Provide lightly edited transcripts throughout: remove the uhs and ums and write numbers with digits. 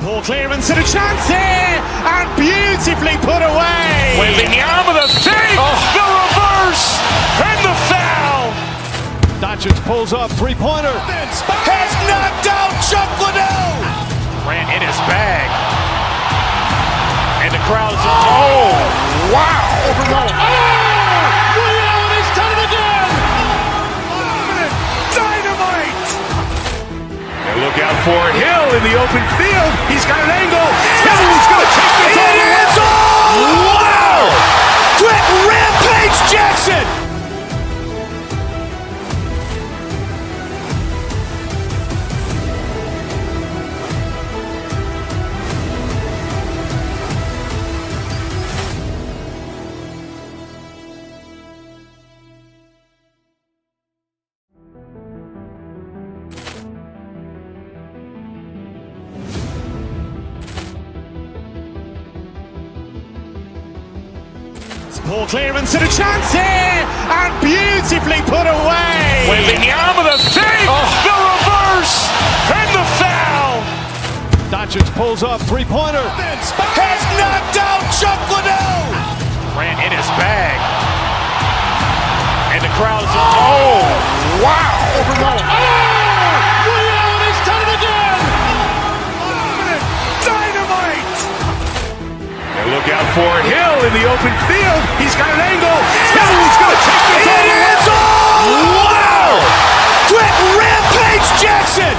Poor clearance and a chance here, and beautifully put away. Wembanyama the fake, the reverse, and the foul. Doncic pulls up, three-pointer. Has knocked out Chuck Liddell. Ran in his bag. And the crowd is, oh, wow. Reality's done it again. Dynamite. And look out for Hill in the open field. He's got an angle. He's going to take this all the way. Wow. Quick Rampage Jackson. Poor clearance and a chance here, and beautifully put away. Wembanyama the fake, the reverse, and the foul. Doncic pulls up, three-pointer. Has knocked out Chuck Liddell. Ran in his bag. And the crowd is, oh, wow. Reality's done it again. Dynamite. And look out for Hill in the open field. He's got an angle. He's going to take this all the way. Wow. Quick Rampage Jackson.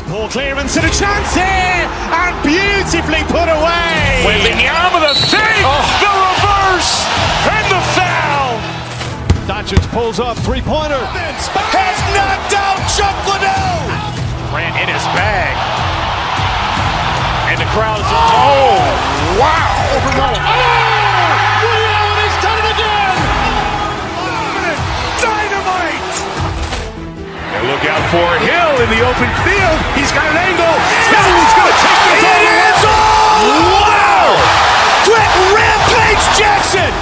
Poor clearance and a chance here, and beautifully put away. Wembanyama the fake, the reverse, and the foul. Doncic pulls up, three-pointer. Has knocked out Chuck Liddell. Ran in his bag. And the crowd is, oh, wow. Reality's done it again. Dynamite. And look out for Hill in the open field. He's got an angle. He's going to take this all the way. Wow. Quick Rampage Jackson.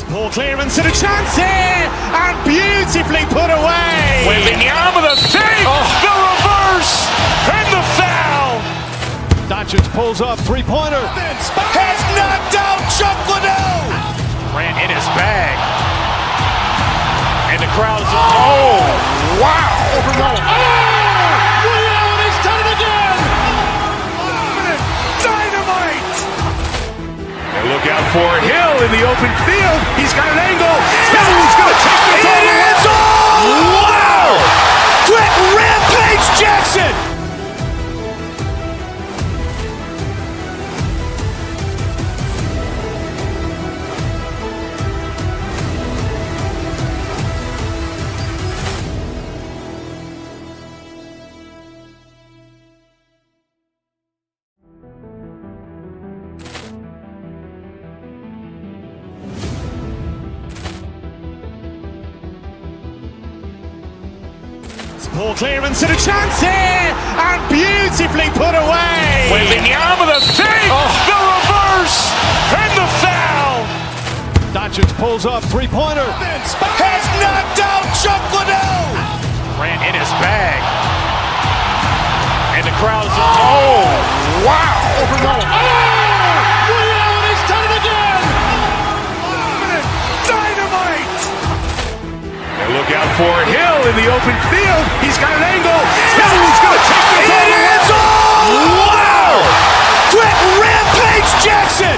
Poor clearance and a chance here, and beautifully put away. Wembanyama the fake, the reverse, and the foul. Doncic pulls up, three-pointer. Has knocked out Chuck Liddell. Ran in his bag. And the crowd is, oh, wow. Reality's done it again. Dynamite. And look out for Hill in the open field. He's got an angle. He's going to take this all the way. Wow. Quick Rampage Jackson. Poor clearance and a chance here, and beautifully put away. Wembanyama the fake, the reverse, and the foul. Doncic pulls up, three-pointer. Has knocked out Chuck Liddell. Ran in his bag. And the crowd is, oh, wow. Reality's done it again. Dynamite. And look out for Hill in the open field. He's got an angle. He's going to take this all the way. Wow. Quick Rampage Jackson.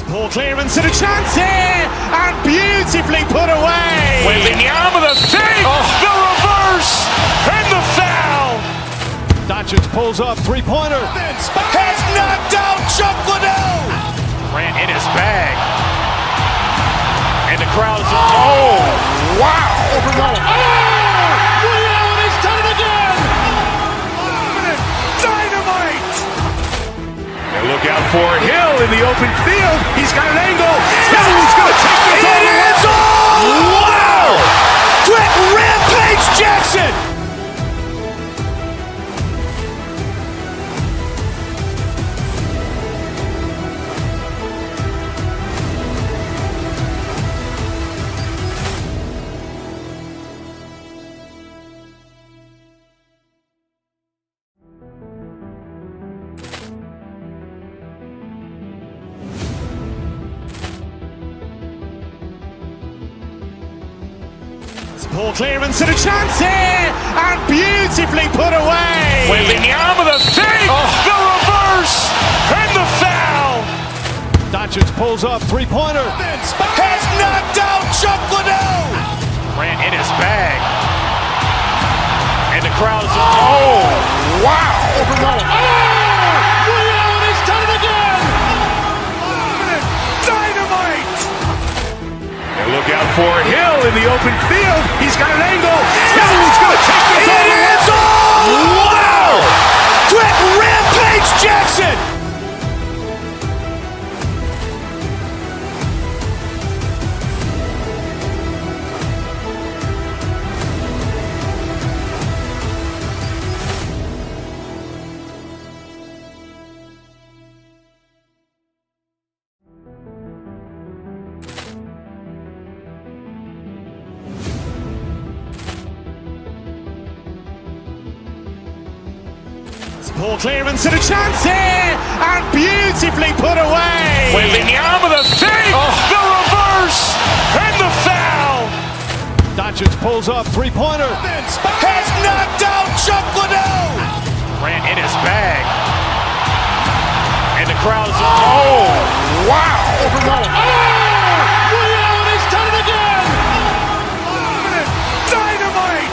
Poor clearance and a chance here, and beautifully put away. Wembanyama the fake, the reverse, and the foul. Doncic pulls up, three-pointer. Has knocked out Chuck Liddell. Ran in his bag. And the crowd is, oh, wow. Ray Allen has done it again. Dynamite. And look out for Hill in the open field. He's got an angle. Hill's going to take this all the way. Wow. Quick Rampage Jackson. Poor clearance and a chance here, and beautifully put away. Wembanyama the fake, the reverse, and the foul. Doncic pulls up, three-pointer. Has knocked out Chuck Liddell. Ran in his bag. And the crowd is, oh, wow. Ray Allen has done it again. Dynamite. And look out for Hill in the open field. He's got an angle. Hill's going to take this all the way. Wow. Quick Rampage Jackson. Poor clearance and a chance here, and beautifully put away. Wembanyama the fake, the reverse, and the foul. Doncic pulls up, three-pointer. Has knocked out Chuck Liddell. Ran in his bag. And the crowd is, oh, wow. Ray Allen has done it again. Dynamite.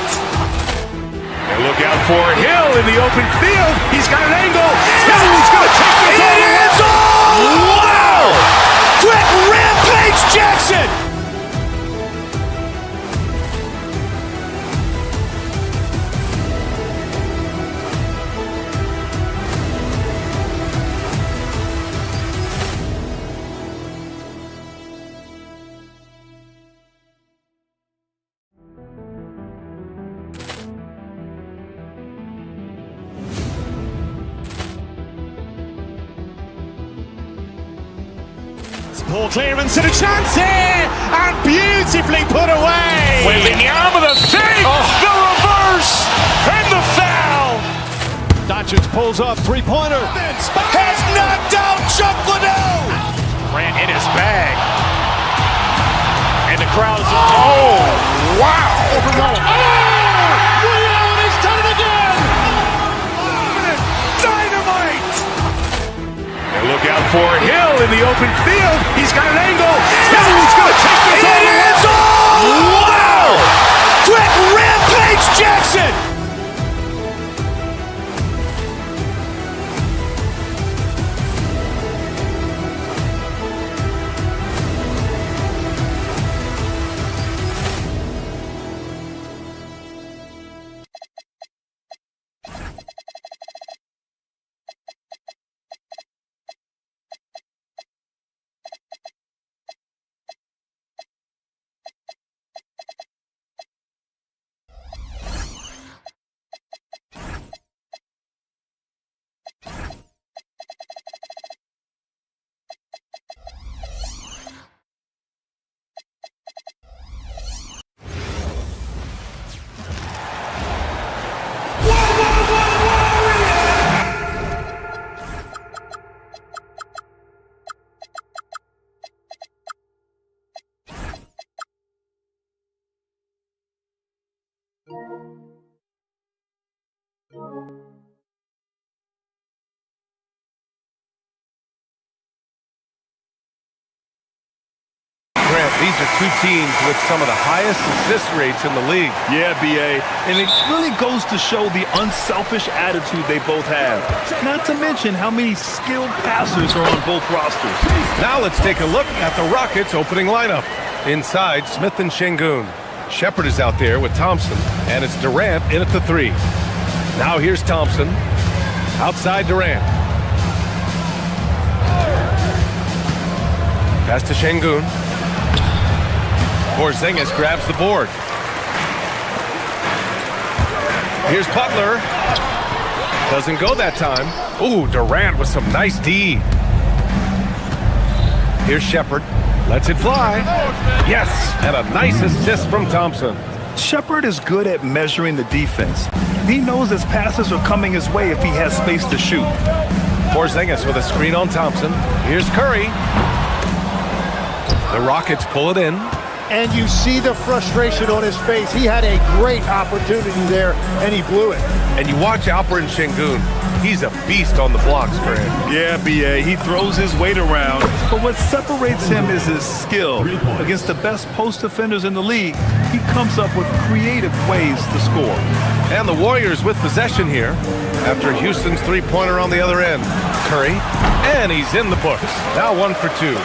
And look out for Hill in the open field. He's got an angle. Hill's going to take this all the way. Wow. Quick Rampage Jackson. Poor clearance and a chance here, and beautifully put away. Wembanyama the fake, the reverse, and the foul. Doncic pulls up, three-pointer. Has knocked out Chuck Liddell. Ran in his bag. And the crowd is, oh, wow. Ray Allen has done it again. Dynamite. And look out for Hill in the open field. He's got an angle. Hill's going to take this all the way. Wow. Quick Rampage Jackson. These are two teams with some of the highest assist rates in the league. Yeah, B.A., and it really goes to show the unselfish attitude they both have. Not to mention how many skilled passers are on both rosters. Now let's take a look at the Rockets' opening lineup. Inside, Smith and Şengün. Shepherd is out there with Thompson, and it's Durant in at the 3. Now here's Thompson. Outside Durant. Pass to Şengün. Porzingis grabs the board. Here's Butler. Doesn't go that time. Ooh, Durant with some nice D. Here's Shepherd. Lets it fly. Yes, and a nice assist from Thompson. Shepherd is good at measuring the defense. He knows his passes are coming his way if he has space to shoot. Porzingis with a screen on Thompson. Here's Curry. The Rockets pull it in. And you see the frustration on his face. He had a great opportunity there, and he blew it. And you watch Alperen Şengün. He's a beast on the blocks, Grant. Yeah, B.A., he throws his weight around, but what separates him is his skill. Against the best post defenders in the league, he comes up with creative ways to score. And the Warriors with possession here after Houston's three-pointer on the other end. Curry, and he's in the books. Now 1 for 2.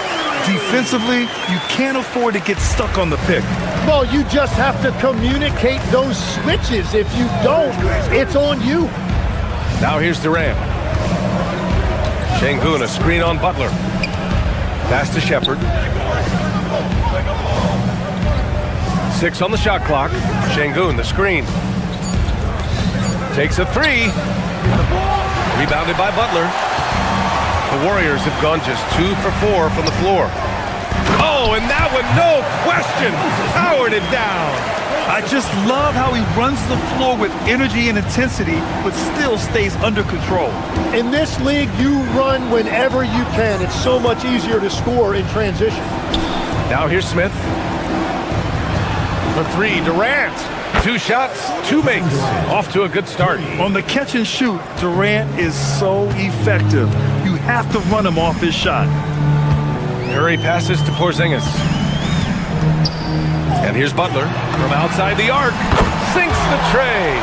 Defensively, you can't afford to get stuck on the pick. Well, you just have to communicate those switches. If you don't, it's on you. Now here's Durant. Şengün, a screen on Butler. Pass to Shepherd. 6 on the shot clock. Şengün, the screen. Takes a 3. Rebounded by Butler. The Warriors have gone just 2 for 4 from the floor. Oh, and that one, no question, powered it down. I just love how he runs the floor with energy and intensity, but still stays under control. In this league, you run whenever you can. It's so much easier to score in transition. Now here's Smith. For 3, Durant. 2 shots, 2 makes. Off to a good start. On the catch and shoot, Durant is so effective. You have to run him off his shot. Curry passes to Porzingis. And here's Butler from outside the arc. Sinks the tray.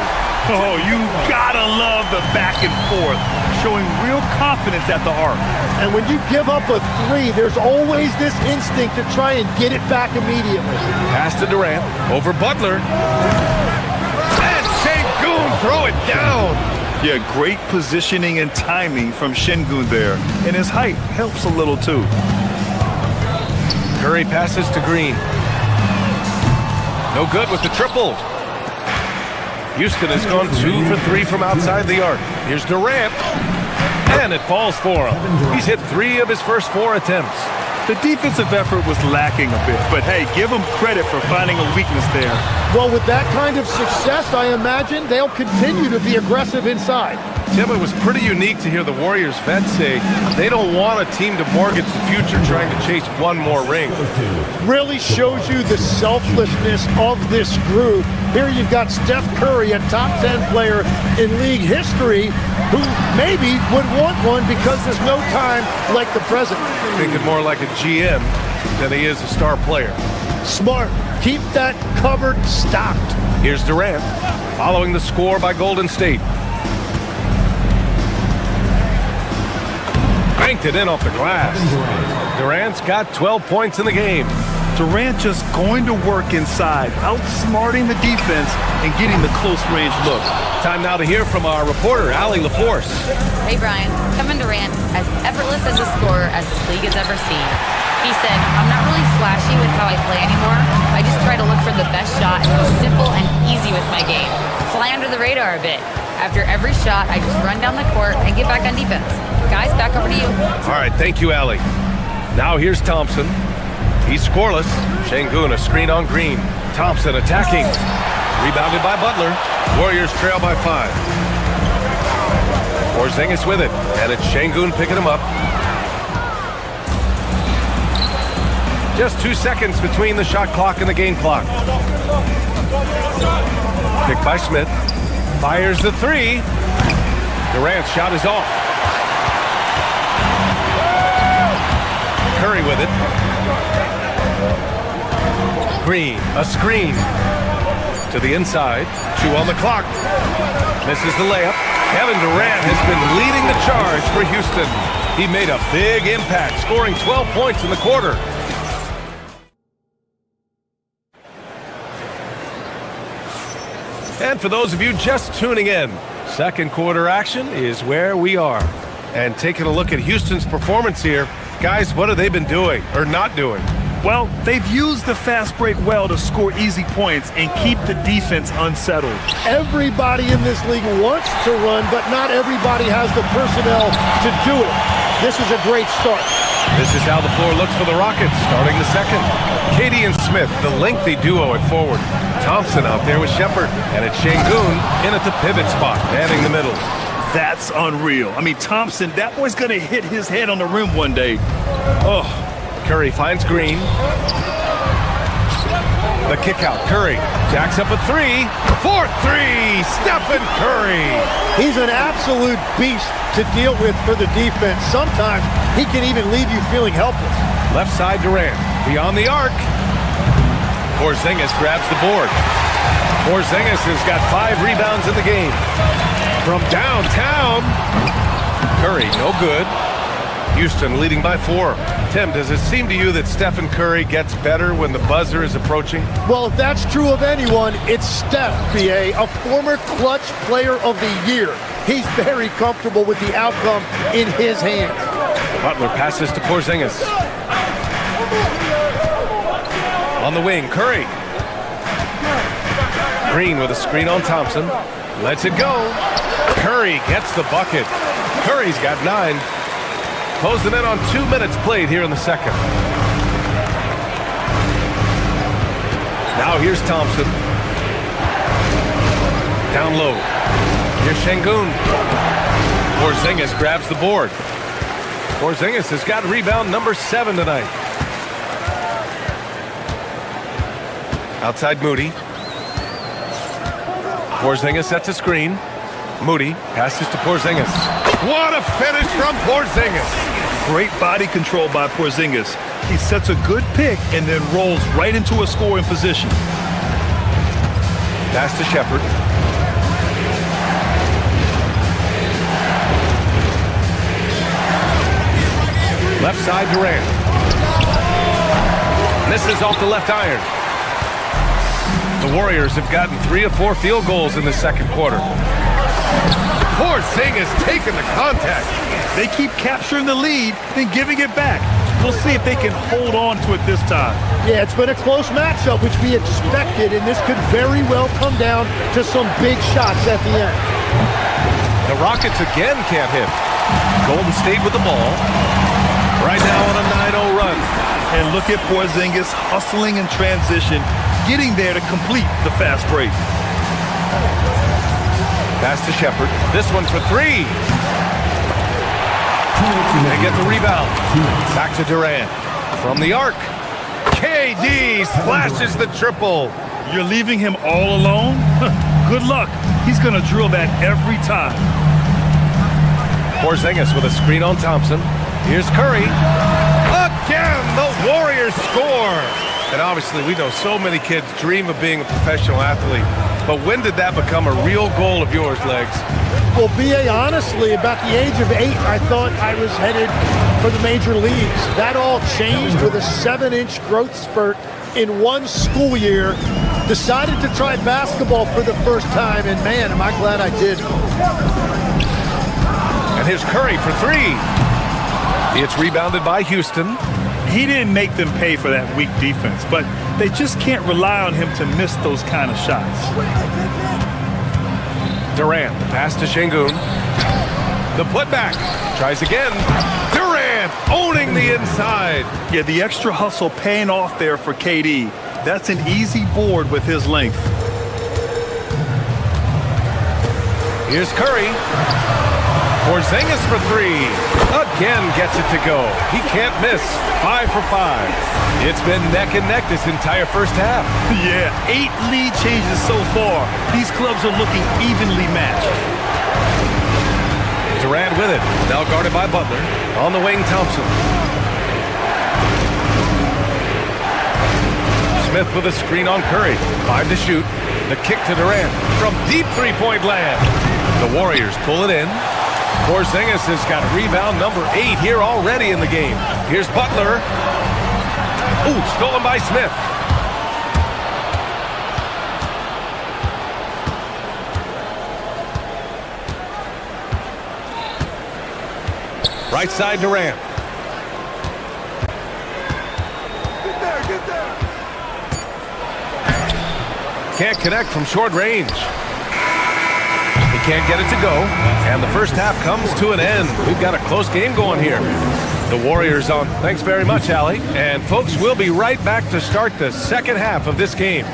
Oh, you gotta love the back and forth, showing real confidence at the arc. And when you give up a 3, there's always this instinct to try and get it back immediately. Pass to Durant over Butler. And Şengün throw it down. Yeah, great positioning and timing from Şengün there. And his height helps a little too. Curry passes to Green. No good with the triple. Houston has gone 2 for 3 from outside the arc. Here's Durant. And it falls for him. He's hit 3 of his first 4 attempts. The defensive effort was lacking a bit, but hey, give him credit for finding a weakness there. Well, with that kind of success, I imagine they'll continue to be aggressive inside. Tim, it was pretty unique to hear the Warriors vets say they don't want a team to mortgage the future trying to chase one more ring. Really shows you the selflessness of this group. Here you've got Steph Curry, a top 10 player in league history, who maybe would want one because there's no time like the present. Thinking more like a GM than he is a star player. Smart. Keep that cupboard stocked. Here's Durant, following the score by Golden State. Banked it in off the glass. Durant's got 12 points in the game. Durant just going to work inside, outsmarting the defense and getting the close-range look. Time now to hear from our reporter, Allie LaForce. Hey, Brian. Kevin Durant, as effortless as a scorer as this league has ever seen. He said, I'm not really flashy with how I play anymore. I just try to look for the best shot and be simple and easy with my game. Fly under the radar a bit. After every shot, I just run down the court and get back on defense. Guys, back over to you. All right, thank you, Allie. Now here's Thompson. He's scoreless. Şengün, a screen on Green. Thompson attacking. Rebounded by Butler. Warriors trail by 5. Porzingis with it. And it's Şengün picking him up. Just 2 seconds between the shot clock and the game clock. Picked by Smith. Fires the 3. Durant's shot is off. Curry with it. Green, a screen. To the inside, 2 on the clock. Misses the layup. Kevin Durant has been leading the charge for Houston. He made a big impact, scoring 12 points in the quarter. And for those of you just tuning in, second quarter action is where we are. And taking a look at Houston's performance here, guys, what have they been doing or not doing? Well, they've used the fast break well to score easy points and keep the defense unsettled. Everybody in this league wants to run, but not everybody has the personnel to do it. This is a great start. This is how the floor looks for the Rockets, starting the second. Katie and Smith, the lengthy duo at forward. Thompson out there with Shepard, and it's Şengün in at the pivot spot, manning the middle. That's unreal. I mean, Thompson, that boy's going to hit his head on the rim one day. Oh. Curry finds Green. The kick out. Curry jacks up a 3. 4-3. Stephen Curry. He's an absolute beast to deal with for the defense. Sometimes he can even leave you feeling helpless. Left side Durant. Beyond the arc. Porzingis grabs the board. Porzingis has got 5 rebounds in the game. From downtown. Curry, no good. Houston leading by 4. Tim, does it seem to you that Stephen Curry gets better when the buzzer is approaching? Well, if that's true of anyone, it's Steph, B.A., a former clutch player of the year. He's very comfortable with the outcome in his hands. Butler passes to Porzingis. On the wing, Curry. Green with a screen on Thompson. Lets it go. Curry gets the bucket. Curry's got 9. Close them in on 2 minutes played here in the second. Now here's Thompson. Down low. Here's Şengün. Porzingis grabs the board. Porzingis has got rebound number 7 tonight. Outside Moody. Porzingis sets a screen. Moody passes to Porzingis. What a finish from Porzingis! Great body control by Porzingis. He sets a good pick and then rolls right into a scoring position. Pass to Shepard. Left side Durant. Misses off the left iron. The Warriors have gotten 3 of 4 field goals in the second quarter. Porzingis taking the contact. They keep capturing the lead, then giving it back. We'll see if they can hold on to it this time. Yeah, it's been a close matchup, which we expected, and this could very well come down to some big shots at the end. The Rockets again can't hit. Golden State with the ball. Right now on a 9-0 run. And look at Porzingis hustling in transition, getting there to complete the fast break. Pass to Shepard. This one for 3. They get the rebound. Back to Durant. From the arc. KD splashes the triple. You're leaving him all alone? Good luck. He's going to drill that every time. Porzingis with a screen on Thompson. Here's Curry. Again, the Warriors score. And obviously, we know so many kids dream of being a professional athlete. But when did that become a real goal of yours, Legs? Well, B.A., honestly, about the age of 8, I thought I was headed for the major leagues. That all changed with a 7-inch growth spurt in one school year. Decided to try basketball for the first time, and man, am I glad I did. And here's Curry for 3. It's rebounded by Houston. He didn't make them pay for that weak defense, but they just can't rely on him to miss those kind of shots. Durant, the pass to Şengün. The putback. Tries again. Durant owning the inside. Yeah, the extra hustle paying off there for KD. That's an easy board with his length. Here's Curry. Porzingis for 3. Again gets it to go. He can't miss. 5 for 5. It's been neck and neck this entire first half. Yeah, 8 lead changes so far. These clubs are looking evenly matched. Durant with it. Now guarded by Butler. On the wing, Thompson. Smith with a screen on Curry. 5 to shoot. The kick to Durant from deep three-point land. The Warriors pull it in. Porzingis has got rebound number 8 here already in the game. Here's Butler. Ooh, stolen by Smith. Right side Durant. Get there. Can't connect from short range. He can't get it to go. And the first half comes to an end. We've got a close game going here. The Warriors on. Thanks very much, Allie. And folks, we'll be right back to start the second half of this game.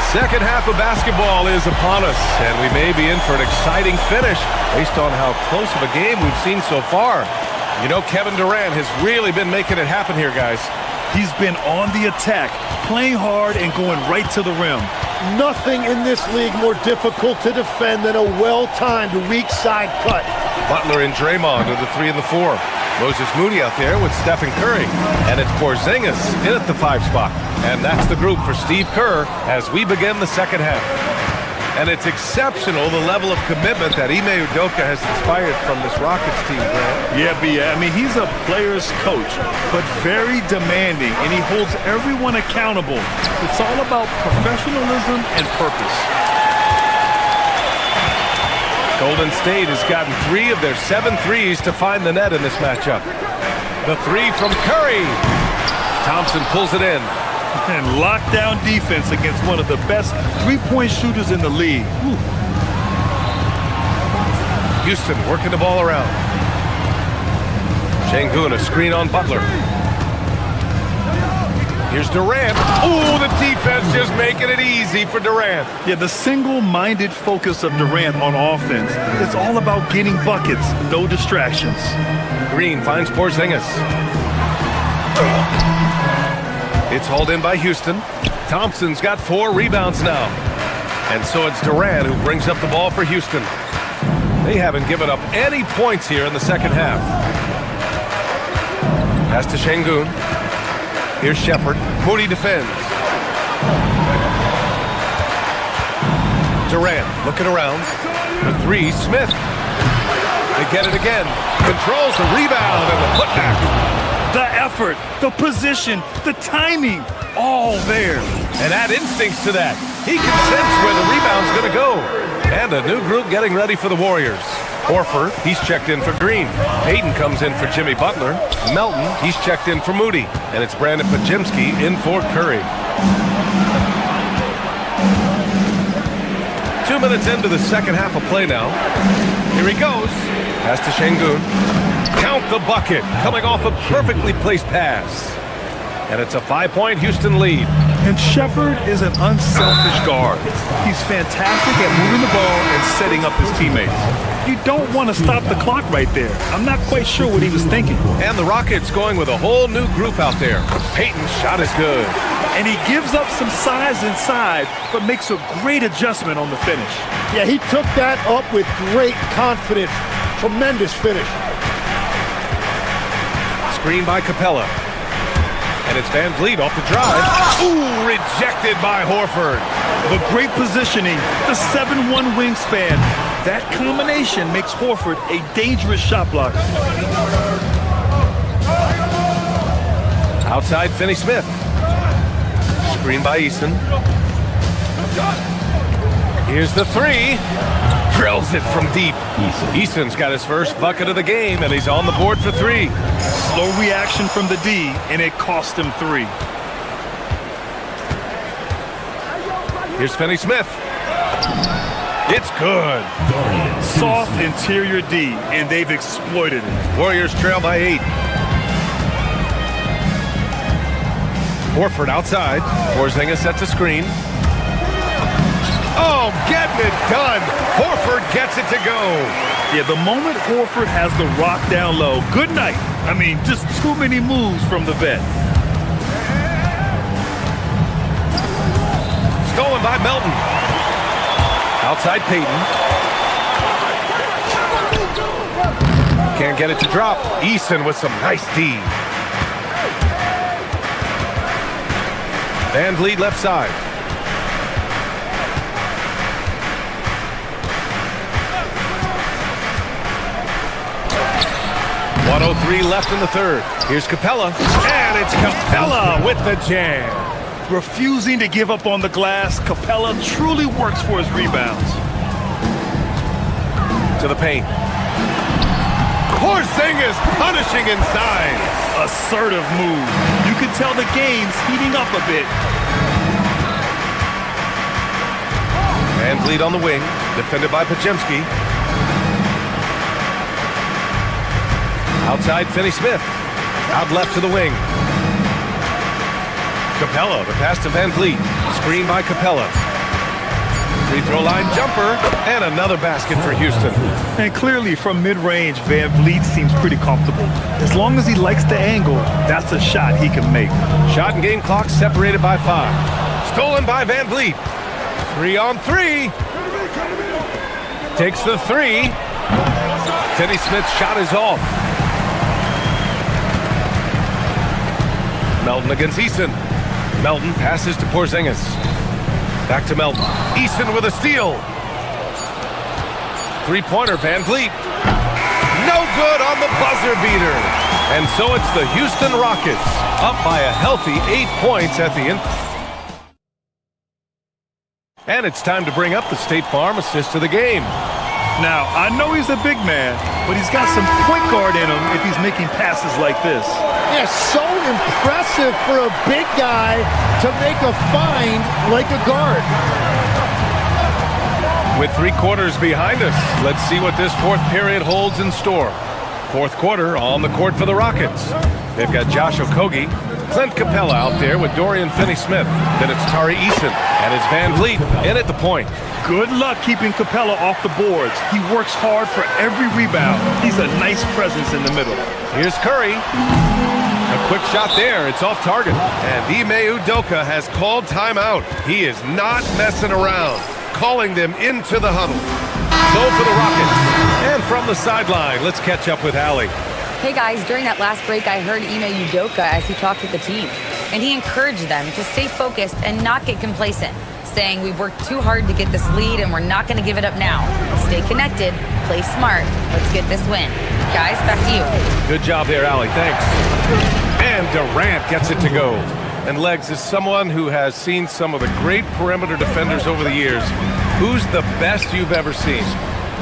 Second half of basketball is upon us, and we may be in for an exciting finish based on how close of a game we've seen so far. You know, Kevin Durant has really been making it happen here, guys. He's been on the attack, playing hard and going right to the rim. Nothing in this league more difficult to defend than a well-timed weak side cut. Butler and Draymond are the 3 and the 4. Moses Moody out there with Stephen Curry. And it's Porzingis in at the 5 spot. And that's the group for Steve Kerr as we begin the second half. And it's exceptional the level of commitment that Ime Udoka has inspired from this Rockets team, Grant. Yeah, I mean, he's a player's coach, but very demanding, and he holds everyone accountable. It's all about professionalism and purpose. Golden State has gotten 3 of their 7 threes to find the net in this matchup. The 3 from Curry. Thompson pulls it in. And lockdown defense against one of the best three-point shooters in the league. Whew. Houston working the ball around. Şengün, a screen on Butler. Here's Durant. Ooh, the defense just making it easy for Durant. Yeah, the single-minded focus of Durant on offense. It's all about getting buckets, no distractions. Green finds Porzingis. It's hauled in by Houston. Thompson's got 4 rebounds now. And so it's Durant who brings up the ball for Houston. They haven't given up any points here in the second half. Pass to Şengün. Here's Shepard. Moody defends. Durant looking around. The 3, Smith. They get it again. Controls the rebound and the putback. The effort, the position, the timing, all there. And add instincts to that. He can sense where the rebound's going to go. And a new group getting ready for the Warriors. Horford, he's checked in for Green. Payton comes in for Jimmy Butler. Melton, he's checked in for Moody. And it's Brandon Podziemski in for Curry. 2 minutes into the second half of play now. Here he goes. Pass to Şengün. Count the bucket, coming off a perfectly placed pass. And it's a 5-point Houston lead. And Shepard is an unselfish guard. He's fantastic at moving the ball and setting up his teammates. You don't want to stop the clock right there. I'm not quite sure what he was thinking. And the Rockets going with a whole new group out there. Payton's shot is good. And he gives up some size inside, but makes a great adjustment on the finish. Yeah, he took that up with great confidence. Tremendous finish. Screen by Capella. And it's Van Vliet off the drive. Ooh, rejected by Horford. The great positioning, the 7'1" wingspan. That combination makes Horford a dangerous shot blocker. Outside Finney-Smith. Screen by Eason. Here's the 3. Drills it from deep. Eason's got his first bucket of the game, and he's on the board for 3. Slow reaction from the D, and it cost him 3. Here's Finney-Smith. It's good. Soft interior D, and they've exploited it. Warriors trail by 8. Horford outside. Porzingis sets a screen. Oh, getting it done. Horford gets it to go. Yeah, the moment Horford has the rock down low, good night. I mean, just too many moves from the vet. Stolen by Melton. Outside Payton. Can't get it to drop. Eason with some nice D. Van Vliet left side. .103 left in the third. Here's Capella. And it's Capella with the jam. Refusing to give up on the glass, Capella truly works for his rebounds. To the paint. Porzingis punishing inside. Assertive move. You can tell the game's heating up a bit. Van Vliet on the wing, defended by Pajemski. Outside Finney-Smith. Out left to the wing. Capella, the pass to Van Vliet. Screen by Capella. Free throw line jumper, and another basket for Houston. And clearly from mid-range, Van Vliet seems pretty comfortable. As long as he likes the angle, that's a shot he can make. Shot and game clock separated by 5. Stolen by Van Vliet. 3 on 3. Takes the 3. Finney-Smith's shot is off. Melton against Eason. Melton passes to Porzingis. Back to Melton. Eason with a steal. Three-pointer, Van Vliet. No good on the buzzer beater. And so it's the Houston Rockets up by a healthy 8 points at the end. And it's time to bring up the State Farm assist of the game. Now, I know he's a big man, but he's got some point guard in him if he's making passes like this. Yeah, so impressive for a big guy to make a find like a guard. With 3 quarters behind us, let's see what this fourth period holds in store. Fourth quarter on the court for the Rockets. They've got Josh Okogie, Clint Capella out there with Dorian Finney-Smith. Then it's Tari Eason, and it's Van Vliet in at the point. Good luck keeping Capella off the boards. He works hard for every rebound. He's a nice presence in the middle. Here's Curry. A quick shot there. It's off target. And Ime Udoka has called timeout. He is not messing around. Calling them into the huddle. So for the Rockets. And from the sideline, let's catch up with Allie. Hey guys, during that last break, I heard Ime Udoka as he talked with the team. And he encouraged them to stay focused and not get complacent, saying we've worked too hard to get this lead and we're not going to give it up now. Stay connected, play smart, let's get this win. Guys, back to you. Good job there, Allie. Thanks. And Durant gets it to go. And Legs, is someone who has seen some of the great perimeter defenders over the years. Who's the best you've ever seen?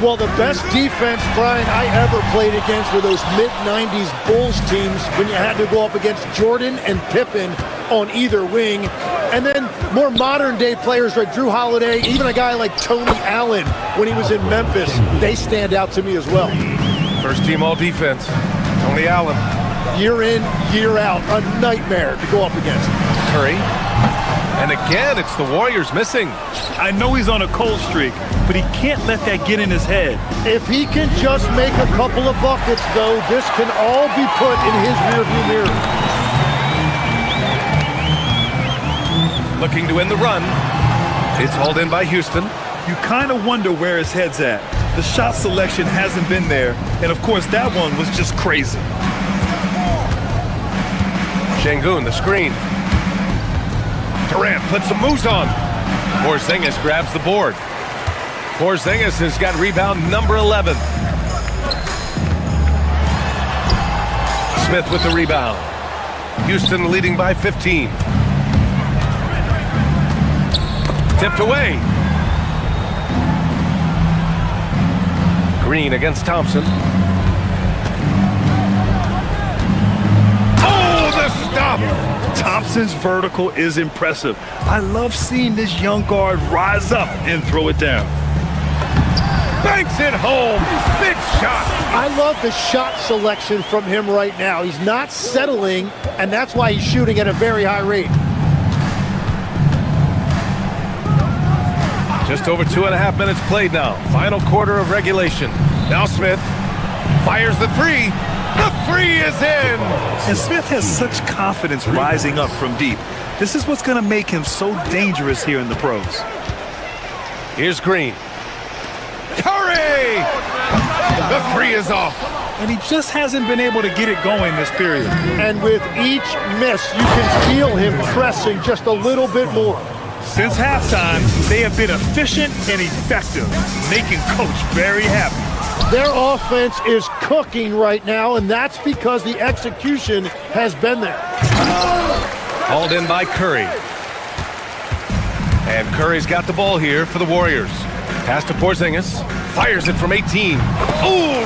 Well, the best defense, Brian, I ever played against were those mid-90s Bulls teams when you had to go up against Jordan and Pippen on either wing. And then more modern-day players like Drew Holiday, even a guy like Tony Allen when he was in Memphis, they stand out to me as well. First team all-defense, Tony Allen. Year in, year out, a nightmare to go up against. Curry. And again, it's the Warriors missing. I know he's on a cold streak, but he can't let that get in his head. If he can just make a couple of buckets, though, this can all be put in his rearview mirror. Looking to end the run. It's hauled in by Houston. You kind of wonder where his head's at. The shot selection hasn't been there, and of course that one was just crazy. Şengün, the screen. Durant puts some moves on. Porzingis grabs the board. Porzingis has got rebound number 11. Smith with the rebound. Houston leading by 15. Tipped away. Green against Thompson. Oh, the stop! Thompson's vertical is impressive. I love seeing this young guard rise up and throw it down. Banks it home. Big shot. I love the shot selection from him right now. He's not settling, and that's why he's shooting at a very high rate. Just over 2.5 minutes played now. Final quarter of regulation. Now Smith fires the three. The three is in. And Smith has such confidence rising up from deep. This is what's going to make him so dangerous here in the pros. Here's Green. Curry! The three is off. And he just hasn't been able to get it going this period. And with each miss, you can feel him pressing just a little bit more. Since halftime, they have been efficient and effective, making Coach very happy. Their offense is cooking right now, and that's because the execution has been there. Hauled in by Curry. And Curry's got the ball here for the Warriors. Pass to Porzingis. Fires it from 18. Ooh,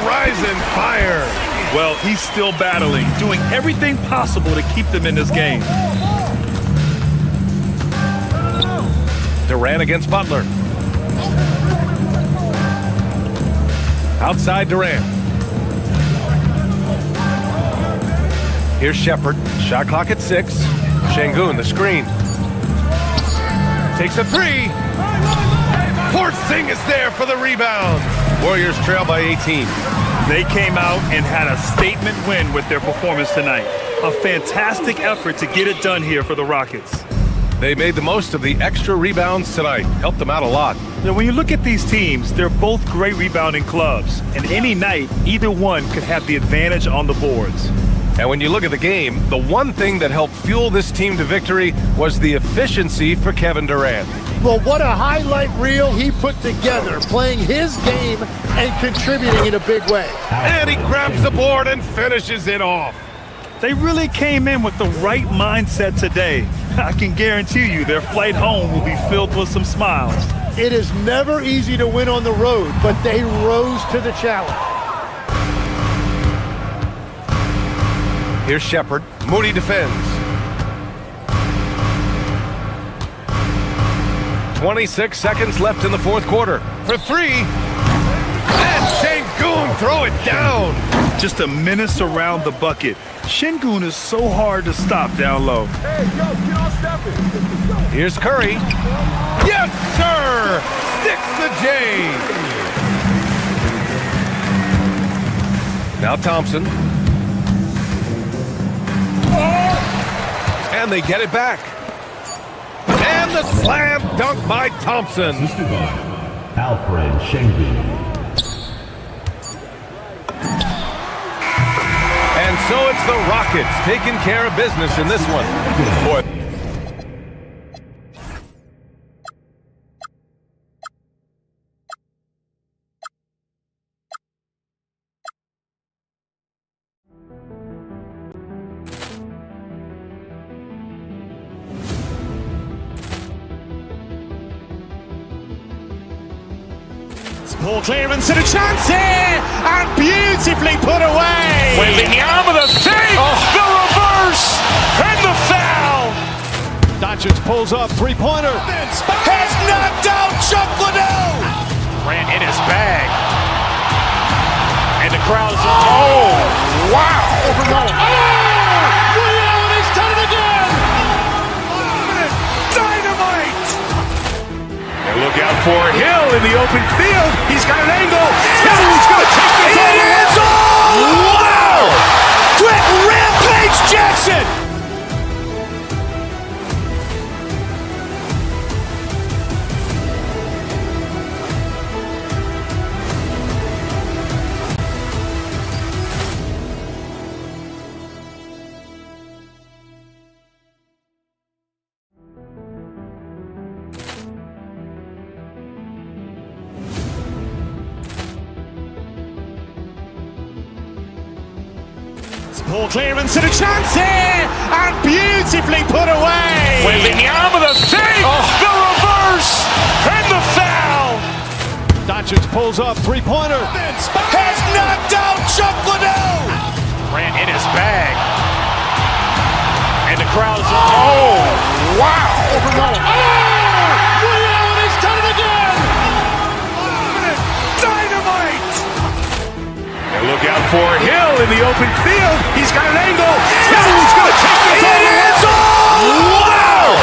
rise and fire. Well, he's still battling, doing everything possible to keep them in this game. Durant against Butler. Outside Durant. Here's Shepherd. Shot clock at 6. Şengün, the screen. Takes a three. Porzingis there for the rebound. Warriors trail by 18. They came out and had a statement win with their performance tonight. A fantastic effort to get it done here for the Rockets. They made the most of the extra rebounds tonight. Helped them out a lot. Now, when you look at these teams, they're both great rebounding clubs. And any night, either one could have the advantage on the boards. And when you look at the game, the one thing that helped fuel this team to victory was the efficiency for Kevin Durant. Well, what a highlight reel he put together, playing his game and contributing in a big way. And he grabs the board and finishes it off. They really came in with the right mindset today. I can guarantee you their flight home will be filled with some smiles. It is never easy to win on the road, but they rose to the challenge. Here's Shepherd. Moody defends. 26 seconds left in the fourth quarter. For three. And Şengün throw it down. Just a menace around the bucket. Şengün is so hard to stop down low. Here's Curry. Yes, sir. Sticks the J. Now Thompson. And they get it back. And the slam dunk by Thompson. Alfred Şengün. And so it's the Rockets taking care of business in this one. Boy. Ball clearance and a chance here, and beautifully put away. Wembanyama the fake, the reverse, and the foul. Doncic pulls up, three-pointer. Has knocked out Chuck Liddell. Ran in his bag. And the crowd's oh, wow. He's done it again. Dynamite. And look out for Hill in the open field. He's got an angle. Hill's going to take this all the way. Wow! Quick Rampage Jackson. Ball clearance and a chance here, and beautifully put away. Wembanyama the fake, the reverse, and the foul. Doncic pulls up, three-pointer. Has knocked out Chuck Liddell. Ran in his bag. And the crowd's oh, wow. He's done it again. Dynamite. And look out for Hill in the open field. He's got an angle. Hill's going to take this all the way. Wow!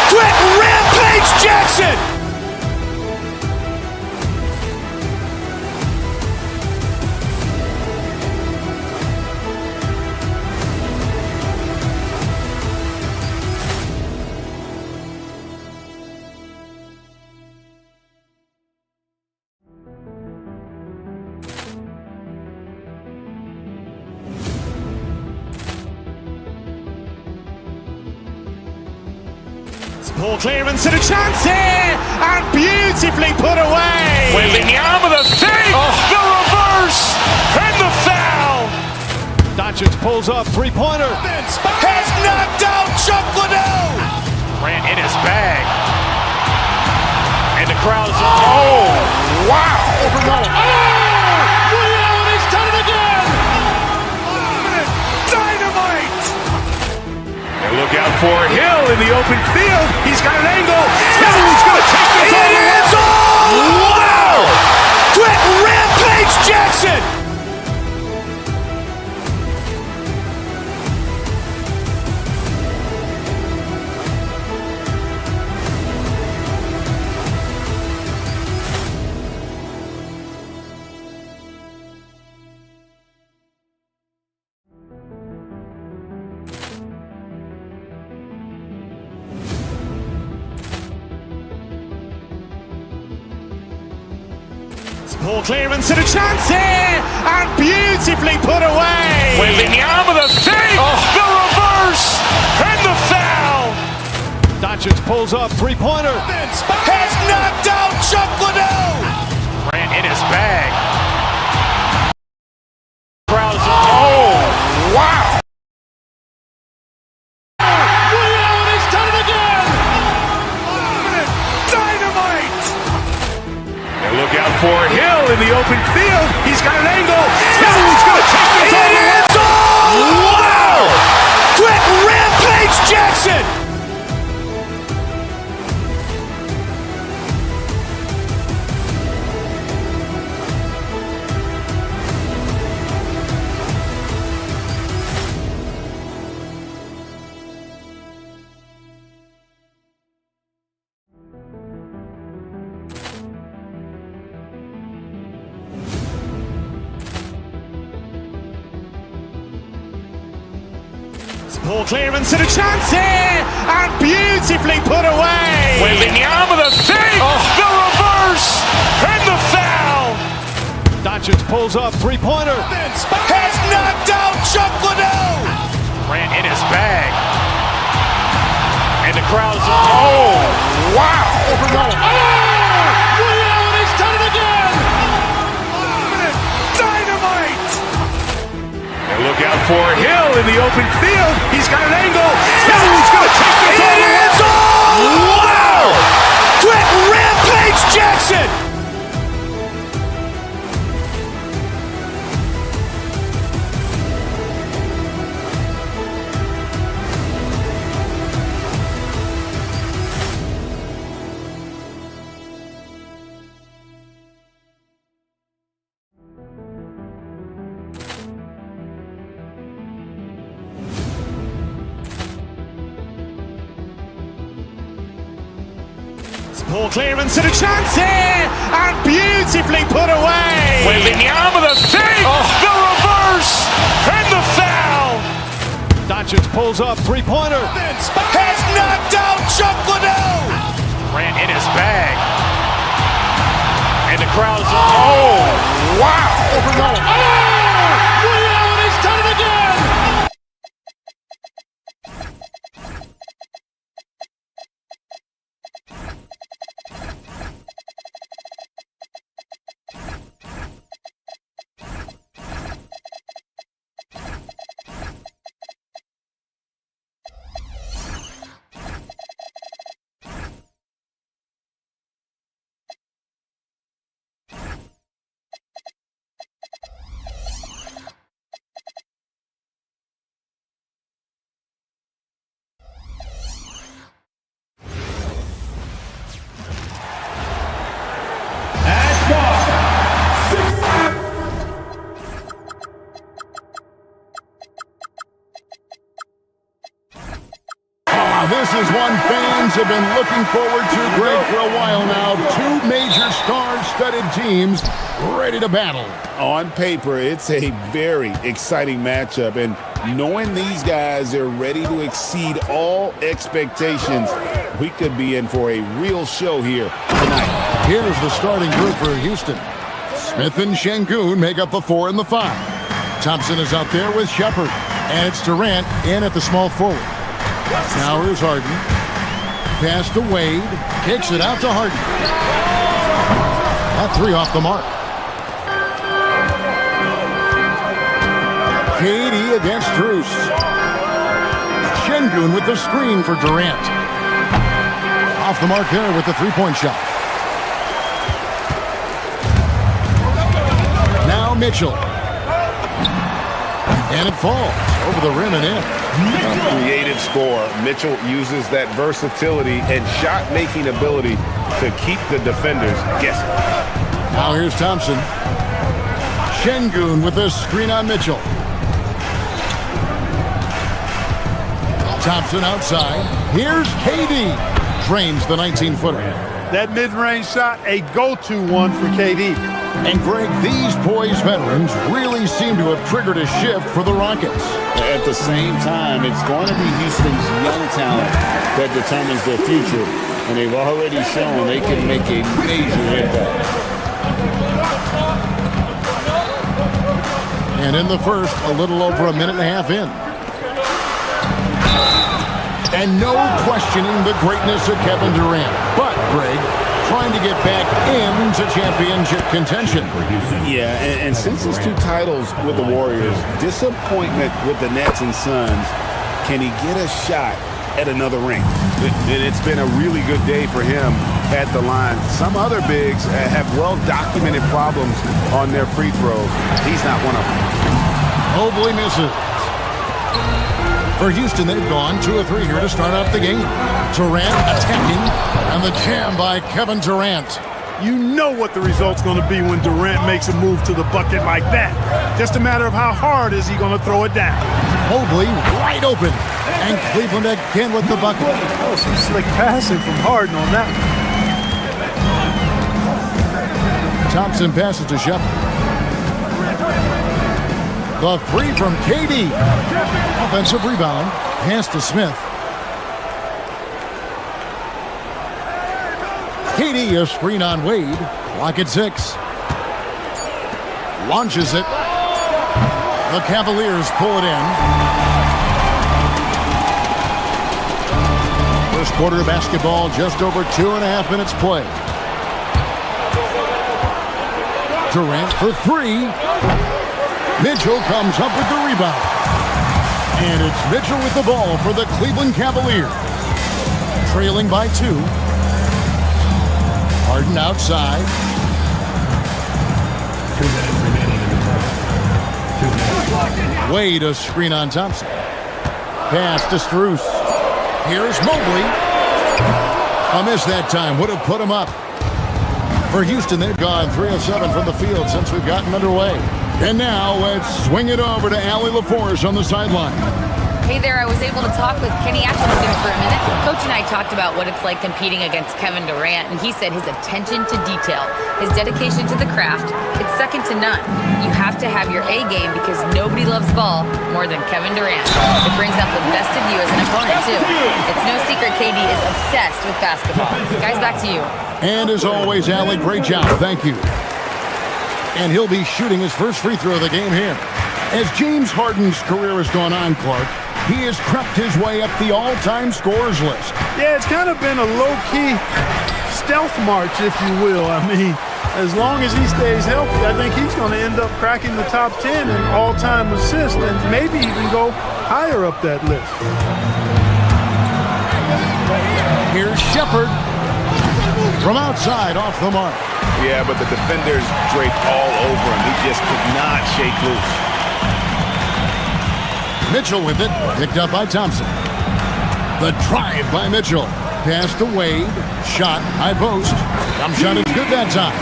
Quick Rampage Jackson. Ball clearance and a chance here, and beautifully put away. Wembanyama the fake, the reverse, and the foul. Doncic pulls up, three-pointer. Has knocked out Chuck Liddell. Ran in his bag. And the crowd is, oh, wow. He's done it again. Dynamite. And look out for Hill in the open field. He's got an angle. Hill's going to take this all the way. Wow. Quick Rampage Jackson. Ball clearance and a chance here, and beautifully put away. Wembanyama the fake, the reverse, and the foul. Doncic pulls up, three-pointer. Has knocked out Chuck Liddell. Ran in his bag. Crowd is, oh, wow. He's done it again. Dynamite. And look out for Hill in the open field. He's got an angle. Hill's going to take this all the way. Wow. Quick Rampage Jackson. Ball clearance and a chance here, and beautifully put away. Wembanyama the fake, the reverse, and the foul. Doncic pulls up, three-pointer. Has knocked out Chuck Liddell. Ran in his bag. And the crowd is, oh, wow. He's done it again. Dynamite. And look out for Hill in the open field. He's got an angle. Hill's going to take this all the way. Wow. Quick Rampage Jackson. Ball clearance and a chance here, and beautifully put away. Wembanyama the fake, the reverse, and the foul. Doncic pulls up, three-pointer. Has knocked out Chuck Liddell. Ran in his bag. And the crowd is, oh, wow. He's done it again. This is one fans have been looking forward to great for a while now. Two major star-studded teams ready to battle. On paper, it's a very exciting matchup, and knowing these guys are ready to exceed all expectations, we could be in for a real show here tonight. Here's the starting group for Houston. Smith and Şengün make up the 4 and the 5. Thompson is out there with Shepard, and it's Durant in at the small forward. Now here's Harden. Pass to Wade. Kicks it out to Harden. That three off the mark. KD against Strus. Şengün with the screen for Durant. Off the mark there with the three-point shot. Now Mitchell. And it falls over the rim and in. A creative scorer. Mitchell uses that versatility and shot-making ability to keep the defenders guessing. Now here's Thompson. Şengün with the screen on Mitchell. Thompson outside. Here's KD. Drains the 19-footer. That mid-range shot, a go-to one for KD. And Greg, these poised veterans really seem to have triggered a shift for the Rockets. At the same time, it's going to be Houston's young talent that determines their future. And they've already shown they can make a major impact. And in the first, a little over a minute and a half in. And no questioning the greatness of Kevin Durant. But, Greg, trying to get back into championship contention. Yeah, and since his 2 titles with the Warriors, disappointment with the Nets and Suns, can he get a shot at another ring? And it's been a really good day for him at the line. Some other bigs have well-documented problems on their free throws. He's not one of them. Mobley misses. For Houston, they've gone 2 of 3 here to start out the game. Durant attacking, and the jam by Kevin Durant. You know what the result's going to be when Durant makes a move to the bucket like that. Just a matter of how hard is he going to throw it down. Mobley wide open, and Cleveland again with the bucket. Oh, some slick passing from Harden on that one. Thompson passes to Shepard. The three from KD. Offensive rebound. Pass to Smith. KD, a screen on Wade. Clock at 6. Launches it. The Cavaliers pull it in. First quarter of basketball, just over 2.5 minutes play. Durant for 3. Mitchell comes up with the rebound. And it's Mitchell with the ball for the Cleveland Cavaliers. Trailing by 2. Harden outside. 2 minutes remaining in the quarter. Wade, a screen on Thompson. Pass to Strus. Here's Mobley. A miss that time. Would have put him up. For Houston, they've gone 3 of 7 from the field since we've gotten underway. And now let's swing it over to Allie LaForce on the sideline. Hey there, I was able to talk with Kenny Atkinson for a minute. Coach and I talked about what it's like competing against Kevin Durant, and he said his attention to detail, his dedication to the craft, it's second to none. You have to have your A game because nobody loves ball more than Kevin Durant. It brings out the best of you as an opponent, too. It's no secret KD is obsessed with basketball. Guys, back to you. And as always, Allie, great job. Thank you. And he'll be shooting his first free throw of the game here. As James Harden's career has gone on, Clark, he has crept his way up the all-time scorers list. Yeah, it's kind of been a low-key stealth march, if you will. I mean, as long as he stays healthy, I think he's going to end up cracking the top 10 in all-time assists and maybe even go higher up that list. Here's Shepard from outside off the mark. Yeah, but the defenders draped all over him. He just could not shake loose. Mitchell with it, picked up by Thompson. The drive by Mitchell. Pass to Wade. Shot, high post. Jump shot is good that time.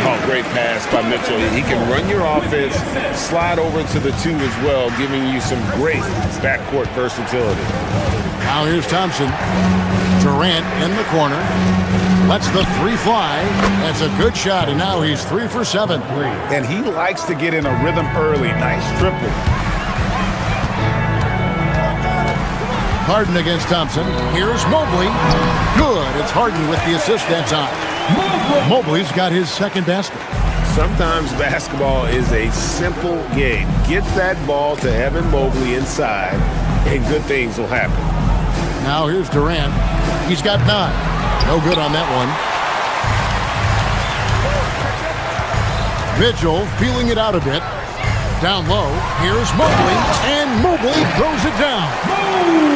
Oh, great pass by Mitchell. He can run your offense, slide over to the 2 as well, giving you some great backcourt versatility. Now here's Thompson. Durant in the corner. Lets the 3 fly. That's a good shot, and now he's 3 for 7. And he likes to get in a rhythm early. Nice triple. Harden against Thompson. Here's Mobley. Good. It's Harden with the assist that time. Mobley's got his second basket. Sometimes basketball is a simple game. Get that ball to Evan Mobley inside, and good things will happen. Now here's Durant. He's got 9. No good on that one. Mitchell feeling it out a bit. Down low, here's Mobley, and Mobley throws it down.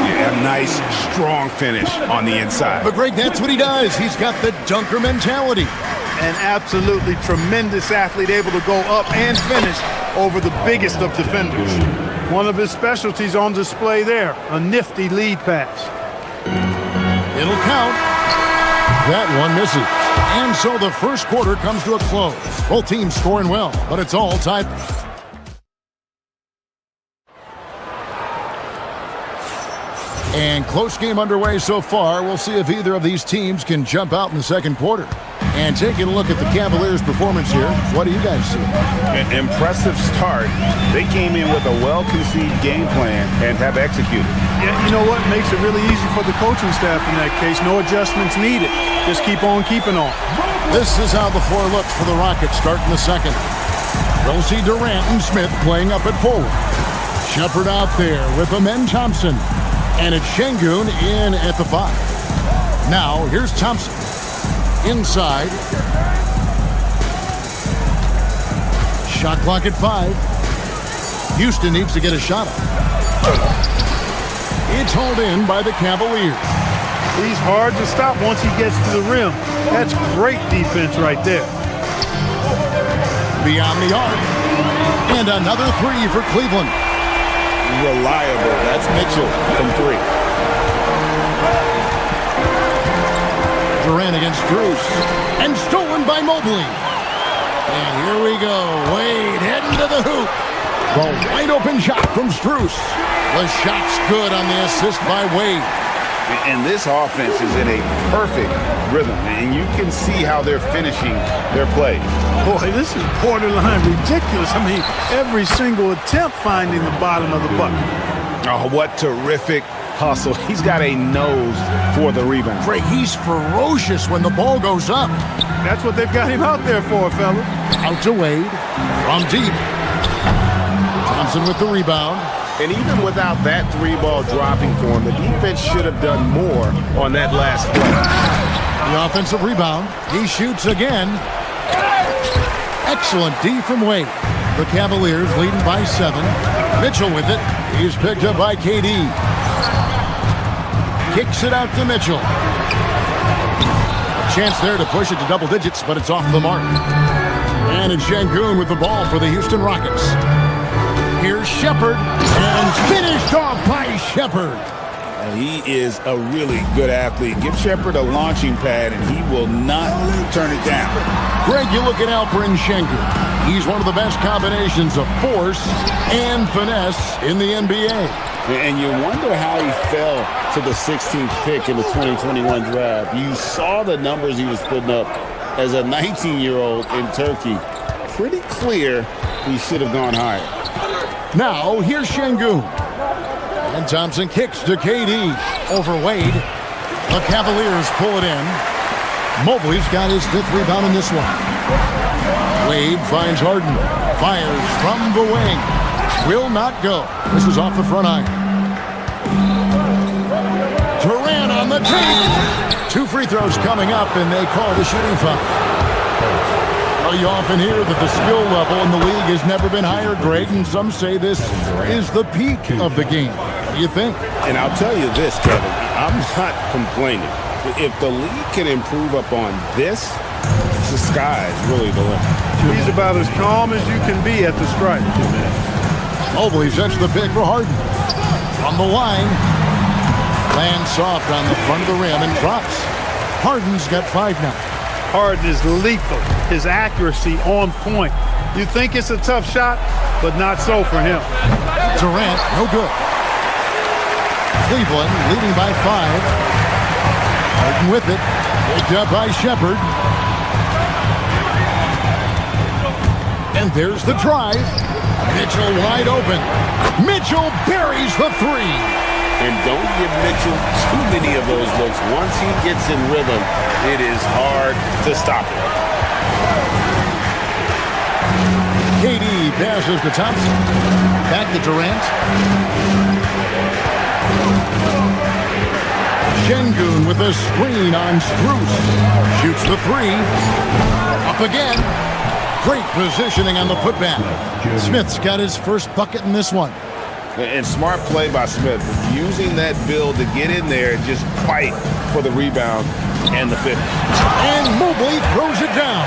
Yeah, nice, strong finish on the inside. But Greg, that's what he does. He's got the dunker mentality. An absolutely tremendous athlete, able to go up and finish over the biggest of defenders. One of his specialties on display there, a nifty lead pass. It'll count. That one misses. And so the first quarter comes to a close. Both teams scoring well, but it's all tied. And close game underway so far. We'll see if either of these teams can jump out in the second quarter. And taking a look at the Cavaliers' performance here, what do you guys see? An impressive start. They came in with a well-conceived game plan and have executed. Yeah, you know what? Makes it really easy for the coaching staff in that case. No adjustments needed. Just keep on keeping on. This is how the floor looks for the Rockets starting the second. We'll see Durant and Smith playing up at forward. Shepherd out there with Amen Thompson. And it's Şengün in at the 5. Now, here's Thompson. Inside. Shot clock at 5. Houston needs to get a shot up. It's hauled in by the Cavaliers. He's hard to stop once he gets to the rim. That's great defense right there. Beyond the arc. And another 3 for Cleveland. Reliable. That's Mitchell from 3. Durant against Strus. And stolen by Mobley. And here we go. Wade heading to the hoop. The wide open shot from Strus. The shot's good on the assist by Wade. And this offense is in a perfect rhythm, and you can see how they're finishing their plays. Boy, this is borderline ridiculous. I mean, every single attempt finding the bottom of the bucket. Oh, what terrific hustle. He's got a nose for the rebound. Greg, he's ferocious when the ball goes up. That's what they've got him out there for, fella. Out to Wade. From deep. Thompson with the rebound. And even without that 3-ball dropping for him, the defense should have done more on that last play. The offensive rebound. He shoots again. Excellent D from Wade. The Cavaliers leading by 7. Mitchell with it. He's picked up by KD. Kicks it out to Mitchell. A chance there to push it to double digits, but it's off the mark. And it's Şengün with the ball for the Houston Rockets. Here's Shepherd, and finished off by Shepherd. He is a really good athlete. Give Shepherd a launching pad, and he will not turn it down. Greg, you look at Alperen Şengün. He's one of the best combinations of force and finesse in the NBA. And you wonder how he fell to the 16th pick in the 2021 draft. You saw the numbers he was putting up as a 19-year-old in Turkey. Pretty clear he should have gone higher. Now, here's Şengün. And Thompson kicks to KD over Wade. The Cavaliers pull it in. Mobley's got his 5th rebound in this one. Wade finds Harden. Fires from the wing. Will not go. This is off the front iron. Durant on the tape. 2 free throws coming up, and they call the shooting foul. Well, you often hear that the skill level in the league has never been higher, Greg, and some say this is the peak of the game. What do you think? And I'll tell you this, Kevin, I'm not complaining. If the league can improve upon this, the sky is really the limit. He's about as calm as you can be at the stripe. Mobley sets the pick for Harden. From the line, lands soft on the front of the rim and drops. Harden's got 5 now. Harden is lethal. His accuracy on point. You think it's a tough shot, but not so for him. Durant, no good. Cleveland leading by 5. Harden with it. Picked up by Shepherd. And there's the drive. Mitchell wide open. Mitchell buries the 3. And don't give Mitchell too many of those looks. Once he gets in rhythm, it is hard to stop him. KD passes to Thompson. Back to Durant. Şengün with a screen on Strus. Shoots the three. Up again. Great positioning on the putback. Smith's got his first bucket in this one. And smart play by Smith, using that build to get in there and just fight for the rebound and the finish. And Mobley throws it down.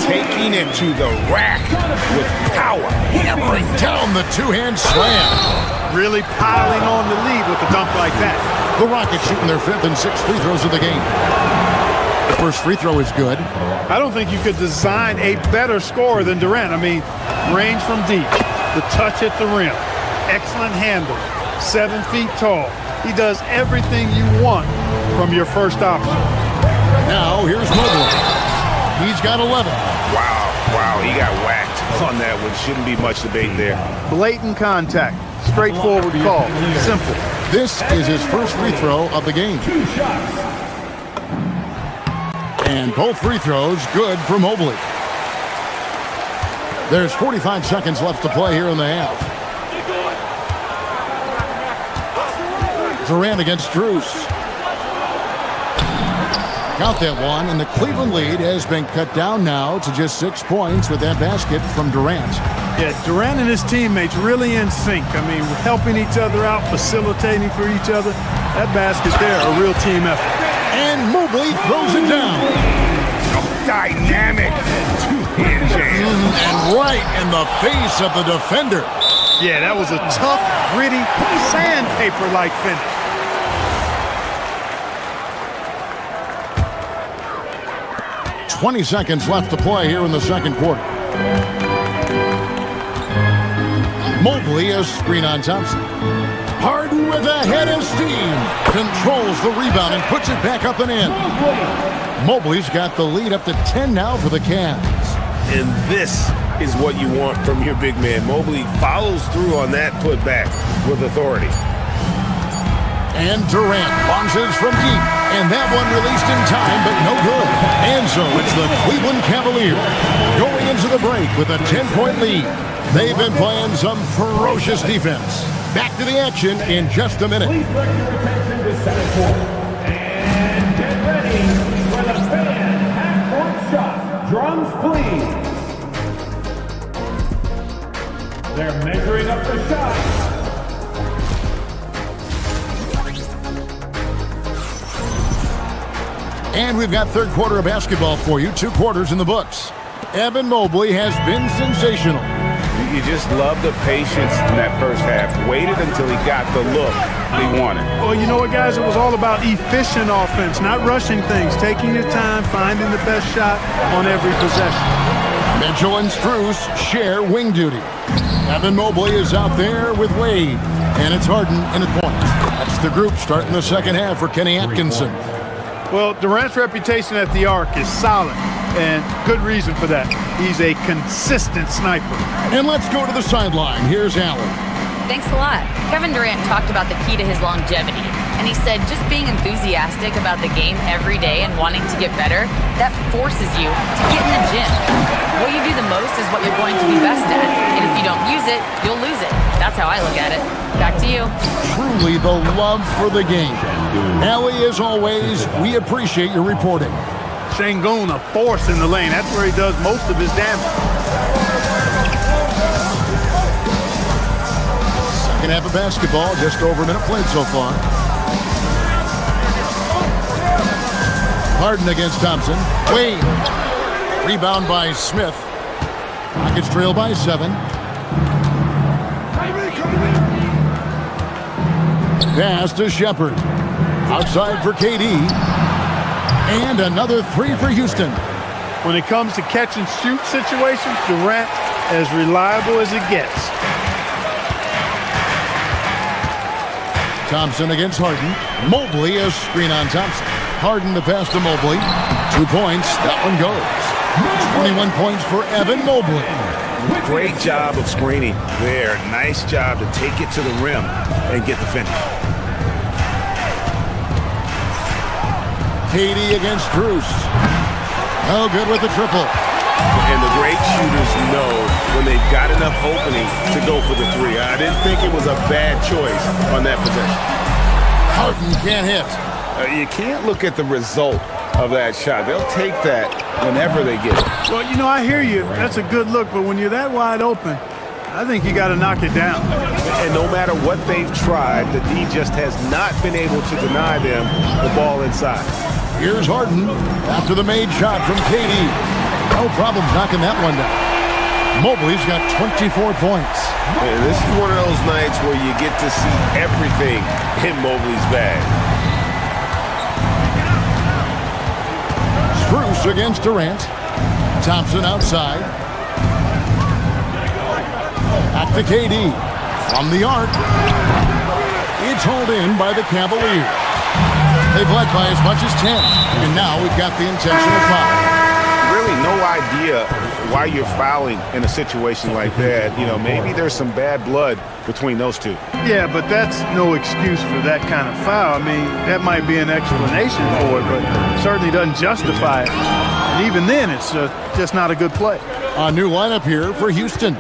Taking it to the rack with power. Hammering down the two-hand slam. Really piling on the lead with a dunk like that. The Rockets shooting their 5th and 6th free throws of the game. The first free throw is good. I don't think you could design a better scorer than Durant. I mean, range from deep, the touch at the rim, excellent handle, 7 feet tall. He does everything you want from your first option. Now here's Mobley. He's got 11. Wow, he got whacked on that one. Shouldn't be much debate there. Blatant contact, straightforward call, simple. This is his first free throw of the game. And both free throws good for Mobley. There's 45 seconds left to play here in the half. Durant against Strus. Count that one, and the Cleveland lead has been cut down now to just 6 points with that basket from Durant. Yeah, Durant and his teammates really in sync. I mean, helping each other out, facilitating for each other. That basket there, a real team effort. And Mobley throws it down. Dynamic two-hand jam. And right in the face of the defender. Yeah, that was a tough, gritty, sandpaper-like finish. .20 seconds left to play here in the second quarter. Mobley a screen on Thompson. Harden with a head of steam. Controls the rebound and puts it back up and in. Mobley's got the lead up to 10 now for the Cavs. And this is what you want from your big man. Mobley follows through on that putback with authority. And Durant launches from deep. And that one released in time, but no good. And so it's the Cleveland Cavaliers going into the break with a 10-point lead. They've been playing some ferocious defense. Back to the action in just a minute. Please direct your attention to center court. And get ready for the fan half-court shot. Drums, please. They're measuring up the shot. And we've got third quarter of basketball for you. 2 quarters in the books. Evan Mobley has been sensational. You just love the patience in that first half. Waited until he got the look he wanted. Well, you know what, guys? It was all about efficient offense, not rushing things, taking your time, finding the best shot on every possession. Mitchell and Strus share wing duty. Evan Mobley is out there with Wade. And it's Harden in at point. That's the group starting the second half for Kenny Atkinson. Well, Durant's reputation at the arc is solid, and good reason for that. He's a consistent sniper. And let's go to the sideline. Here's Allen. Thanks a lot. Kevin Durant talked about the key to his longevity, and he said just being enthusiastic about the game every day and wanting to get better, that forces you to get in the gym. What you do the most is what you're going to be best at, and if you don't use it, you'll lose it. That's how I look at it. Back to you. Truly the love for the game. Allie, as always, we appreciate your reporting. Şengün, a force in the lane. That's where he does most of his damage. Second half of basketball, just over a minute played so far. Harden against Thompson. Wade. Rebound by Smith. Rockets trail by 7. Pass to Shepard. Outside for KD. And another 3 for Houston. When it comes to catch and shoot situations, Durant as reliable as it gets. Thompson against Harden. Mobley a screen on Thompson. Harden the pass to Mobley. 2 points. That one goes. 21 points for Evan Mobley. Great job of screening there. Nice job to take it to the rim and get the finish. KD against Strus. Oh, good with the triple. And the great shooters know when they've got enough opening to go for the 3. I didn't think it was a bad choice on that possession. Harden can't hit. You can't look at the result of that shot. They'll take that whenever they get it. Well, you know, I hear you. That's a good look, but when you're that wide open, I think you got to knock it down. And no matter what they've tried, the D just has not been able to deny them the ball inside. Here's Harden after the made shot from KD. No problem knocking that one down. Mobley's got 24 points. And this is one of those nights where you get to see everything in Mobley's bag. Bruce against Durant. Thompson outside. Back to KD. From the arc. It's hauled in by the Cavaliers. They've led by as much as 10. And now we've got the intentional foul. Really no idea why you're fouling in a situation like that. You know, maybe there's some bad blood between those two. Yeah, but that's no excuse for that kind of foul. I mean, that might be an explanation for it, but certainly doesn't justify it. And even then, it's just not a good play. A new lineup here for Houston.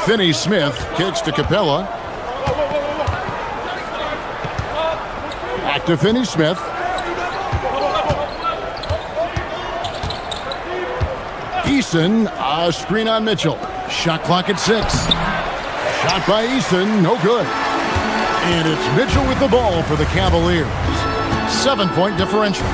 Finney-Smith kicks to Capella. Back to Finney-Smith. Eason, a screen on Mitchell. Shot clock at 6. Shot by Eason, no good. And it's Mitchell with the ball for the Cavaliers. 7-point differential.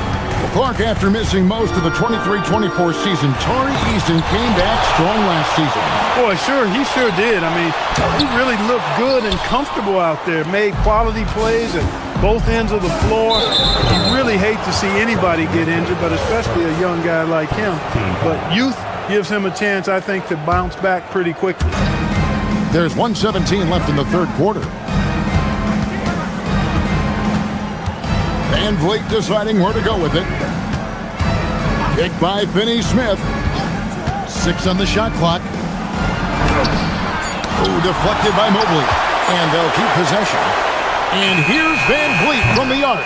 Clark, after missing most of the 23-24 season, Tari Eason came back strong last season. Boy, sure, he sure did. I mean, he really looked good and comfortable out there. Made quality plays at both ends of the floor. You really hate to see anybody get injured, but especially a young guy like him. But youth gives him a chance, I think, to bounce back pretty quickly. There's 1:17 left in the third quarter. Van Vliet deciding where to go with it. Kicked by Finney-Smith. 6 on the shot clock. Oh, deflected by Mobley. And they'll keep possession. And here's Van Vliet from the arc.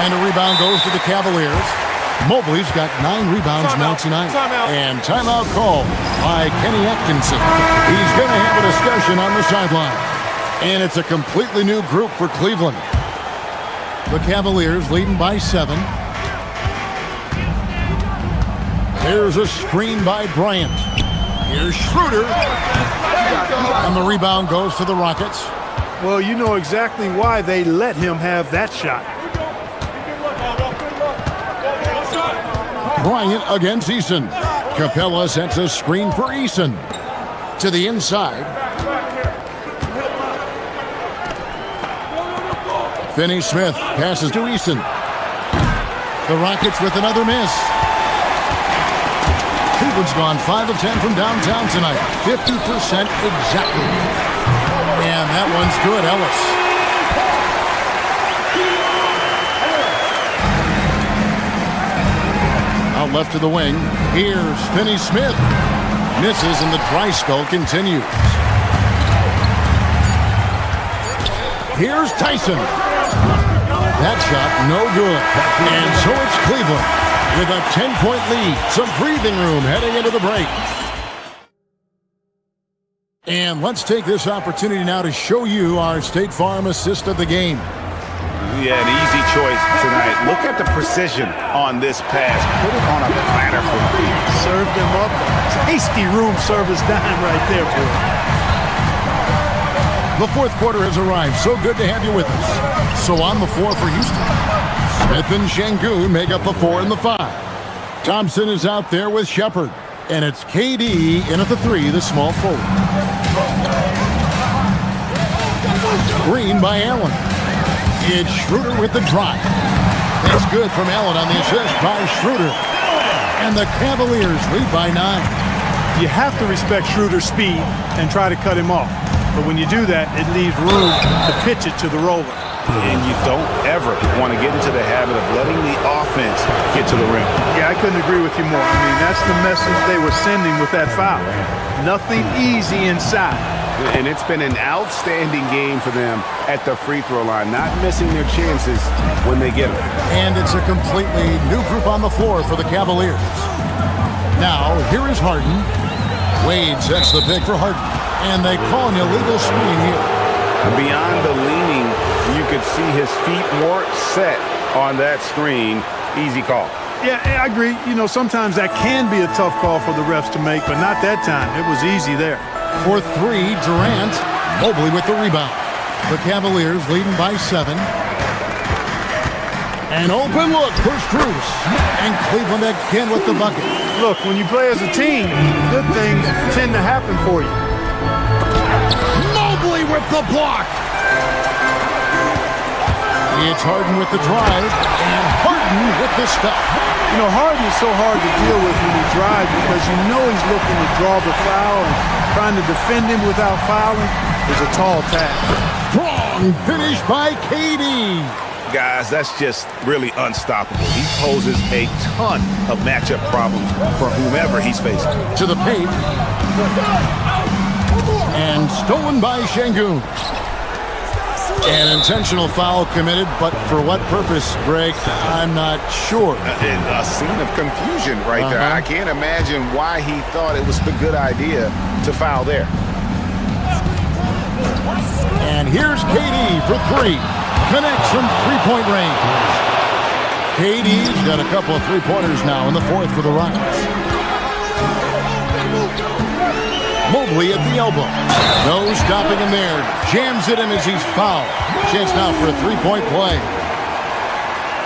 And a rebound goes to the Cavaliers. Mobley's got 9 rebounds now tonight. And timeout called by Kenny Atkinson. He's going to have a discussion on the sideline. And it's a completely new group for Cleveland. The Cavaliers leading by 7. Here's a screen by Bryant. Here's Schroeder. And the rebound goes to the Rockets. Well, you know exactly why they let him have that shot. Bryant against Eason. Capella sets a screen for Eason. To the inside. Finney-Smith passes to Eason. The Rockets with another miss. Cleveland's gone 5 of 10 from downtown tonight. 50% exactly. And that one's good, Ellis. Out left to the wing. Here's Finney-Smith. Misses and the dry spell continues. Here's Tyson. That shot, no good. And so it's Cleveland with a 10-point lead. Some breathing room heading into the break. And let's take this opportunity now to show you our State Farm assist of the game. Yeah, an easy choice tonight. Look at the precision on this pass. Put it on a platter for me. Served him up. Tasty room service dime right there, boy. The fourth quarter has arrived. So good to have you with us. So on the floor for Houston, Smith and Şengün make up the 4 and the 5. Thompson is out there with Shepard. And it's KD in at the 3, the small forward. Screen by Allen. It's Schroeder with the drive. That's good from Allen on the assist by Schroeder. And the Cavaliers lead by 9. You have to respect Schroeder's speed and try to cut him off. But when you do that, it leaves room to pitch it to the roller. And you don't ever want to get into the habit of letting the offense get to the rim. Yeah, I couldn't agree with you more. I mean, that's the message they were sending with that foul. Nothing easy inside. And it's been an outstanding game for them at the free throw line, not missing their chances when they get them. And it's a completely new group on the floor for the Cavaliers. Now, here is Harden. Wade sets the pick for Harden. And they call an illegal screen here. Beyond the leaning You could see his feet more set on that screen. Easy call. Yeah, I agree. You know, sometimes that can be a tough call for the refs to make, but not that time. It was easy there. For three, Durant. Mobley with the rebound. The Cavaliers leading by 7. An open look for Strus. And Cleveland again with the bucket. Look, when you play as a team, good things tend to happen for you. Mobley with the block. It's Harden with the drive. And Harden with the stuff. You know, Harden is so hard to deal with when he drives because you know he's looking to draw the foul, and trying to defend him without fouling is a tall task. Strong finish by KD. Guys, that's just really unstoppable. He poses a ton of matchup problems for whomever he's facing. To the paint. And stolen by Şengün. An intentional foul committed, but for what purpose, Greg? I'm not sure. A scene of confusion right there. I can't imagine why he thought it was a good idea to foul there. And here's KD for 3. Connects from three-point range. KD's got a couple of three-pointers now in the 4th for the Rockets. Mobley at the elbow. No stopping him there. Jams it in as he's fouled. Chance now for a three-point play.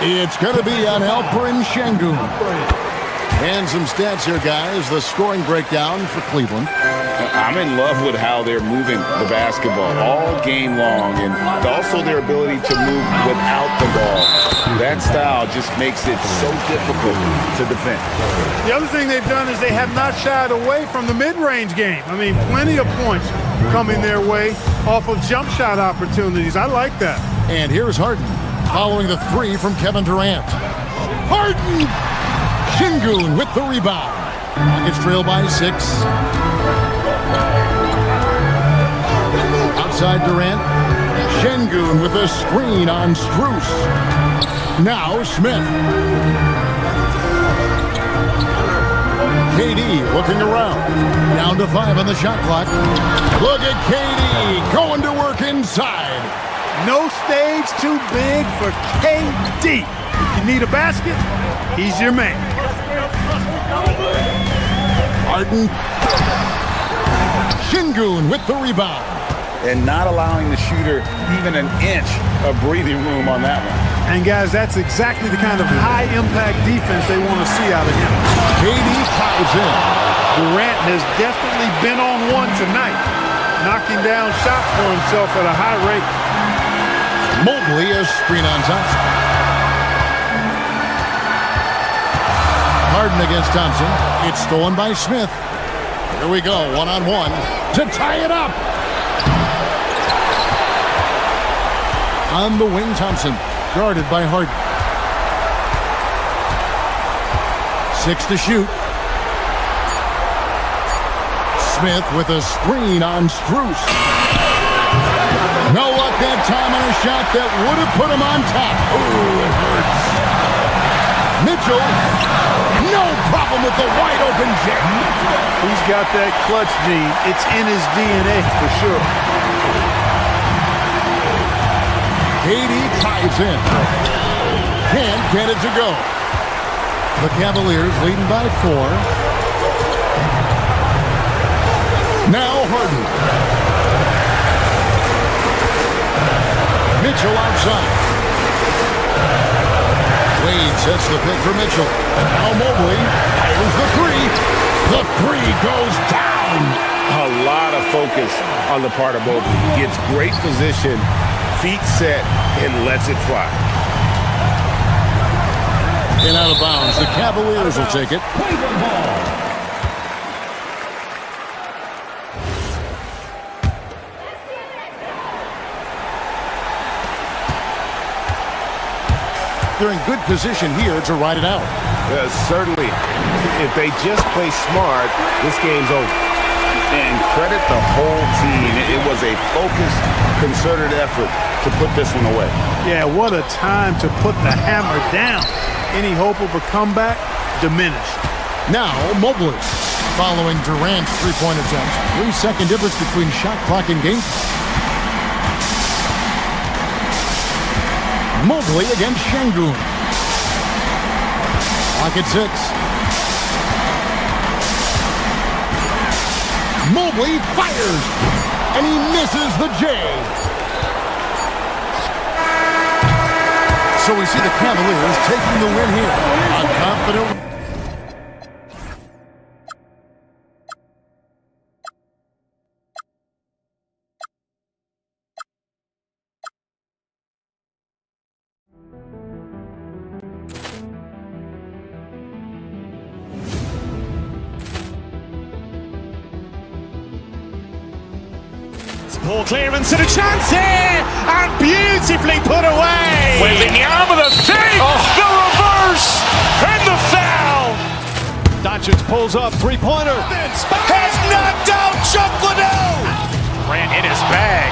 It's going to be on Alperen Şengün. And some stats here, guys. The scoring breakdown for Cleveland. I'm in love with how they're moving the basketball all game long, and also their ability to move without the ball. That style just makes it so difficult to defend. The other thing they've done is they have not shied away from the mid-range game. I mean, plenty of points coming their way off of jump shot opportunities. I like that. And here's Harden following the 3 from Kevin Durant. Harden! Şengün with the rebound. Rockets trail by 6. Outside Durant. Şengün with a screen on Strus. Now Smith. KD looking around. Down to 5 on the shot clock. Look at KD going to work inside. No stage too big for KD. If you need a basket, he's your man. Harden. Şengün with the rebound. And not allowing the shooter even an inch of breathing room on that one. And guys, that's exactly the kind of high-impact defense they want to see out of him. KD fouls in. Durant has definitely been on one tonight, knocking down shots for himself at a high rate. Mobley a screen on Thompson. Harden against Thompson. It's stolen by Smith. Here we go, one-on-one to tie it up. On the wing, Thompson, guarded by Harden. 6 to shoot. Smith with a screen on Strus. No luck that time on a shot that would have put him on top. Ooh, it hurts. Mitchell, no problem with the wide open jam. He's got that clutch gene. It's in his DNA for sure. KD ties in. Can't get it to go. The Cavaliers leading by 4. Now Harden. Mitchell outside. Wade sets the pick for Mitchell. Now Mobley fires the 3. The 3 goes down. A lot of focus on the part of Mobley. He gets great position, feet set, and lets it fly. And out of bounds. The Cavaliers will take it. They're in good position here to ride it out. Certainly. If they just play smart, this game's over. And credit the whole team. It was a focused, concerted effort to put this one away. Yeah, what a time to put the hammer down. Any hope of a comeback diminished. Now Mobley following Durant's three-point attempt. 3-second difference between shot clock and game. Mobley against Şengün. Pocket 6. Mobley fires, and he misses the J. So we see the Cavaliers taking the win here. A confident. Ball clearance and a chance here, and beautifully put away. Wembanyama the fake, the reverse, and the foul. Doncic pulls up, three-pointer. Has knocked out Chuck Liddell. Grant in his bag.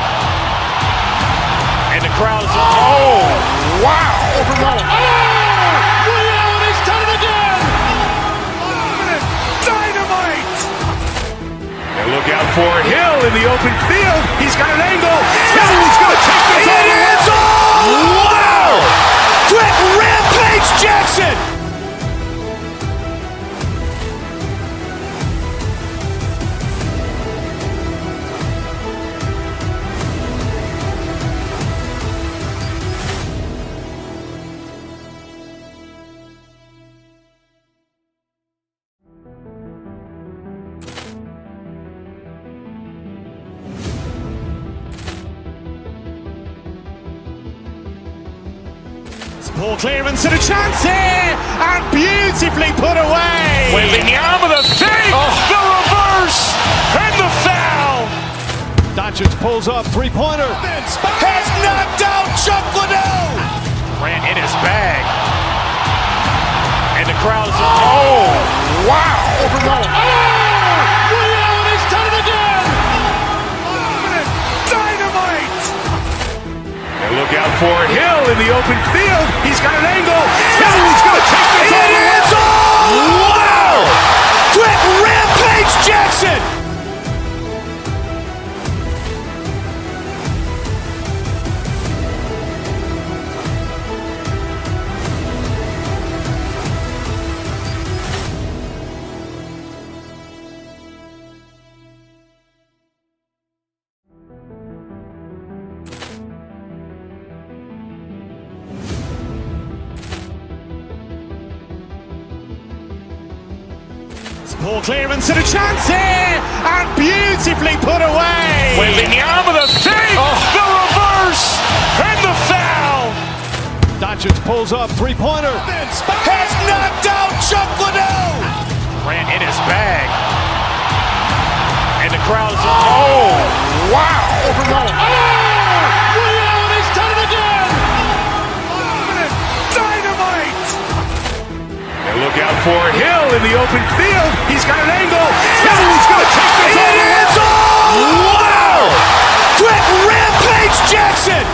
And the crowd is, oh, wow. He's done it again. Dynamite. And look out for Hill in the open field. He's got an angle. He's going to take this all the way. Wow. Quick Rampage Jackson. Ball clearance and a chance here, and beautifully put away. Wembanyama the fake, the reverse, and the foul. Doncic pulls up, three-pointer. Has knocked out Chuck Liddell. Grant in his bag. And the crowd is, oh, wow. He's done it again. Dynamite. And look out for Hill in the open field. He's got an angle. He's going to take this all the way. Wow. Quick Rampage Jackson. Ball clearance and a chance here, and beautifully put away. Wembanyama the fake, the reverse, and the foul. Doncic pulls up, three-pointer. Has knocked out Chuck Liddell. Grant in his bag. And the crowd is, oh, wow. He's done it again. Dynamite. And look out for Hill in the open field. He's got an angle. He's going to take this all the way. Wow. Quick Rampage Jackson.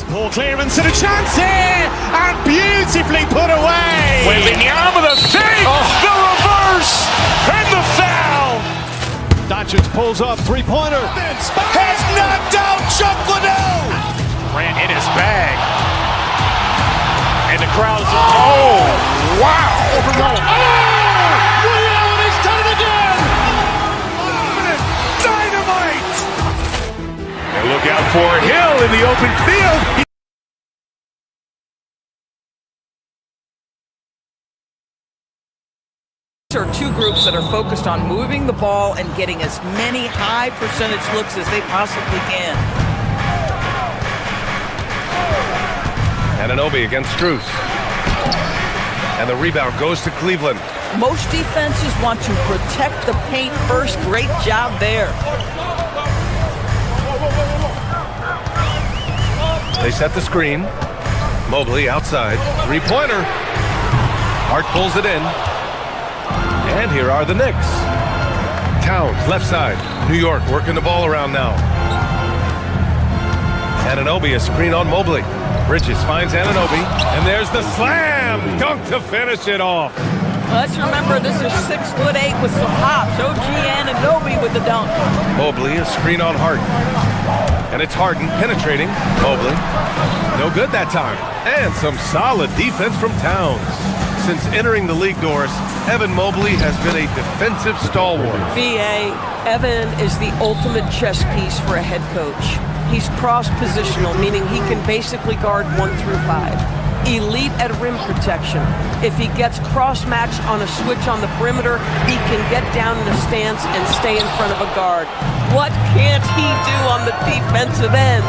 Ball clearance and a chance here, and beautifully put away. Wembanyama the fake, the reverse, and the foul. Doncic pulls up, three-pointer. Has knocked out Chuck Liddell. Grant in his bag. And the crowd is, oh, wow. He's done it again. Dynamite. And look out for Hill in the open field. These are two groups that are focused on moving the ball and getting as many high percentage looks as they possibly can. Anunoby against Strus. And the rebound goes to Cleveland. Most defenses want to protect the paint first. Great job there. They set the screen. Mobley outside. Three-pointer. Hart pulls it in. And here are the Knicks. Towns, left side. New York working the ball around now. Anunoby, a screen on Mobley. Bridges finds Anunoby, and there's the slam dunk to finish it off. Let's remember this is 6'8" with some hops. OG Anunoby with the dunk. Mobley, a screen on Harden. And it's Harden penetrating. Mobley, no good that time. And some solid defense from Towns. Since entering the league, Doris, Evan Mobley has been a defensive stalwart. B.A., Evan is the ultimate chess piece for a head coach. He's cross-positional, meaning he can basically guard 1 through 5. Elite at rim protection. If he gets cross-matched on a switch on the perimeter, he can get down in a stance and stay in front of a guard. What can't he do on the defensive end?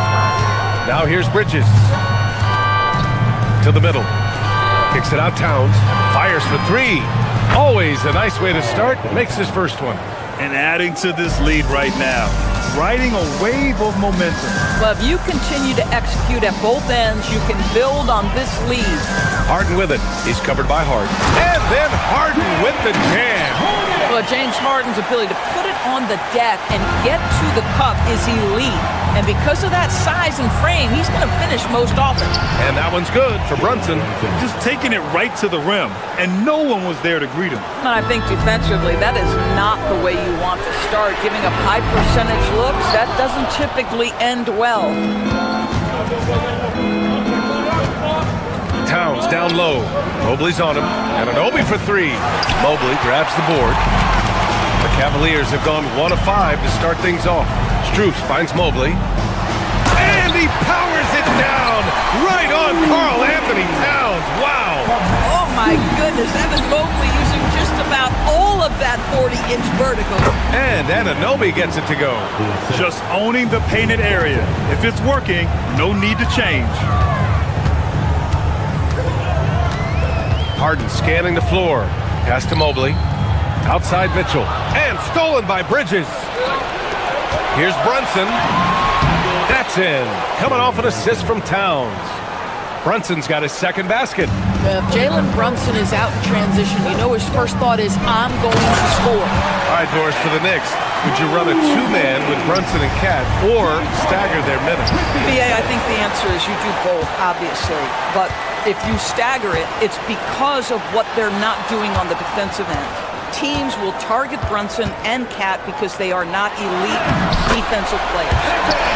Now here's Bridges. To the middle. Kicks it out, Towns. Fires for 3. Always a nice way to start. Makes his first one. And adding to this lead right now. Riding a wave of momentum. Well, if you continue to execute at both ends, you can build on this lead. Harden with it. He's covered by Hart. And then Harden with the jam. Well, James Harden's ability to put it on the deck and get to the cup is elite. And because of that size and frame, he's going to finish most often. And that one's good for Brunson. Just taking it right to the rim, and no one was there to greet him. And I think defensively, that is not the way you want to start. Giving up high percentage looks, that doesn't typically end well. Towns down low. Mobley's on him. Anunoby for 3. Mobley grabs the board. The Cavaliers have gone 1 of 5 to start things off. Strus finds Mobley. And he powers it down right on Karl Anthony Towns. Wow. Oh my goodness, Evan Mobley using just about all of that 40-inch vertical. And Anunoby gets it to go. Just owning the painted area. If it's working, no need to change. Harden scanning the floor. Pass to Mobley. Outside Mitchell. And stolen by Bridges. Here's Brunson. That's in. Coming off an assist from Towns. Brunson's got his second basket. If Jalen Brunson is out in transition, you know his first thought is, I'm going to score. All right, Doris, for the Knicks, would you run a 2-man with Brunson and Cat or stagger their minutes? BA, I think the answer is you do both, obviously. But if you stagger it, it's because of what they're not doing on the defensive end. Teams will target Brunson and Cat because they are not elite defensive players.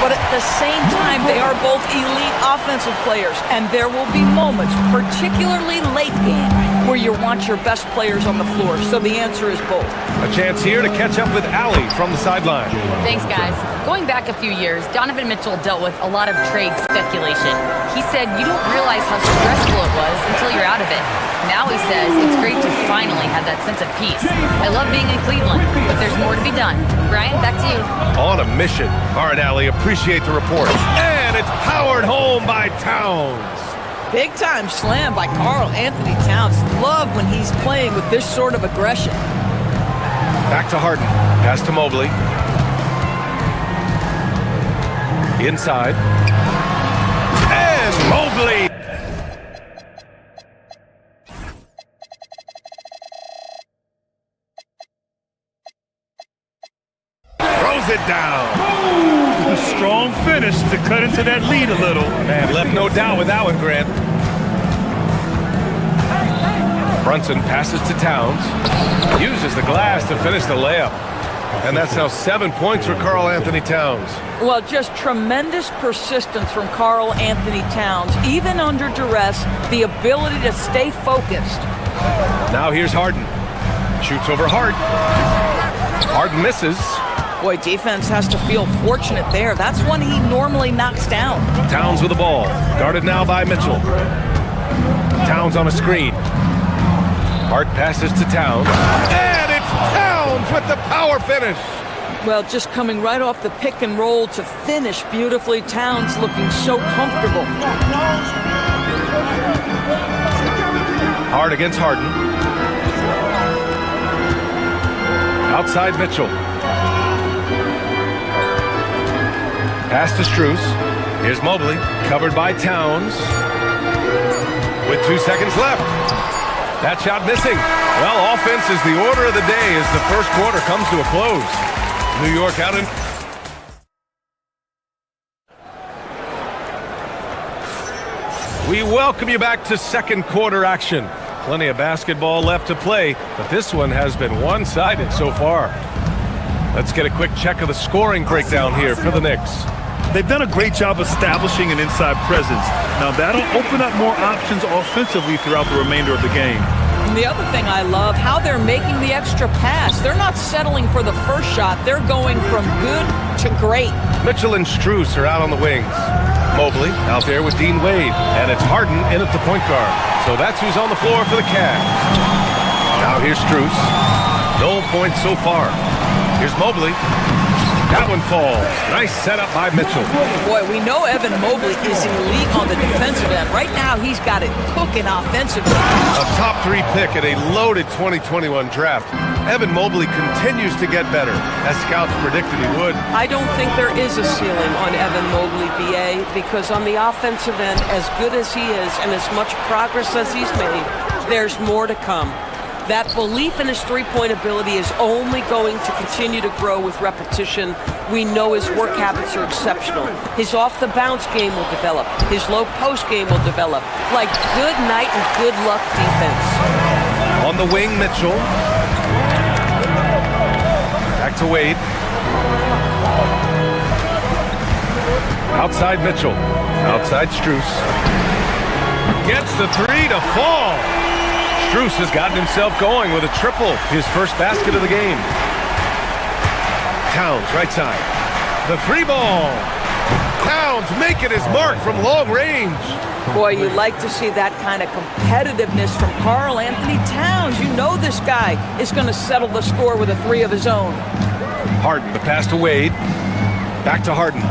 But at the same time, they are both elite offensive players. And there will be moments, particularly late game, where you want your best players on the floor. So the answer is both. A chance here to catch up with Allie from the sideline. Thanks, guys. Going back a few years, Donovan Mitchell dealt with a lot of trade speculation. He said you don't realize how stressful it was until you're out of it. Now he says it's great to finally have that sense of peace. I love being in Cleveland, but there's more to be done. Brian, back to you. On a mission. All right, Allie, appreciate the report. And it's powered home by Towns. Big time slam by Karl Anthony Towns. Love when he's playing with this sort of aggression. Back to Harden. Pass to Mobley. Inside. And Mobley. Throws it down. A strong finish to cut into that lead a little. Man, left no doubt with that one, Grant. Brunson passes to Towns. Uses the glass to finish the layup. And that's now 7 points for Karl Anthony Towns. Well, just tremendous persistence from Karl Anthony Towns. Even under duress, the ability to stay focused. Now here's Harden. Shoots over Hart. Harden misses. Boy, defense has to feel fortunate there. That's one he normally knocks down. Towns with the ball. Guarded now by Mitchell. Towns on a screen. Hart passes to Towns. And it's Towns with the power finish. Well, just coming right off the pick and roll to finish beautifully. Towns looking so comfortable. Hart against Harden. Outside Mitchell. Pass to Strus. Here's Mobley, covered by Towns. With 2 seconds left. That shot missing. Well, offense is the order of the day as the first quarter comes to a close. New York out in... We welcome you back to second quarter action. Plenty of basketball left to play, but this one has been one-sided so far. Let's get a quick check of the scoring breakdown here for the Knicks. They've done a great job establishing an inside presence. Now that'll open up more options offensively throughout the remainder of the game. And the other thing I love, how they're making the extra pass. They're not settling for the first shot. They're going from good to great. Mitchell and Strus are out on the wings. Mobley out there with Dean Wade. And it's Harden in at the point guard. So that's who's on the floor for the Cavs. Now here's Strus. No points so far. Here's Mobley. That one falls. Nice setup by Mitchell. Boy, we know Evan Mobley is elite on the defensive end. Right now, he's got it cooking offensively. A top 3 pick at a loaded 2021 draft. Evan Mobley continues to get better, as scouts predicted he would. I don't think there is a ceiling on Evan Mobley, BA, because on the offensive end, as good as he is and as much progress as he's made, there's more to come. That belief in his three-point ability is only going to continue to grow with repetition. We know his work habits are exceptional. His off-the-bounce game will develop. His low-post game will develop. Like good night and good luck defense. On the wing, Mitchell. Back to Wade. Outside Mitchell. Outside Strus. Gets the 3 to fall. Strus has gotten himself going with a triple, his first basket of the game. Towns, right side. The 3 ball. Towns making his mark from long range. Boy, you like to see that kind of competitiveness from Karl Anthony Towns. You know this guy is going to settle the score with a 3 of his own. Harden, the pass to Wade. Back to Harden.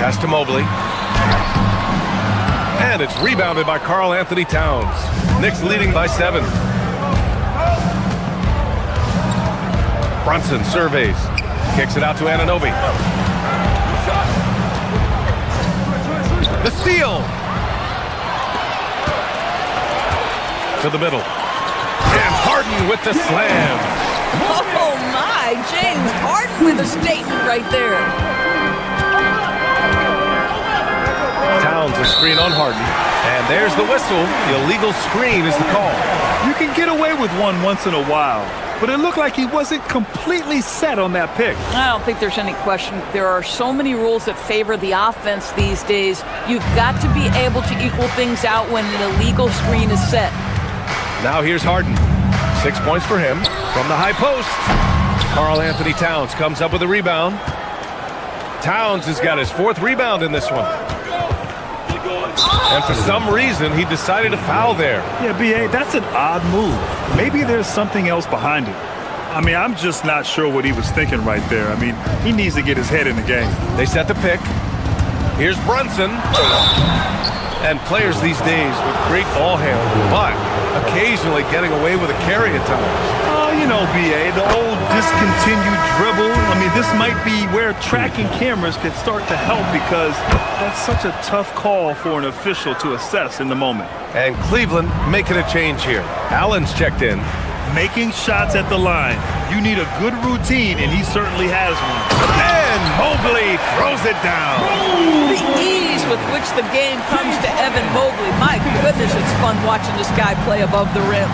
Pass to Mobley. And it's rebounded by Karl Anthony Towns. Knicks leading by 7. Brunson surveys. Kicks it out to Anunoby. The steal. To the middle. And Harden with the slam. Oh my, James Harden with a statement right there. Towns a screen on Harden. And there's the whistle. The illegal screen is the call. You can get away with one once in a while, but it looked like he wasn't completely set on that pick. I don't think there's any question. There are so many rules that favor the offense these days. You've got to be able to equal things out when an illegal screen is set. Now here's Harden. 6 points for him from the high post. Karl Anthony Towns comes up with a rebound. Towns has got his 4th rebound in this one. And for some reason, he decided to foul there. Yeah, B.A., that's an odd move. Maybe there's something else behind it. I mean, I'm just not sure what he was thinking right there. I mean, he needs to get his head in the game. They set the pick. Here's Brunson. And players these days with great ball handling, but occasionally getting away with a carry at times. You know, B.A., the old discontinued dribble. I mean, this might be where tracking cameras could start to help because that's such a tough call for an official to assess in the moment. And Cleveland making a change here. Allen's checked in. Making shots at the line. You need a good routine, and he certainly has one. And Mobley throws it down. The ease with which the game comes to Evan Mobley. My goodness, it's fun watching this guy play above the rim.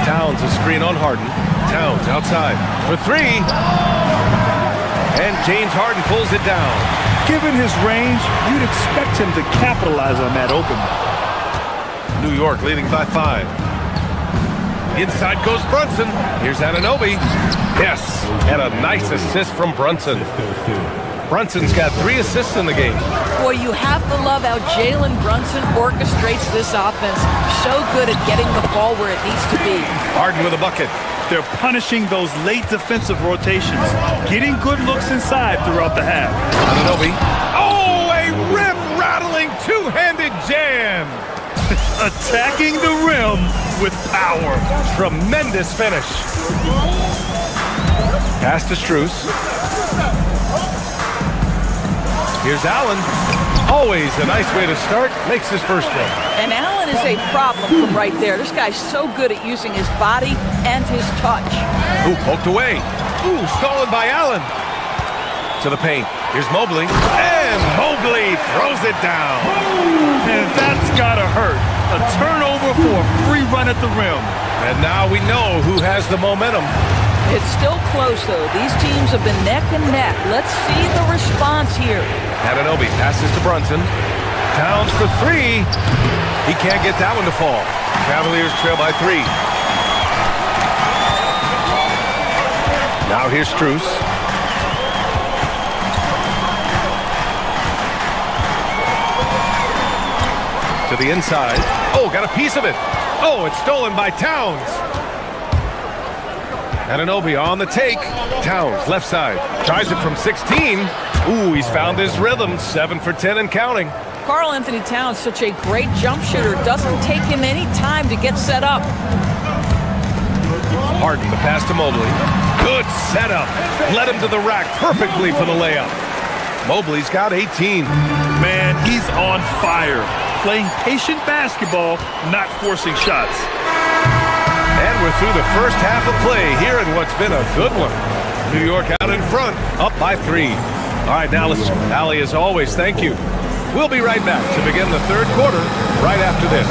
Towns a screen on Harden. Towns outside for 3. And James Harden pulls it down. Given his range, you'd expect him to capitalize on that opening. New York leading by 5. Inside goes Brunson. Here's Anunoby. Yes, and a nice assist from Brunson. Brunson's got 3 assists in the game. Boy, you have to love how Jalen Brunson orchestrates this offense. So good at getting the ball where it needs to be. Harden with a bucket. They're punishing those late defensive rotations, getting good looks inside throughout the half. Anunoby. Oh, a rim-rattling two-handed jam. Attacking the rim with power. Tremendous finish. Pass to Strus. Here's Allen. Always a nice way to start. Makes his first one. And Allen is a problem from right there. This guy's so good at using his body and his touch. Ooh, poked away. Ooh, stolen by Allen. To the paint. Here's Mobley. And Mobley throws it down. And that's gotta hurt. A turnover for a free run at the rim. And now we know who has the momentum. It's still close, though. These teams have been neck and neck. Let's see the response here. Anunoby passes to Brunson. Towns for three. He can't get that one to fall. Cavaliers trail by 3. Now here's Strus. To the inside. Oh, got a piece of it. Oh, it's stolen by Towns. Anunoby on the take. Towns, left side. Tries it from 16. Ooh, he's found his rhythm. 7 for 10 and counting. Karl Anthony Towns, such a great jump shooter. Doesn't take him any time to get set up. Harden, the pass to Mobley. Good setup. Led him to the rack perfectly for the layup. Mobley's got 18. Man, he's on fire. Playing patient basketball, not forcing shots. And we're through the first half of play here in what's been a good one. New York out in front, up by 3. All right, now listen, Allie, as always, thank you. We'll be right back to begin the third quarter right after this.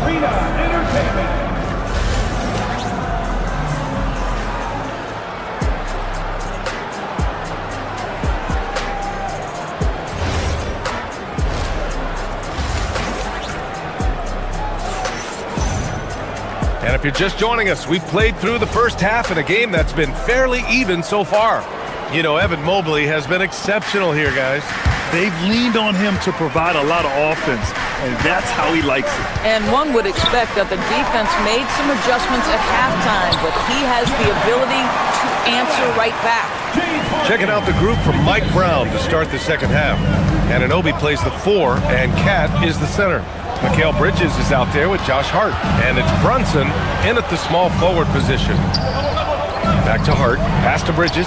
Arena Entertainment. And if you're just joining us, we've played through the first half in a game that's been fairly even so far. You know, Evan Mobley has been exceptional here, guys. They've leaned on him to provide a lot of offense, and that's how he likes it. And one would expect that the defense made some adjustments at halftime, but he has the ability to answer right back. Checking out the group from Mike Brown to start the second half. Anunoby plays the 4, and Cat is the center. Mikal Bridges is out there with Josh Hart, and it's Brunson in at the small forward position. Back to Hart, pass to Bridges.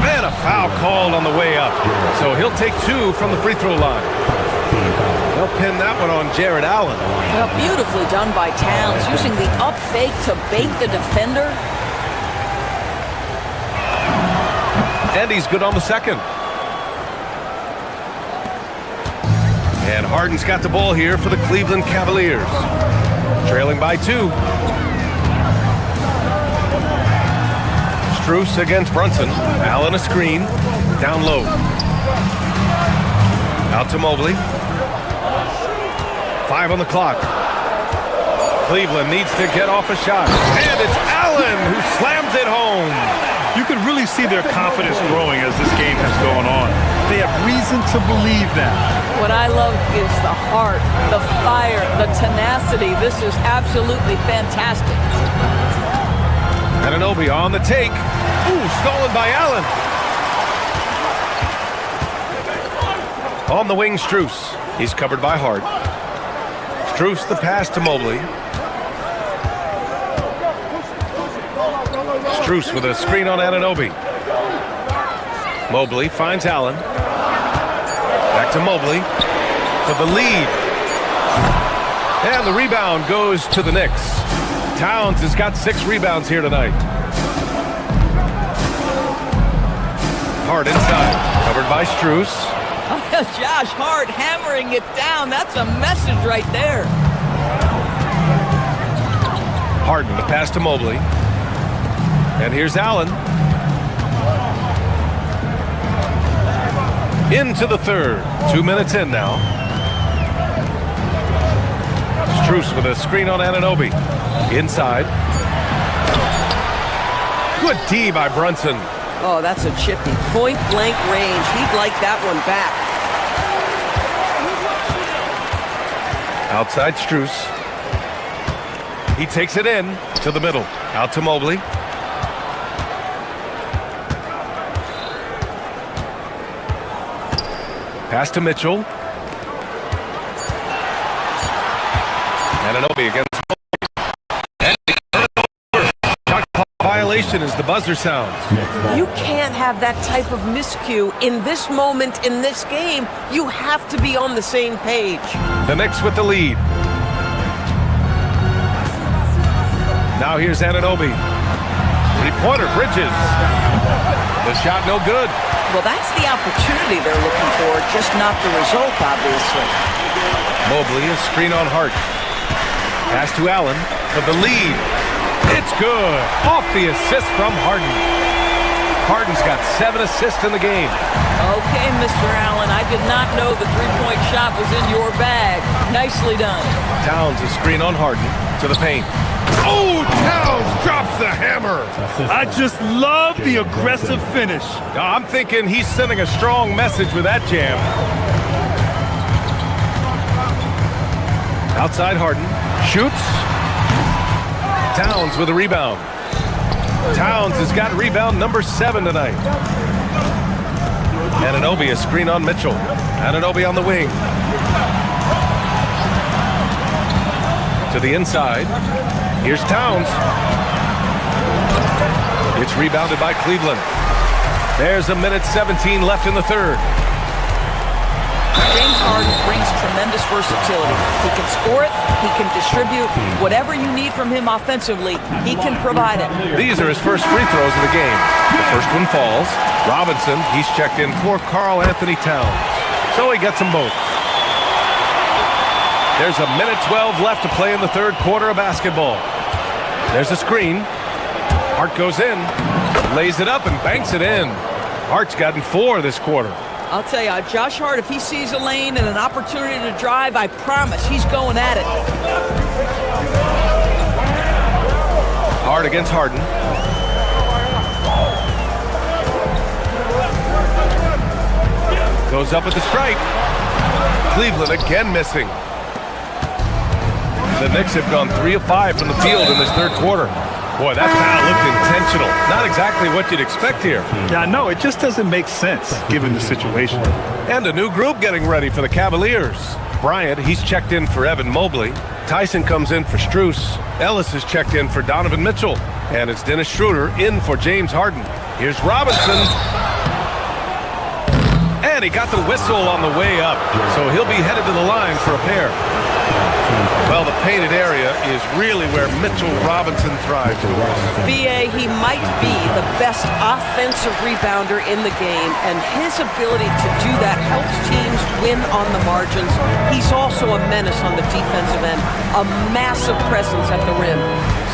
And a foul called on the way up. So he'll take 2 from the free throw line. They'll pin that one on Jared Allen. Well, beautifully done by Towns, using the up fake to bait the defender. And he's good on the second. And Harden's got the ball here for the Cleveland Cavaliers. Trailing by 2. Strus against Brunson. Allen a screen. Down low. Out to Mobley. 5 on the clock. Cleveland needs to get off a shot. And it's Allen who slams it home. You can really see their confidence growing as this game has gone on. They have reason to believe that. What I love is the heart, the fire, the tenacity. This is absolutely fantastic. Anunoby on the take. Ooh, stolen by Allen. On the wing, Strus. He's covered by Hart. Strus the pass to Mobley. Strus with a screen on Anunoby. Mobley finds Allen. Back to Mobley for the lead. And the rebound goes to the Knicks. Towns has got 6 rebounds here tonight. Hart inside, covered by Strus. Josh Hart hammering it down. That's a message right there. Harden, the pass to Mobley. And here's Allen. Into the third. 2 minutes in now. Strus with a screen on Anunoby. Inside. Good D by Brunson. Oh, that's a chippy. Point blank range. He'd like that one back. Outside Strus. He takes it in to the middle. Out to Mobley. Pass to Mitchell. Anunoby against Mobley. And shot clock violation. celebration as the buzzer sounds. You can't have that type of miscue in this moment, in this game. You have to be on the same page. The Knicks with the lead. Now here's Anunoby. Three-pointer, Bridges. The shot no good. Well, that's the opportunity they're looking for, just not the result, obviously. Mobley, a screen on Hart. Pass to Allen for the lead. It's good. Off the assist from Harden. Harden's got 7 assists in the game. Okay, Mr. Allen, I did not know the three-point shot was in your bag. Nicely done. Towns, a screen on Harden to the paint. Oh, Towns drops the hammer. I just love the aggressive finish. I'm thinking he's sending a strong message with that jam. Outside Harden. Shoots. Towns with a rebound. Towns has got rebound number 7 tonight. Anunoby, a screen on Mitchell. Anunoby on the wing. To the inside. Here's Towns. It's rebounded by Cleveland. There's a minute 17 left in the third. James Harden brings tremendous versatility. He can score it, he can distribute. Whatever you need from him offensively, he can provide it. These are his first free throws of the game. The first one falls. Robinson, he's checked in for Karl Anthony Towns. So he gets them both. There's a minute 12 left to play in the third quarter of basketball. There's a screen. Hart goes in, lays it up and banks it in. Hart's gotten 4 this quarter. I'll tell you, Josh Hart, if he sees a lane and an opportunity to drive, I promise he's going at it. Hart against Harden. Goes up at the stripe. Cleveland again missing. The Knicks have gone 3 of 5 from the field in this third quarter. Boy, that foul looked intentional. Not exactly what you'd expect here. Yeah, I know. It just doesn't make sense given the situation. And a new group getting ready for the Cavaliers. Bryant, he's checked in for Evan Mobley. Tyson comes in for Strus. Ellis is checked in for Donovan Mitchell. And it's Dennis Schroeder in for James Harden. Here's Robinson. And he got the whistle on the way up. So he'll be headed to the line for a pair. Well, the painted area is really where Mitchell Robinson thrives. B.A., he might be the best offensive rebounder in the game, and his ability to do that helps teams win on the margins. He's also a menace on the defensive end, a massive presence at the rim.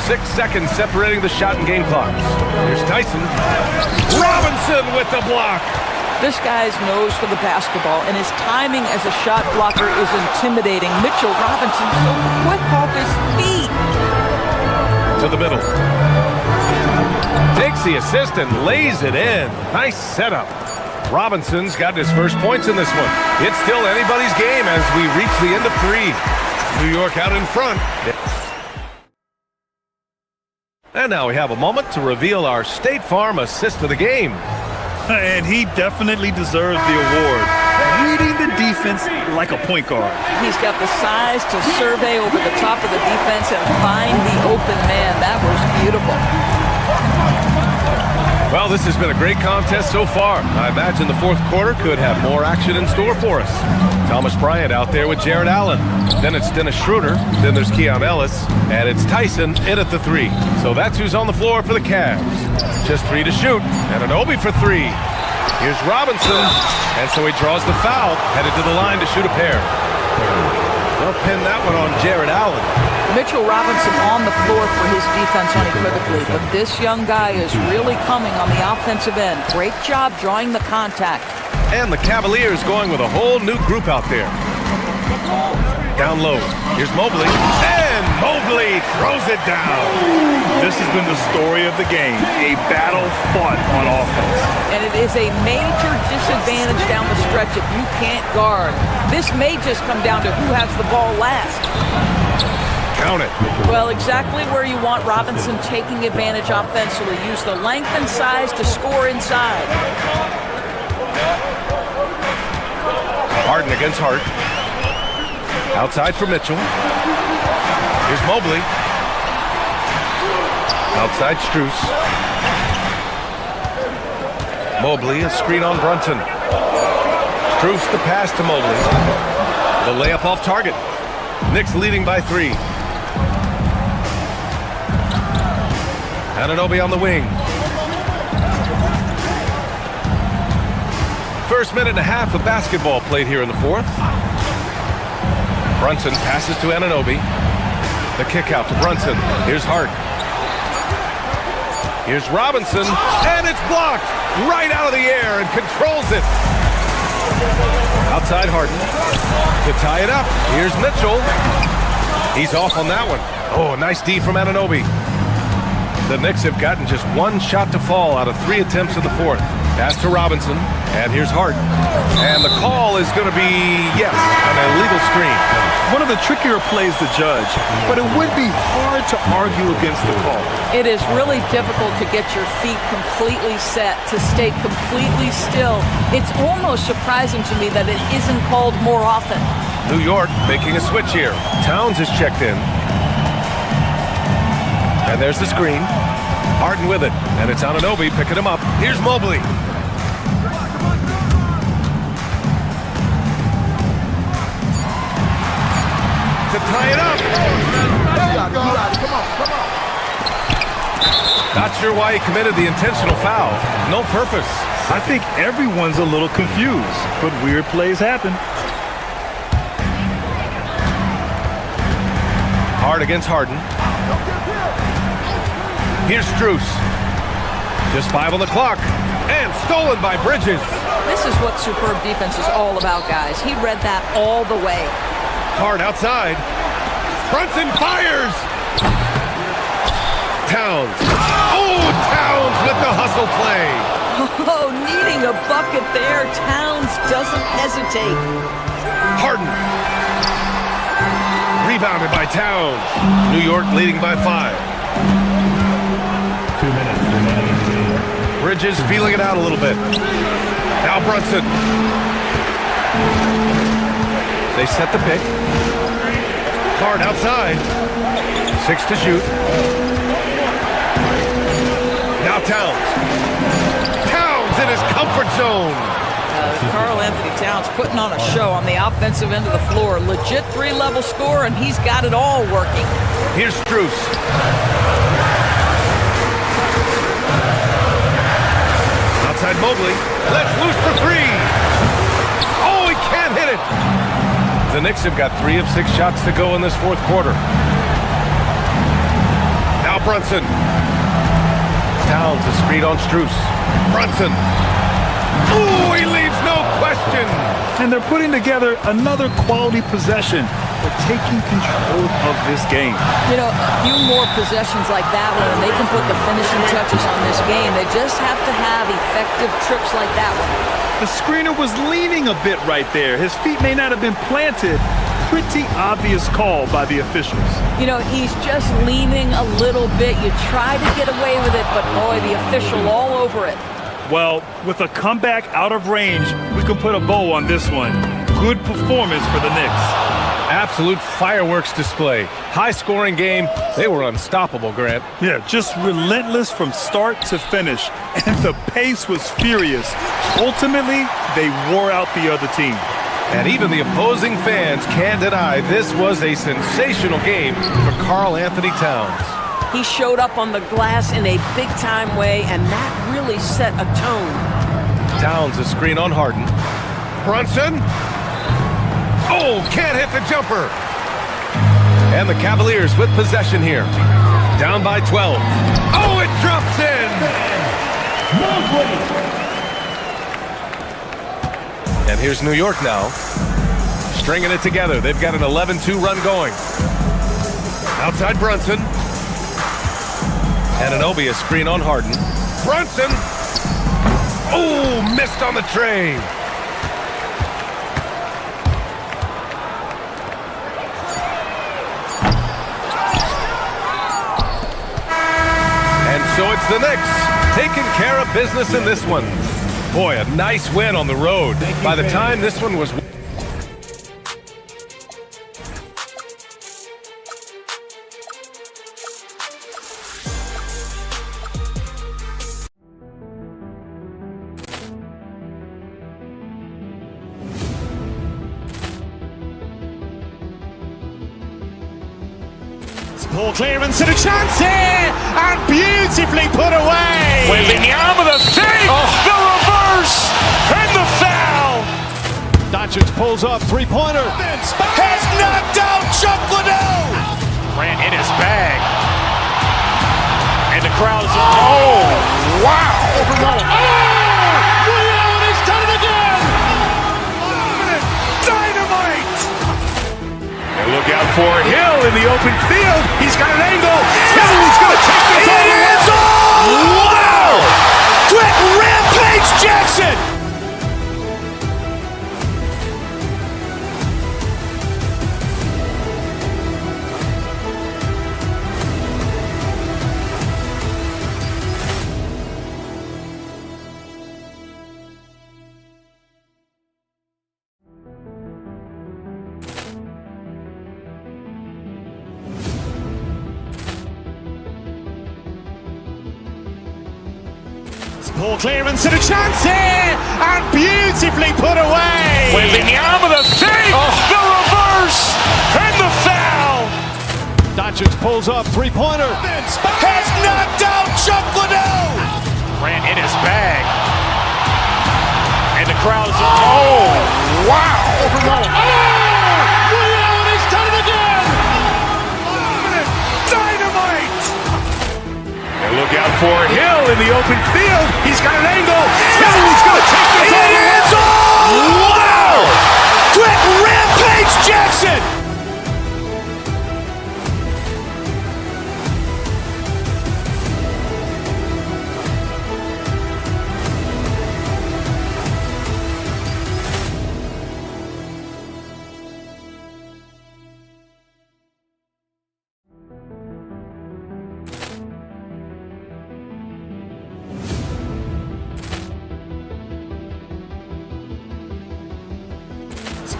6 seconds separating the shot and game clocks. Here's Tyson. Robinson with the block. This guy's nose for the basketball, and his timing as a shot blocker is intimidating. Mitchell Robinson so quick off his feet. To the middle. Takes the assist and lays it in. Nice setup. Robinson's got his first points in this one. It's still anybody's game as we reach the end of 3. New York out in front. And now we have a moment to reveal our State Farm assist of the game. And he definitely deserves the award. Reading the defense like a point guard. He's got the size to survey over the top of the defense and find the open man. That was beautiful. Well, this has been a great contest so far. I imagine the fourth quarter could have more action in store for us. Thomas Bryant out there with Jared Allen. Then it's Dennis Schroeder. Then there's Keon Ellis. And it's Tyson in at the 3. So that's who's on the floor for the Cavs. Just 3 to shoot. And Anunoby for 3. Here's Robinson. And so he draws the foul. Headed to the line to shoot a pair. They'll pin that one on Jared Allen. Mitchell Robinson on the floor for his defense unequivocally, but this young guy is really coming on the offensive end. Great job drawing the contact. And the Cavaliers going with a whole new group out there. Down low. Here's Mobley. And Mobley throws it down. This has been the story of the game. A battle fought on offense. And it is a major disadvantage down the stretch if you can't guard. This may just come down to who has the ball last. Count it. Well, exactly where you want Robinson taking advantage offensively. Use the length and size to score inside. Harden against Hart. Outside for Mitchell. Here's Mobley. Outside Strus. Mobley, a screen on Brunson. Struess the pass to Mobley. The layup off target. Knicks leading by 3. Anunoby on the wing. First minute and a half of basketball played here in the fourth. Brunson passes to Anunoby. The kick out to Brunson. Here's Hart. Here's Robinson, and it's blocked right out of the air and controls it. Outside Harden to tie it up. Here's Mitchell. He's off on that one. Oh, nice D from Anunoby. The Knicks have gotten just 1 shot to fall out of 3 attempts in the fourth. Pass to Robinson, and here's Hart. And the call is going to be, yes, an illegal screen. One of the trickier plays to judge, but it would be hard to argue against the call. It is really difficult to get your feet completely set, to stay completely still. It's almost surprising to me that it isn't called more often. New York making a switch here. Towns is checked in. And there's the screen. Harden with it, and it's Anunoby picking him up. Here's Mobley. To tie it up. Not sure why he committed the intentional foul. No purpose. I think everyone's a little confused, but weird plays happen. Hard against Harden. Here's Struess. Just 5 on the clock. And stolen by Bridges. This is what superb defense is all about, guys. He read that all the way. Hard outside. Brunson fires. Towns. Oh, Towns with the hustle play. Oh, needing a bucket there. Towns doesn't hesitate. Harden. Rebounded by Towns. New York leading by 5. 2 minutes remaining. Bridges feeling it out a little bit. Now Brunson. They set the pick. Hard outside. 6 to shoot. Now Towns. Towns in his comfort zone. Karl Anthony Towns putting on a show on the offensive end of the floor. Legit 3-level score, and he's got it all working. Here's Struess. Outside Mobley. Let's loose for 3. Oh, he can't hit it. The Knicks have got 3 of 6 shots to go in this fourth quarter. Now Brunson. Towns a screen on Struess. Brunson. Ooh, he leaves no question. And they're putting together another quality possession. They're taking control of this game. You know, a few more possessions like that one, and they can put the finishing touches on this game. They just have to have effective trips like that one. The screener was leaning a bit right there. His feet may not have been planted. Pretty obvious call by the officials. You know, he's just leaning a little bit. You try to get away with it, but boy, the official all over it. Well, with a comeback out of range, we can put a bow on this one. Good performance for the Knicks. Absolute fireworks display. High-scoring game. They were unstoppable, Grant. Yeah, just relentless from start to finish. And the pace was furious. Ultimately, they wore out the other team. And even the opposing fans can't deny this was a sensational game for Karl Anthony Towns. He showed up on the glass in a big-time way, and that really set a tone. Towns a screen on Harden. Brunson. Oh, can't hit the jumper. And the Cavaliers with possession here. Down by 12. Oh, it drops in. And here's New York now. Stringing it together. They've got an 11-2 run going. Outside Brunson. Anunoby a screen on Harden. Brunson. Oh, missed on the tray. And so it's the Knicks taking care of business in this one. Boy, a nice win on the road. By the time this one was... Ball clearance and a chance here, and beautifully put away. Wembanyama the fake, the reverse, and the foul. Doncic pulls up, three-pointer. Has knocked out Chuck Liddell. Ran in his bag. And the crowd is, oh, wow. Ray Allen has done it again. Dynamite. And look out for Hill in the open field. He's got an angle. He's going to take this all the way. Wow. Quick Rampage Jackson. Ball clearance and a chance here, and beautifully put away. Wembanyama the fake, the reverse, and the foul. Doncic pulls up, three-pointer. Has knocked out Chuck Liddell. Ran in his bag. And the crowd is, oh, wow. Ray Allen has done it again. Dynamite. And look out for Hill in the open field. He's got an angle. He's going to take this all the way. Wow. Quick Rampage Jackson.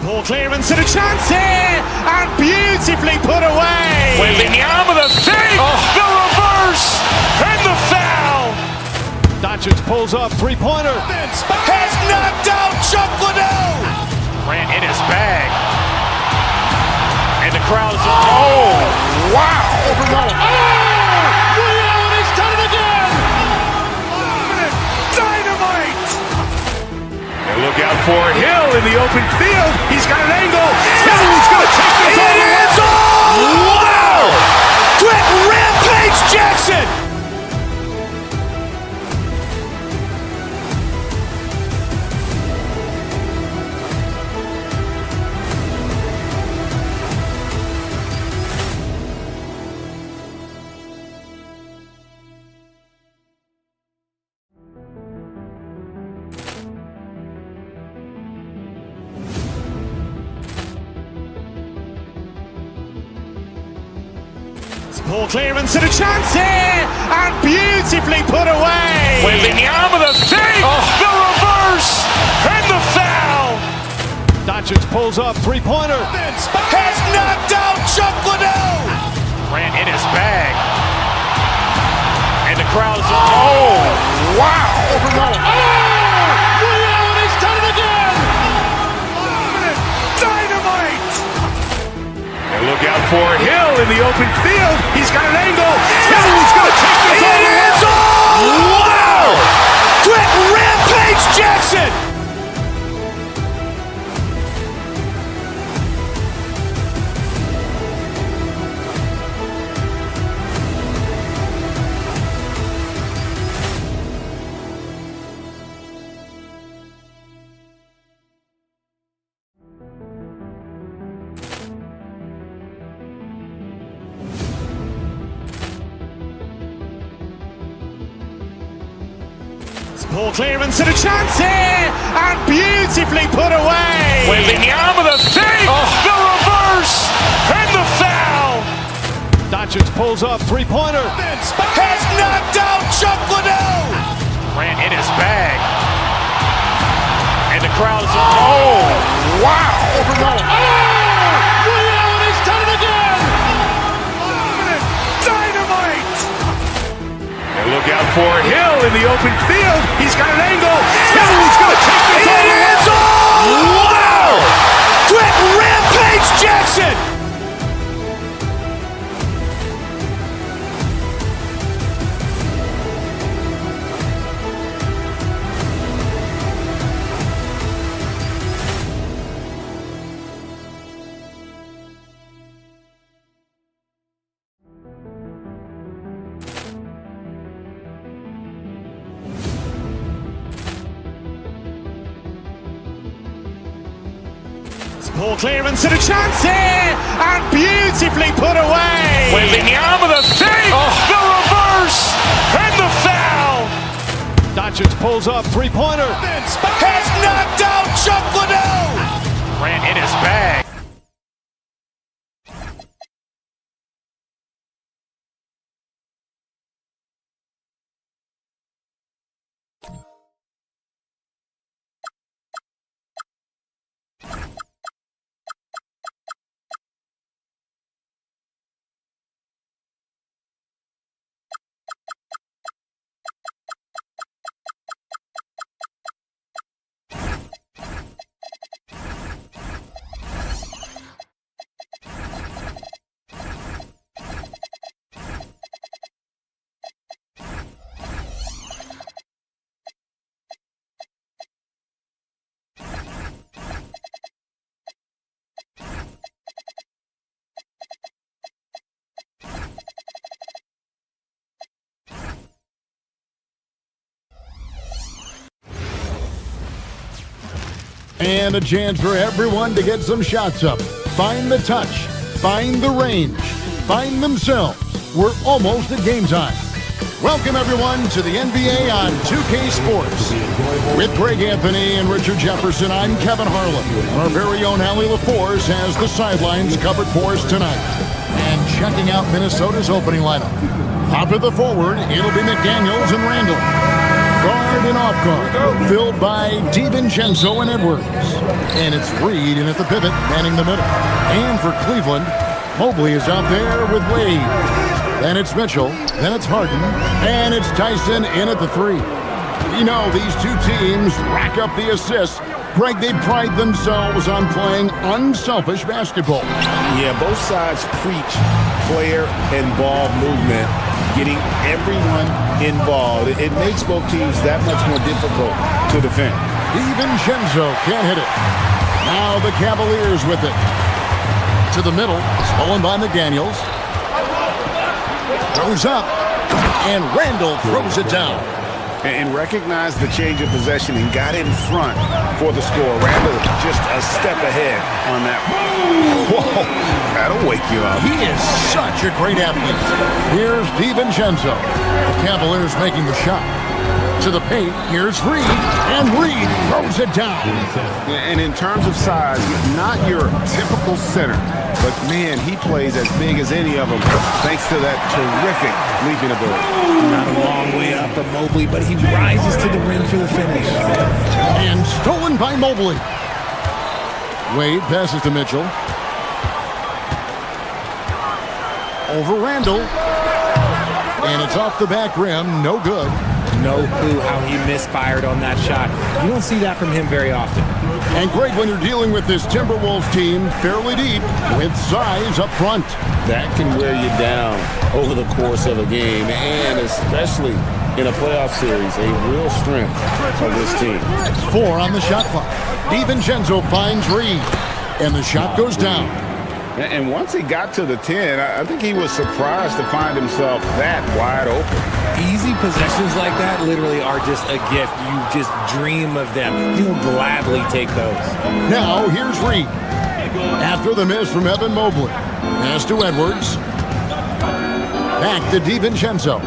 Ball clearance and a chance here, and beautifully put away. Wembanyama the fake, the reverse, and the foul. Doncic pulls up, three-pointer. Has knocked out Chuck Liddell. Ran in his bag. And the crowd is, oh, wow. Ray Allen has done it again. Dynamite. And look out for Hill in the open field. He's got an angle. He's going to take this all the way. Wow. Quick Rampage Jackson. Ball clearance and a chance here, and beautifully put away. Wembanyama the fake, the reverse, and the foul. Doncic pulls up, three-pointer. Has knocked out Chuck Liddell. Ran in his bag. And the crowd is, oh, wow. Ray Allen has done it again. Dynamite. And look out for Hill in the open field. He's got an angle. He's going to take this all the way. Wow. Quick Rampage Jackson. Ball clearance and a chance here, and beautifully put away. Wembanyama the fake, the reverse, and the foul. Doncic pulls up, three-pointer. Has knocked out Chuck Liddell. Ran in his bag. And the crowd is, oh, wow. Ray Allen has done it again. Dynamite. And look out for Hill in the open field. He's got an angle. He's going to take this all the way. Wow. Quick Rampage Jackson. Ball clearance and a chance here, and beautifully put away. With the arm of the fake, the reverse, and the foul. Doncic pulls up, three-pointer. Has knocked out Chuck Liddell. Ran in his bag. And a chance for everyone to get some shots up. Find the touch. Find the range. Find themselves. We're almost at game time. Welcome, everyone, to the NBA on 2K Sports. With Greg Anthony and Richard Jefferson, I'm Kevin Harlan. Our very own Allie LaForce has the sidelines covered for us tonight. And checking out Minnesota's opening lineup. Top of the forward, it'll be McDaniels and Randall. Guard and off guard, filled by DiVincenzo and Edwards. And it's Reed in at the pivot, manning the middle. And for Cleveland, Mobley is out there with Wade. Then it's Mitchell, then it's Harden, and it's Tyson in at the three. You know, these two teams rack up the assists. Greg, they pride themselves on playing unselfish basketball. Yeah, both sides preach player and ball movement, getting everyone involved. It makes both teams that much more difficult to defend. DiVincenzo can't hit it. Now the Cavaliers with it. To the middle, stolen by McDaniels. Throws up, and Randall throws it down. And recognized the change of possession and got in front for the score. Randall just a step ahead on that. Whoa, that'll wake you up. He is such a great athlete. Here's DiVincenzo. The Cavaliers making the shot. To the paint, here's Reed, and Reed throws it down. And in terms of size, not your typical center, but man, he plays as big as any of them thanks to that terrific leaping ability. Not a long way up for Mobley, but he rises to the rim for the finish. And stolen by Mobley. Wade passes to Mitchell. Over Randall. And it's off the back rim, no good. No clue how he misfired on that shot. You don't see that from him very often. And Greg, when you're dealing with this Timberwolves team fairly deep with size up front. That can wear you down over the course of a game, and especially in a playoff series, a real strength of this team. 4 on the shot clock. DiVincenzo finds Reed, and the shot goes down. And once he got to the 10, I think he was surprised to find himself that wide open. Easy possessions like that literally are just a gift. You just dream of them. You'll gladly take those. Now, here's Reed. After the miss from Evan Mobley. Pass to Edwards. Back to DiVincenzo.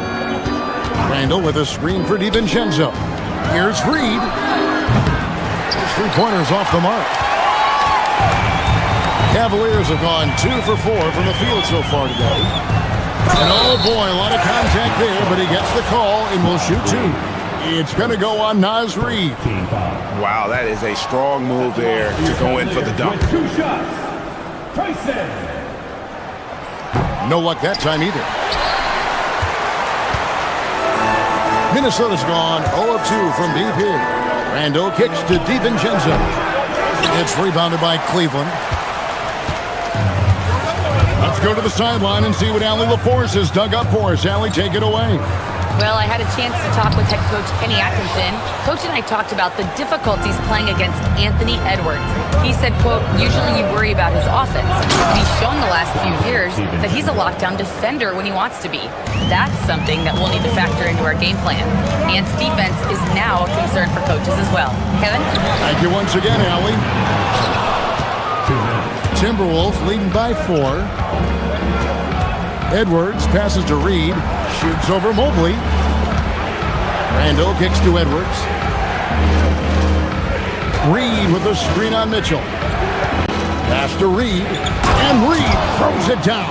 Randall with a screen for DiVincenzo. Here's Reed. His three-pointers off the mark. Cavaliers have gone 2 for 4 from the field so far today. And oh boy, a lot of contact there, but he gets the call and will shoot 2. It's going to go on Naz Reid. Wow, that is a strong move there to go in for the dunk. 2 shots. Tyson. No luck that time either. Minnesota's gone 0 of 2 from deep here. Randall kicks to DiVincenzo. It's rebounded by Cleveland. Let's go to the sideline and see what Allie LaForce has dug up for us. Allie, take it away. Well, I had a chance to talk with head coach Kenny Atkinson. Coach and I talked about the difficulties playing against Anthony Edwards. He said, quote, usually you worry about his offense. And he's shown the last few years that he's a lockdown defender when he wants to be. That's something that we'll need to factor into our game plan. Ant's defense is now a concern for coaches as well. Kevin? Thank you once again, Allie. Timberwolves leading by 4. Edwards passes to Reed. Shoots over Mobley. Randall kicks to Edwards. Reed with a screen on Mitchell. Pass to Reed. And Reed throws it down.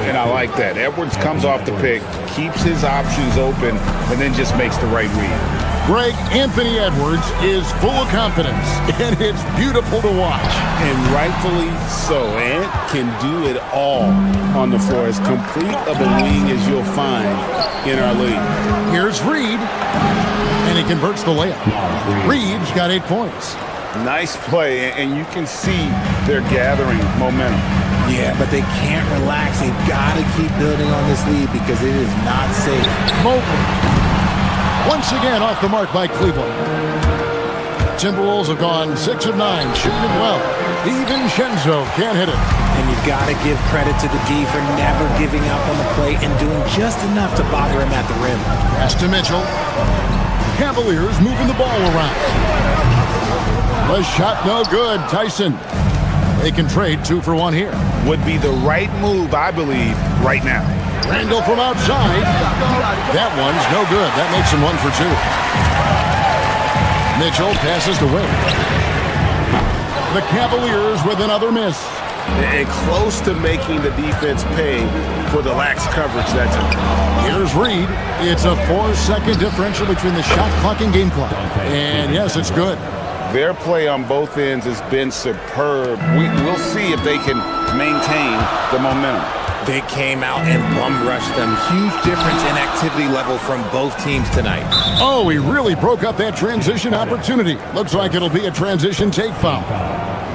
And I like that. Edwards comes off the pick, keeps his options open, and then just makes the right read. Greg, Anthony Edwards is full of confidence, and it's beautiful to watch. And rightfully so. Ant can do it all on the floor. As complete of a wing as you'll find in our league. Here's Reed, and he converts the layup. Reed's got 8 points. Nice play, and you can see they're gathering momentum. Yeah, but they can't relax. They've got to keep building on this lead because it is not safe. Mobley. Once again off the mark by Cleveland. Timberwolves have gone 6 of 9, shooting it well. DiVincenzo can't hit it. And you've got to give credit to the D for never giving up on the plate and doing just enough to bother him at the rim. Pass to Mitchell. Cavaliers moving the ball around. The shot no good. Tyson. They can trade 2 for 1 here. Would be the right move, I believe, right now. Randall from outside. That one's no good. That makes him 1 for 2. Mitchell passes to Wade. The Cavaliers with another miss. And close to making the defense pay for the lax coverage that time. Here's Reed. It's a 4-second differential between the shot clock and game clock. And yes, it's good. Their play on both ends has been superb. We'll see if they can maintain the momentum. They came out and bum rushed them. Huge difference in activity level from both teams tonight. Oh, he really broke up that transition opportunity. Looks like it'll be a transition take foul.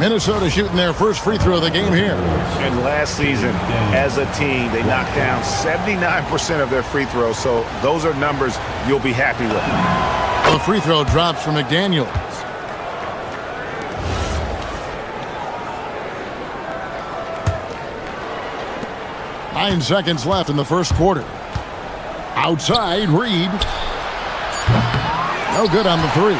Minnesota shooting their first free throw of the game here. And last season, as a team, they knocked down 79% of their free throws, so those are numbers you'll be happy with. The free throw drops from McDaniel. 9 seconds left in the first quarter. Outside, Reed. No good on the 3.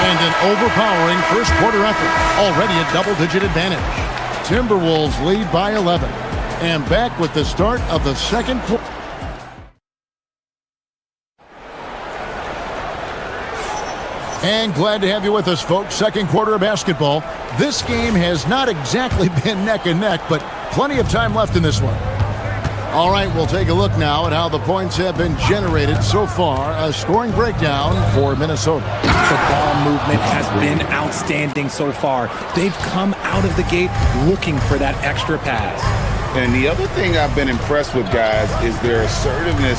And an overpowering first quarter effort. Already a double-digit advantage. Timberwolves lead by 11. And back with the start of the second quarter. And glad to have you with us, folks. Second quarter of basketball. This game has not exactly been neck and neck, but plenty of time left in this one. All right, we'll take a look now at how the points have been generated so far. A scoring breakdown for Minnesota. The ball movement has been outstanding so far. They've come out of the gate looking for that extra pass. And the other thing I've been impressed with, guys, is their assertiveness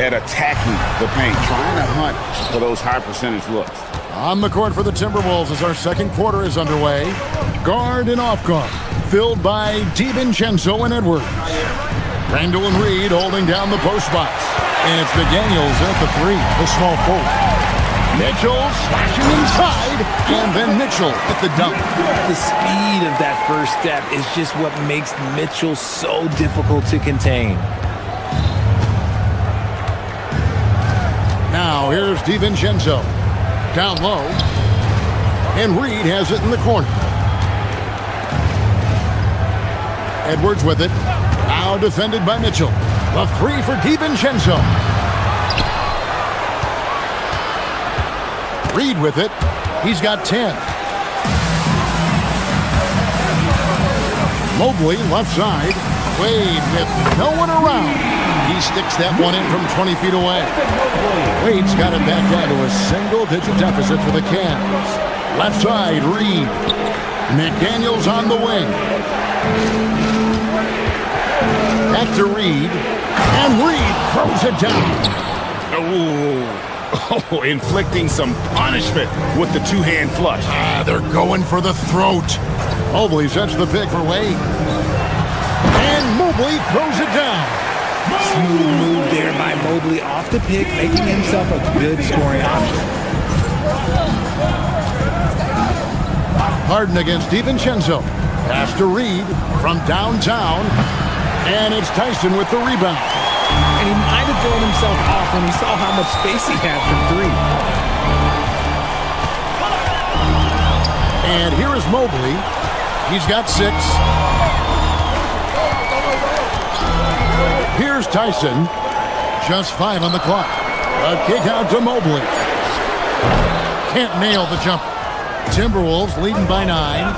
at attacking the paint, trying to hunt for those high percentage looks. On the court for the Timberwolves as our second quarter is underway. Guard and off guard, filled by DiVincenzo and Edwards. Randall and Reed holding down the post spots. And it's McDaniels at the 3, the small forward. Mitchell slashing inside, and then Mitchell at the dunk. The speed of that first step is just what makes Mitchell so difficult to contain. Now here's DiVincenzo. Down low. And Reed has it in the corner. Edwards with it. Now defended by Mitchell. The 3 for DiVincenzo. Reed with it. He's got 10. Mobley left side. Wade with no one around. He sticks that one in from 20 feet away. Wade's got it back down to a single-digit deficit for the Cavs. Left side, Reed. McDaniels on the wing. Back to Reed. And Reed throws it down. Oh, inflicting some punishment with the two-hand flush. They're going for the throat. Mobley sets the pick for Wade. And Mobley throws it down. Smooth move there by Mobley off the pick, making himself a good scoring option. Harden against DiVincenzo. Pass to Reed from downtown. And it's Tyson with the rebound. And he might have thrown himself off when he saw how much space he had for 3. And here is Here's Mobley. He's got 6. Here's Tyson. Just 5 on the clock. A kick out to Mobley. Can't nail the jumper. Timberwolves leading by 9.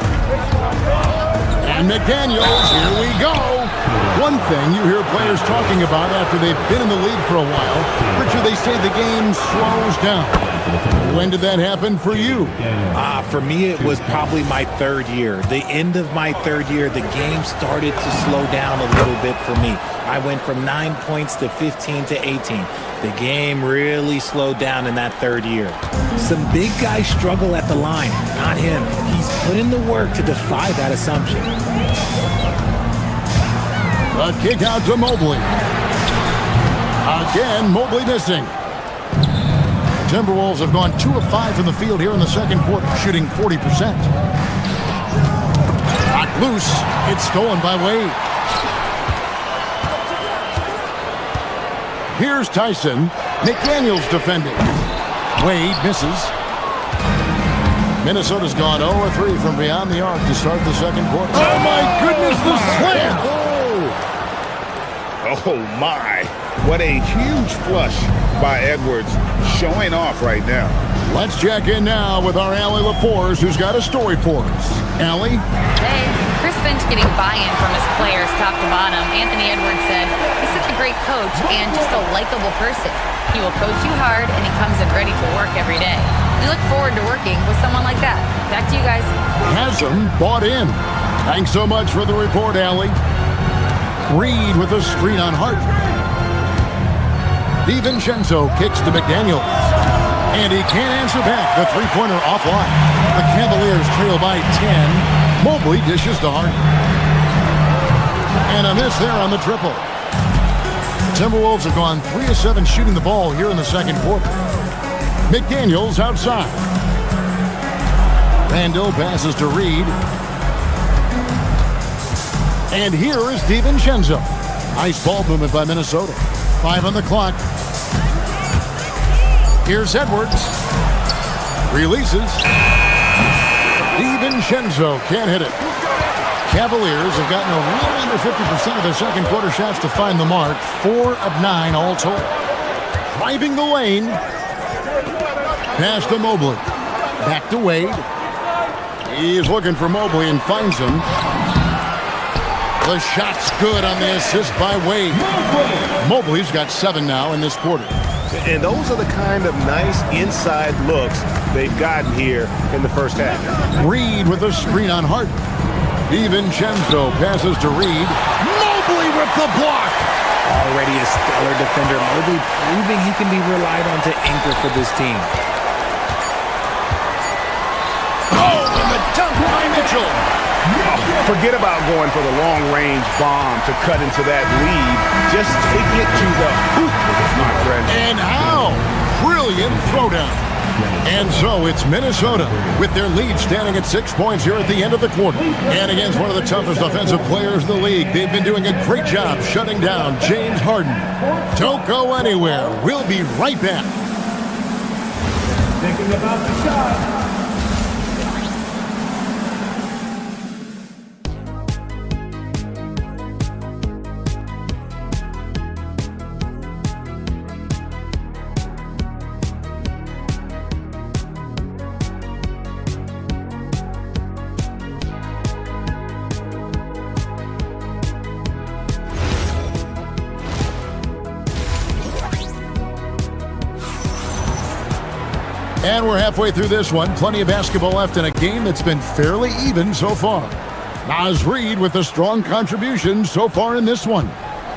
And McDaniels, here we go. One thing you hear players talking about after they've been in the league for a while, Richard, they say the game slows down. When did that happen for you? For me, it was probably my 3rd year. The end of my 3rd year, the game started to slow down a little bit for me. I went from 9 points to 15 to 18. The game really slowed down in that 3rd year. Some big guys struggle at the line. Not him. He's put in the work to defy that assumption. A kick out to Mobley. Again, Mobley missing. Timberwolves have gone 2 of 5 from the field here in the second quarter, shooting 40%. Knocked loose. It's stolen by Wade. Here's Tyson. McDaniels defending. Wade misses. Minnesota's gone 0-3 from beyond the arc to start the second quarter. Oh, my goodness, the slam! Oh, my. What a huge flush by Edwards, showing off right now. Let's check in now with our Allie LaForce, who's got a story for us. Allie? Hey, Chris Finch getting buy-in from his players top to bottom. Anthony Edwards said, he's such a great coach and just a likable person. He will coach you hard, and he comes in ready to work every day. We look forward to working with someone like that. Back to you guys. Hasn't bought in. Thanks so much for the report, Allie. Reed with a screen on Hart. DiVincenzo kicks to McDaniels. And he can't answer back. The three-pointer offline. The Cavaliers trail by 10. Mobley dishes to Hart. And a miss there on the triple. Timberwolves have gone 3 of 7 shooting the ball here in the second quarter. McDaniels outside. Randall passes to Reed. And here is DiVincenzo. Nice ball movement by Minnesota. 5 on the clock. Here's Edwards. Releases. DiVincenzo can't hit it. Cavaliers have gotten a little under 50% of their second quarter shots to find the mark. 4 of 9 all told. Driving the lane. Pass to Mobley. Back to Wade. He's looking for Mobley and finds him. The shot's good on the assist by Wade. Mobley's got 7 now in this quarter. And those are the kind of nice inside looks they've gotten here in the first half. Reed with a screen on Hart. DiVincenzo passes to Reed. Mobley with the block. Already a stellar defender, Mobley proving he can be relied on to anchor for this team. Oh, and the dunk by Mitchell. Forget about going for the long-range bomb to cut into that lead. Just take it to the hoop, my friend. And how? Brilliant throwdown. And so it's Minnesota with their lead standing at 6 points here at the end of the quarter. And against one of the toughest offensive players in the league, they've been doing a great job shutting down James Harden. Don't go anywhere. We'll be right back. Thinking about the shot. And we're halfway through this one. Plenty of basketball left in a game that's been fairly even so far. Naz Reid with a strong contribution so far in this one.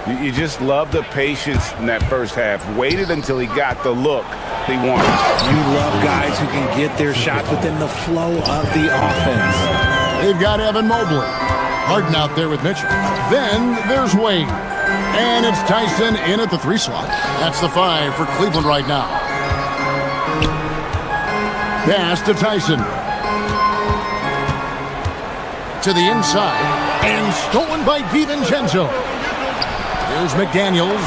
You just love the patience in that first half. Waited until he got the look they wanted. You love guys who can get their shots within the flow of the offense. They've got Evan Mobley. Harden out there with Mitchell. Then there's Wade. And it's Tyson in at the 3 slot. That's the 5 for Cleveland right now. Pass to Tyson. To the inside. And stolen by DiVincenzo. Here's McDaniels.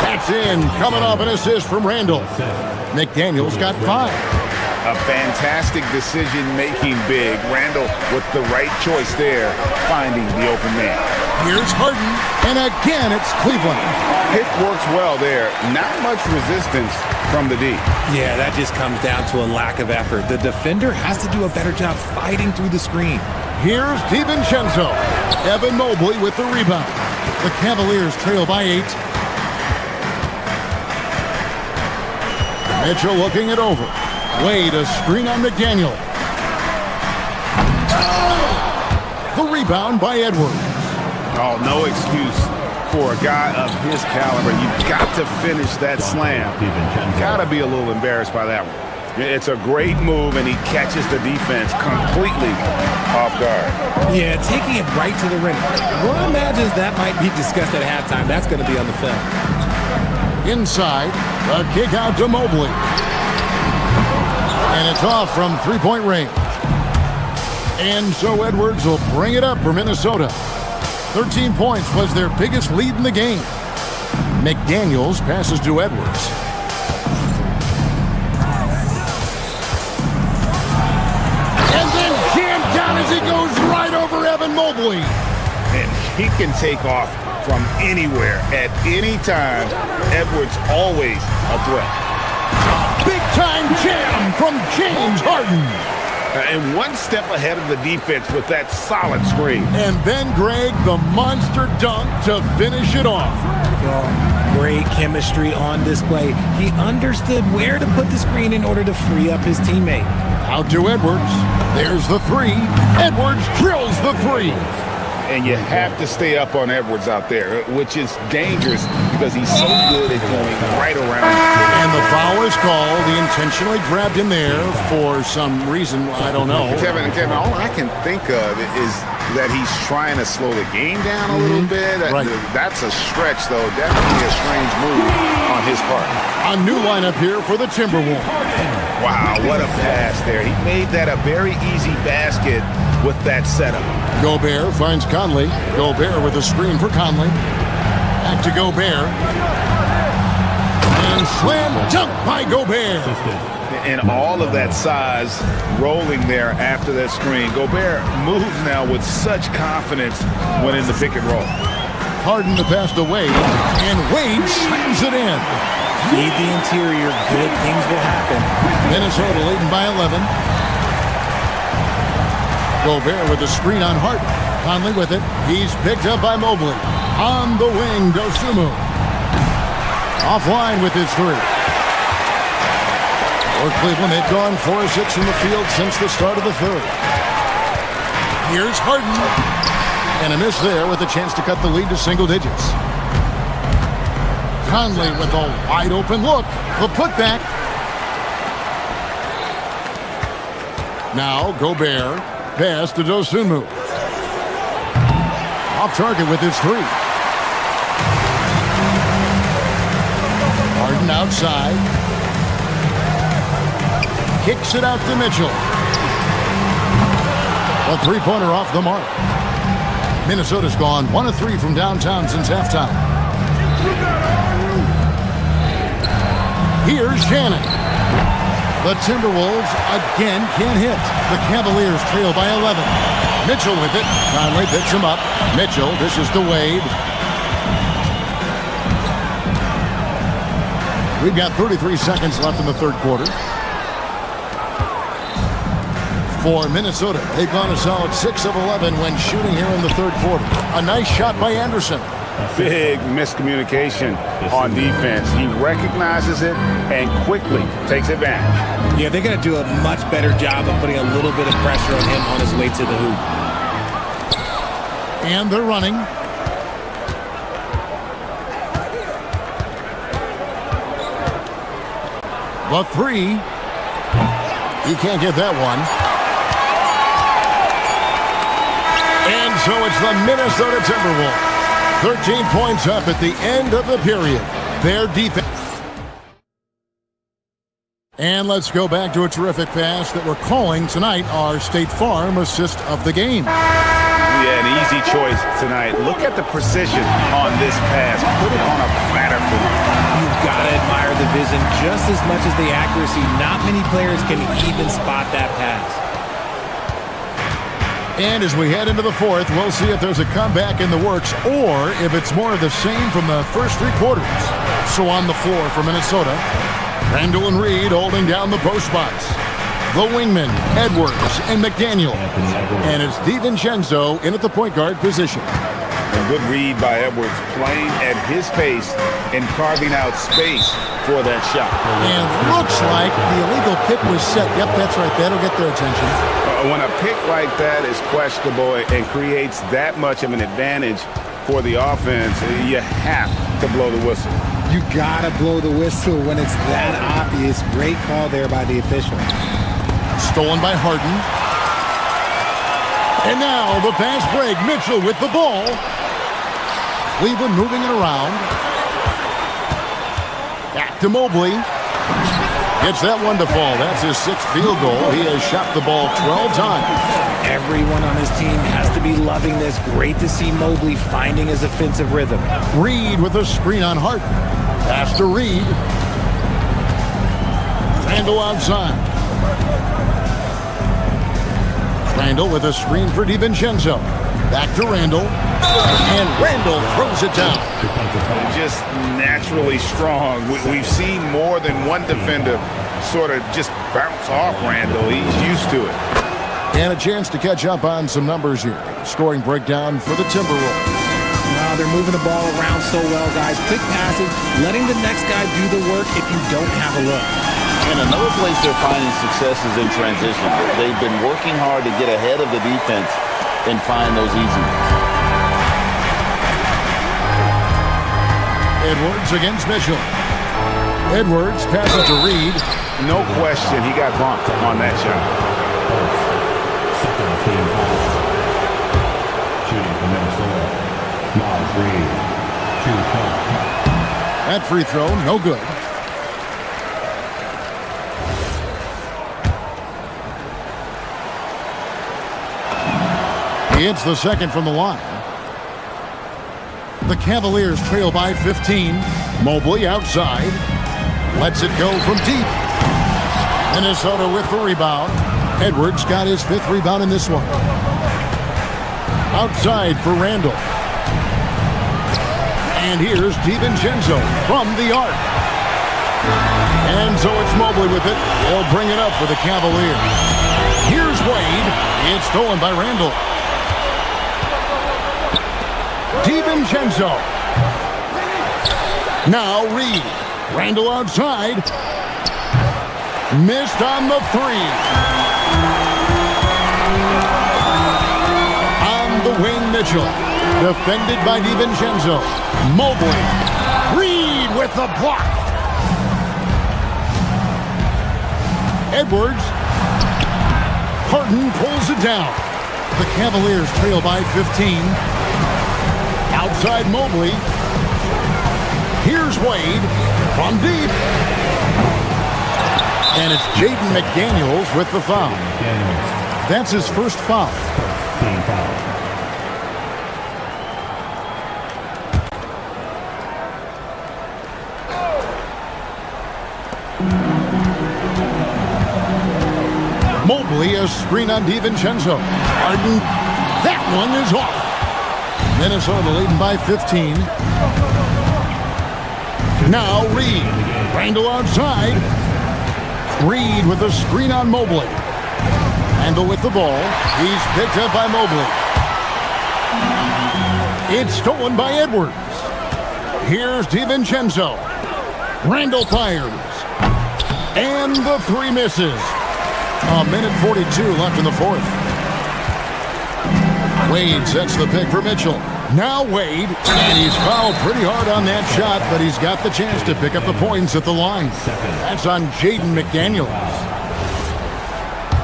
That's in. Coming off an assist from Randall. McDaniels got 5. A fantastic decision-making big. Randall with the right choice there, finding the open man. Here's Harden, and again it's Cleveland. It works well there. Not much resistance from the D. Yeah, that just comes down to a lack of effort. The defender has to do a better job fighting through the screen. Here's DiVincenzo. Evan Mobley with the rebound. The Cavaliers trail by 8. Mitchell looking it over. Wade a screen on McDaniel. The rebound by Edwards. Oh, no excuse for a guy of his caliber. You've got to finish that slam. Got to be a little embarrassed by that one. It's a great move, and he catches the defense completely off guard. Yeah, taking it right to the rim. One imagines that might be discussed at halftime. That's going to be on the film. Inside, a kick out to Mobley. And it's off from three-point range. And so Edwards will bring it up for Minnesota. 13 points was their biggest lead in the game. McDaniels passes to Edwards. And then jammed down as he goes right over Evan Mobley. And he can take off from anywhere at any time. Edwards always a threat. Big-time jam from James Harden. And one step ahead of the defense with that solid screen. And then Greg, the monster dunk to finish it off. Great chemistry on display. He understood where to put the screen in order to free up his teammate. Out to Edwards. There's the three. Edwards drills the three. And you have to stay up on Edwards out there, which is dangerous because he's so good at going right around. And the foul is called. He intentionally grabbed him there for some reason. I don't know. Kevin, all I can think of is that he's trying to slow the game down a little bit. Right. That's a stretch, though. Definitely a strange move on his part. A new lineup here for the Timberwolves. Wow, what a pass there. He made that a very easy basket with that setup. Gobert finds Conley. Gobert with a screen for Conley. Back to Gobert. And slam dunk by Gobert. And all of that size rolling there after that screen. Gobert moves now with such confidence when in the pick and roll. Harden the pass to Wade. And Wade slams it in. Feed the interior. Good things will happen. Minnesota leading by 11. Gobert with the screen on Harden. Conley with it. He's picked up by Mobley. On the wing, Dosunmu. Offline with his three. For Cleveland, they've gone 4 of 6 from the field since the start of the third. Here's Harden. And a miss there with a chance to cut the lead to single digits. Conley with a wide open look. The putback. Now Gobert. Pass to Dosunmu. Off target with his three. Harden outside. Kicks it out to Mitchell. A three-pointer off the mark. Minnesota's gone 1 of 3 from downtown since halftime. Here's Shannon. The Timberwolves again can't hit. The Cavaliers trail by 11. Mitchell with it. Conley picks him up. Mitchell dishes to Wade. We've got 33 seconds left in the third quarter. For Minnesota, they've gone a solid 6 of 11 when shooting here in the third quarter. A nice shot by Anderson. Big miscommunication on defense. He recognizes it and quickly takes advantage. Yeah, they're going to do a much better job of putting a little bit of pressure on him on his way to the hoop. And they're running. The three. He can't get that one. And so it's the Minnesota Timberwolves. 13 points up at the end of the period. Their defense. And let's go back to a terrific pass that we're calling tonight our State Farm assist of the game. Yeah, an easy choice tonight. Look at the precision on this pass. Put it on a platter for him. You've got to admire the vision just as much as the accuracy. Not many players can even spot that pass. And as we head into the fourth, we'll see if there's a comeback in the works or if it's more of the same from the first three quarters. So on the floor for Minnesota, Randall and Reed holding down the post spots. The wingmen, Edwards and McDaniel. And it's DiVincenzo in at the point guard position. A good read by Edwards, playing at his pace and carving out space for that shot. And looks like the illegal pick was set. Yep, that's right. That'll get their attention. When a pick like that is questionable and creates that much of an advantage for the offense, you have to blow the whistle. You gotta blow the whistle when it's that obvious. Great call there by the official. Stolen by Harden. And now the fast break. Mitchell with the ball. Cleveland moving it around. Back to Mobley. Gets that one to fall. That's his sixth field goal. He has shot the ball 12 times. Everyone on his team has to be loving this. Great to see Mobley finding his offensive rhythm. Reed with a screen on Harden. Pass to Reed. Randall outside. Randall with a screen for DiVincenzo. Back to Randall. And Randall throws it down. Just naturally strong. We've seen more than one defender sort of just bounce off Randall. He's used to it. And a chance to catch up on some numbers here. Scoring breakdown for the Timberwolves. Wow, they're moving the ball around so well, guys. Quick passing, letting the next guy do the work if you don't have a look. And another place they're finding success is in transition. They've been working hard to get ahead of the defense and find those easy ones. Edwards against Mitchell. Edwards passes to Reed. No question, he got bumped on that shot. Second team foul. Shooting for Minnesota. Miles Reed. 2 points. That free throw, no good. He hits the second from the line. The Cavaliers trail by 15. Mobley outside. Lets it go from deep. Minnesota with the rebound. Edwards got his 5th rebound in this one. Outside for Randall. And here's DiVincenzo from the arc. And so it's Mobley with it. They'll bring it up for the Cavaliers. Here's Wade. It's stolen by Randall. DiVincenzo. Now Reed. Randall outside. Missed on the 3. On the wing, Mitchell. Defended by DiVincenzo. Mobley. Reed with the block. Edwards. Harden pulls it down. The Cavaliers trail by 15. Outside Mobley. Here's Wade from deep. And it's Jaden McDaniels with the foul. That's his first foul. Team foul. Mobley, a screen on DiVincenzo. Harden, that one is off. Minnesota leading by 15. Now Reed. Randall outside. Reed with a screen on Mobley. Randall with the ball. He's picked up by Mobley. It's stolen by Edwards. Here's DiVincenzo. Randall fires. And the 3 misses. A minute 42 left in the fourth. Wade sets the pick for Mitchell. Now Wade, and he's fouled pretty hard on that shot, but he's got the chance to pick up the points at the line. That's on Jaden McDaniels.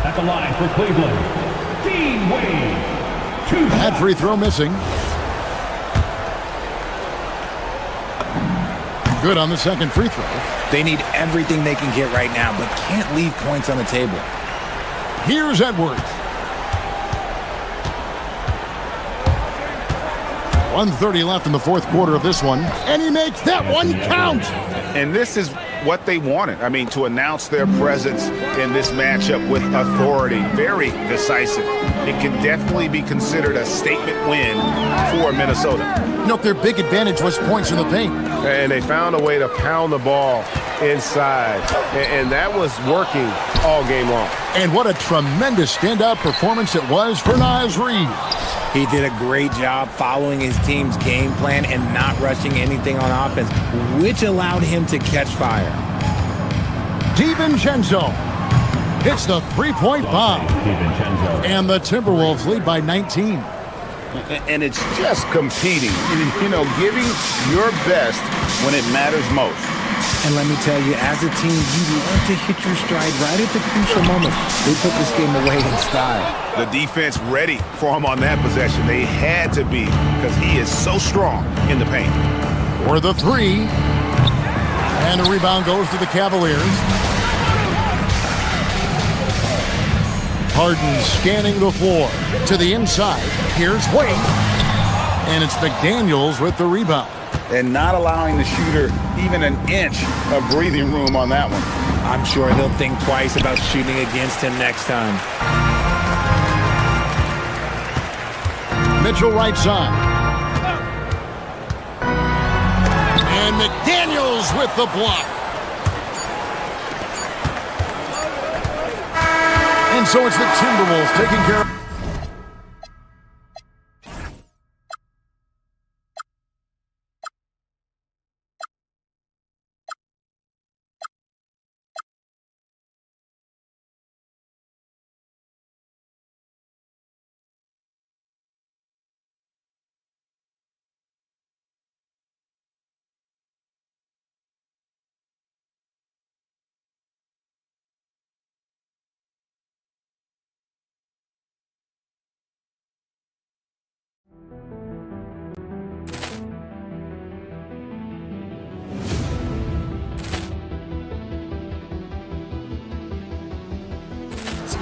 At the line for Cleveland, Dean Wade. 2 That shots. free throw missing. Good on the second free throw. They need everything they can get right now, but can't leave points on the table. Here's Edwards. 1:30 left in the fourth quarter of this one, and he makes that one count. And this is what they wanted. I mean, to announce their presence in this matchup with authority. Very decisive. It can definitely be considered a statement win for Minnesota. Note their big advantage was points in the paint. And they found a way to pound the ball inside. And that was working all game long. And what a tremendous standout performance it was for Naz Reid. He did a great job following his team's game plan and not rushing anything on offense, which allowed him to catch fire. DiVincenzo hits the three-point bomb. And the Timberwolves lead by 19. And it's just competing, you know, giving your best when it matters most. And let me tell you, as a team, you love to hit your stride right at the crucial moment. They put this game away in style. The defense ready for him on that possession. They had to be, because he is so strong in the paint. For the three. And the rebound goes to the Cavaliers. Harden scanning the floor to the inside. Here's Wade. And it's McDaniels with the rebound. And not allowing the shooter even an inch of breathing room on that one. I'm sure he'll think twice about shooting against him next time. Mitchell right side. And McDaniels with the block. And so it's the Timberwolves taking care of...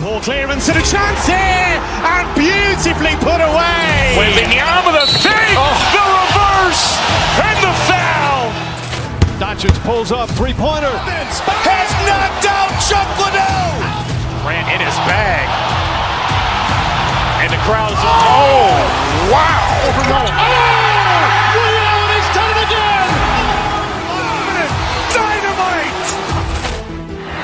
Ball clearance and a chance here, and beautifully put away. Wembanyama with a fake, the reverse, and the foul. Doncic pulls up, three-pointer. Has knocked out Chuck Liddell. Ran in his bag. And the crowd is, oh, wow. He's done it again. Dynamite.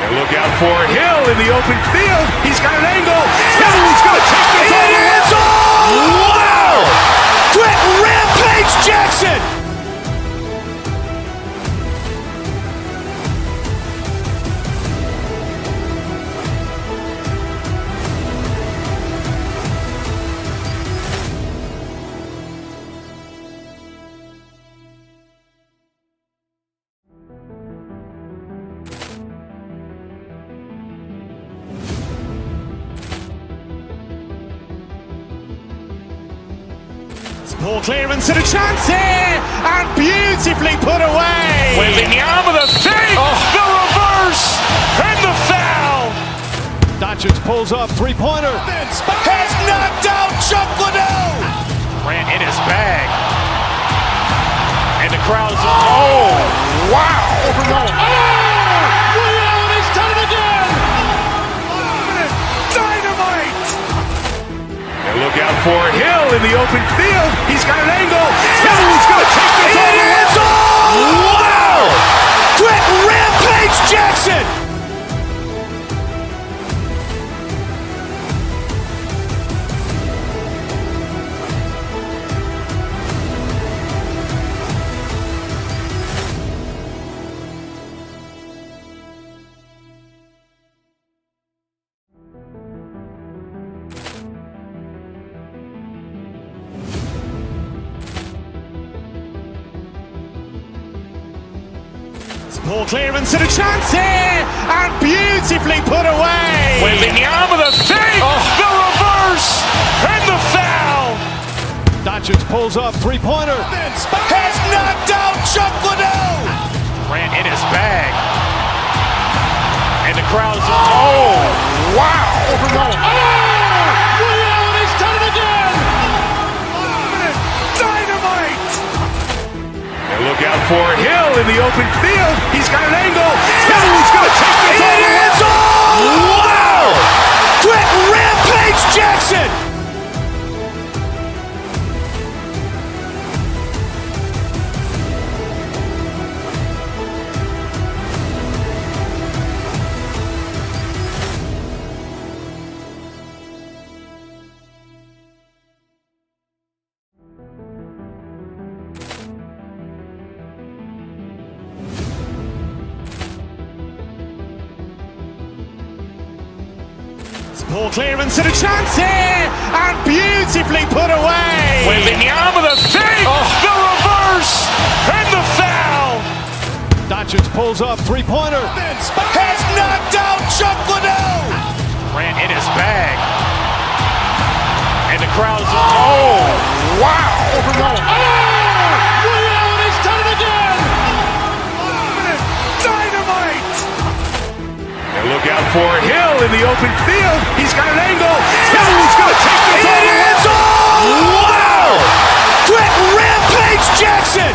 And look out for Hill in the open field. He's got an angle. He's going to take this all the way. Wow! Quick Rampage Jackson. Ball clearance and a chance here, and beautifully put away. Wembanyama with a fake, the reverse, and the foul. Doncic pulls up, three-pointer. Has knocked out Chuck Liddell. Ran in his bag. And the crowd is, oh, wow. He's done it again. Dynamite. And look out for Hill in the open field. He's got an angle. He's going to take this all the way. Wow. Quick Rampage Jackson. Ball clearance and a chance here, and beautifully put away. Wembanyama with a fake, the reverse, and the foul. Doncic pulls up, three-pointer. Has knocked out Chuck Liddell. Ran in his bag. And the crowd is, oh, wow. He's done it again. Dynamite. open field. He's got an angle. Who's going to take this all the way? Wow! Quick Rampage Jackson! Ball clearance and a chance here, and beautifully put away. Wembanyama the fake, the reverse, and the foul. Doncic pulls up, three-pointer. Has knocked out Chuck Liddell. Ran in his bag. And the crowd's oh, wow. He's done it again. Dynamite. And look out for Hill in the open field. He's got an angle. Who's going to take this all the way? Wow. Quick Rampage Jackson.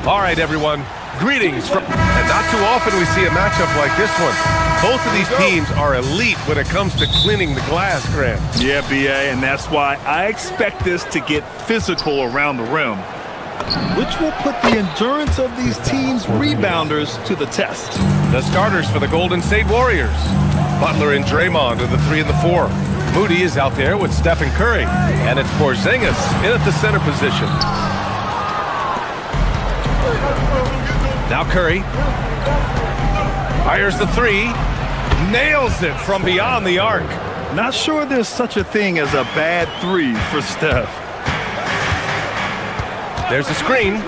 All right, everyone. Greetings from... And not too often we see a matchup like this one. Both of these teams are elite when it comes to cleaning the glass, Grant. Yeah, BA, and that's why I expect this to get physical around the rim, which will put the endurance of these teams' rebounders to the test. The starters for the Golden State Warriors. Butler and Draymond are the 3 and the 4. Moody is out there with Stephen Curry, and it's Porzingis in at the center position. Now Curry fires the 3, nails it from beyond the arc. Not sure there's such a thing as a bad 3 for Steph. There's a screen.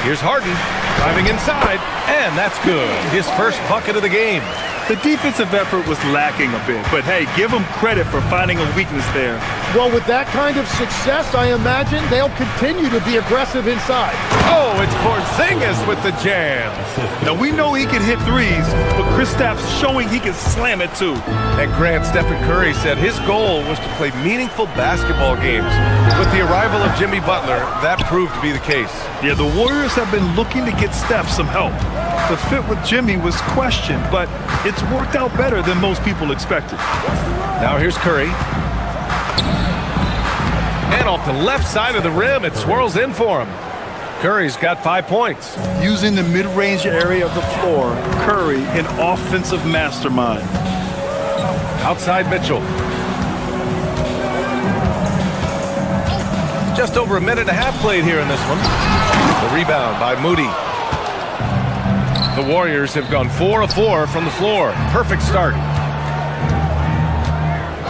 Here's Harden driving inside, and that's good. His first bucket of the game. The defensive effort was lacking a bit, but hey, give them credit for finding a weakness there. Well, with that kind of success, I imagine they'll continue to be aggressive inside. Oh, it's Porzingis with the jam. Now, we know he can hit threes, but Kristaps showing he can slam it too. And Grant, Stephen Curry said his goal was to play meaningful basketball games. With the arrival of Jimmy Butler, that proved to be the case. Yeah, the Warriors have been looking to get Steph some help. The fit with Jimmy was questioned, but it's worked out better than most people expected. Now here's Curry. And off the left side of the rim, it swirls in for him. Curry's got 5 points. Using the mid-range area of the floor, Curry, an offensive mastermind. Outside Mitchell. Just over a minute and a half played here in this one. The rebound by Moody. The Warriors have gone 4 of 4 from the floor. Perfect start.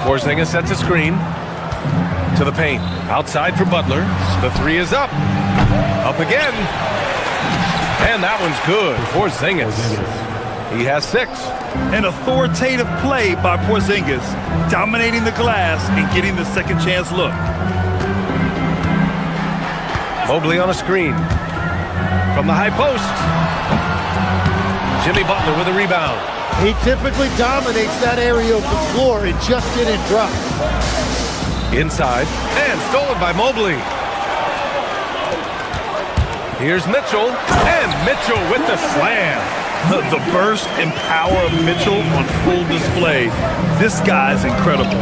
Porzingis sets a screen to the paint. Outside for Butler. The 3 is up. Up again. And that one's good. Porzingis. He has 6. An authoritative play by Porzingis, dominating the glass and getting the second chance look. Mobley on a screen. From the high post. Jimmy Butler with a rebound. He typically dominates that area of the floor. It just didn't drop. Inside, and stolen by Mobley. Here's Mitchell, and Mitchell with the slam. The burst and power of Mitchell on full display. This guy's incredible.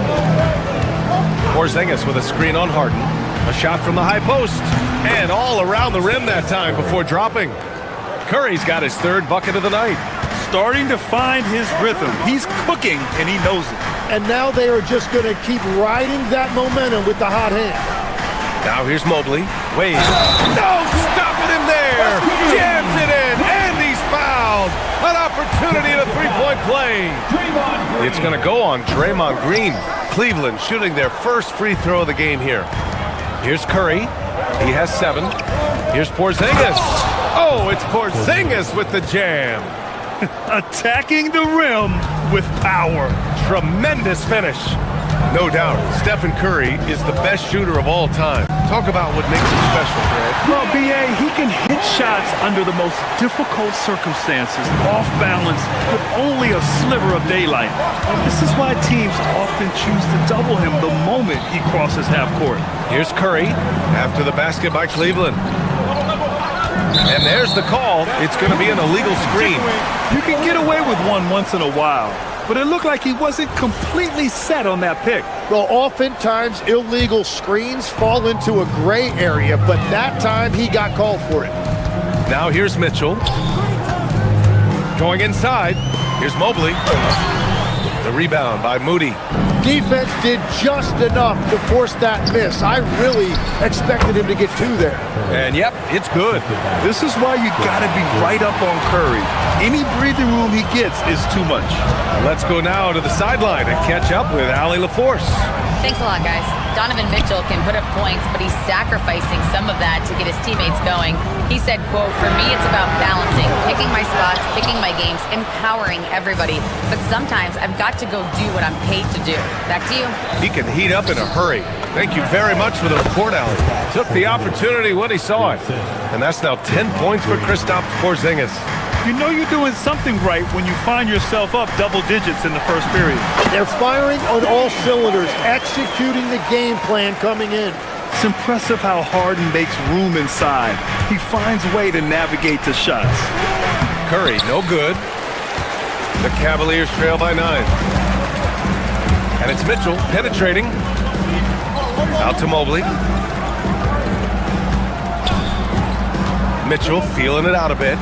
Porzingis with a screen on Harden. A shot from the high post, and all around the rim that time before dropping. Curry's got his 3rd bucket of the night. Starting to find his rhythm. He's cooking, and he knows it. And now they are just going to keep riding that momentum with the hot hand. Now here's Mobley. Wade. No, stopping him there. Jams it in, and he's fouled. An opportunity at a three-point play. It's going to go on Draymond Green. Cleveland shooting their first free throw of the game here. Here's Curry. He has 7. Here's Porzingis. Oh, it's Porzingis with the jam. Attacking the rim with power. Tremendous finish. No doubt, Stephen Curry is the best shooter of all time. Talk about what makes him special, Greg. Well, B.A., he can hit shots under the most difficult circumstances, off balance, with only a sliver of daylight. And this is why teams often choose to double him the moment he crosses half court. Here's Curry after the basket by Cleveland. And there's the call. It's going to be an illegal screen. You can get away with one once in a while, but it looked like he wasn't completely set on that pick. Well, oftentimes illegal screens fall into a gray area, but that time he got called for it. Now here's Mitchell. Going inside. Here's Mobley. The rebound by Moody. Defense did just enough to force that miss. I really expected him to get 2 there. And yep, it's good. This is why you gotta be right up on Curry. Any breathing room he gets is too much. Let's go now to the sideline and catch up with Allie LaForce. Thanks a lot, guys. Donovan Mitchell can put up points, but he's sacrificing some of that to get his teammates going. He said, quote, "For me, it's about balancing, picking my spots, picking my games, empowering everybody. But sometimes I've got to go do what I'm paid to do." Back to you. He can heat up in a hurry. Thank you very much for the report, Allie. Took the opportunity when he saw it. And that's now 10 points for Kristaps Porzingis. You know you're doing something right when you find yourself up double digits in the first period. They're firing on all cylinders, executing the game plan coming in. It's impressive how Harden makes room inside. He finds a way to navigate the shots. Curry, no good. The Cavaliers trail by 9. And it's Mitchell penetrating. Out to Mobley. Mitchell feeling it out a bit.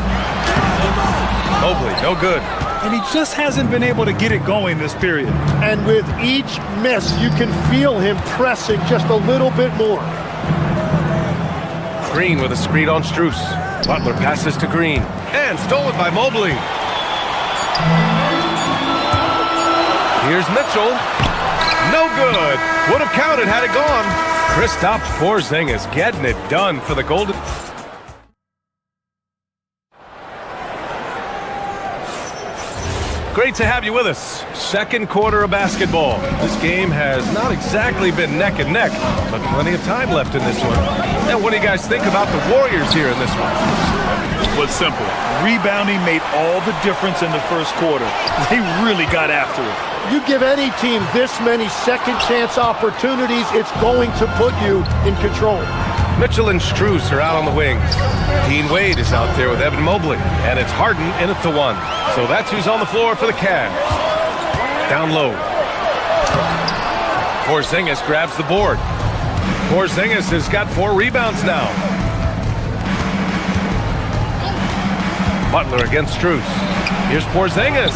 Mobley, no good. And he just hasn't been able to get it going this period. And with each miss, you can feel him pressing just a little bit more. Green with a screen on Strus. Butler passes to Green. And stolen by Mobley. Here's Mitchell. No good. Would have counted had it gone. Kristaps Porzingis getting it done for the Golden. Great to have you with us. Second quarter of basketball. This game has not exactly been neck and neck, but plenty of time left in this one. And what do you guys think about the Warriors here in this one? Well, it's simple. Rebounding made all the difference in the first quarter. They really got after it. You give any team this many second chance opportunities, it's going to put you in control. Mitchell and Strus are out on the wings. Dean Wade is out there with Evan Mobley. And it's Harden in at the 1. So that's who's on the floor for the Cavs. Down low. Porzingis grabs the board. Porzingis has got 4 rebounds now. Butler against Strus. Here's Porzingis.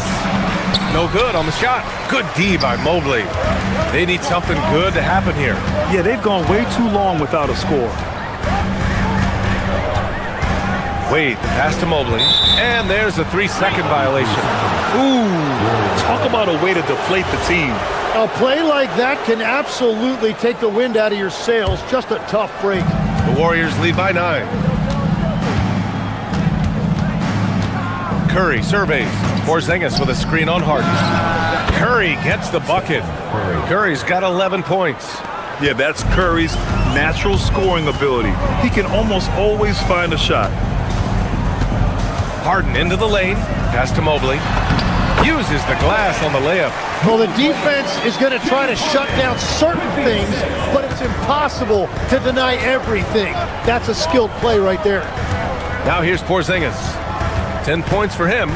No good on the shot. Good D by Mobley. They need something good to happen here. Yeah, they've gone way too long without a score. Wade, pass to Mobley. And there's a 3-second violation. Ooh, talk about a way to deflate the team. A play like that can absolutely take the wind out of your sails. Just a tough break. The Warriors lead by 9. Curry surveys. Porzingis with a screen on Harden. Curry gets the bucket. Curry's got 11 points. Yeah, that's Curry's natural scoring ability. He can almost always find a shot. Harden into the lane. Pass to Mobley. Uses the glass on the layup. Well, the defense is going to try to shut down certain things, but it's impossible to deny everything. That's a skilled play right there. Now here's Porzingis. 10 points for him.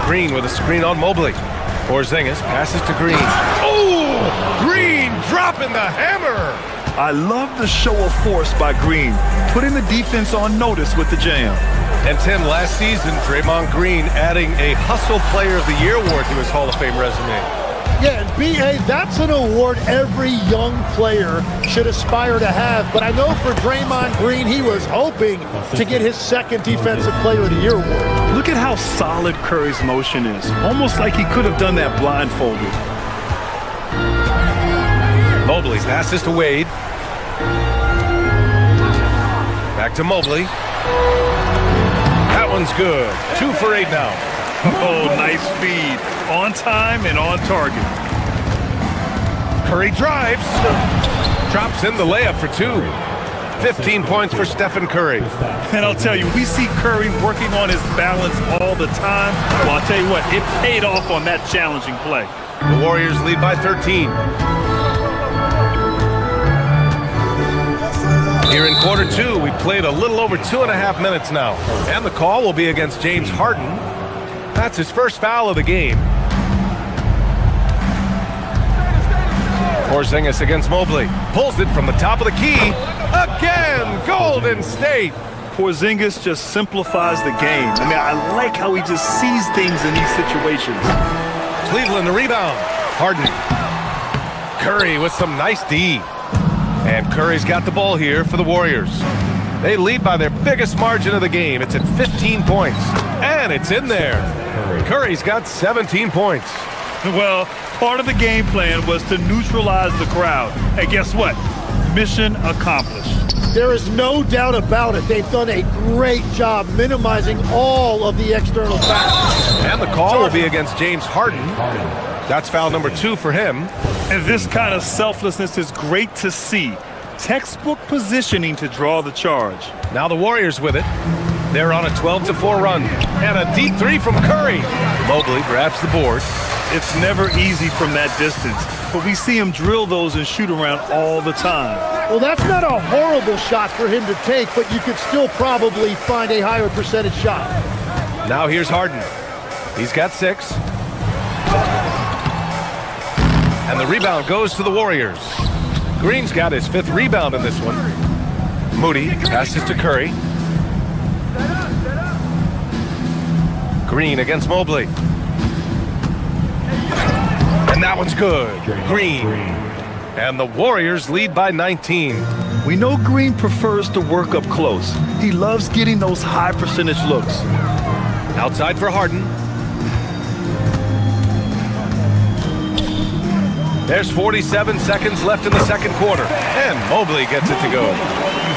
Green with a screen on Mobley. Porzingis passes to Green. Oh! Green dropping the hammer! I love the show of force by Green, putting the defense on notice with the jam. And Tim, last season, Draymond Green adding a Hustle Player of the Year award to his Hall of Fame resume. Yeah, and B.A., that's an award every young player should aspire to have. But I know for Draymond Green, he was hoping to get his second Defensive Player of the Year award. Look at how solid Curry's motion is. Almost like he could have done that blindfolded. Mobley passes to Wade. Back to Mobley. That one's good. 2 for 8 now. Oh, nice feed. On time and on target. Curry drives. Drops in the layup for 2. 15 points for Stephen Curry. And I'll tell you, we see Curry working on his balance all the time. Well, I'll tell you what, it paid off on that challenging play. The Warriors lead by 13. Here in quarter 2, we played a little over 2.5 minutes now. And the call will be against James Harden. That's his first foul of the game. Porzingis against Mobley. Pulls it from the top of the key. Again, Golden State. Porzingis just simplifies the game. I mean, I like how he just sees things in these situations. Cleveland the rebound. Harden. Curry with some nice D. And Curry's got the ball here for the Warriors. They lead by their biggest margin of the game. It's at 15 points. And it's in there. Curry's got 17 points. Well, part of the game plan was to neutralize the crowd. And guess what? Mission accomplished. There is no doubt about it. They've done a great job minimizing all of the external factors. And the call will be against James Harden. That's foul number 2 for him. And this kind of selflessness is great to see. Textbook positioning to draw the charge. Now the Warriors with it. They're on a 12-4 run. And a deep 3 from Curry. Mobley grabs the board. It's never easy from that distance, but we see him drill those and shoot around all the time. Well, that's not a horrible shot for him to take, but you could still probably find a higher percentage shot. Now here's Harden. He's got 6. And the rebound goes to the Warriors. Green's got his 5th rebound in this one. Moody passes to Curry. Green against Mobley. And that one's good. Green. And the Warriors lead by 19. We know Green prefers to work up close. He loves getting those high percentage looks. Outside for Harden. There's 47 seconds left in the second quarter. And Mobley gets it to go. You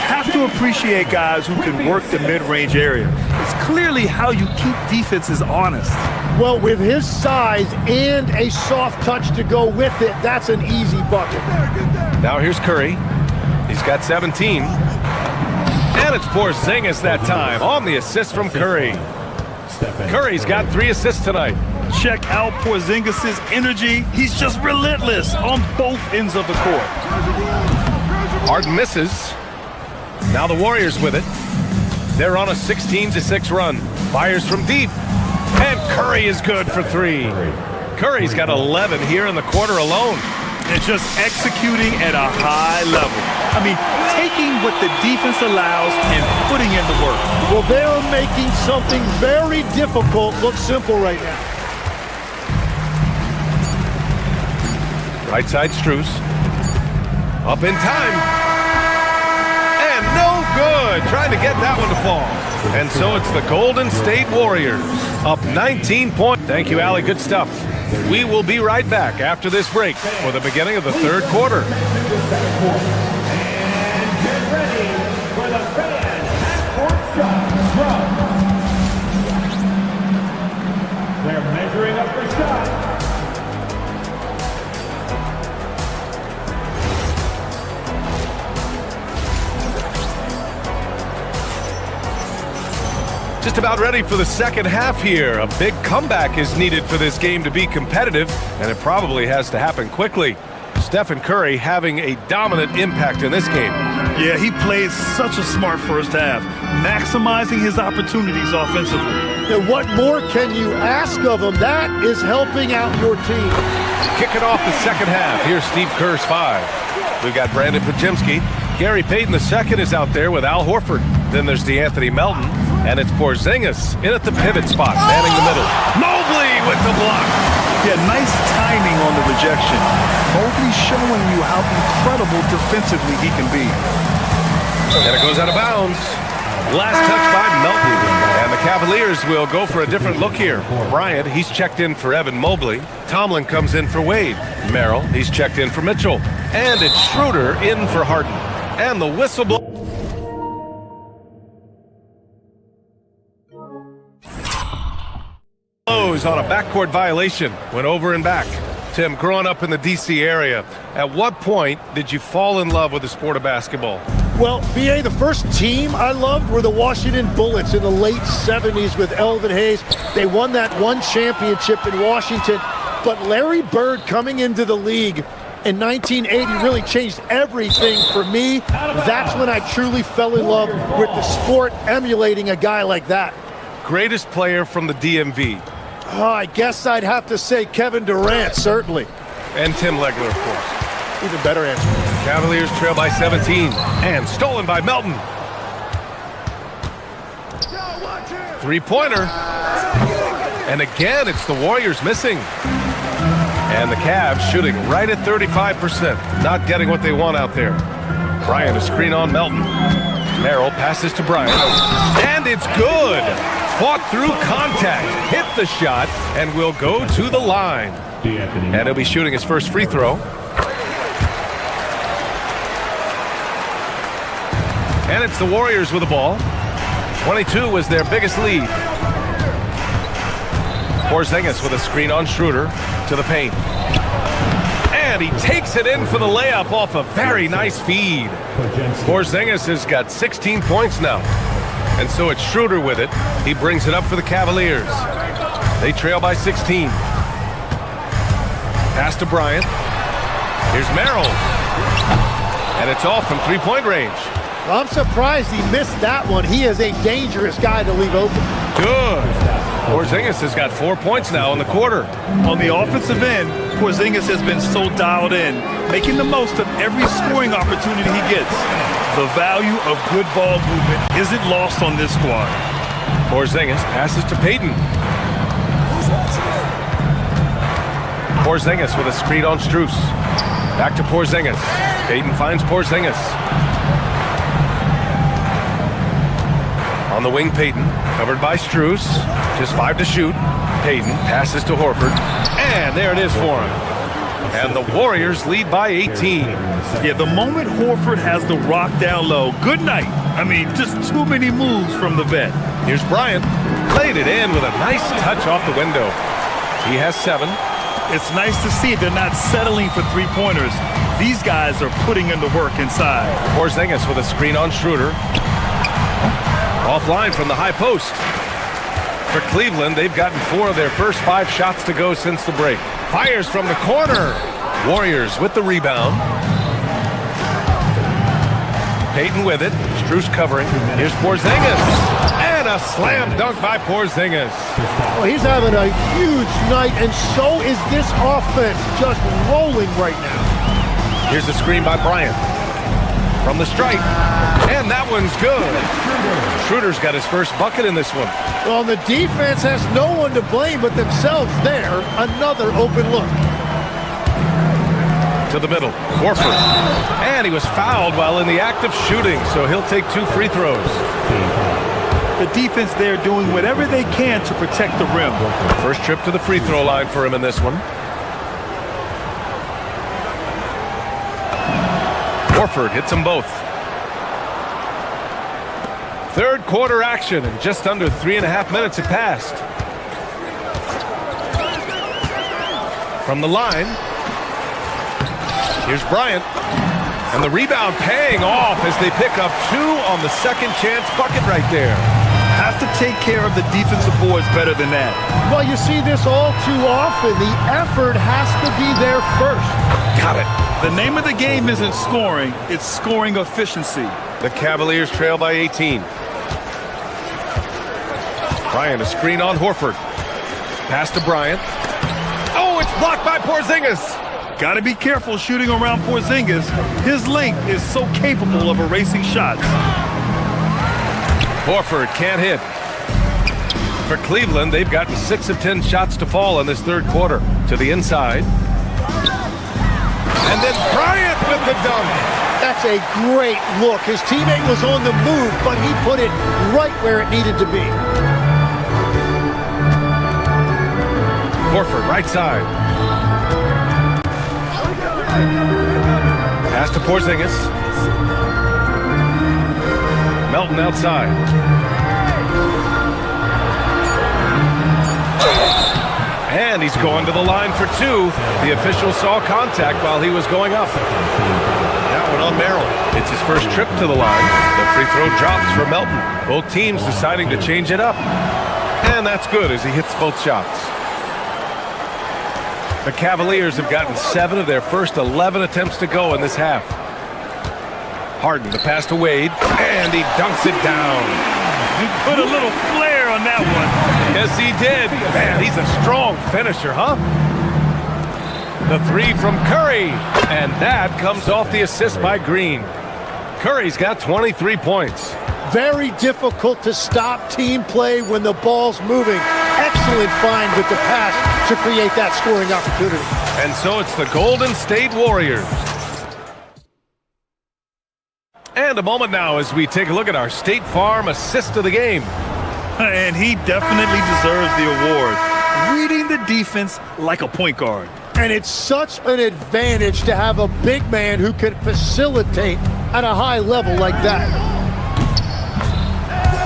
have to appreciate guys who can work the mid-range area. It's clearly how you keep defenses honest. Well, with his size and a soft touch to go with it, that's an easy bucket. Now here's Curry. He's got 17. And it's Porzingis that time on the assist from Curry. Curry's got 3 assists tonight. Check out Porzingis' energy. He's just relentless on both ends of the court. Harden misses. Now the Warriors with it. They're on a 16-6 run. Fires from deep. And Curry is good for 3. Curry's got 11 here in the quarter alone. And just executing at a high level. I mean, taking what the defense allows and putting in the work. Well, they're making something very difficult look simple right now. Right side Strus. Up in time. And no good. Trying to get that one to fall. And so it's the Golden State Warriors. Up 19 points. Thank you, Allie. Good stuff. We will be right back after this break for the beginning of the third quarter. And get ready for the fan half-court shot from. They're measuring up the shot. Just about ready for the second half here. A big comeback is needed for this game to be competitive, and it probably has to happen quickly. Stephen Curry having a dominant impact in this game. Yeah, he played such a smart first half, maximizing his opportunities offensively. And what more can you ask of him? That is helping out your team. Kicking off the second half. Here's Steve Kerr's 5. We've got Brandon Podziemski. Gary Payton II is out there with Al Horford. Then there's DeAnthony Melton. And it's Porzingis in at the pivot spot, manning the middle. Mobley with the block. Yeah, nice timing on the rejection. Mobley showing you how incredible defensively he can be. And it goes out of bounds. Last touch by Melton. And the Cavaliers will go for a different look here. Bryant, he's checked in for Evan Mobley. Tomlin comes in for Wade. Merrill, he's checked in for Mitchell. And it's Schroeder in for Harden. And the whistle blows. On a backcourt violation. Went over and back. Tim, growing up in the D.C. area, at what point did you fall in love with the sport of basketball? Well, BA, the first team I loved were the Washington Bullets in the late 70s with Elvin Hayes. They won that one championship in Washington. But Larry Bird coming into the league in 1980 really changed everything for me. That's when I truly fell in love with the sport, emulating a guy like that. Greatest player from the DMV? Oh, I guess I'd have to say Kevin Durant, certainly. And Tim Legler, of course. Even better answer. Cavaliers trail by 17. And stolen by Melton. Three-pointer. And again, it's the Warriors missing. And the Cavs shooting right at 35%. Not getting what they want out there. Bryant, a screen on Melton. Merrill passes to Bryant. And it's good. Fought through contact, hit the shot, and will go to the line. And he'll be shooting his first free throw. And it's the Warriors with the ball. 22 was their biggest lead. Porzingis with a screen on Schroeder to the paint. And he takes it in for the layup off a very nice feed. Porzingis has got 16 points now. And so it's Schroeder with it. He brings it up for the Cavaliers. They trail by 16. Pass to Bryant. Here's Merrill. And it's off from three-point range. I'm surprised he missed that one. He is a dangerous guy to leave open. Good. Porzingis has got 4 points now in the quarter. On the offensive end, Porzingis has been so dialed in, making the most of every scoring opportunity he gets. The value of good ball movement isn't lost on this squad. Porzingis passes to Payton. Porzingis with a screen on Strus. Back to Porzingis. Payton finds Porzingis. On the wing, Payton, covered by Strus. Just 5 to shoot. Payton passes to Horford. And there it is for him. And the Warriors lead by 18. Yeah, the moment Horford has the rock down low, good night. I mean, just too many moves from the vet. Here's Bryant. Played it in with a nice touch off the window. He has 7. It's nice to see they're not settling for three-pointers. These guys are putting in the work inside. Porzingis with a screen on Schroeder. Offline from the high post. For Cleveland, they've gotten 4 of their first 5 shots to go since the break. Fires from the corner. Warriors with the rebound. Payton with it. Strus covering. Here's Porzingis. And a slam dunk by Porzingis. Well, he's having a huge night, and so is this offense, just rolling right now. Here's the screen by Bryant. From the stripe. And that one's good. Schroeder's got his first bucket in this one. Well, the defense has no one to blame but themselves there. Another open look. To the middle. Horford. And he was fouled while in the act of shooting, so he'll take 2 free throws. The defense there doing whatever they can to protect the rim. First trip to the free throw line for him in this one. Horford hits them both. Third quarter action, and just under 3.5 minutes have passed. From the line, here's Bryant. And the rebound paying off as they pick up 2 on the second chance bucket right there. Have to take care of the defensive boards better than that. Well, you see this all too often. The effort has to be there first. Got it. The name of the game isn't scoring, it's scoring efficiency. The Cavaliers trail by 18. Bryant, a screen on Horford. Pass to Bryant. Oh, it's blocked by Porzingis. Got to be careful shooting around Porzingis. His length is so capable of erasing shots. Horford can't hit. For Cleveland, they've gotten 6 of 10 shots to fall in this third quarter. To the inside. And then Bryant with the dunk. That's a great look. His teammate was on the move, but he put it right where it needed to be. Horford, right side. Pass to Porzingis. Melton outside. And he's going to the line for 2. The official saw contact while he was going up. That one on Merrill. It's his first trip to the line. The free throw drops for Melton. Both teams deciding to change it up. And that's good as he hits both shots. The Cavaliers have gotten 7 of their first 11 attempts to go in this half. Harden, the pass to Wade, and he dunks it down. He put a little flair on that one. Yes, he did. Man, he's a strong finisher, huh? The 3 from Curry, and that comes off the assist by Green. Curry's got 23 points. Very difficult to stop team play when the ball's moving. Excellent find with the pass to create that scoring opportunity. And so it's the Golden State Warriors. And a moment now as we take a look at our State Farm assist of the game. And he definitely deserves the award. Reading the defense like a point guard. And it's such an advantage to have a big man who can facilitate at a high level like that.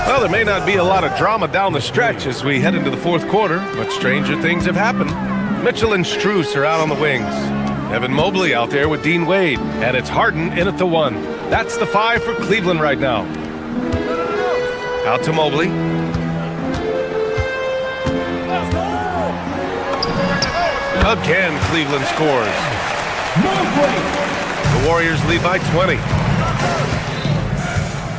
Well, there may not be a lot of drama down the stretch as we head into the fourth quarter, but stranger things have happened. Mitchell and Strus are out on the wings. Evan Mobley out there with Dean Wade, and it's Harden in at the 1. That's the 5 for Cleveland right now. Out to Mobley. Again, Cleveland scores. The Warriors lead by 20.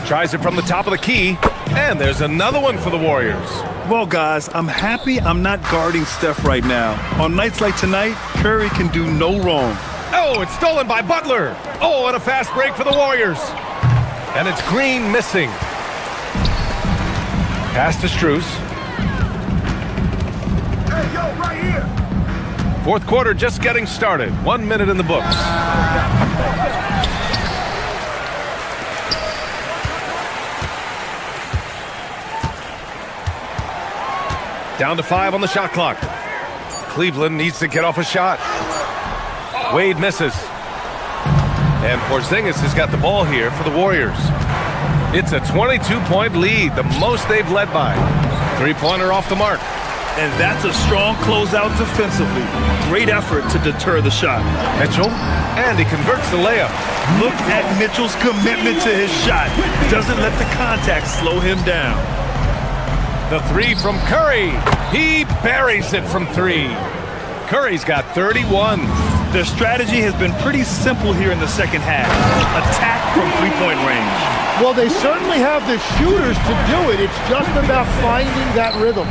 Tries it from the top of the key, and there's another one for the Warriors. Well, guys, I'm happy I'm not guarding Steph right now. On nights like tonight, Curry can do no wrong. Oh, it's stolen by Butler. Oh, and a fast break for the Warriors. And it's Green missing. Pass to Strus. Hey, yo, right here. Fourth quarter just getting started. 1 minute in the books. Down to 5 on the shot clock. Cleveland needs to get off a shot. Wade misses. And Porzingis has got the ball here for the Warriors. It's a 22-point lead, the most they've led by. 3-pointer off the mark. And that's a strong closeout defensively. Great effort to deter the shot. Mitchell, and he converts the layup. Look at Mitchell's commitment to his shot. Doesn't let the contact slow him down. The 3 from Curry. He buries it from 3. Curry's got 31. Their strategy has been pretty simple here in the second half. Attack from 3-point range. Well, they certainly have the shooters to do it. It's just about finding that rhythm.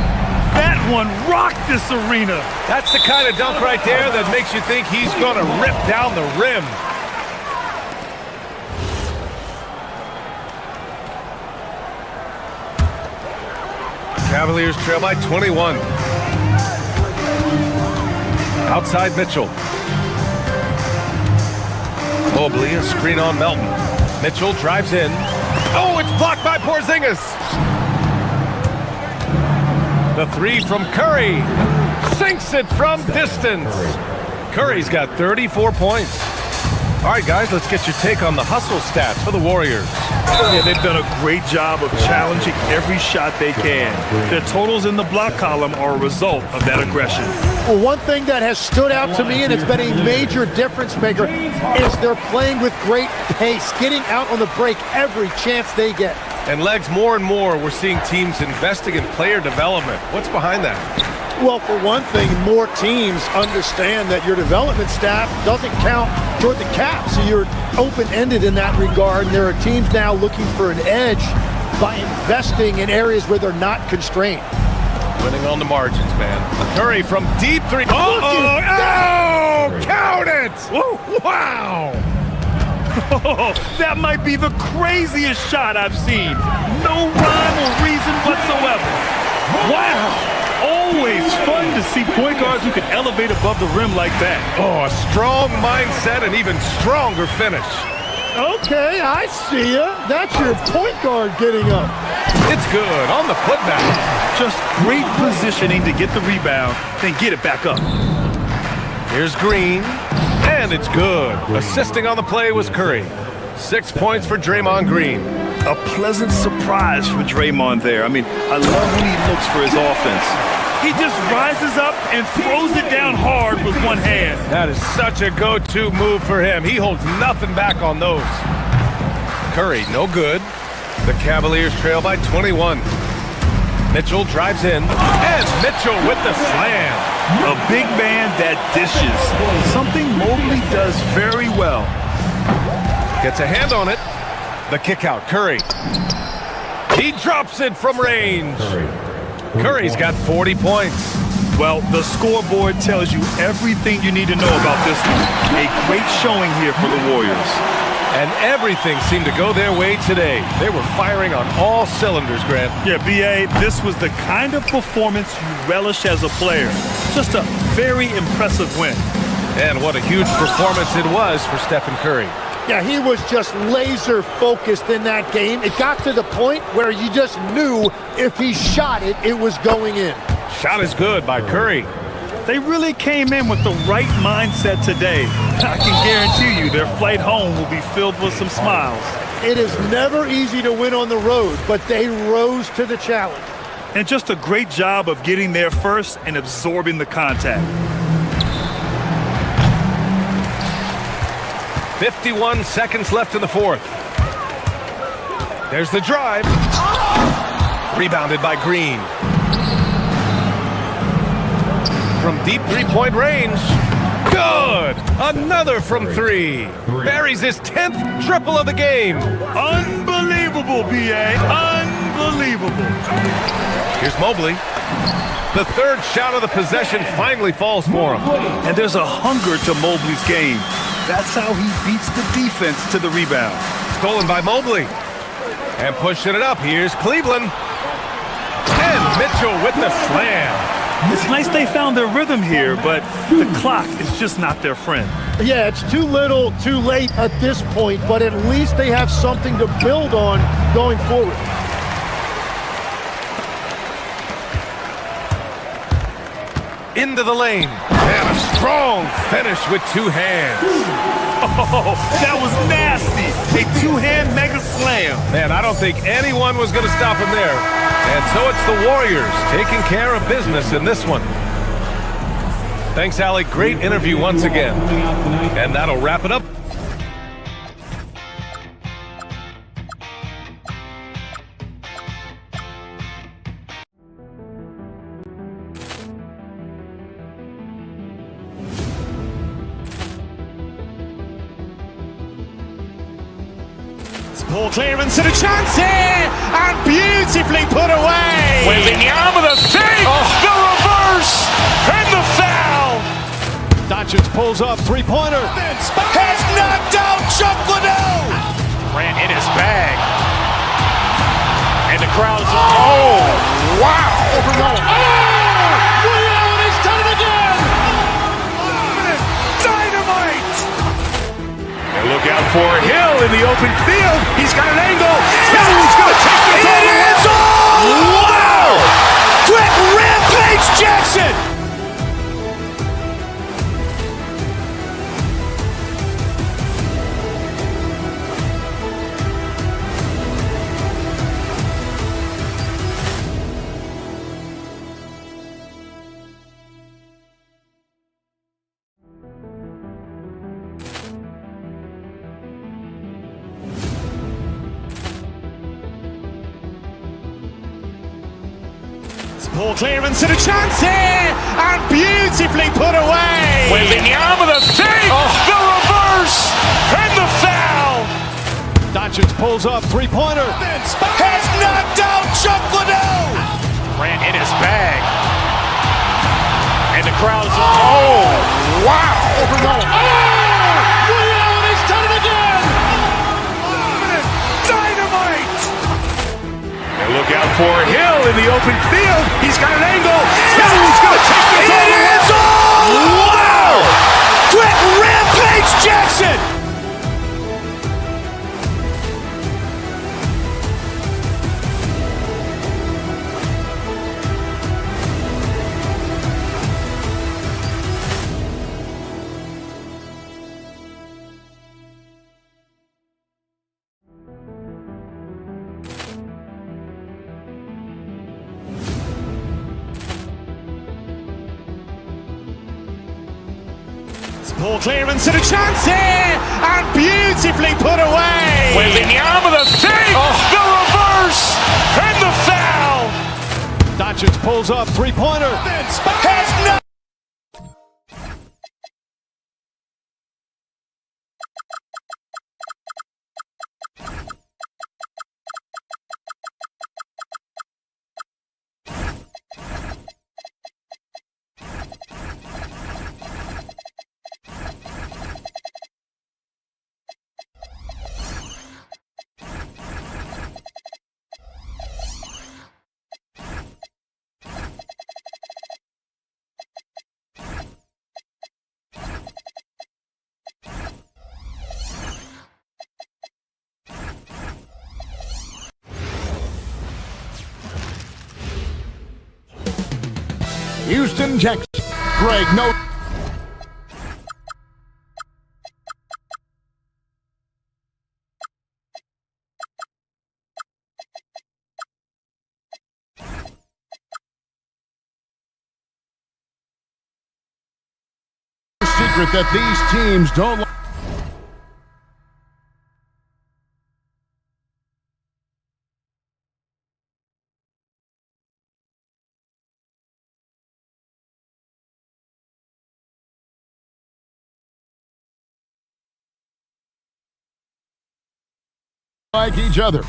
That one rocked this arena. That's the kind of dunk right there that makes you think he's going to rip down the rim. Cavaliers trail by 21. Outside Mitchell. Mobley, a screen on Melton. Mitchell drives in. Oh, it's blocked by Porzingis. The 3 from Curry. Sinks it from distance. Curry's got 34 points. All right, guys, let's get your take on the hustle stats for the Warriors. Yeah, they've done a great job of challenging every shot they can. Their totals in the block column are a result of that aggression. Well, one thing that has stood out to me, and it's been a major difference maker, is they're playing with great pace, getting out on the break every chance they get. And Legs, more and more, we're seeing teams investing in player development. What's behind that? Well, for one thing, more teams understand that your development staff doesn't count toward the cap, so you're open-ended in that regard. And there are teams now looking for an edge by investing in areas where they're not constrained. Winning on the margins, man. Curry from deep 3. Oh, count it! Whoa. Wow! Oh, that might be the craziest shot I've seen. No rhyme or reason whatsoever. Wow! Always fun to see point guards who can elevate above the rim like that. Oh, a strong mindset and even stronger finish. Okay, I see ya. That's your point guard getting up. It's good on the putback. Just great positioning to get the rebound, then get it back up. Here's Green, and it's good. Assisting on the play was Curry. 6 points for Draymond Green. A pleasant surprise for Draymond there. I mean, I love when he looks for his offense. He just rises up and throws it down hard with one hand. That is such a go-to move for him. He holds nothing back on those. Curry, no good. The Cavaliers trail by 21. Mitchell drives in, and Mitchell with the slam. A big man that dishes, something Mobley does very well. Gets a hand on it. The kick out, Curry. He drops it from range. Curry's got 40 points. Well, the scoreboard tells you everything you need to know about this one. A great showing here for the Warriors. And everything seemed to go their way today. They were firing on all cylinders, Grant. Yeah, B.A., this was the kind of performance you relish as a player. Just a very impressive win. And what a huge performance it was for Stephen Curry. Yeah, he was just laser focused in that game. It got to the point where you just knew if he shot it, it was going in. Shot is good by Curry. They really came in with the right mindset today. I can guarantee you their flight home will be filled with some smiles. It is never easy to win on the road, but they rose to the challenge. And just a great job of getting there first and absorbing the contact. 51 seconds left in the fourth. There's the drive. Rebounded by Green. From deep three-point range. Good! Another from three. Buries his 10th triple of the game. Unbelievable, B.A. Unbelievable. Here's Mobley. The third shot of the possession finally falls for him. And there's a hunger to Mobley's game. That's how he beats the defense to the rebound. Stolen by Mobley. And pushing it up, here's Cleveland. And Mitchell with the slam. It's nice they found their rhythm here, but the clock is just not their friend. Yeah, it's too little, too late at this point, but at least they have something to build on going forward. Into the lane. And a strong finish with two hands. Oh, that was nasty. A two-hand mega slam. Man, I don't think anyone was going to stop him there. And so it's the Warriors taking care of business in this one. Thanks, Alec. Great interview once again. And that'll wrap it up. Ball clearance and a chance here, and beautifully put away. Wembanyama the save, the reverse, and the foul. Doncic pulls up, three-pointer. Has knocked out Chuck Liddell. Ran in his bag. And the crowd is, oh, wow. He's done it again. Dynamite. And look out for Hill in the open field. He's got an angle. He's going to take this all the way. Wow. Quick Rampage Jackson. Ball clearance and a chance here, and beautifully put away. Wembanyama the save, the reverse, and the foul. Doncic pulls up, three-pointer. Has knocked out Chuck Liddell. Ran in his bag. And the crowd is, oh, wow. He's done it again. Dynamite. And look out for Hill in in the open field. He's got an angle. He's going to take this all the way. Wow! Quick rampage Jackson! Ball clearance and a chance here, and beautifully put away. With the arm of the fake, the reverse, and the foul. Doncic pulls up, three-pointer. Has no. Houston, Texas. Greg, no. Secret that these teams don't like each other.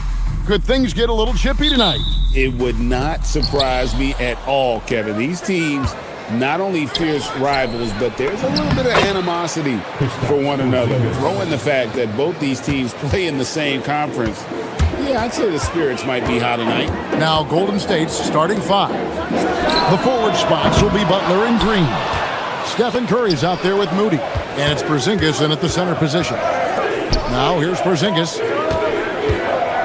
Could things get a little chippy tonight? It would not surprise me at all, Kevin. These teams, not only fierce rivals, but there's a little bit of animosity for one another. Throw in the fact that both these teams play in the same conference. Yeah, I'd say the spirits might be hot tonight. Now Golden State's starting five. The forward spots will be Butler and Green. Stephen Curry's out there with Moody. And it's Porzingis in at the center position. Now here's Porzingis.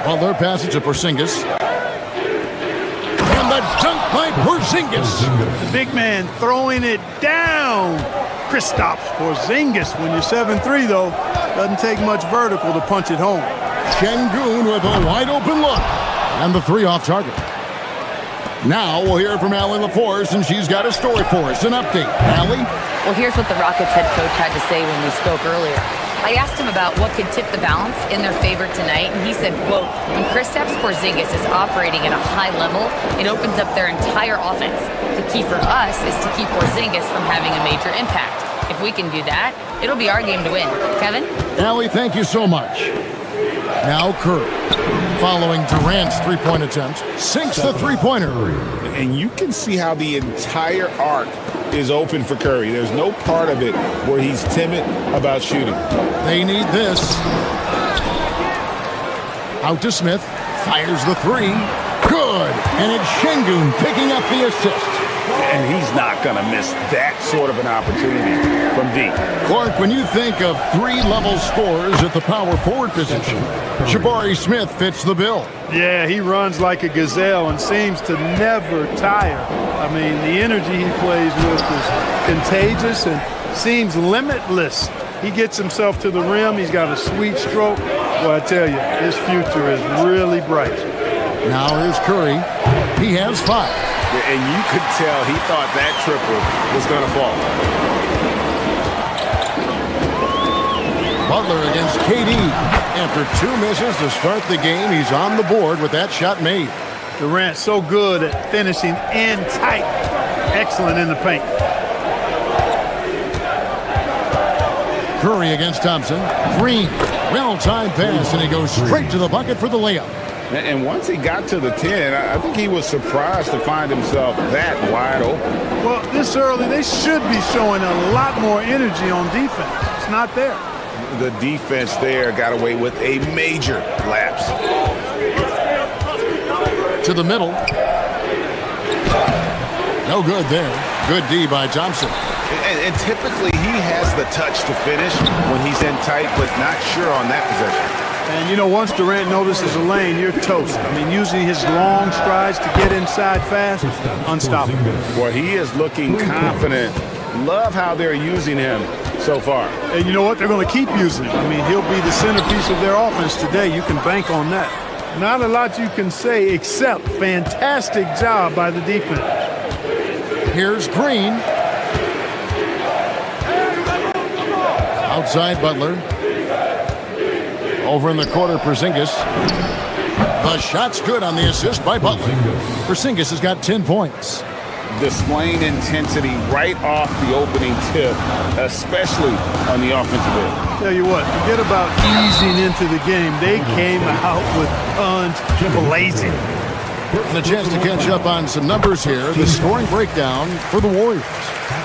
Butler passes to Porzingis. And the dunk by Porzingis. The big man throwing it down. Kristaps Porzingis. When you're 7'3", though, doesn't take much vertical to punch it home. Şengün with a wide open look. And the three off target. Now we'll hear from Allie LaForce, and she's got a story for us. An update. Allie? Well, here's what the Rockets head coach had to say when we spoke earlier. I asked him about what could tip the balance in their favor tonight, and he said, quote, when Kristaps Porzingis is operating at a high level, it opens up their entire offense. The key for us is to keep Porzingis from having a major impact. If we can do that, it'll be our game to win. Kevin? Allie, thank you so much. Now Curry, following Durant's three-point attempt, sinks the three-pointer. And you can see how the entire arc is open for Curry. There's no part of it where he's timid about shooting. They need this. Out to Smith, fires the three. Good. And it's Şengün picking up the assist. And he's not going to miss that sort of an opportunity from deep. Clark, when you think of three-level scorers at the power forward position, Jabari Smith fits the bill. Yeah, he runs like a gazelle and seems to never tire. I mean, the energy he plays with is contagious and seems limitless. He gets himself to the rim. He's got a sweet stroke. Well, I tell you, his future is really bright. Now here's Curry. He has 5. And you could tell he thought that triple was going to fall. Butler against KD. After 2 misses to start the game, he's on the board with that shot made. Durant so good at finishing in tight. Excellent in the paint. Curry against Thompson. Green. Well-timed pass, and he goes straight to the bucket for the layup. And once he got to the 10, I think he was surprised to find himself that wide open. Well, this early, they should be showing a lot more energy on defense. It's not there. The defense there got away with a major lapse. To the middle. No good there. Good D by Thompson. And typically he has the touch to finish when he's in tight, but not sure on that possession. And, you know, once Durant notices a lane, you're toast. I mean, using his long strides to get inside fast, unstoppable. Boy, he is looking confident. Love how they're using him so far. And you know what? They're going to keep using him. I mean, he'll be the centerpiece of their offense today. You can bank on that. Not a lot you can say except fantastic job by the defense. Here's Green. Outside Butler. Over in the corner, Porzingis. The shot's good on the assist by Butler. Porzingis has got 10 points. Displaying intensity right off the opening tip, especially on the offensive end. Tell you what, forget about easing into the game. They came out with guns blazing. And a chance to catch up on some numbers here. The scoring breakdown for the Warriors.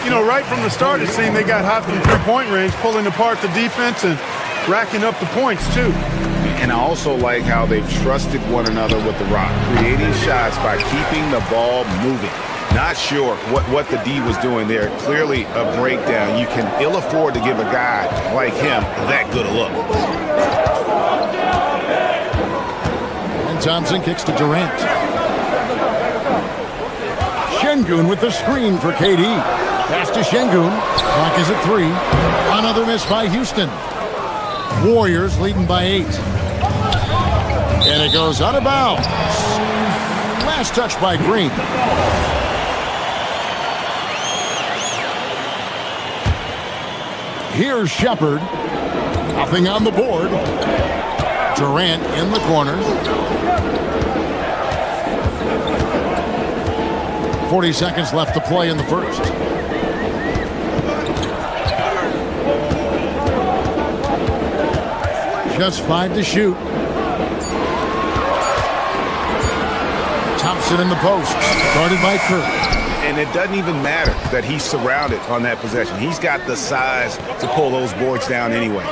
You know, right from the start, it seemed they got hot from three-point range, pulling apart the defense and racking up the points, too. And I also like how they've trusted one another with the rock, creating shots by keeping the ball moving. Not sure what the D was doing there. Clearly a breakdown. You can ill afford to give a guy like him that good a look. And Thompson kicks to Durant. Şengün with the screen for KD. Pass to Şengün. Clock is at 3. Another miss by Houston. Warriors leading by 8. And it goes out of bounds. Last touch by Green. Here's Shepard. Nothing on the board. Durant in the corner. 40 seconds left to play in the first. Just 5 to shoot. Thompson in the post, guarded by Curry. And it doesn't even matter that he's surrounded on that possession. He's got the size to pull those boards down anyway.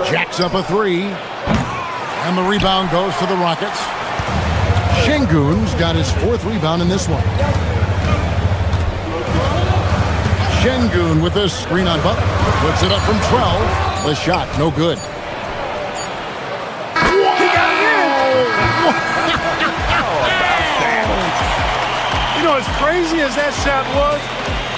Jacks up a 3. And the rebound goes to the Rockets. Şengün's got his 4th rebound in this one. Şengün with a screen on Butler. Puts it up from 12. The shot, no good. You know, as crazy as that shot was,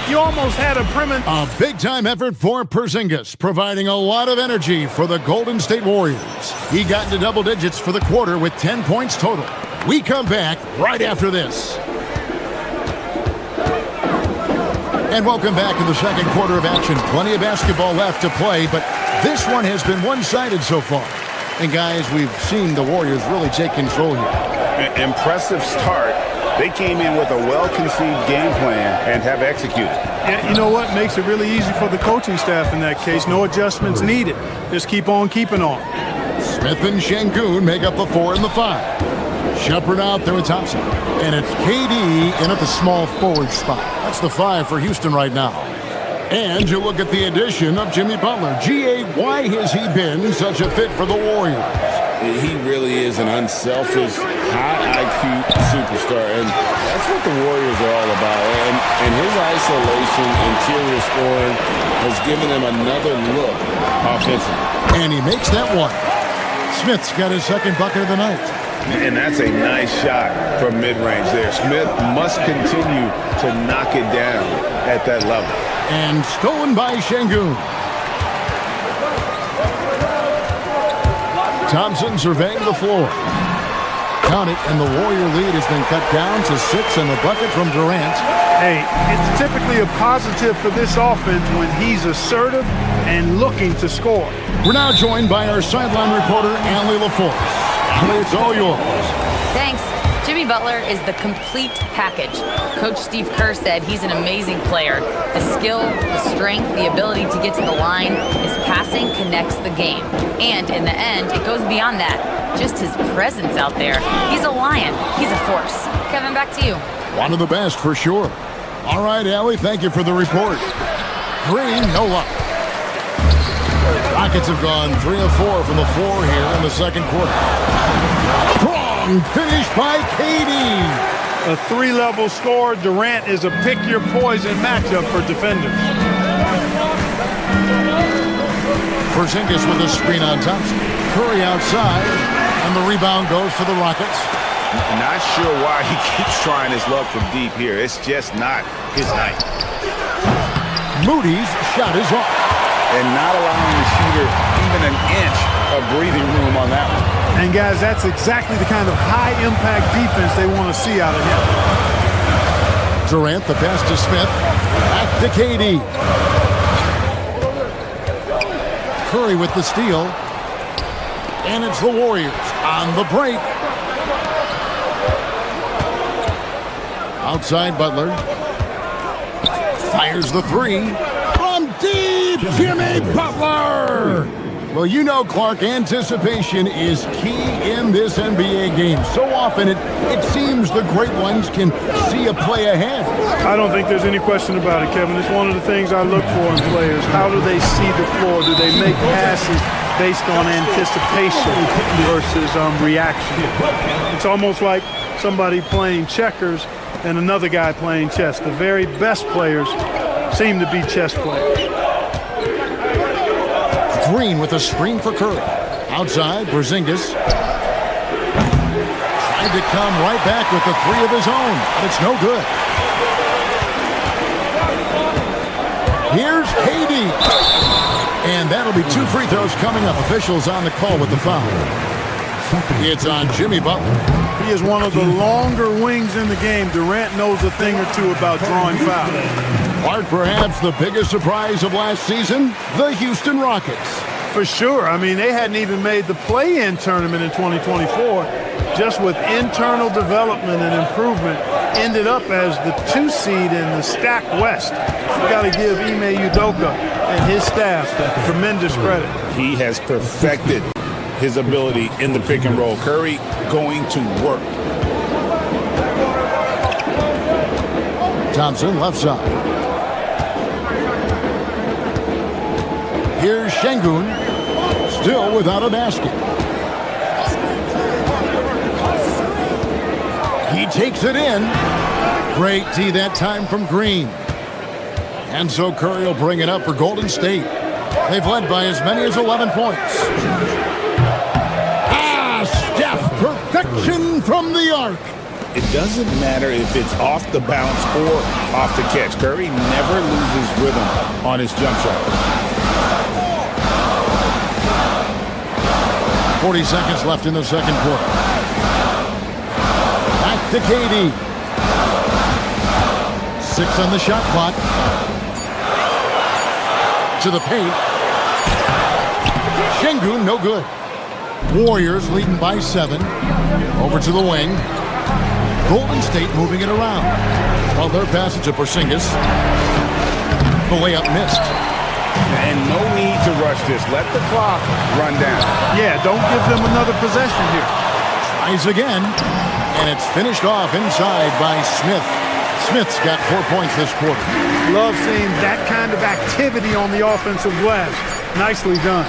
you almost had a premature. A big-time effort for Porzingis, providing a lot of energy for the Golden State Warriors. He got into double digits for the quarter with 10 points total. We come back right after this. And welcome back to the second quarter of action. Plenty of basketball left to play, but this one has been one-sided so far. And guys, we've seen the Warriors really take control here. Impressive start. They came in with a well-conceived game plan and have executed. Yeah, you know what? Makes it really easy for the coaching staff in that case. No adjustments needed. Just keep on keeping on. Smith and Şengün make up the 4 and the 5. Shepard out there with Thompson. And it's KD in at the small forward spot. That's the 5 for Houston right now. And you look at the addition of Jimmy Butler. G.A., why has he been such a fit for the Warriors? He really is an unselfish, high IQ superstar, and that's what the Warriors are all about. And his isolation, interior scoring, has given him another look offensively. And he makes that one. Smith's got his 2nd bucket of the night. And that's a nice shot from mid-range there. Smith must continue to knock it down at that level. And stolen by Şengün. Thompson surveying the floor. Count it, and the Warrior lead has been cut down to 6 and the bucket from Durant. Hey, it's typically a positive for this offense when he's assertive and looking to score. We're now joined by our sideline reporter, Allie LaForce. Allie, it's all yours. Thanks. Jimmy Butler is the complete package. Coach Steve Kerr said he's an amazing player. The skill, the strength, the ability to get to the line, his passing connects the game. And in the end, it goes beyond that. Just his presence out there. He's a lion. He's a force. Kevin, back to you. One of the best for sure. All right, Allie, thank you for the report. Green, no luck. Rockets have gone 3 of 4 from the floor here in the second quarter. Strong finish by KD. A three-level scorer, Durant is a pick-your-poison matchup for defenders. Porzingis with a screen on Thompson. Curry outside, and the rebound goes to the Rockets. Not sure why he keeps trying his luck from deep here. It's just not his night. Moody's shot is off. And not allowing the shooter even an inch of breathing room on that one. And guys, that's exactly the kind of high-impact defense they want to see out of him. Durant, the pass to Smith. Back to KD. Curry with the steal. And it's the Warriors on the break. Outside Butler. Fires the three. From deep, Jimmy Butler! Well, you know, Clark, anticipation is key in this NBA game. So often it seems the great ones can see a play ahead. I don't think there's any question about it, Kevin. It's one of the things I look for in players. How do they see the floor? Do they make passes based on anticipation versus reaction? It's almost like somebody playing checkers and another guy playing chess. The very best players seem to be chess players. Green with a screen for Curry. Outside, Porzingis. Tried to come right back with the three of his own, but it's no good. Here's KD. And that'll be 2 free throws coming up. Officials on the call with the foul. It's on Jimmy Butler. He is one of the longer wings in the game. Durant knows a thing or two about drawing fouls. Clark, perhaps the biggest surprise of last season, the Houston Rockets. For sure. I mean, they hadn't even made the play-in tournament in 2024. Just with internal development and improvement, ended up as the 2 seed in the stacked West. You got to give Ime Udoka and his staff tremendous credit. He has perfected his ability in the pick and roll. Curry going to work. Thompson left side. Here's Şengün, still without a basket. He takes it in. Great D that time from Green. And so Curry will bring it up for Golden State. They've led by as many as 11 points. Steph, perfection from the arc. It doesn't matter if it's off the bounce or off the catch. Curry never loses rhythm on his jump shot. 40 seconds left in the second quarter. Back to KD. 6 on the shot clock. To the paint. Şengün, no good. Warriors leading by 7. Over to the wing. Golden State moving it around. Well, their passage to Porzingis. The layup missed. And no need to rush this. Let the clock run down. Yeah, don't give them another possession here. Tries again. And it's finished off inside by Smith. Smith's got 4 points this quarter. Love seeing that kind of activity on the offensive glass. Nicely done.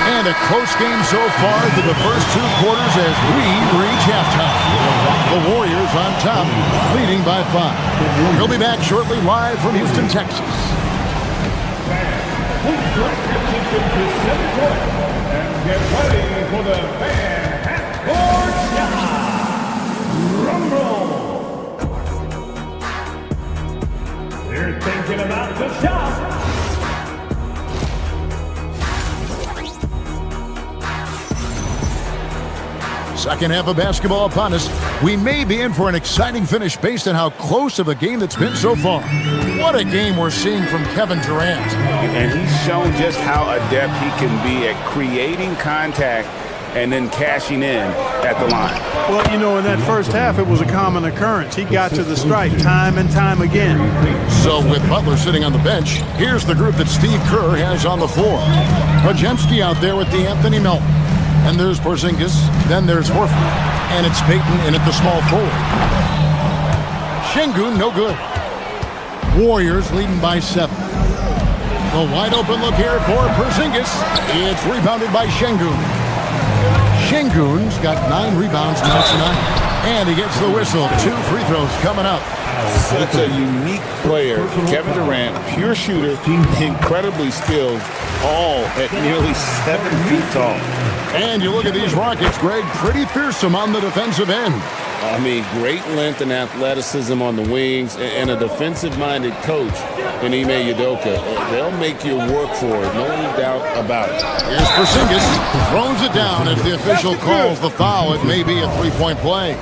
And a close game so far through the first 2 quarters as we reach halftime. The Warriors on top, leading by 5. We'll be back shortly live from Houston, Texas. And get ready for the fan half-court shot. Rumble. They're thinking about the shot. Second half of basketball upon us. We may be in for an exciting finish based on how close of a game that's been so far. What a game we're seeing from Kevin Durant. And he's shown just how adept he can be at creating contact and then cashing in at the line. Well, you know, in that first half, it was a common occurrence. He got to the strike time and time again. So with Butler sitting on the bench, here's the group that Steve Kerr has on the floor. Podziemski out there with DeAnthony Melton. And there's Porzingis, then there's Horford, and it's Payton in at the small forward. Şengün, no good. Warriors leading by 7. The wide open look here for Porzingis. It's rebounded by Şengün. Şengün's got 9 rebounds now tonight. And he gets the whistle. 2 free throws coming up. Such a unique player. Kevin Durant, pure shooter, incredibly skilled, all at nearly 7 feet tall. And you look at these Rockets, Greg, pretty fearsome on the defensive end. I mean, great length and athleticism on the wings, and a defensive-minded coach in Ime Udoka. They'll make you work for it, no doubt about it. Here's Porzingis, throws it down as the official calls the foul. It may be a 3-point play.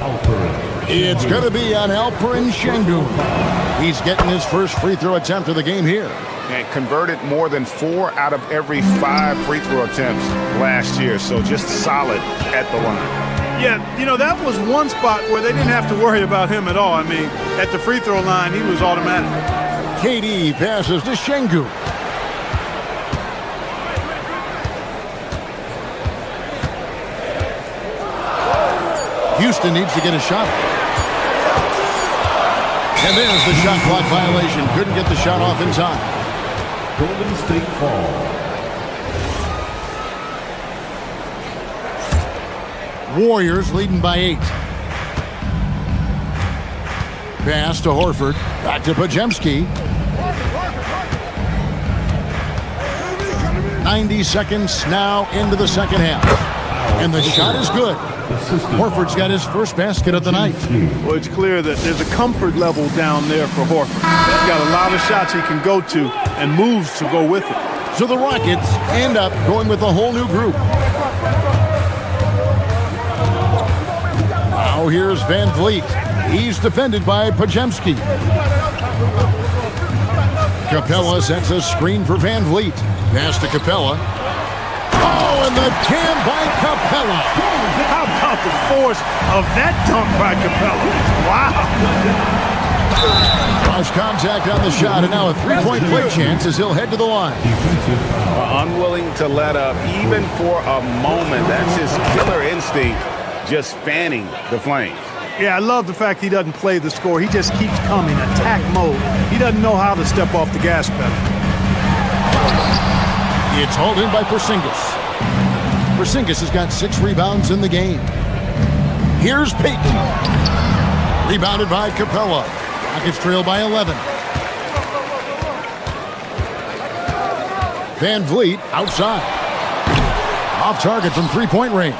It's going to be on Alperen Şengün. He's getting his first free throw attempt of the game here. And converted more than 4 out of every 5 free throw attempts last year, so just solid at the line. Yeah, you know, that was one spot where they didn't have to worry about him at all. I mean, at the free throw line, he was automatic. KD passes to Şengün. Houston needs to get a shot. And there's the shot clock violation. Couldn't get the shot off in time. Golden State fall. Warriors leading by 8. Pass to Horford. Back to Podziemski. 90 seconds now into the second half. And the shot is good. Horford's got his first basket of the night. Well, it's clear that there's a comfort level down there for Horford. He's got a lot of shots he can go to and moves to go with it. So the Rockets end up going with a whole new group. Now here's Van Vliet. He's defended by Podziemski. Capella sets a screen for Van Vliet. Pass to Capella. Oh, and the jam by Capella. How about the force of that dunk by Capella? Wow. Cross contact on the shot, and now a 3-point play chance as he'll head to the line. Unwilling to let up even for a moment. That's his killer instinct, just fanning the flames. Yeah, I love the fact he doesn't play the score. He just keeps coming, attack mode. He doesn't know how to step off the gas pedal. It's hauled in by Porzingis. Porzingis has got 6 rebounds in the game. Here's Payton. Rebounded by Capella. Rockets trail by 11. Van Vliet outside. Off target from 3-point range.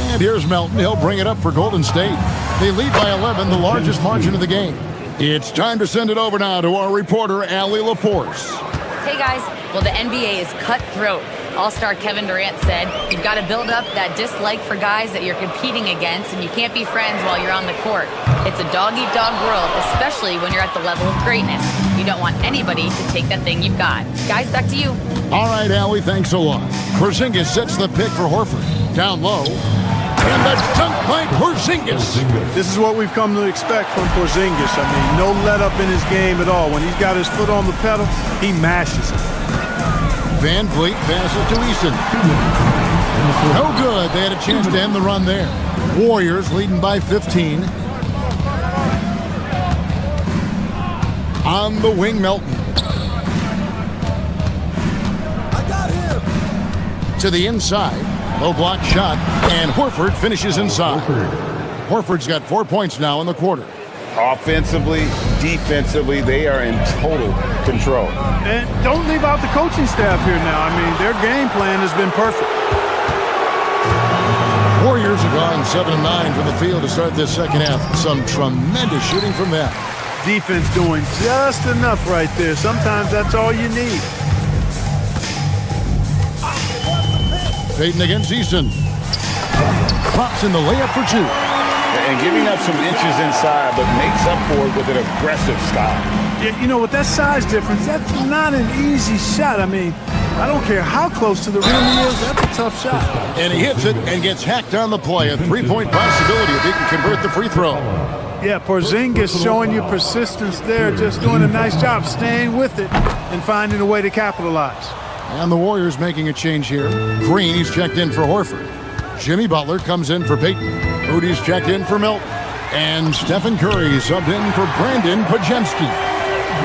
And here's Melton. He'll bring it up for Golden State. They lead by 11, the largest margin of the game. It's time to send it over now to our reporter, Allie LaForce. Hey guys, well the NBA is cutthroat. All-star Kevin Durant said, you've got to build up that dislike for guys that you're competing against, and you can't be friends while you're on the court. It's a dog-eat-dog world, especially when you're at the level of greatness. You don't want anybody to take that thing you've got. Guys, back to you. All right, Allie, thanks a lot. Porzingis sets the pick for Horford. Down low. And the dunk by Porzingis. This is what we've come to expect from Porzingis. I mean, no let-up in his game at all. When he's got his foot on the pedal, he mashes it. Van Vliet passes to Eason. No good. They had a chance to end the run there. Warriors leading by 15. On the wing, Melton. To the inside. Low block shot. And Horford finishes inside. Horford's got 4 points now in the quarter. Offensively, defensively, they are in total control. And don't leave out the coaching staff here now. I mean, their game plan has been perfect. Warriors are gone 7-9 from the field to start this second half. Some tremendous shooting from them. Defense doing just enough right there. Sometimes that's all you need. Payton against Easton. Drops in the layup for 2. And giving up some inches inside, but makes up for it with an aggressive style. Yeah, you know, with that size difference, that's not an easy shot. I mean, I don't care how close to the rim he is, that's a tough shot. And he hits it and gets hacked on the play. A 3-point possibility if he can convert the free throw. Yeah, Porzingis showing you persistence there, just doing a nice job staying with it and finding a way to capitalize. And the Warriors making a change here. Green, he's checked in for Horford. Jimmy Butler comes in for Payton. Moody's checked in for Milton. And Stephen Curry subbed in for Brandon Podziemski.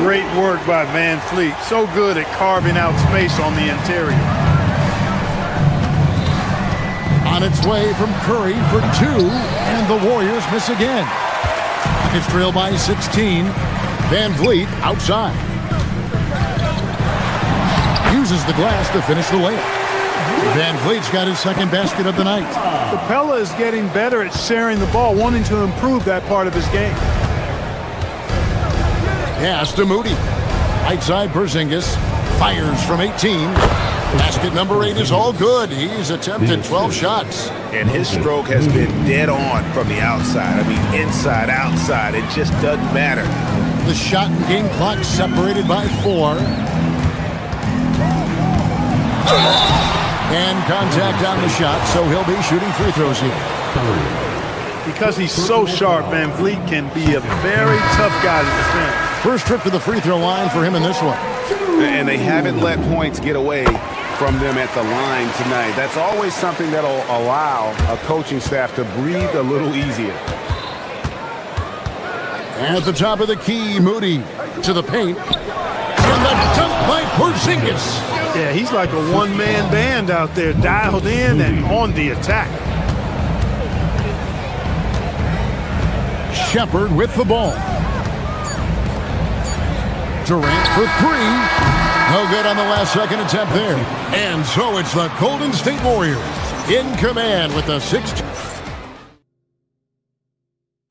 Great work by Van Vliet. So good at carving out space on the interior. On On its way from Curry for 2, and the Warriors miss again. Rockets trail by 16. Van Vliet outside. Uses the glass to finish the layup. Van Vliet's got his second basket of the night. Capella is getting better at sharing the ball, wanting to improve that part of his game. Pass to Moody. Right side Porzingis. Fires from 18. Basket number 8 is all good. He's attempted 12 shots. And his stroke has been dead on from the outside. I mean, inside, outside. It just doesn't matter. The shot and game clock separated by 4. And contact on the shot, so he'll be shooting free throws here. Because he's so sharp, Van Vliet can be a very tough guy to defend. First trip to the free throw line for him in this one. And they haven't let points get away from them at the line tonight. That's always something that'll allow a coaching staff to breathe a little easier. At the top of the key, Moody to the paint. And the dunk by Porzingis. Yeah, he's like a one-man band out there, dialed in and on the attack. Shepard with the ball. Durant for 3. No good on the last second attempt there. And so it's the Golden State Warriors in command with the 6th.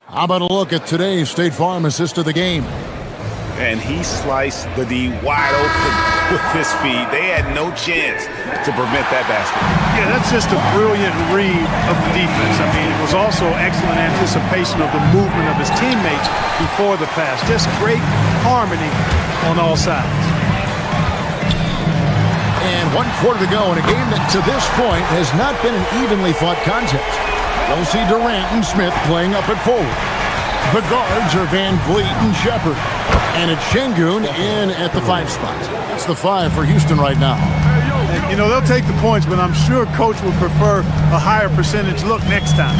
How about a look at today's State Farm assist of the game? And he sliced the D wide open with his feet. They had no chance to prevent that basket. Yeah, that's just a brilliant read of the defense. I mean, it was also excellent anticipation of the movement of his teammates before the pass. Just great harmony on all sides. And 1 quarter to go in a game that to this point has not been an evenly fought contest. We'll see Durant and Smith playing up at forward. The guards are Van Vliet and Shepard. And it's Şengün in at the 5 spot. That's the 5 for Houston right now. And, you know, they'll take the points, but I'm sure Coach would prefer a higher percentage look next time.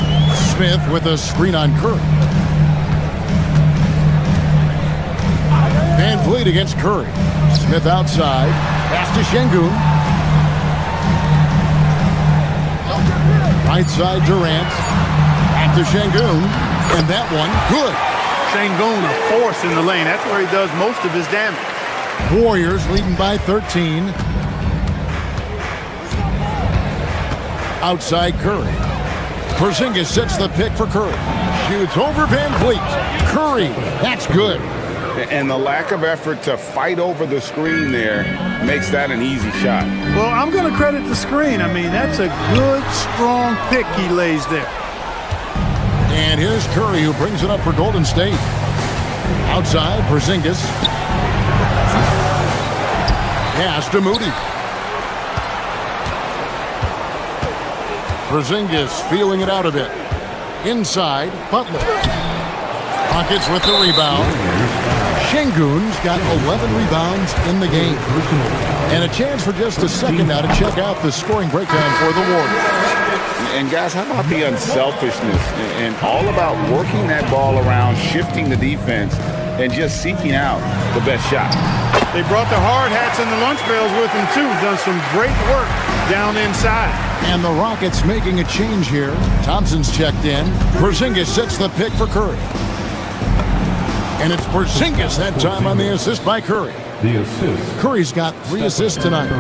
Smith with a screen on Curry. Van Vliet against Curry. Smith outside. Pass to Şengün. Right side Durant. Back to Şengün. And that one, good. Şengün, a force in the lane. That's where he does most of his damage. Warriors leading by 13. Outside Curry. Porzingis sets the pick for Curry. Shoots over Van Vliet. Curry, that's good. And the lack of effort to fight over the screen there makes that an easy shot. Well, I'm going to credit the screen. I mean, that's a good, strong pick he lays there. And here's Curry, who brings it up for Golden State. Outside, Porzingis. Pass to Moody. Porzingis feeling it out a bit. Inside, Butler. Rockets with the rebound. Şengün's got 11 rebounds in the game. And a chance for just a second now to check out the scoring breakdown for the Warriors. And guys, how about the unselfishness and all about working that ball around, shifting the defense, and just seeking out the best shot. They brought the hard hats and the lunch pails with them too. Done some great work down inside. And the Rockets making a change here. Thompson's checked in. Porzingis sets the pick for Curry. And it's Porzingis that time on the assist by Curry. The assist. Curry's got 3 assists tonight.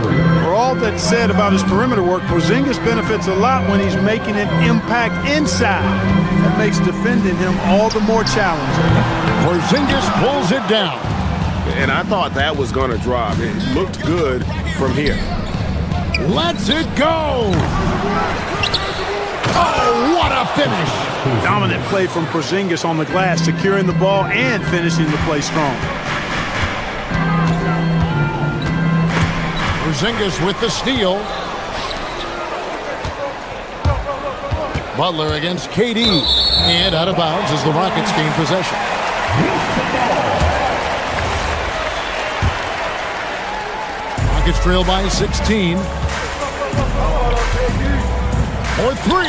For all that's said about his perimeter work, Porzingis benefits a lot when he's making an impact inside. That makes defending him all the more challenging. Porzingis pulls it down. And I thought that was going to drop. It looked good from here. Let's it go! Oh, what a finish! Dominant play from Porzingis on the glass, securing the ball and finishing the play strong. Porzingis with the steal. Butler against KD. And out of bounds as the Rockets gain possession. Rockets trail by 16. For 3.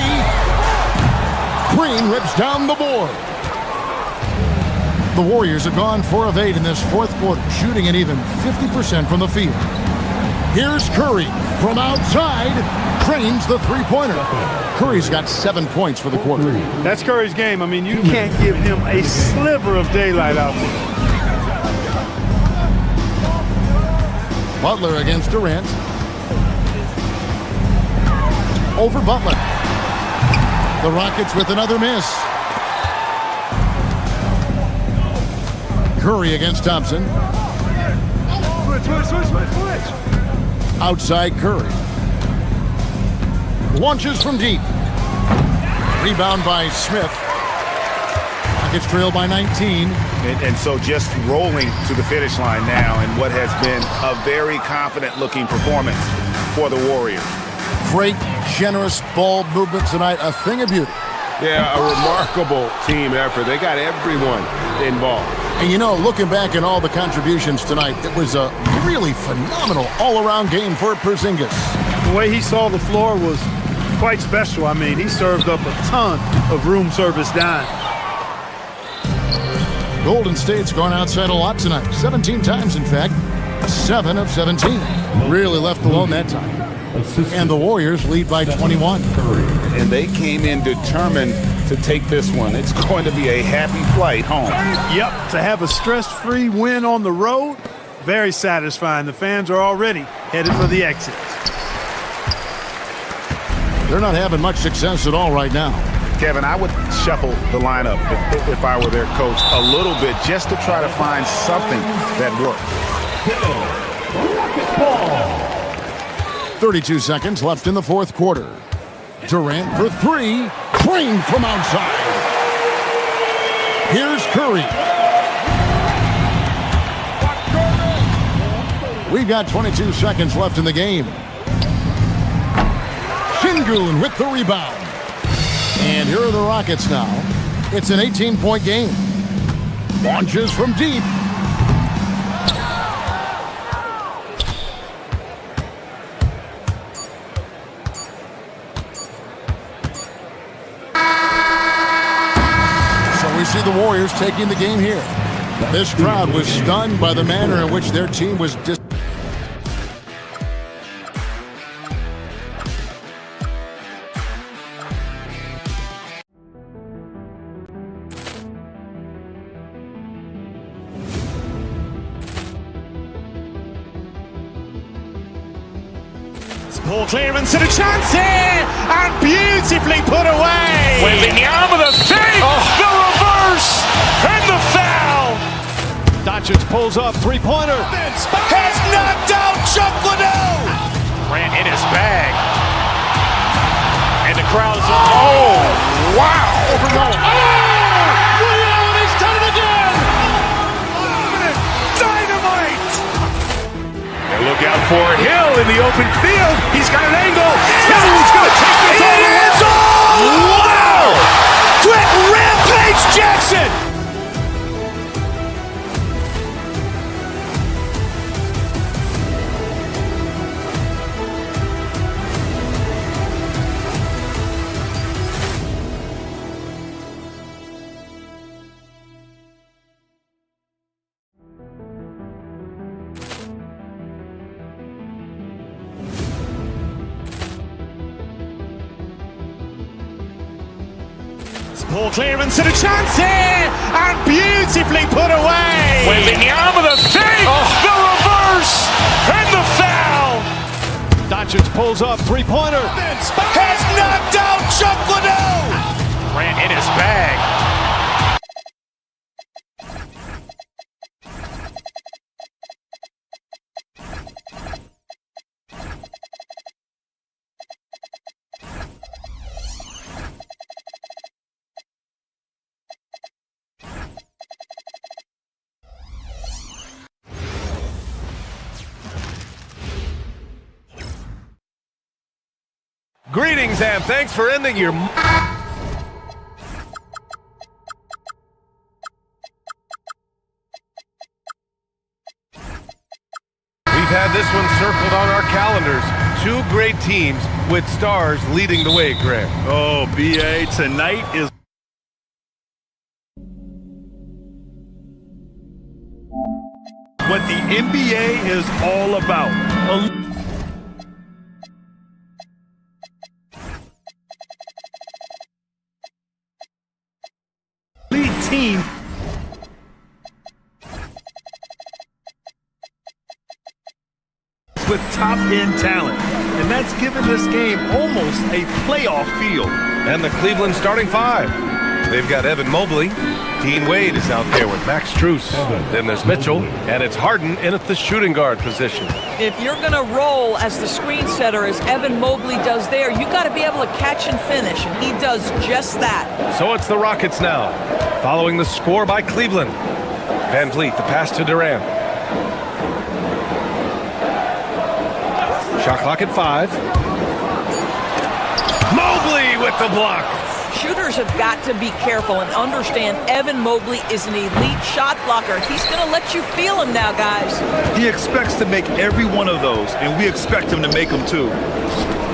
Green rips down the board. The Warriors have gone 4 of 8 in this 4th quarter, shooting at even 50% from the field. Here's Curry from outside, drains the three-pointer. Curry's got 7 points for the quarter. That's Curry's game. I mean, you can't give him a sliver of daylight out there. Butler against Durant. Over Butler. The Rockets with another miss. Curry against Thompson. Switch. Outside Curry. Launches from deep. Rebound by Smith. Rockets trail by 19. And so just rolling to the finish line now in what has been a very confident-looking performance for the Warriors. Great, generous ball movement tonight. A thing of beauty. Yeah, a remarkable team effort. They got everyone involved. And you know, looking back at all the contributions tonight, it was a really phenomenal all-around game for Porzingis. The way he saw the floor was quite special. I mean, he served up a ton of room service dime. Golden State's gone outside a lot tonight. 17 times, in fact. 7 of 17. Really left alone that time. And the Warriors lead by 21. And they came in determined to take this one. It's going to be a happy flight home. Yep, to have a stress-free win on the road, very satisfying. The fans are already headed for the exit. They're not having much success at all right now. Kevin, I would shuffle the lineup if I were their coach a little bit just to try to find something that works. 32 seconds left in the fourth quarter. Durant for three. Drained from outside. Here's Curry. We've got 22 seconds left in the game. Şengün with the rebound. And here are the Rockets now. It's an 18-point game. Launches from deep. So we see the Warriors taking the game here. This crowd was stunned by the manner in which their team was Poor clearance and a chance here, and beautifully put away. Wembanyama the save, the reverse, and the foul. Doncic pulls up, three-pointer. Has knocked out Chuck Liddell. Ran in his bag. And the crowd is, oh, wow. He's done it again. Dynamite. And look out for Hill in the open field. He's got an angle. He's going to take this all the way. Wow. Quick Rampage Jackson. Poor clearance and a chance here, and beautifully put away. Wembanyama the save, the reverse, and the foul. Doncic pulls up, three-pointer. Has knocked out Chuck Liddell. Ran in his bag. Greetings and thanks for ending your... We've had this one circled on our calendars. Two great teams with stars leading the way, Greg. Oh, BA, tonight is... what the NBA is all about. team with top-end talent, and that's given this game almost a playoff feel. And the Cleveland starting five. They've got Evan Mobley. Dean Wade is out there with Max Strus. Then there's Mitchell, and it's Harden in at the shooting guard position. If you're going to roll as the screen setter as Evan Mobley does there, you got to be able to catch and finish, and he does just that. So it's the Rockets now, following the score by Cleveland. Van Vliet, the pass to Durant. Shot clock at 5. Mobley with the block. Shooters have got to be careful and understand Evan Mobley is an elite shot blocker. He's going to let you feel him now, guys. He expects to make every one of those, and we expect him to make them too.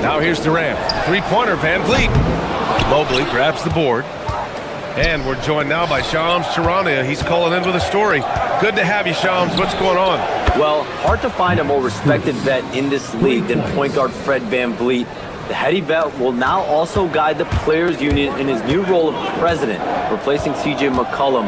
Now here's Durant. Three-pointer, Van Vliet. Mobley grabs the board. And we're joined now by Shams Charania. He's calling in with a story. Good to have you, Shams. What's going on? Well, hard to find a more respected vet in this league than point guard Fred Van Vliet. The heady vet will now also guide the Players Union in his new role of president, replacing C.J. McCollum.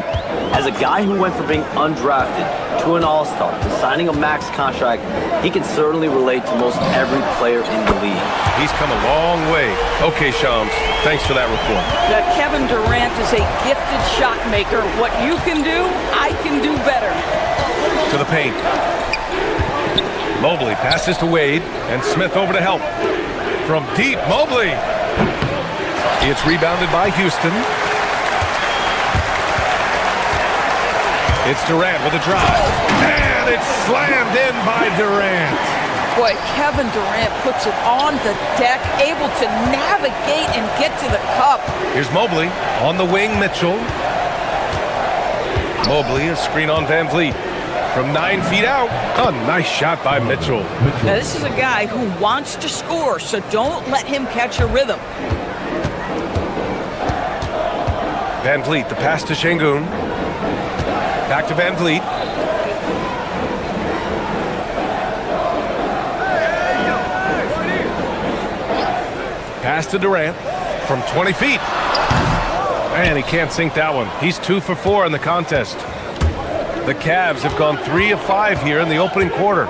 As a guy who went from being undrafted to an all-star to signing a max contract, he can certainly relate to most every player in the league. He's come a long way. Okay, Shams, thanks for that report. That Kevin Durant is a gifted shot maker. What you can do, I can do better. To the paint. Mobley passes to Wade, and Smith over to help. From deep, Mobley. It's rebounded by Houston. It's Durant with a drive. And it's slammed in by Durant. Boy, Kevin Durant puts it on the deck, able to navigate and get to the cup. Here's Mobley. On the wing, Mitchell. Mobley, a screen on Van Vliet. From 9 feet out, a nice shot by Mitchell. Now, this is a guy who wants to score, so don't let him catch a rhythm. Van Vliet, the pass to Şengün. Back to Van Vliet. Pass to Durant from 20 feet. Man, he can't sink that one. He's 2 for 4 in the contest. The Cavs have gone 3 of 5 here in the opening quarter.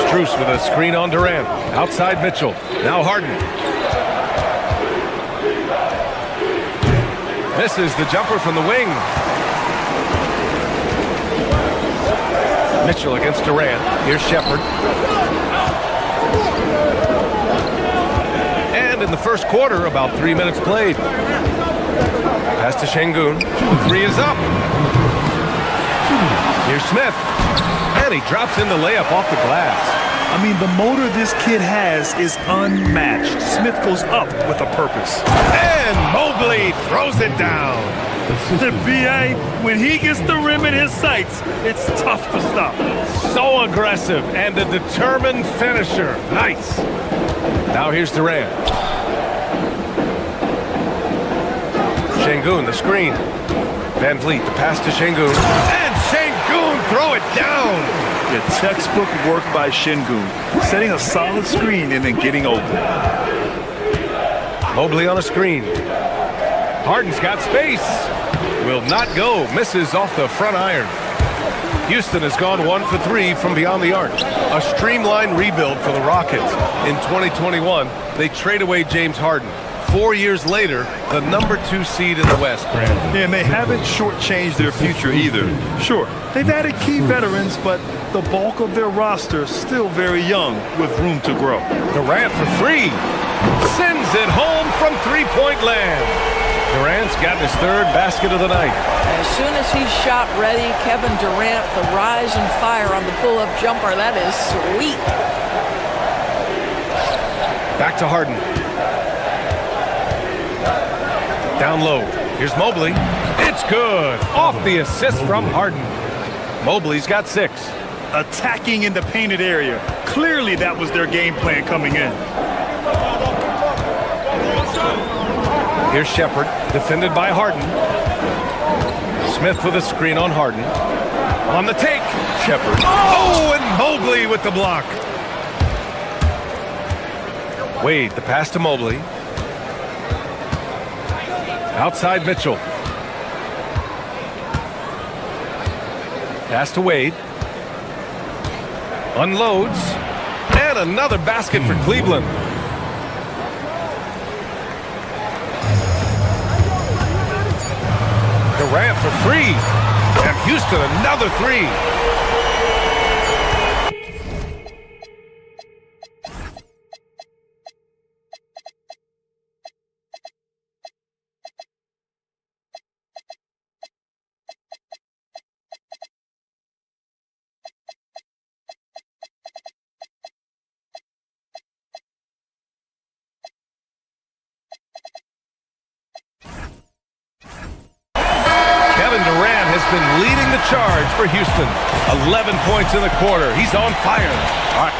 Strus with a screen on Durant. Outside Mitchell. Now Harden. Misses the jumper from the wing. Mitchell against Durant. Here's Shepherd. And in the first quarter, about 3 minutes played. Pass to Şengün. The 3 is up. Here's Smith. And he drops in the layup off the glass. I mean, the motor this kid has is unmatched. Smith goes up with a purpose. And Mobley throws it down. The BA, when he gets the rim in his sights, it's tough to stop. So aggressive and a determined finisher. Nice. Now here's Durant. Şengün, the screen. Van Vliet, the pass to Şengün. And Şengün, throw it down. The textbook work by Şengün, setting a solid screen and then getting open. Mobley on a screen. Harden's got space. Will not go. Misses off the front iron. Houston has gone 1 for 3 from beyond the arc. A streamlined rebuild for the Rockets. In 2021, they trade away James Harden. 4 years later, the number 2 seed in the West, Grant. Yeah, and they haven't shortchanged their future either. Sure, they've added key veterans, but the bulk of their roster is still very young with room to grow. Durant for 3. Sends it home from three-point land. Durant's got his 3rd basket of the night. As soon as he's shot ready, Kevin Durant, the rise and fire on the pull-up jumper, that is sweet. Back to Harden. Down low. Here's Mobley. It's good. Off the assist from Harden. Mobley's got 6. Attacking in the painted area. Clearly that was their game plan coming in. Here's Shepherd, defended by Harden. Smith with a screen on Harden. On the take, Shepherd. Oh, and Mobley with the block. Wade, the pass to Mobley. Outside Mitchell. Pass to Wade. Unloads. And another basket for Cleveland. Durant for three. And Houston another three. Durant has been leading the charge for Houston. 11 points in the quarter. He's on fire. All right.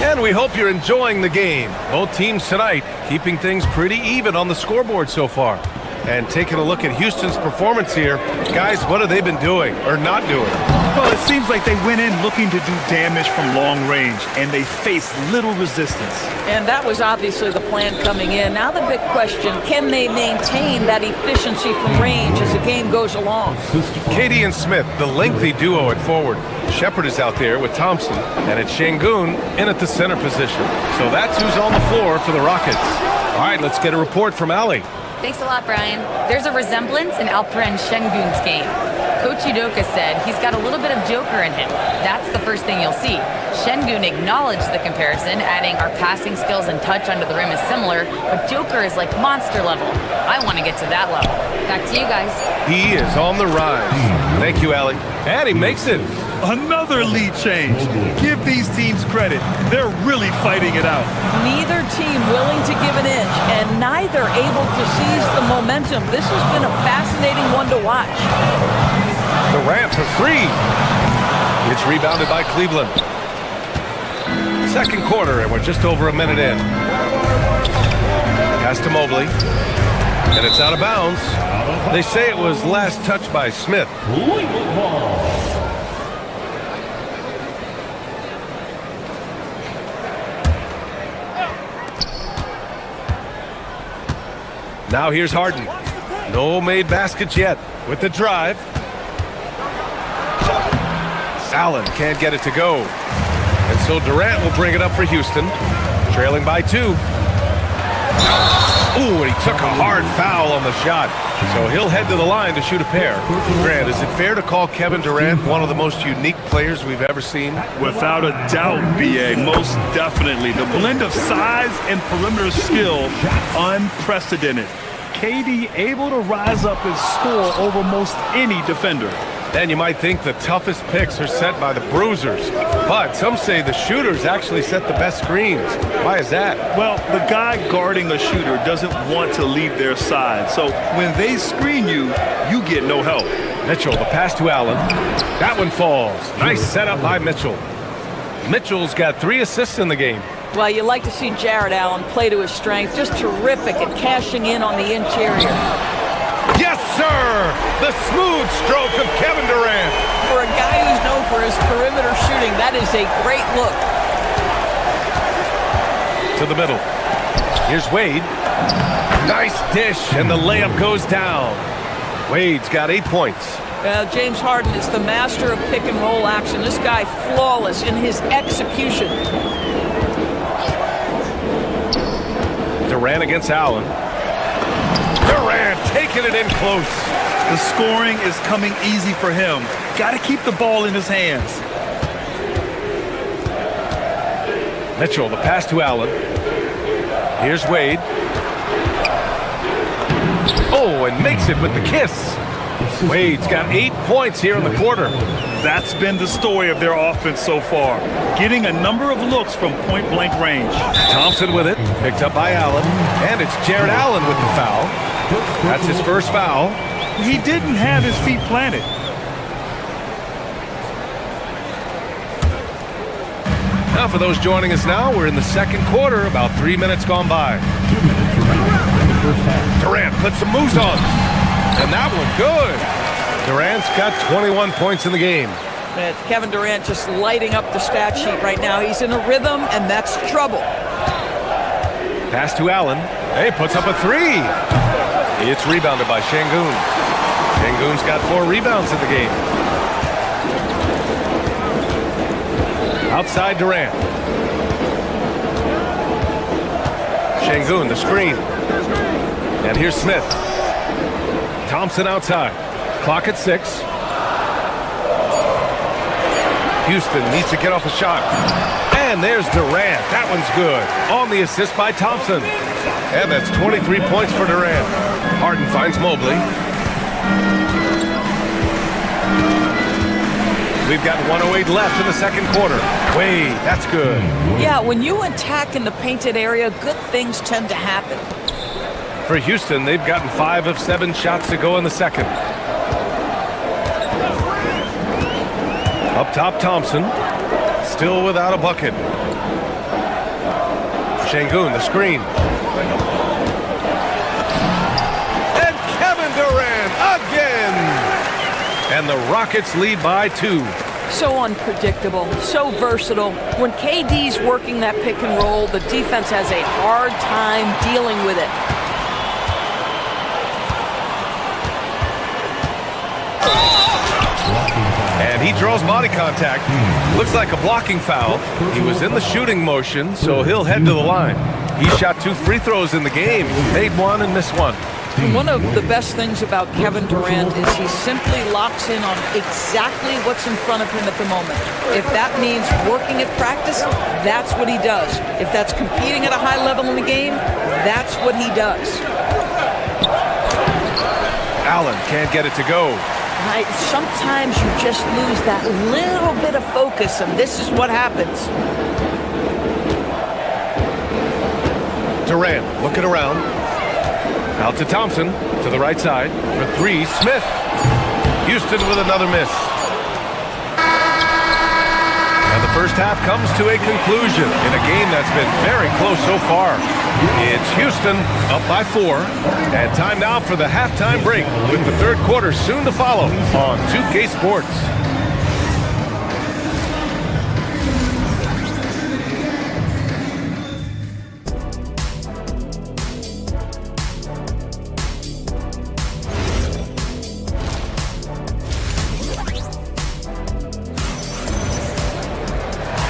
And we hope you're enjoying the game. Both teams tonight keeping things pretty even on the scoreboard so far. And taking a look at Houston's performance here, guys, what have they been doing or not doing? Well, it seems like they went in looking to do damage from long range, and they faced little resistance. And that was obviously the plan coming in. Now the big question, can they maintain that efficiency from range as the game goes along? KD and Smith, the lengthy duo at forward. Shepard is out there with Thompson, and it's Şengün in at the center position. So that's who's on the floor for the Rockets. All right, let's get a report from Allie. Thanks a lot, Brian. There's a resemblance in Alperen Şengün's game. Coach Udoka said he's got a little bit of Joker in him. That's the first thing you'll see. Şengün acknowledged the comparison, adding our passing skills and touch under the rim is similar, but Joker is like monster level. I want to get to that level. Back to you guys. He is on the rise. Thank you, Allie. And he makes it. Another lead change. Give these teams credit. They're really fighting it out. Neither team willing to give an inch, and neither able to seize the momentum. This has been a fascinating one to watch. Durant for three. It's rebounded by Cleveland. Second quarter, and we're just over a minute in. Pass to Mobley. And it's out of bounds. They say it was last touched by Smith. Now here's Harden. No made baskets yet with the drive. Allen can't get it to go. And so Durant will bring it up for Houston, trailing by 2. Ooh, and he took a hard foul on the shot. So he'll head to the line to shoot a pair. Grant, is it fair to call Kevin Durant one of the most unique players we've ever seen? Without a doubt, B.A., most definitely. The blend of size and perimeter skill, unprecedented. KD able to rise up and score over most any defender. Then you might think the toughest picks are set by the bruisers. But some say the shooters actually set the best screens. Why is that? Well, the guy guarding a shooter doesn't want to leave their side. So when they screen you, you get no help. Mitchell, the pass to Allen. That one falls. Nice setup by Mitchell. Mitchell's got 3 assists in the game. Well, you like to see Jared Allen play to his strength. Just terrific at cashing in on the interior. Yes, sir! The smooth stroke of Kevin Durant. For a guy who's known for his perimeter shooting, that is a great look. To the middle. Here's Wade. Nice dish, and the layup goes down. Wade's got 8 points. James Harden is the master of pick and roll action. This guy flawless in his execution. Durant against Allen. Durant taking it in close. The scoring is coming easy for him. Got to keep the ball in his hands. Mitchell, the pass to Allen. Here's Wade. Oh, and makes it with the kiss. Wade's got 8 points here in the quarter. That's been the story of their offense so far. Getting a number of looks from point-blank range. Thompson with it, picked up by Allen. And it's Jared Allen with the foul. That's his first foul. He didn't have his feet planted. Now for those joining us now, we're in the second quarter, about 3 minutes gone by. Durant put some moves on. And that one good. Durant's got 21 points in the game. Kevin Durant just lighting up the stat sheet right now. He's in a rhythm, and that's trouble. Pass to Allen. Hey, puts up a 3. It's rebounded by Şengün. Şengün's got 4 rebounds in the game. Outside Durant. Şengün, the screen. And here's Smith. Thompson outside. Clock at 6. Houston needs to get off a shot. And there's Durant. That one's good. On the assist by Thompson. And that's 23 points for Durant. Harden finds Mobley. We've got 1:08 left in the second quarter. Wade, that's good. Yeah, when you attack in the painted area, good things tend to happen. For Houston, they've gotten 5 of 7 shots to go in the second. Up top, Thompson. Still without a bucket. Şengün, the screen. And Kevin Durant again. And the Rockets lead by 2. So unpredictable, so versatile. When KD's working that pick and roll, the defense has a hard time dealing with it. And he draws body contact. Looks like a blocking foul. He was in the shooting motion, so he'll head to the line. He shot 2 free throws in the game. Made 1 and missed 1. One of the best things about Kevin Durant is he simply locks in on exactly what's in front of him at the moment. If that means working at practice, that's what he does. If that's competing at a high level in the game, that's what he does. Allen can't get it to go. Right, sometimes you just lose that little bit of focus, and this is what happens. Durant looking around. Out to Thompson, to the right side. For 3, Smith. Houston with another miss. And the first half comes to a conclusion in a game that's been very close so far. It's Houston up by 4. And time now for the halftime break with the third quarter soon to follow on 2K Sports.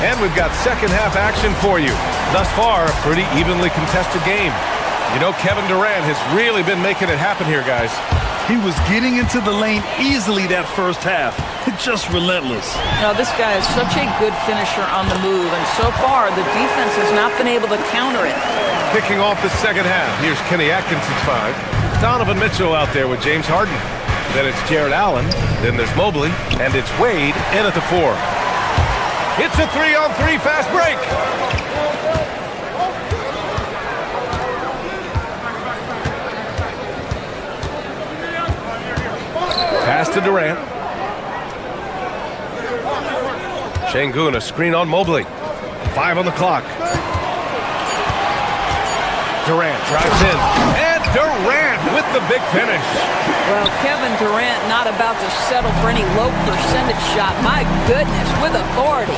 And we've got second half action for you. Thus far, a pretty evenly contested game. You know, Kevin Durant has really been making it happen here, guys. He was getting into the lane easily that first half. Just relentless. Now, this guy is such a good finisher on the move, and so far, the defense has not been able to counter it. Kicking off the second half, here's Kenny Atkinson's 5. Donovan Mitchell out there with James Harden. Then it's Jared Allen. Then there's Mobley. And it's Wade in at the 4. It's a 3-on-3 fast break. Pass to Durant. Şengün, a screen on Mobley. 5 on the clock. Durant drives in. And Durant with the big finish. Well, Kevin Durant not about to settle for any low percentage shot. My goodness, with authority.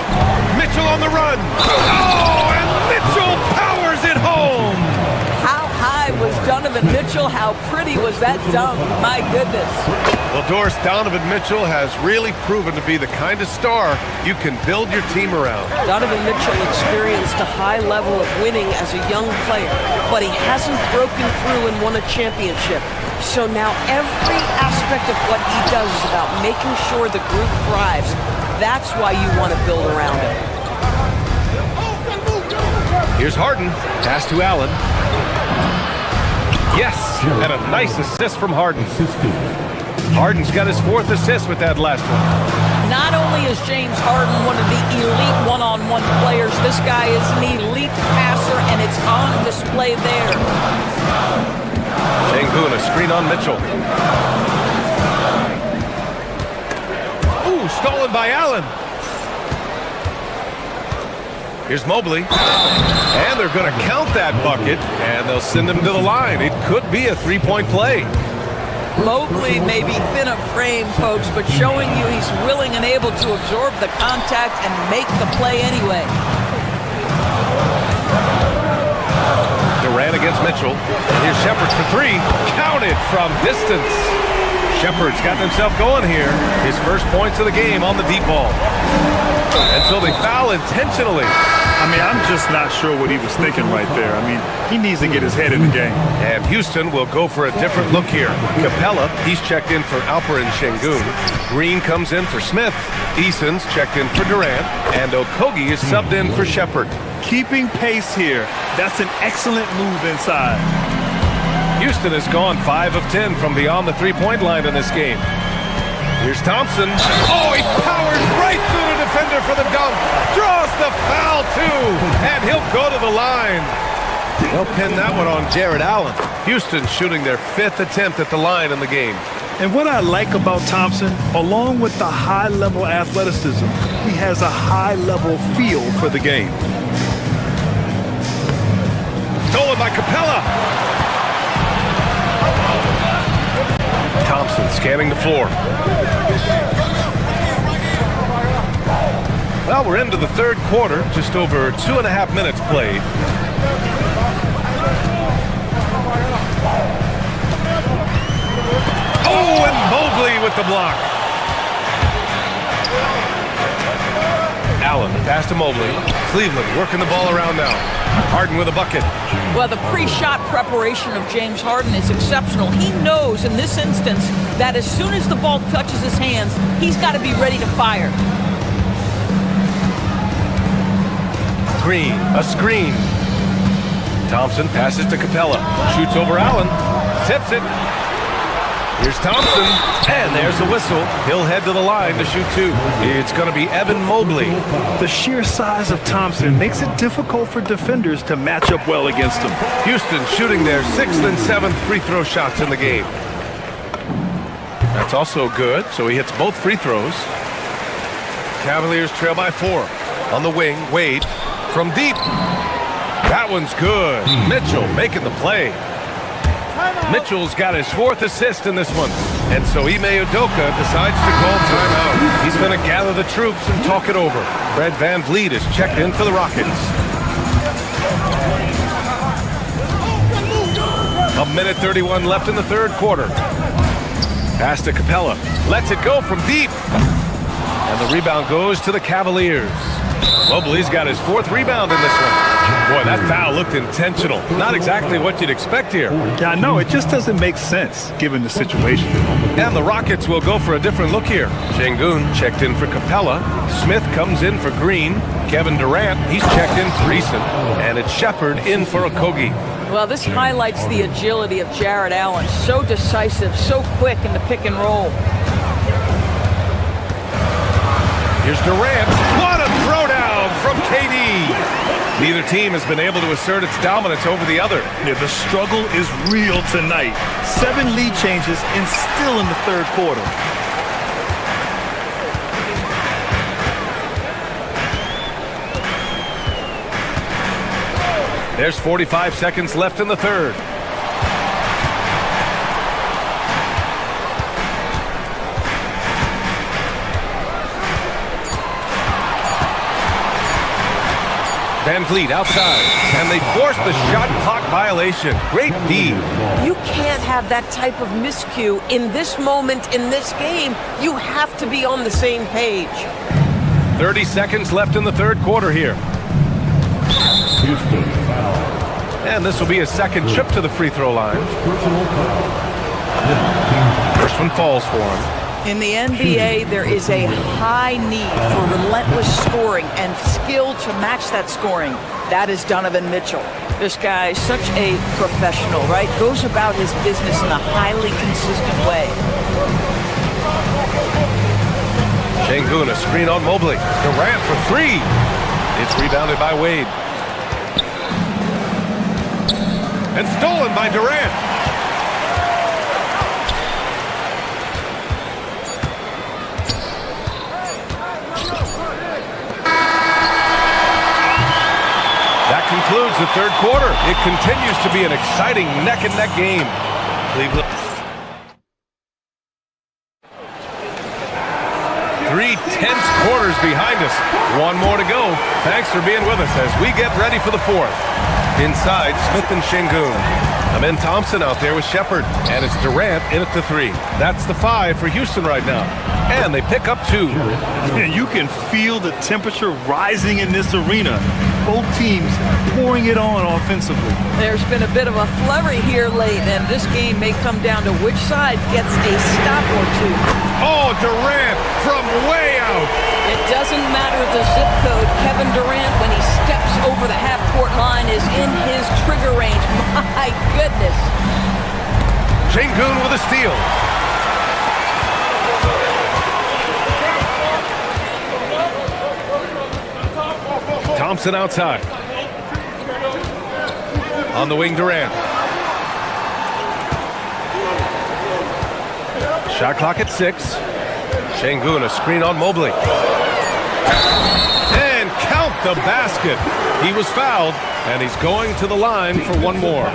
Mitchell on the run. Oh, and Mitchell powers it home. How high was Donovan Mitchell? How pretty was that dunk? My goodness. Well, Doris, Donovan Mitchell has really proven to be the kind of star you can build your team around. Donovan Mitchell experienced a high level of winning as a young player, but he hasn't broken through and won a championship. So now every aspect of what he does is about making sure the group thrives. That's why you want to build around him. Here's Harden. Pass to Allen. Yes, and a nice assist from Harden. Harden's got his 4th assist with that last one. Not only is James Harden one of the elite one-on-one players, this guy is an elite passer, and it's on display there. Şengün, a screen on Mitchell. Ooh, stolen by Allen. Here's Mobley. And they're going to count that bucket, and they'll send him to the line. It could be a 3-point play. Mobley may be thin of frame, folks, but showing you he's willing and able to absorb the contact and make the play anyway. Durant against Mitchell. And here's Shepard for three. Counted from distance. Shepard's gotten himself going here. His first points of the game on the deep ball. And so they foul intentionally. I mean, I'm just not sure what he was thinking right there. I mean, he needs to get his head in the game. And Houston will go for a different look here. Capella, he's checked in for Alperen Şengün. Green comes in for Smith. Eason's checked in for Durant. And Okogie is subbed in for Shepard. Keeping pace here. That's an excellent move inside. Houston has gone 5 of 10 from beyond the three-point line in this game. Here's Thompson. Oh, he powers right through the defender for the dunk. Draws the foul, too. And he'll go to the line. They'll pin that one on Jared Allen. Houston shooting their 5th attempt at the line in the game. And what I like about Thompson, along with the high-level athleticism, he has a high-level feel for the game. Stolen by Capella. Thompson scanning the floor. Well, we're into the third quarter, just over 2.5 minutes played. Oh, and Mobley with the block. Allen, pass to Mobley. Cleveland working the ball around now. Harden with a bucket. Well, the pre-shot preparation of James Harden is exceptional. He knows in this instance that as soon as the ball touches his hands, he's got to be ready to fire. Green, a screen. Thompson passes to Capella. Shoots over Allen. Tips it. Here's Thompson, and there's the whistle. He'll head to the line to shoot two. It's going to be Evan Mobley. The sheer size of Thompson makes it difficult for defenders to match up well against him. Houston shooting their 6th and 7th free throw shots in the game. That's also good, so he hits both free throws. Cavaliers trail by 4. On the wing, Wade from deep. That one's good. Mitchell making the play. Mitchell's got his 4th assist in this one. And so Ime Udoka decides to call timeout. He's going to gather the troops and talk it over. Fred VanVleet is checked in for the Rockets. 1:31 left in the third quarter. Pass to Capella. Lets it go from deep. And the rebound goes to the Cavaliers. Mobley's got his 4th rebound in this one. Boy, that foul looked intentional. Not exactly what you'd expect here. Yeah, I know. It just doesn't make sense given the situation. And the Rockets will go for a different look here. Şengün checked in for Capella. Smith comes in for Green. Kevin Durant, he's checked in for Eason. And it's Shepard in for Okogie. Well, this highlights the agility of Jared Allen. So decisive, so quick in the pick and roll. Here's Durant. What a throwdown from KD. Neither team has been able to assert its dominance over the other. Yeah, the struggle is real tonight. 7 lead changes and still in the third quarter. There's 45 seconds left in the third. VanVleet outside, and they force the shot clock violation. Great D. You can't have that type of miscue in this moment in this game. You have to be on the same page. 30 seconds left in the third quarter here. And this will be his second trip to the free throw line. First one falls for him. In the NBA, there is a high need for relentless scoring and skill to match that scoring. That is Donovan Mitchell. This guy is such a professional, right? Goes about his business in a highly consistent way. Şengün, a screen on Mobley. Durant for 3. It's rebounded by Wade. And stolen by Durant. Concludes the third quarter. It continues to be an exciting neck-and-neck game. Cleveland. 3 tense quarters behind us. One more to go. Thanks for being with us as we get ready for the fourth. Inside, Smith and Şengün. Amen Thompson out there with Shepherd. And it's Durant in at the 3. That's the 5 for Houston right now. And they pick up 2. And you can feel the temperature rising in this arena. Both teams pouring it on offensively. There's been a bit of a flurry here late, and this game may come down to which side gets a stop or two. Oh, Durant from way out. It doesn't matter the zip code. Kevin Durant, when he steps over the half-court line, is in his trigger range. My goodness. Şengün with a steal. Thompson outside. On the wing, Durant. Shot clock at 6. Şengün, a screen on Mobley. And count the basket. He was fouled, and he's going to the line for one more.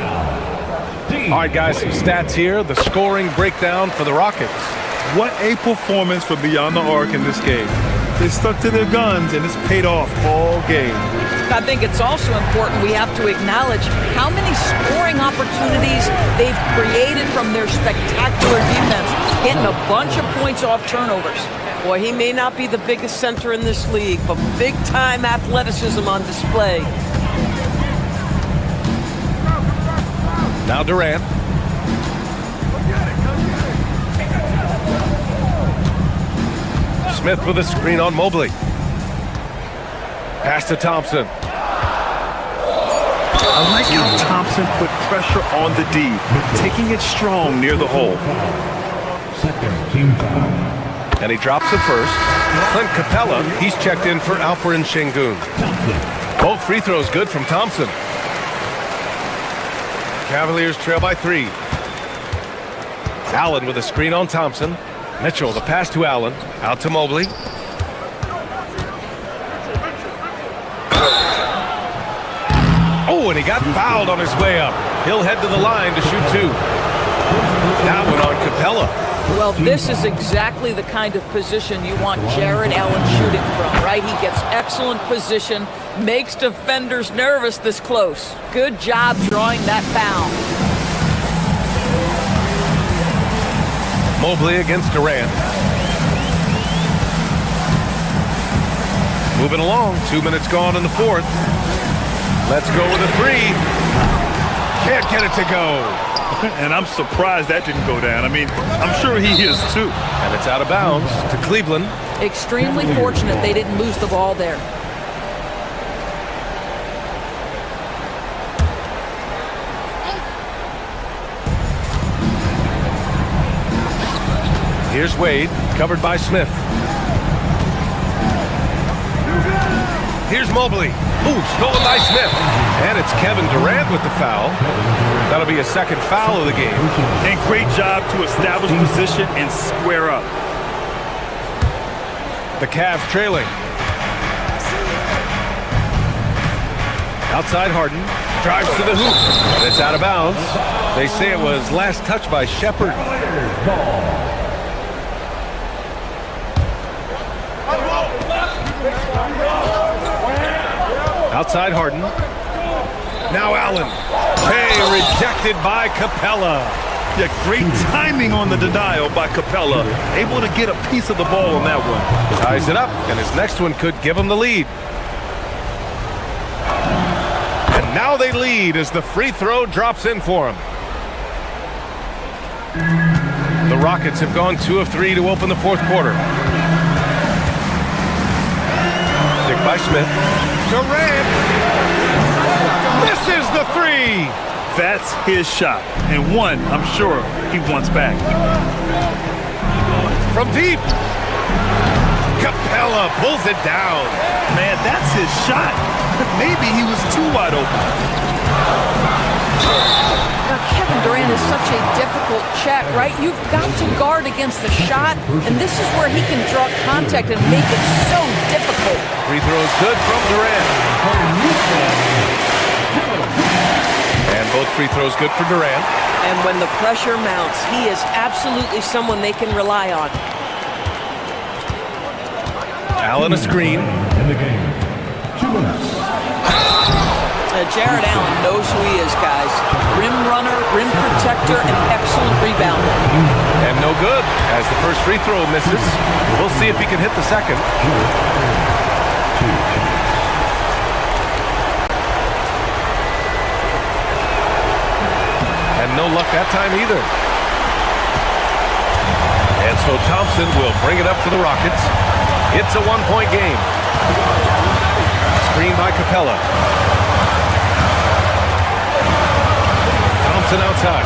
All right, guys, some stats here. The scoring breakdown for the Rockets. What a performance for Beyond the Arc in this game. They stuck to their guns, and it's paid off all game. I think it's also important we have to acknowledge how many scoring opportunities they've created from their spectacular defense, getting a bunch of points off turnovers. Boy, he may not be the biggest center in this league, but big-time athleticism on display. Now Durant. Smith with a screen on Mobley. Pass to Thompson. I like how Thompson put pressure on the D, taking it strong near the hole. And he drops it first. Clint Capella, he's checked in for Alperen Şengün. Both free throws good from Thompson. Cavaliers trail by 3. Allen with a screen on Thompson. Mitchell, the pass to Allen. Out to Mobley. Oh, and he got fouled on his way up. He'll head to the line to shoot 2. That one on Capella. Well, this is exactly the kind of position you want Jared Allen shooting from, right? He gets excellent position, makes defenders nervous this close. Good job drawing that foul. Mobley against Durant. Moving along, 2 minutes gone in the fourth. Let's go with a 3. Can't get it to go. And I'm surprised that didn't go down. I mean, I'm sure he is too. And it's out of bounds to Cleveland. Extremely fortunate they didn't lose the ball there. Here's Wade, covered by Smith. Here's Mobley. Ooh, stolen by Smith. And it's Kevin Durant with the foul. That'll be a second foul of the game. And great job to establish position and square up. The Cavs trailing. Outside Harden. Drives to the hoop. And it's out of bounds. They say it was last touched by Shepherd. Outside Harden. Now Allen. Hey, rejected by Capella. Yeah, great timing on the denial by Capella. Able to get a piece of the ball on that one. Ties it up, and his next one could give him the lead. And now they lead as the free throw drops in for him. The Rockets have gone 2 of 3 to open the fourth quarter. Pick by Smith. Durant misses the 3. That's his shot, and one I'm sure he wants back. From deep, Capella pulls it down. Man, that's his shot. Maybe he was too wide open. Now, Kevin Durant is such a difficult check, right? You've got to guard against the shot, and this is where he can draw contact and make it so difficult. Free throw is good from Durant. And both free throws good for Durant. And when the pressure mounts, he is absolutely someone they can rely on. Allen a screen. In the game, 2 minutes. Jared Allen knows who he is, guys. Rim runner, rim protector, and excellent rebounder. And no good as the first free throw misses. We'll see if he can hit the second. And no luck that time either. And so Thompson will bring it up for the Rockets. It's a 1-point game. Screen by Capella. Thompson outside.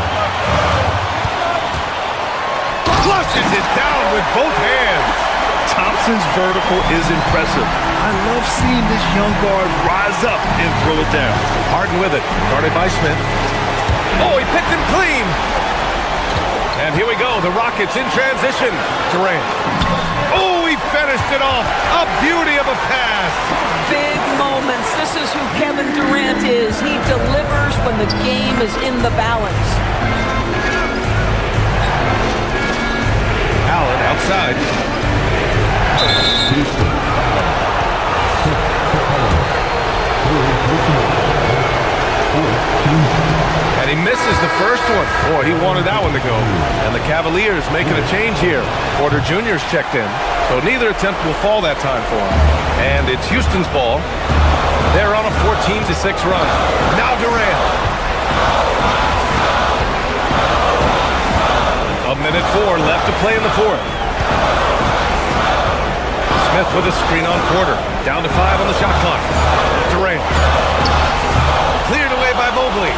Flushes it down with both hands. Thompson's vertical is impressive. I love seeing this young guard rise up and throw it down. Harden with it, guarded by Smith. Oh, he picked him clean. And here we go, the Rockets in transition. Durant. Oh, he finished it off. A beauty of a pass. Big moments. This is who Kevin Durant is. He delivers when the game is in the balance. Allen outside. And he misses the first one. Boy, he wanted that one to go. And the Cavaliers making a change here. Porter Jr.'s checked in, so neither attempt will fall that time for him. And it's Houston's ball. They're on a 14-6 run. Now Durant. A minute 4 left to play in the fourth. Smith with a screen on Porter. Down to 5 on the shot clock. Durant. Cleared away by Mobley.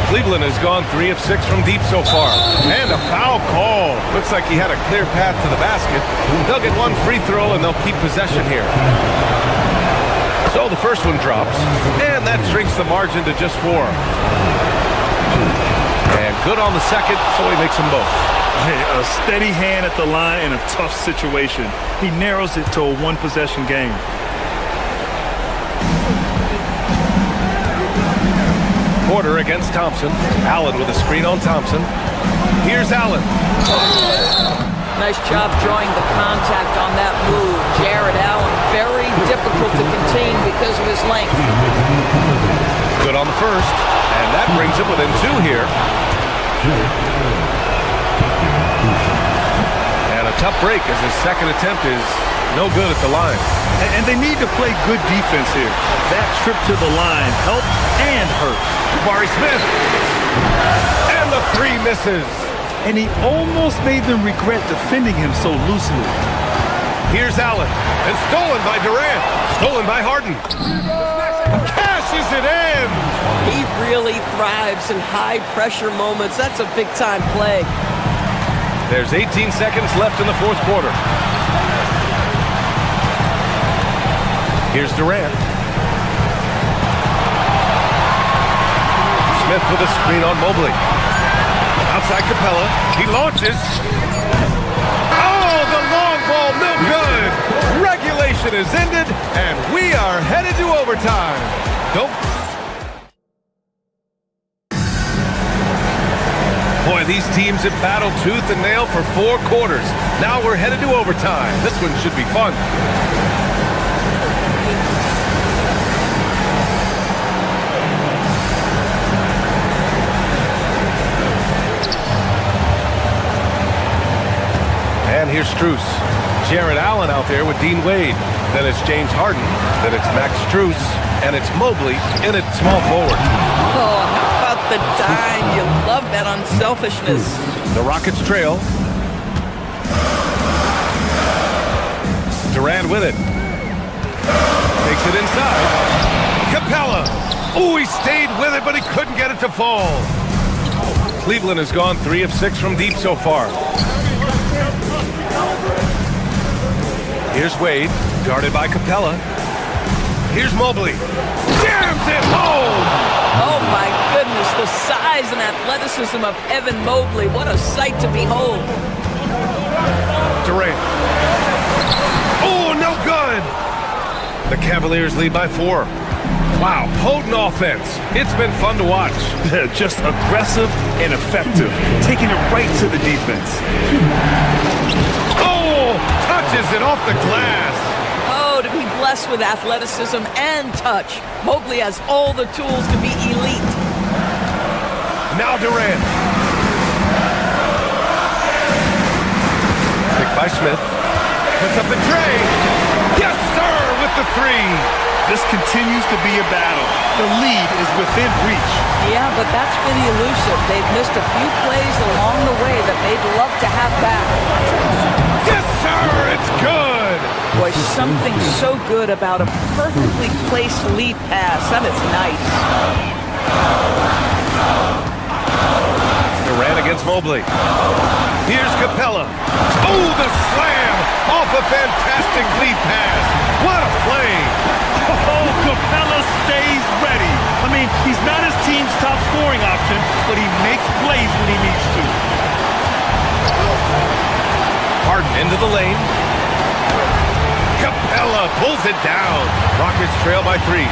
Cleveland has gone 3 of 6 from deep so far. And a foul call. Looks like he had a clear path to the basket. They'll get one free throw and they'll keep possession here. So the first one drops. And that shrinks the margin to just 4. And good on the second, so he makes them both. Hey, a steady hand at the line in a tough situation. He narrows it to a one-possession game. Porter against Thompson. Allen with a screen on Thompson. Here's Allen. Nice job drawing the contact on that move. Jared Allen, very difficult to contain because of his length. Good on the first, and that brings him within 2 here. And a tough break as his second attempt is no good at the line. And they need to play good defense here. That trip to the line helped and hurt. Jabari Smith. And the 3 misses. And he almost made them regret defending him so loosely. Here's Allen. And stolen by Durant. Stolen by Harden. Cashes it in. He really thrives in high-pressure moments. That's a big-time play. There's 18 seconds left in the fourth quarter. Here's Durant. Smith with a screen on Mobley. Outside Capella. He launches. Oh, the long ball, no good. Regulation is ended, and we are headed to overtime. Boy, these teams have battled tooth and nail for 4 quarters. Now we're headed to overtime. This one should be fun. And here's Strus. Jared Allen out there with Dean Wade. Then it's James Harden. Then it's Max Strus. And it's Mobley in at small forward. Oh, how about the dime? You love that unselfishness. The Rockets trail. Durant with it. Takes it inside. Capella. Oh, he stayed with it, but he couldn't get it to fall. Cleveland has gone 3 of 6 from deep so far. Here's Wade, guarded by Capella. Here's Mobley. Jams it home! Oh my goodness, the size and athleticism of Evan Mobley. What a sight to behold. Durant. Oh, no good! The Cavaliers lead by 4. Wow, potent offense. It's been fun to watch. Just aggressive and effective, taking it right to the defense. Oh! touches it off the glass. Oh, to be blessed with athleticism and touch. Mobley has all the tools to be elite. Now Durant. Picked by Smith. Puts up the tray. Yes, sir, with the three. This continues to be a battle. The lead is within reach. Yeah, but that's been elusive. They've missed a few plays along the way that they'd love to have back. Yes, sir, it's good. Boy, something so good about a perfectly placed lead pass. That is nice. Durant against Mobley. Here's Capella. Oh, the slam off a fantastic lead pass. What a play. Oh, Capella stays ready. I mean, he's not his team's top scoring option, but he makes plays when he needs to. Harden into the lane. Capella pulls it down. Rockets trail by 3.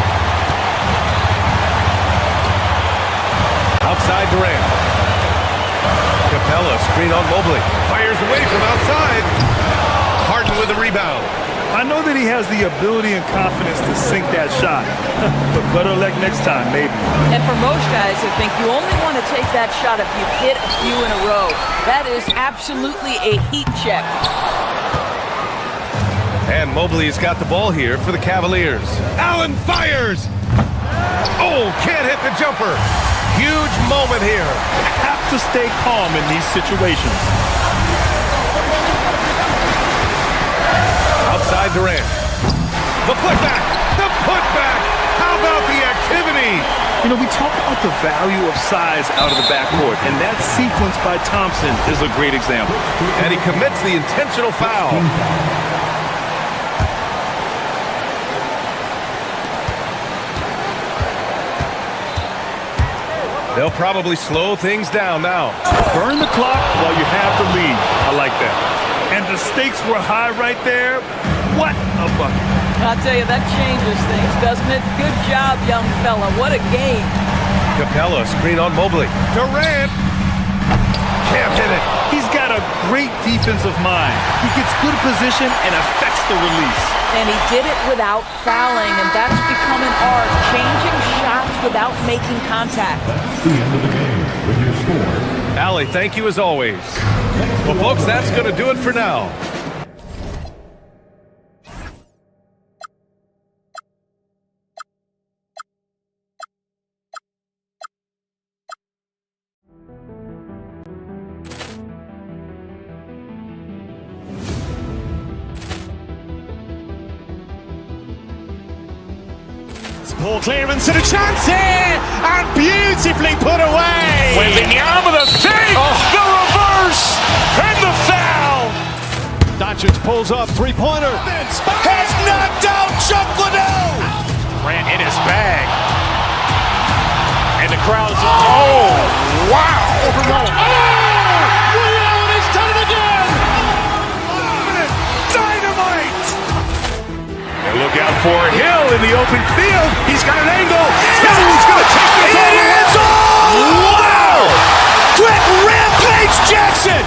Outside Durant. Capella screen on Mobley. Fires away from outside. Harden with a rebound. I know that he has the ability and confidence to sink that shot, but better luck next time, maybe. And for most guys, I think you only want to take that shot if you've hit a few in a row. That is absolutely a heat check. And Mobley's got the ball here for the Cavaliers. Allen fires! Oh, can't hit the jumper. Huge moment here. Have to stay calm in these situations. Outside Durant. The putback! The putback! How about the activity? You know, we talk about the value of size out of the backcourt, and that sequence by Thompson is a great example. And he commits the intentional foul. They'll probably slow things down now. Burn the clock while you have the lead. I like that. And the stakes were high right there. What a bucket. I'll tell you, that changes things, doesn't it? Good job, young fella. What a game. Capella screen on Mobley. Durant can't hit it. He's got a great defensive mind. He gets good position and affects the release. And he did it without fouling, and that's become an art, changing shots without making contact. The end of the game with your score. Allie, thank you as always. Well, folks, that's going to do it for now. Ball clearance and a chance here, and beautifully put away. Wembanyama the save, the reverse, and the foul. Doncic pulls up, three-pointer. Has knocked out Chuck Liddell. Ran in his bag. And the crowd's, oh, wow. He's done it again. Dynamite. And look out for Hill in the open field. He's got an angle. He's going to take this all the way. Wow. Quick Rampage Jackson.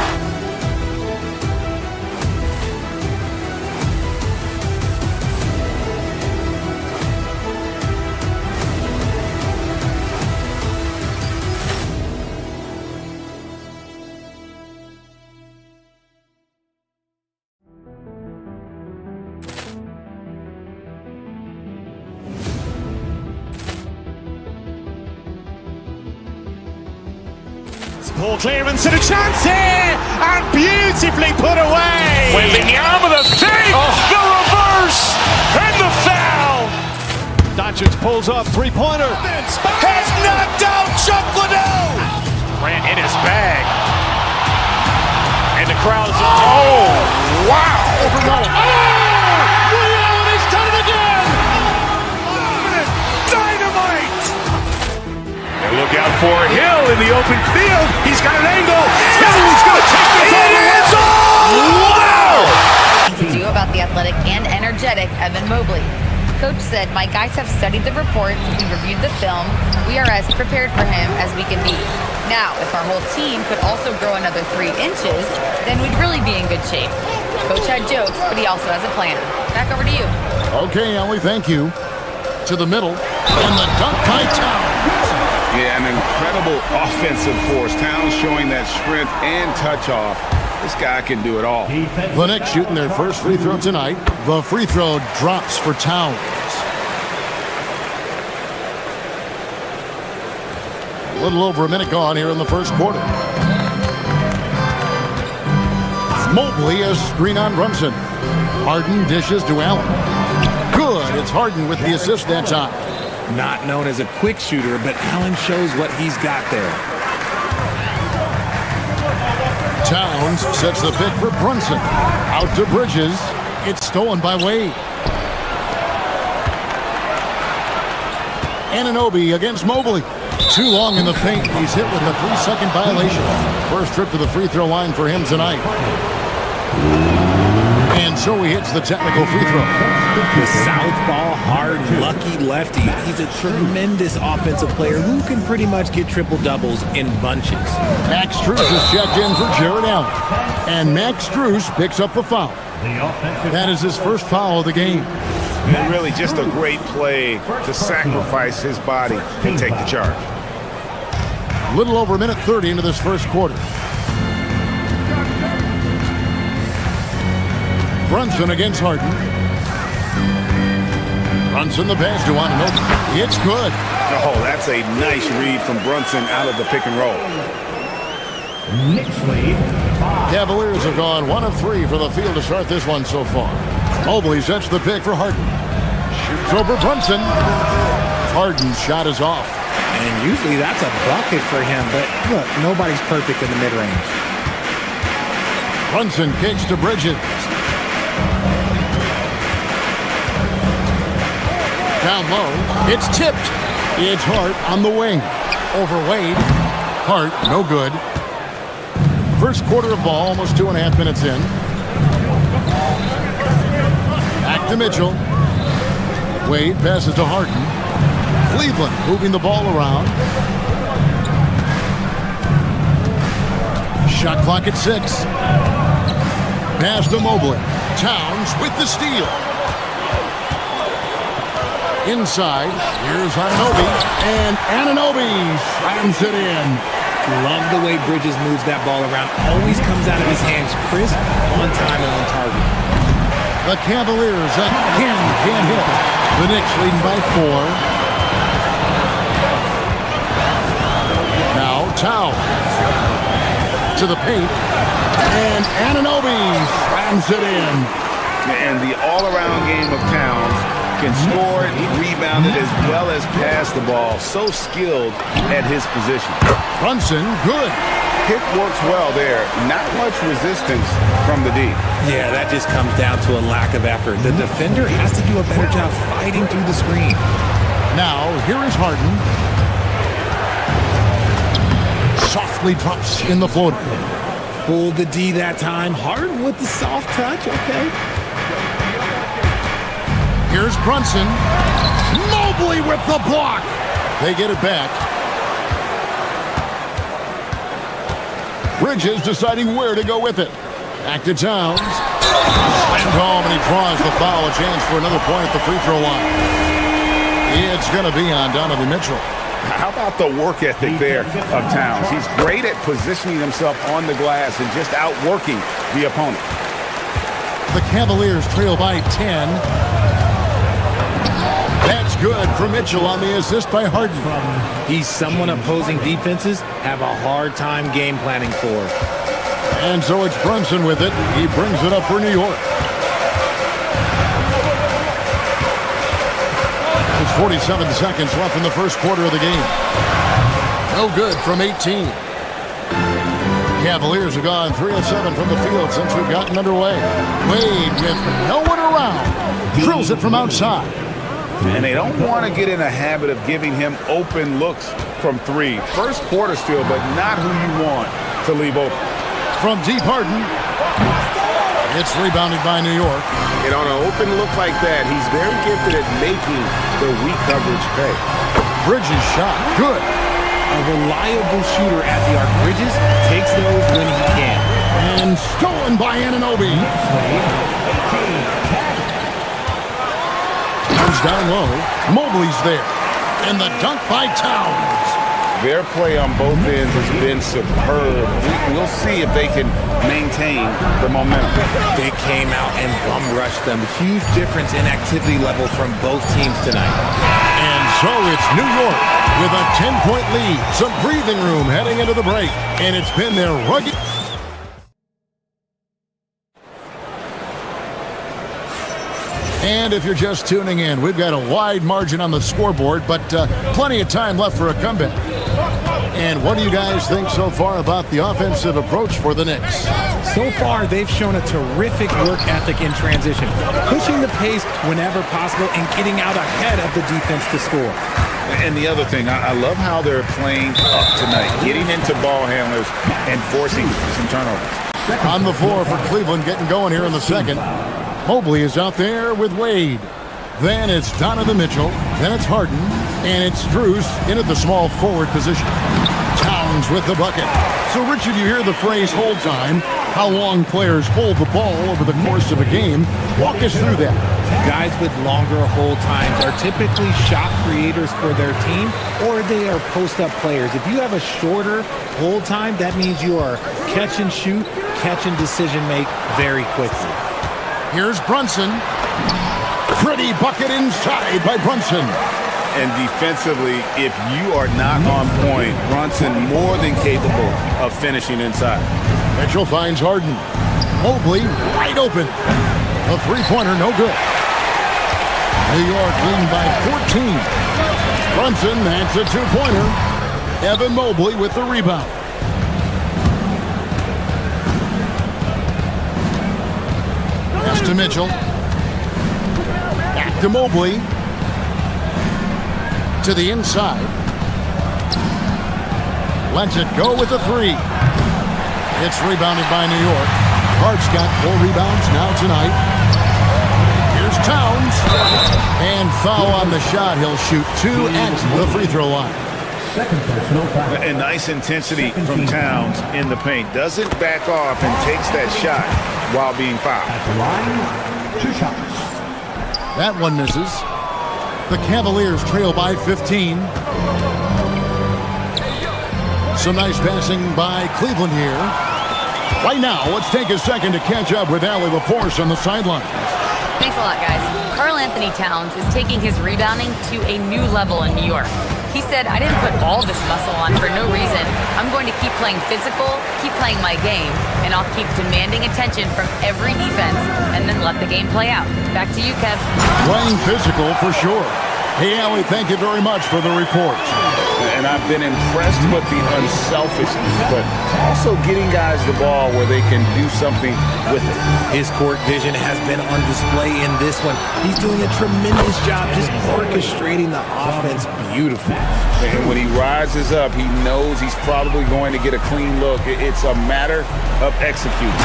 Ball clearance and a chance here, and beautifully put away. Wembanyama the save, the reverse, and the foul. Doncic pulls up, three-pointer. Has knocked out Chuck Liddell. Ran in his bag. And the crowd's, oh, wow. He's done it again. Dynamite. And look out for Hill in the open field. He's got an angle. He's going to take this all the way. Wow. To do about the athletic and energetic Evan Mobley. Coach said, "My guys have studied the reports, we've reviewed the film, we are as prepared for him as we can be. Now, if our whole team could also grow another 3 inches, then we'd really be in good shape." Coach had jokes, but he also has a plan. Back over to you. Okay, Ellie, thank you. To the middle, and the dunk by Towns. Yeah, an incredible offensive force. Towns showing that strength and touch off. This guy can do it all. The Knicks shooting their first free throw tonight. The free throw drops for Towns. A little over a minute gone here in the first quarter. Mobley has screen on Brunson. Harden dishes to Allen. Good. It's Harden with the assist that time. Not known as a quick shooter, but Allen shows what he's got there. Towns sets the pick for Brunson. Out to Bridges. It's stolen by Wade. Anunoby against Mobley. Too long in the paint. He's hit with a 3-second violation. First trip to the free throw line for him tonight. And so he hits the technical free throw. The southpaw, hard, lucky lefty. He's a tremendous offensive player who can pretty much get triple-doubles in bunches. Max Strus is checked in for Jared Allen. And Max Strus picks up the foul. That is his first foul of the game. And really just a great play to sacrifice his body and take the charge. Little over a minute 30 into this first quarter. Brunson against Harden. Brunson the pass to Anunoby. It's good. Oh, that's a nice read from Brunson out of the pick and roll. Knicks lead. Cavaliers have gone 1 of 3 for the field to start this one so far. Mobley sets the pick for Harden. Shoots over Brunson. Harden's shot is off. And usually that's a bucket for him, but look, nobody's perfect in the mid-range. Brunson kicks to Bridges. Down low. It's tipped. It's Hart on the wing. Over Wade. Hart, no good. First quarter of ball, almost 2.5 minutes in. Back to Mitchell. Wade passes to Harden. Cleveland moving the ball around. Shot clock at 6. Pass to Mobley. Towns with the steal. Inside, here's Anunoby, and Anunoby slams it in. Love the way Bridges moves that ball around. Always comes out of his hands crisp, on time, and on target. The Cavaliers again can't hit. The Knicks leading by 4. Now Towns to the paint, and Anunoby slams it in. And the all-around game of Towns can score it, rebound it, as well as pass the ball. So skilled at his position. Brunson, good. Pick works well there. Not much resistance from the D. Yeah, that just comes down to a lack of effort. The defender has to do a better job fighting through the screen. Now, here is Harden. Softly drops in the floater. Fooled the D that time. Harden with the soft touch, okay. Here's Brunson. Mobley with the block. They get it back. Bridges deciding where to go with it. Back to Towns. Slammed home, and he draws the foul. A chance for another point at the free throw line. It's going to be on Donovan Mitchell. How about the work ethic there of Towns? He's great at positioning himself on the glass and just outworking the opponent. The Cavaliers trail by 10. That's good for Mitchell on the assist by Harden. He's someone opposing defenses have a hard time game planning for. And so it's Brunson with it. He brings it up for New York. It's 47 seconds left in the first quarter of the game. No good from 18. Cavaliers have gone 3 of 7 from the field since we've gotten underway. Wade with no one around. Drills it from outside. And they don't want to get in a habit of giving him open looks from 3. First quarter still, but not who you want to leave open. From deep, Harden. It's rebounded by New York. And on an open look like that, he's very gifted at making the weak coverage pay. Bridges shot. Good. A reliable shooter at the arc. Bridges takes those when he can. And stolen by Anunoby. Comes down low. Mobley's there. And the dunk by Towns. Their play on both ends has been superb. We'll see if they can maintain the momentum. They came out and bum rushed them. Huge difference in activity level from both teams tonight. And so it's New York with a 10-point lead. Some breathing room heading into the break. And it's been their rugged... And if you're just tuning in, we've got a wide margin on the scoreboard, but plenty of time left for a comeback. And what do you guys think so far about the offensive approach for the Knicks? So far, they've shown a terrific work ethic in transition, pushing the pace whenever possible and getting out ahead of the defense to score. And the other thing, I love how they're playing up tonight, getting into ball handlers and forcing some turnovers. On the floor for Cleveland, getting going here in the second. Mobley is out there with Wade. Then it's Donovan Mitchell. Then it's Harden. And it's Strus in at the small forward position. Towns with the bucket. So, Richard, you hear the phrase hold time. How long players hold the ball over the course of a game. Walk us through that. Guys with longer hold times are typically shot creators for their team, or they are post-up players. If you have a shorter hold time, that means you are catch and shoot, catch and decision make very quickly. Here's Brunson. Pretty bucket inside by Brunson. And defensively, if you are not on point, Brunson more than capable of finishing inside. Mitchell finds Harden. Mobley wide open. A three-pointer, no good. New York leading by 14. Brunson, that's a two-pointer. Evan Mobley with the rebound. Pass to Mitchell. Back to Mobley. To the inside. Lets it go with the three. It's rebounded by New York. Hart's got 4 rebounds now tonight. Here's Towns. And foul on the shot. He'll shoot 2 at the free throw line. Second personal foul. And nice intensity from Towns in the paint. Doesn't back off and takes that shot while being fouled. At the line, 2 shots. That one misses. The Cavaliers trail by 15. Some nice passing by Cleveland here. Right now, let's take a second to catch up with Allie LaForce on the sidelines. Thanks a lot, guys. Karl Anthony Towns is taking his rebounding to a new level in New York. He said, I didn't put all this muscle on for no reason. I'm going to keep playing physical, keep playing my game, and I'll keep demanding attention from every defense and then let the game play out. Back to you, Kev. Playing physical for sure. Hey, Allie, thank you very much for the report. And I've been impressed with the unselfishness, but also getting guys the ball where they can do something with it. His court vision has been on display in this one. He's doing a tremendous job just orchestrating the offense beautifully. And when he rises up, he knows he's probably going to get a clean look. It's a matter of executing.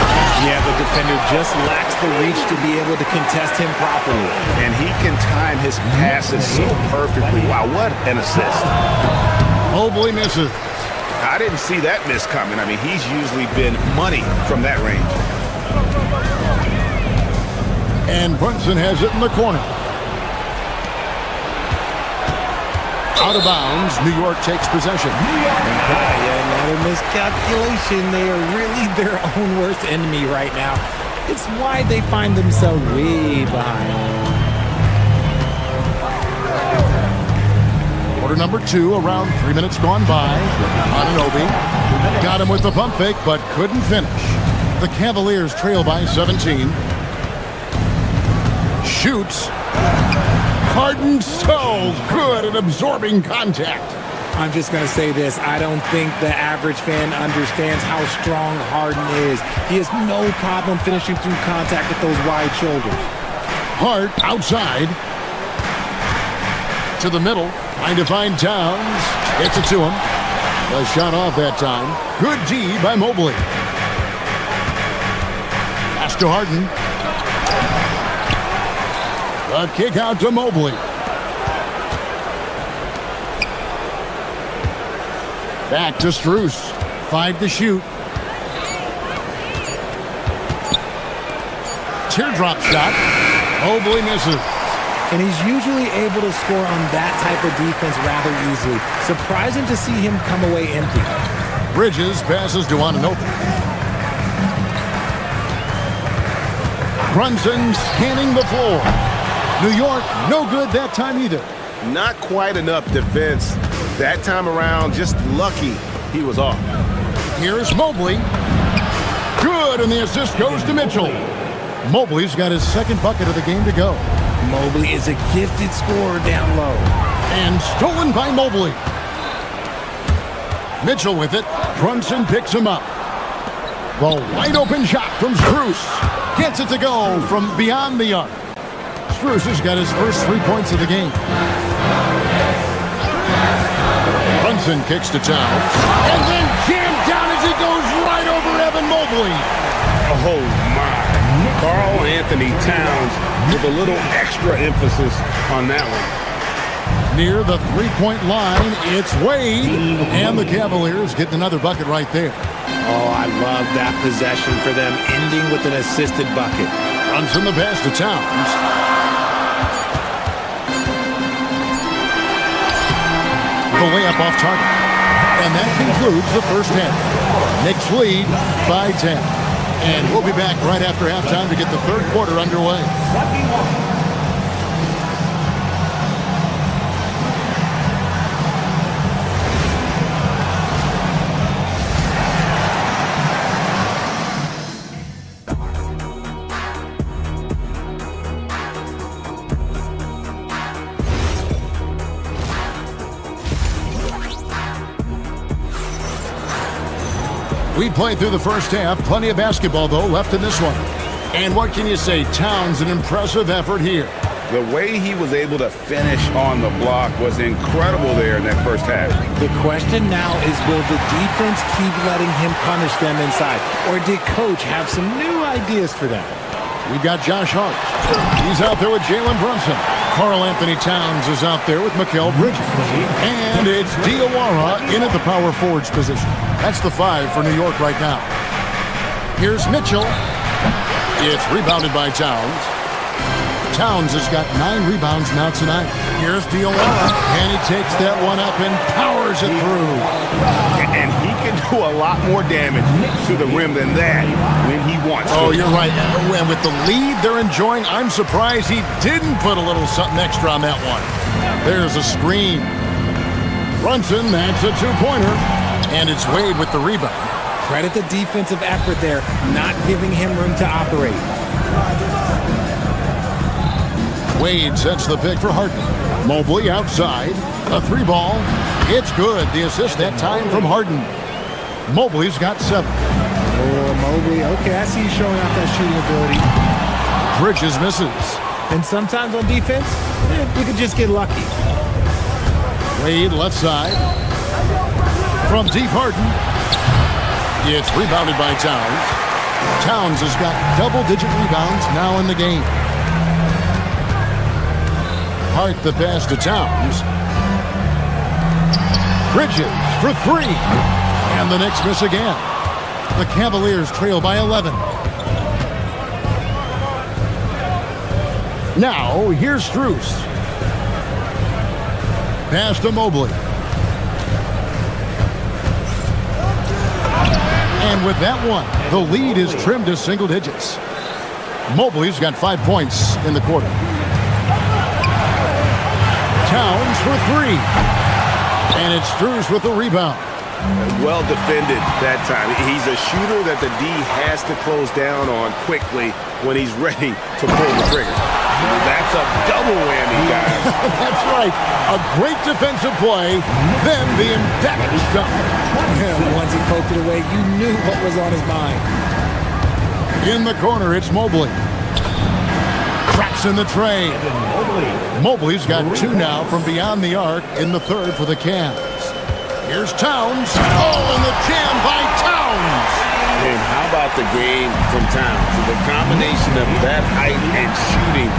Yeah, the defender just lacks the reach to be able to contest him properly. And he can time his passes so perfectly. Wow, what an assist. Mobley misses. I didn't see that miss coming. I mean, he's usually been money from that range. And Brunson has it in the corner. Out of bounds, New York takes possession. Another miscalculation. They are really their own worst enemy right now. It's why they find themselves way behind. Quarter number 2, around 3 minutes gone by. Anunoby got him with the pump fake, but couldn't finish. The Cavaliers trail by 17. Shoots. Harden so good at absorbing contact. I'm just going to say this. I don't think the average fan understands how strong Harden is. He has no problem finishing through contact with those wide shoulders. Hart outside. To the middle. Trying to find Towns. Gets it to him. A shot off that time. Good D by Mobley. Pass to to Harden. A kick out to Mobley. Back to Strus. 5 to shoot. Teardrop shot. Mobley misses. And he's usually able to score on that type of defense rather easily. Surprising to see him come away empty. Bridges passes to Anunoby. Brunson scanning the floor. New York, no good that time either. Not quite enough defense. That time around, just lucky he was off. Here's Mobley. Good, and the assist goes to Mitchell. Mobley's got his second bucket of the game to go. Mobley is a gifted scorer down low. And stolen by Mobley. Mitchell with it. Brunson picks him up. The wide open shot from Strus. Gets it to go from beyond the arc. Strus has got his first 3 points of the game. Brunson kicks to Towns. And then jammed down as he goes right over Evan Mobley. Oh, my. Karl Anthony Towns with a little extra emphasis on that one. Near the three-point line, it's Wade. And the Cavaliers getting another bucket right there. Oh, I love that possession for them, ending with an assisted bucket. Runs from the pass to Towns. The layup off target. And that concludes the first half. Knicks lead by 10. And we'll be back right after halftime to get the third quarter underway. We played through the first half. Plenty of basketball, though, left in this one. And what can you say? Towns, an impressive effort here. The way he was able to finish on the block was incredible there in that first half. The question now is, will the defense keep letting him punish them inside? Or did Coach have some new ideas for them? We've got Josh Hart. He's out there with Jalen Brunson. Karl Anthony Towns is out there with Mikal Bridges. And it's Diawara in at the power forwards position. That's the 5 for New York right now. Here's Mitchell. It's rebounded by Towns. Towns has got 9 rebounds now tonight. Here's Diawara. And he takes that one up and powers it through. And he can do a lot more damage to the rim than that when he wants to. Oh, you're right. And with the lead they're enjoying, I'm surprised he didn't put a little something extra on that one. There's a screen. Brunson, that's a 2-pointer. And it's Wade with the rebound. Credit the defensive effort there, not giving him room to operate. Wade sets the pick for Harden. Mobley outside. A 3-ball. It's good. The assist that time from Harden. Mobley's got 7. Oh, Mobley. Okay, I see you showing off that shooting ability. Bridges misses. And sometimes on defense, you could just get lucky. Wade left side. From deep, Harden. It's rebounded by Towns. Towns has got double-digit rebounds now in the game. Hart the pass to Towns. Bridges for 3. And the Knicks miss again. The Cavaliers trail by 11. Now, here's Strus. Pass to Mobley. And with that one, the lead is trimmed to single digits. Mobley's got 5 points in the quarter. Towns for 3. And it's Strus with the rebound. Well defended that time. He's a shooter that the D has to close down on quickly when he's ready to pull the trigger. That's a double whammy, guys. That's right. A great defensive play, then the emphatic stuff. Once he poked it away, you knew what was on his mind. In the corner, it's Mobley. Cracks in the tray. Mobley's got 2 now from beyond the arc in the third for the Cavs. Here's Towns. Oh, and the jam by Towns. And how about the game from Towns? The combination of that height and shooting,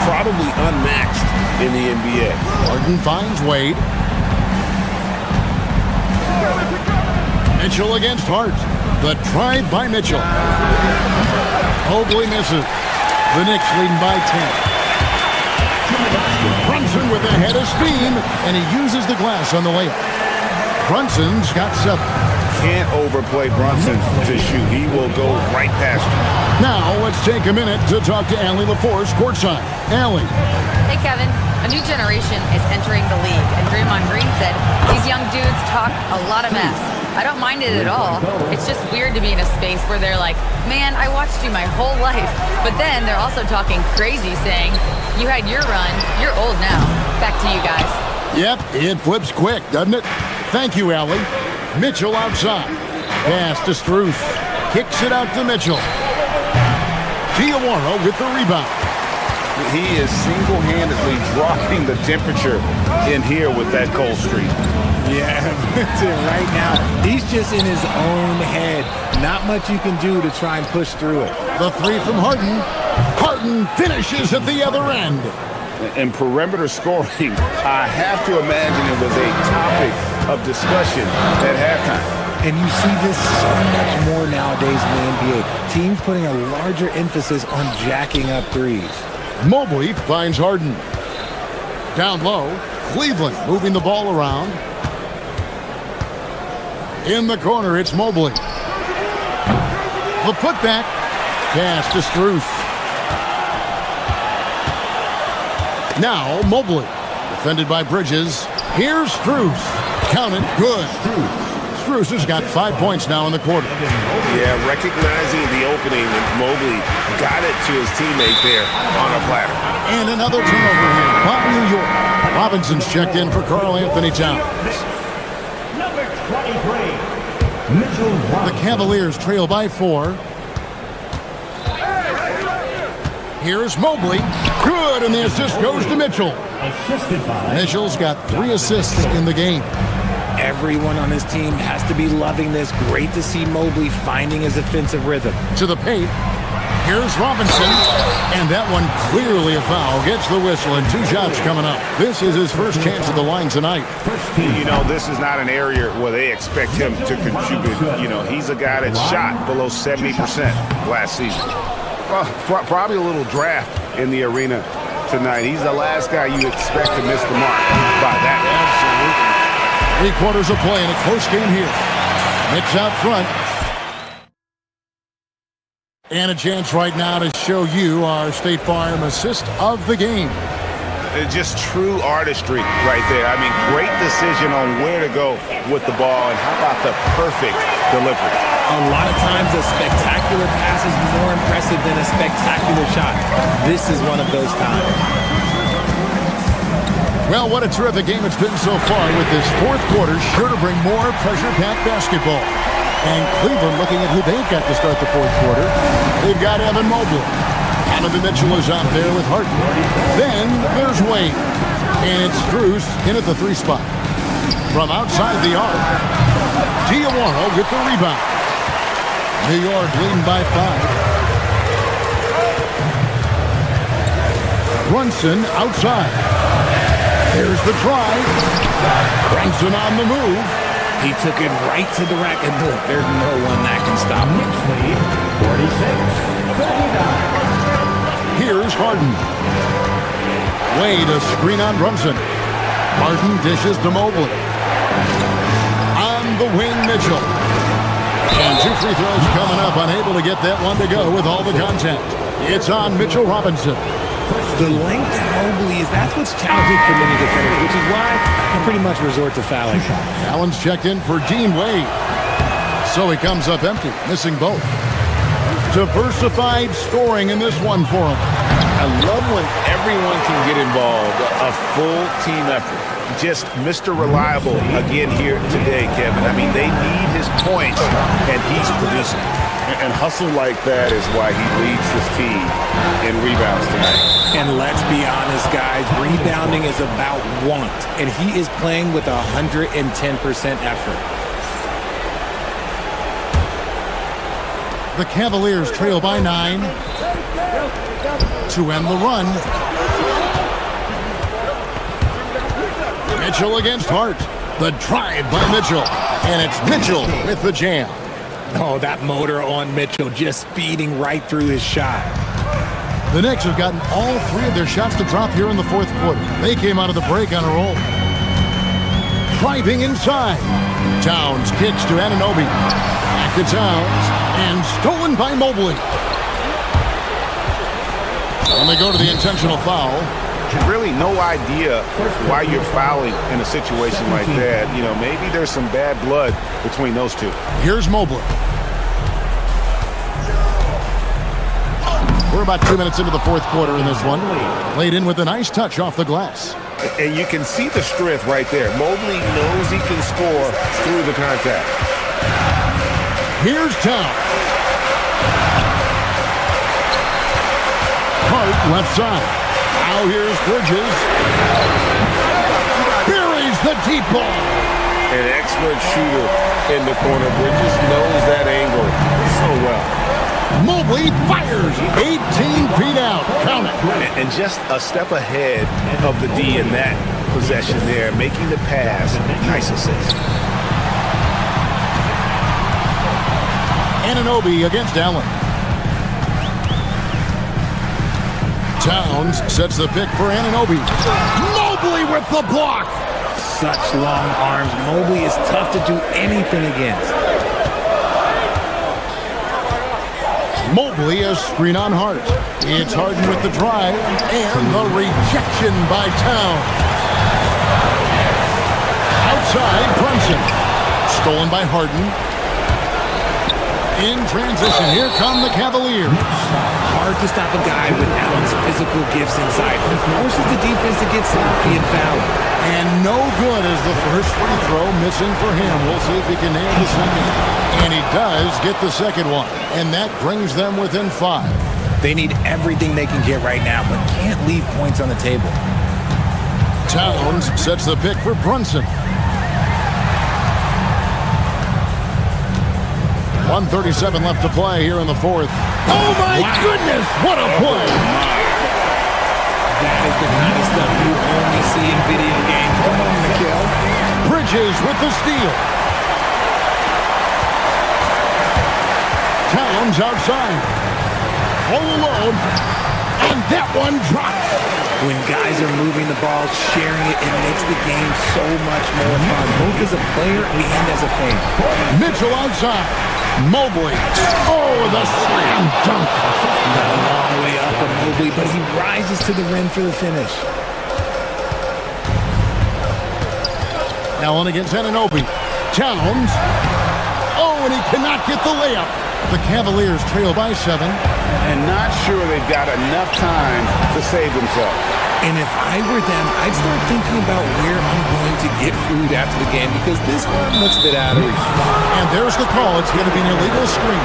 probably unmatched in the NBA. Harden finds Wade. Mitchell against Hart. The drive by Mitchell. Mobley misses. The Knicks leading by 10. Brunson with a head of steam, and he uses the glass on the layup. Brunson's got 7. Can't overplay Brunson to shoot. He will go right past you. Now let's take a minute to talk to Allie LaForce courtside. Allie. Hey, Kevin. A new generation is entering the league, and Draymond Green said these young dudes talk a lot of mess. I don't mind it at all. It's just weird to be in a space where they're like, man, I watched you my whole life. But then they're also talking crazy, saying, you had your run, you're old now. Back to you guys. Yep, it flips quick, doesn't it? Thank you, Allie. Mitchell outside. Pass to Struth. Kicks it out to Mitchell. Diawara with the rebound. He is single-handedly dropping the temperature in here with that cold streak. Yeah, right now, he's just in his own head. Not much you can do to try and push through it. The 3 from Harden. Harden finishes at the other end. And perimeter scoring, I have to imagine it was a topic of discussion at halftime. And you see this so much more nowadays in the NBA. Teams putting a larger emphasis on jacking up threes. Mobley finds Harden. Down low, Cleveland moving the ball around. In the corner, it's Mobley. The putback. Pass to Struth. Now Mobley. Defended by Bridges. Here's Struth. Count it. Good. Struth has got 5 points now in the quarter. Yeah, recognizing the opening, and Mobley got it to his teammate there on a platter. And another turnover here by New York. Robinson's checked in for Karl Anthony Towns. Number 23, Mitchell Robinson. The Cavaliers trail by 4. Here's Mobley. Good, and the assist goes to Mitchell. Assisted by Mitchell's got 3 assists in the game. Everyone on his team has to be loving this. Great to see Mobley finding his offensive rhythm. To the paint. Here's Robinson. And that one clearly a foul. Gets the whistle, and 2 shots coming up. This is his first chance at the line tonight. You know, this is not an area where they expect him to contribute. You know, he's a guy that shot below 70% last season. Well, probably a little draft in the arena tonight. He's the last guy you expect to miss the mark by that. Absolutely. 3 quarters of play in a close game here. Knicks out front. And a chance right now to show you our State Farm assist of the game. Just true artistry right there. I mean, great decision on where to go with the ball, and how about the perfect delivery? A lot of times a spectacular pass is more impressive than a spectacular shot. This is one of those times. Well, what a terrific game it's been so far, with this 4th quarter sure to bring more pressure-packed basketball. And Cleveland looking at who they've got to start the 4th quarter. They've got Evan Mobley. Donovan Mitchell is out there with Harden. Then there's Wade. And it's Struth in at the 3 spot. From outside the arc, Diawara with the rebound. New York leading by 5. Brunson outside. There's the drive. Brunson on the move. He took it right to the rack, and look, there's no one that can stop him. Knicks lead 46-49. Here's Harden. Wade, a screen on Brunson. Harden dishes to Mobley. On the wing, Mitchell. And 2 free throws coming up, unable to get that one to go with all the contact. It's on Mitchell Robinson. The length of Mobley that's what's challenging for many defenders, which is why you pretty much resort to fouling. Allen's checked in for Dean Wade. So he comes up empty, missing both. Diversified scoring in this one for him. I love when everyone can get involved, a full team effort. Just Mr. Reliable again here today, Kevin. I mean, they need his points, and he's producing. And hustle like that is why he leads his team in rebounds tonight. And let's be honest, guys, rebounding is about want, and he is playing with 110% effort. The Cavaliers trail by 9 to end the run. Mitchell against Hart. The drive by Mitchell. And it's Mitchell with the jam. Oh, that motor on Mitchell just speeding right through his shot. The Knicks have gotten all 3 of their shots to drop here in the fourth quarter. They came out of the break on a roll. Driving inside. Towns kicks to Anunoby. Back to Towns. And stolen by Mobley. And they go to the intentional foul. Really no idea why you're fouling in a situation like that. You know, maybe there's some bad blood between those two. Here's Mobley. We're about 2 minutes into the fourth quarter in this one. Laid in with a nice touch off the glass. And you can see the strength right there. Mobley knows he can score through the contact. Here's Towns. Hart left side. Now here's Bridges. Buries the deep ball. An expert shooter in the corner. Bridges knows that angle so well. Mobley fires 18 feet out. Count it. And just a step ahead of the D in that possession there, making the pass. Nice assist. Anunoby against Allen. Towns sets the pick for Anunoby. Mobley with the block. Such long arms. Mobley is tough to do anything against. Mobley a screen on Hart. It's Harden with the drive and the rejection by Towns. Outside, Brunson. Stolen by Harden. In transition, here come the Cavaliers. Hard to stop a guy with Allen's physical gifts inside. He forces the defense to get sloppy and foul. And no good as the first free throw missing for him. We'll see if he can nail the second. And he does get the second one. And that brings them within 5. They need everything they can get right now, but can't leave points on the table. Towns sets the pick for Brunson. 1:37 left to play here in the fourth. Oh my goodness, what a play! That is the kind of stuff you only see in video games. Come on, Mikhail. Bridges with the steal. Towns outside. All alone. And that one drops. When guys are moving the ball, sharing it, it makes the game so much more fun, both as a player and as a fan. Mitchell outside. Mobley. Oh, the slam dunk. Not a long way up for Mobley, but he rises to the rim for the finish. Allen against Anunoby. Towns. Oh, and he cannot get the layup. The Cavaliers trail by 7. And not sure they've got enough time to save themselves. And if I were them, I'd start thinking about where I'm going to get food after the game because this one looks a bit out of reach. And there's the call. It's going to be an illegal screen.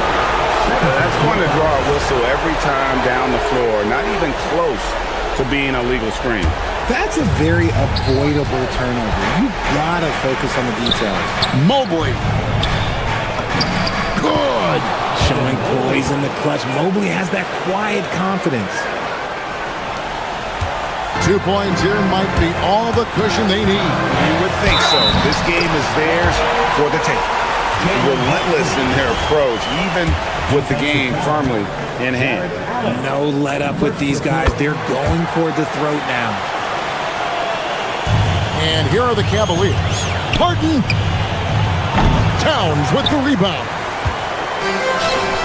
That's going to draw a whistle every time down the floor. Not even close to being a legal screen. That's a very avoidable turnover. You gotta focus on the details. Mobley. Good. Showing poise in the clutch. Mobley has that quiet confidence. 2 points here might be all the cushion they need. You would think so. This game is theirs for the taking. Relentless in their approach, even with the game firmly in hand. No let up with these guys. They're going for the throat now. And here are the Cavaliers. Harden. Towns with the rebound.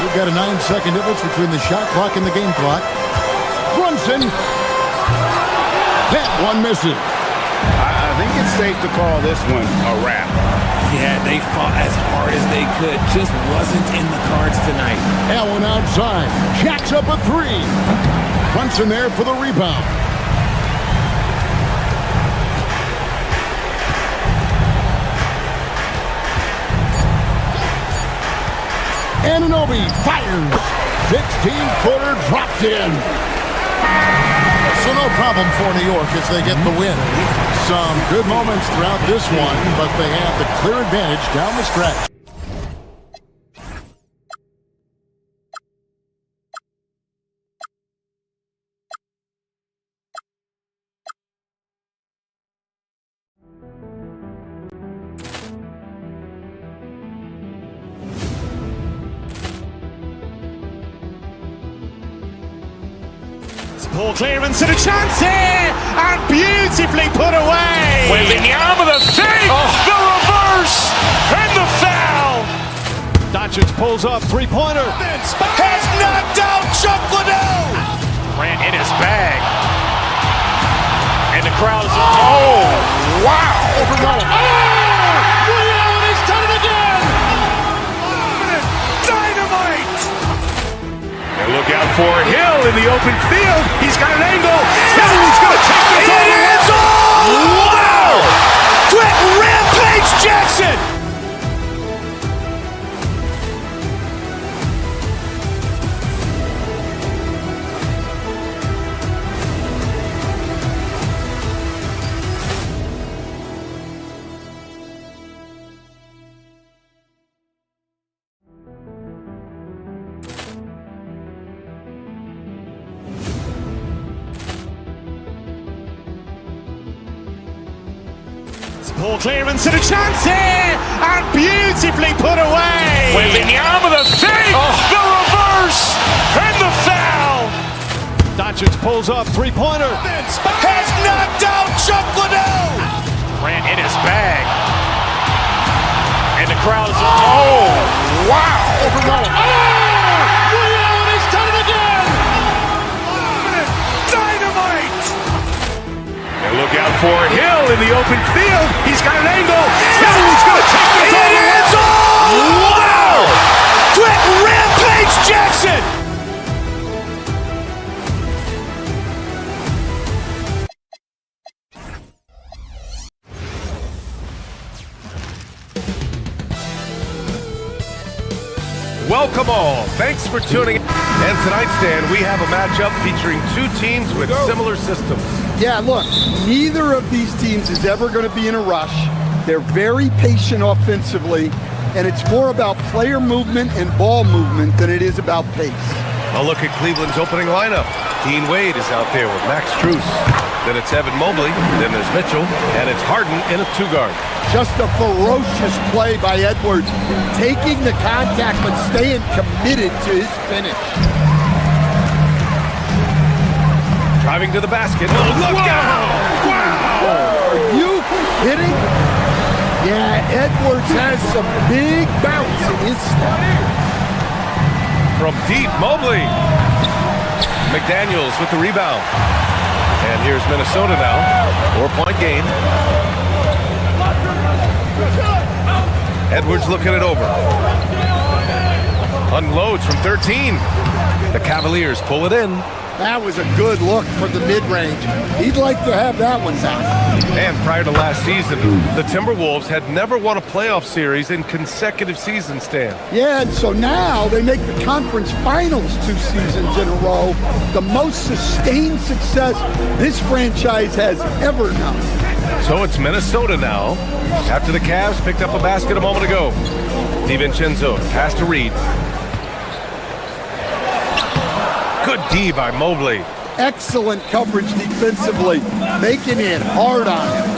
We've got a 9-second difference between the shot clock and the game clock. Brunson. That one misses. I think it's safe to call this one a wrap. Yeah, they fought as hard as they could. Just wasn't in the cards tonight. Allen outside. Jacks up a 3. Brunson there for the rebound. Anunoby fires. 16-footer drops in. So no problem for New York as they get the win. Some good moments throughout this one, but they have the clear advantage down the stretch. Ball clearance and a chance here, and beautifully put away. Wembanyama the fake, the reverse, and the foul. Doncic pulls up, three-pointer. Has knocked out Chuck Liddell. Ran in his bag. And the crowd is, oh, wow. He's done it again. Dynamite. And look out for Hill in the open field. He's got an angle. He's going to take this all the way. Wow. Quick Rampage Jackson. Ball clearance and a chance here, and beautifully put away. Wembanyama the fake, the reverse, and the foul. Doncic pulls up, three-pointer. Has knocked out Chuck Liddell. Ran in his bag. And the crowd is, oh, wow. He's done it again. Dynamite. And look out for Hill in the open field. He's got an angle. He's going to take this all the way. Wow. Quick Rampage Jackson. Welcome all. Thanks for tuning in. And tonight, Stan, we have a matchup featuring two teams with similar systems. Yeah, look, neither of these teams is ever going to be in a rush. They're very patient offensively, and it's more about player movement and ball movement than it is about pace. A look at Cleveland's opening lineup. Dean Wade is out there with Max Strus. Then it's Evan Mobley. Then there's Mitchell. And it's Harden in a two-guard. Just a ferocious play by Edwards, taking the contact but staying committed to his finish. Driving to the basket. Oh, look out! Wow! Are you kidding? Yeah, Edwards has some big bounce in his step. From deep, Mobley. McDaniels with the rebound. And here's Minnesota now. 4-point game. Edwards looking it over. Unloads from 13. The Cavaliers pull it in. That was a good look for the mid-range. He'd like to have that one back. And prior to last season, the Timberwolves had never won a playoff series in consecutive seasons, Stan. Yeah, and so now they make the conference finals 2 seasons in a row. The most sustained success this franchise has ever known. So it's Minnesota now, after the Cavs picked up a basket a moment ago. DiVincenzo, pass to Reed. Good D by Mobley. Excellent coverage defensively, making it hard on him.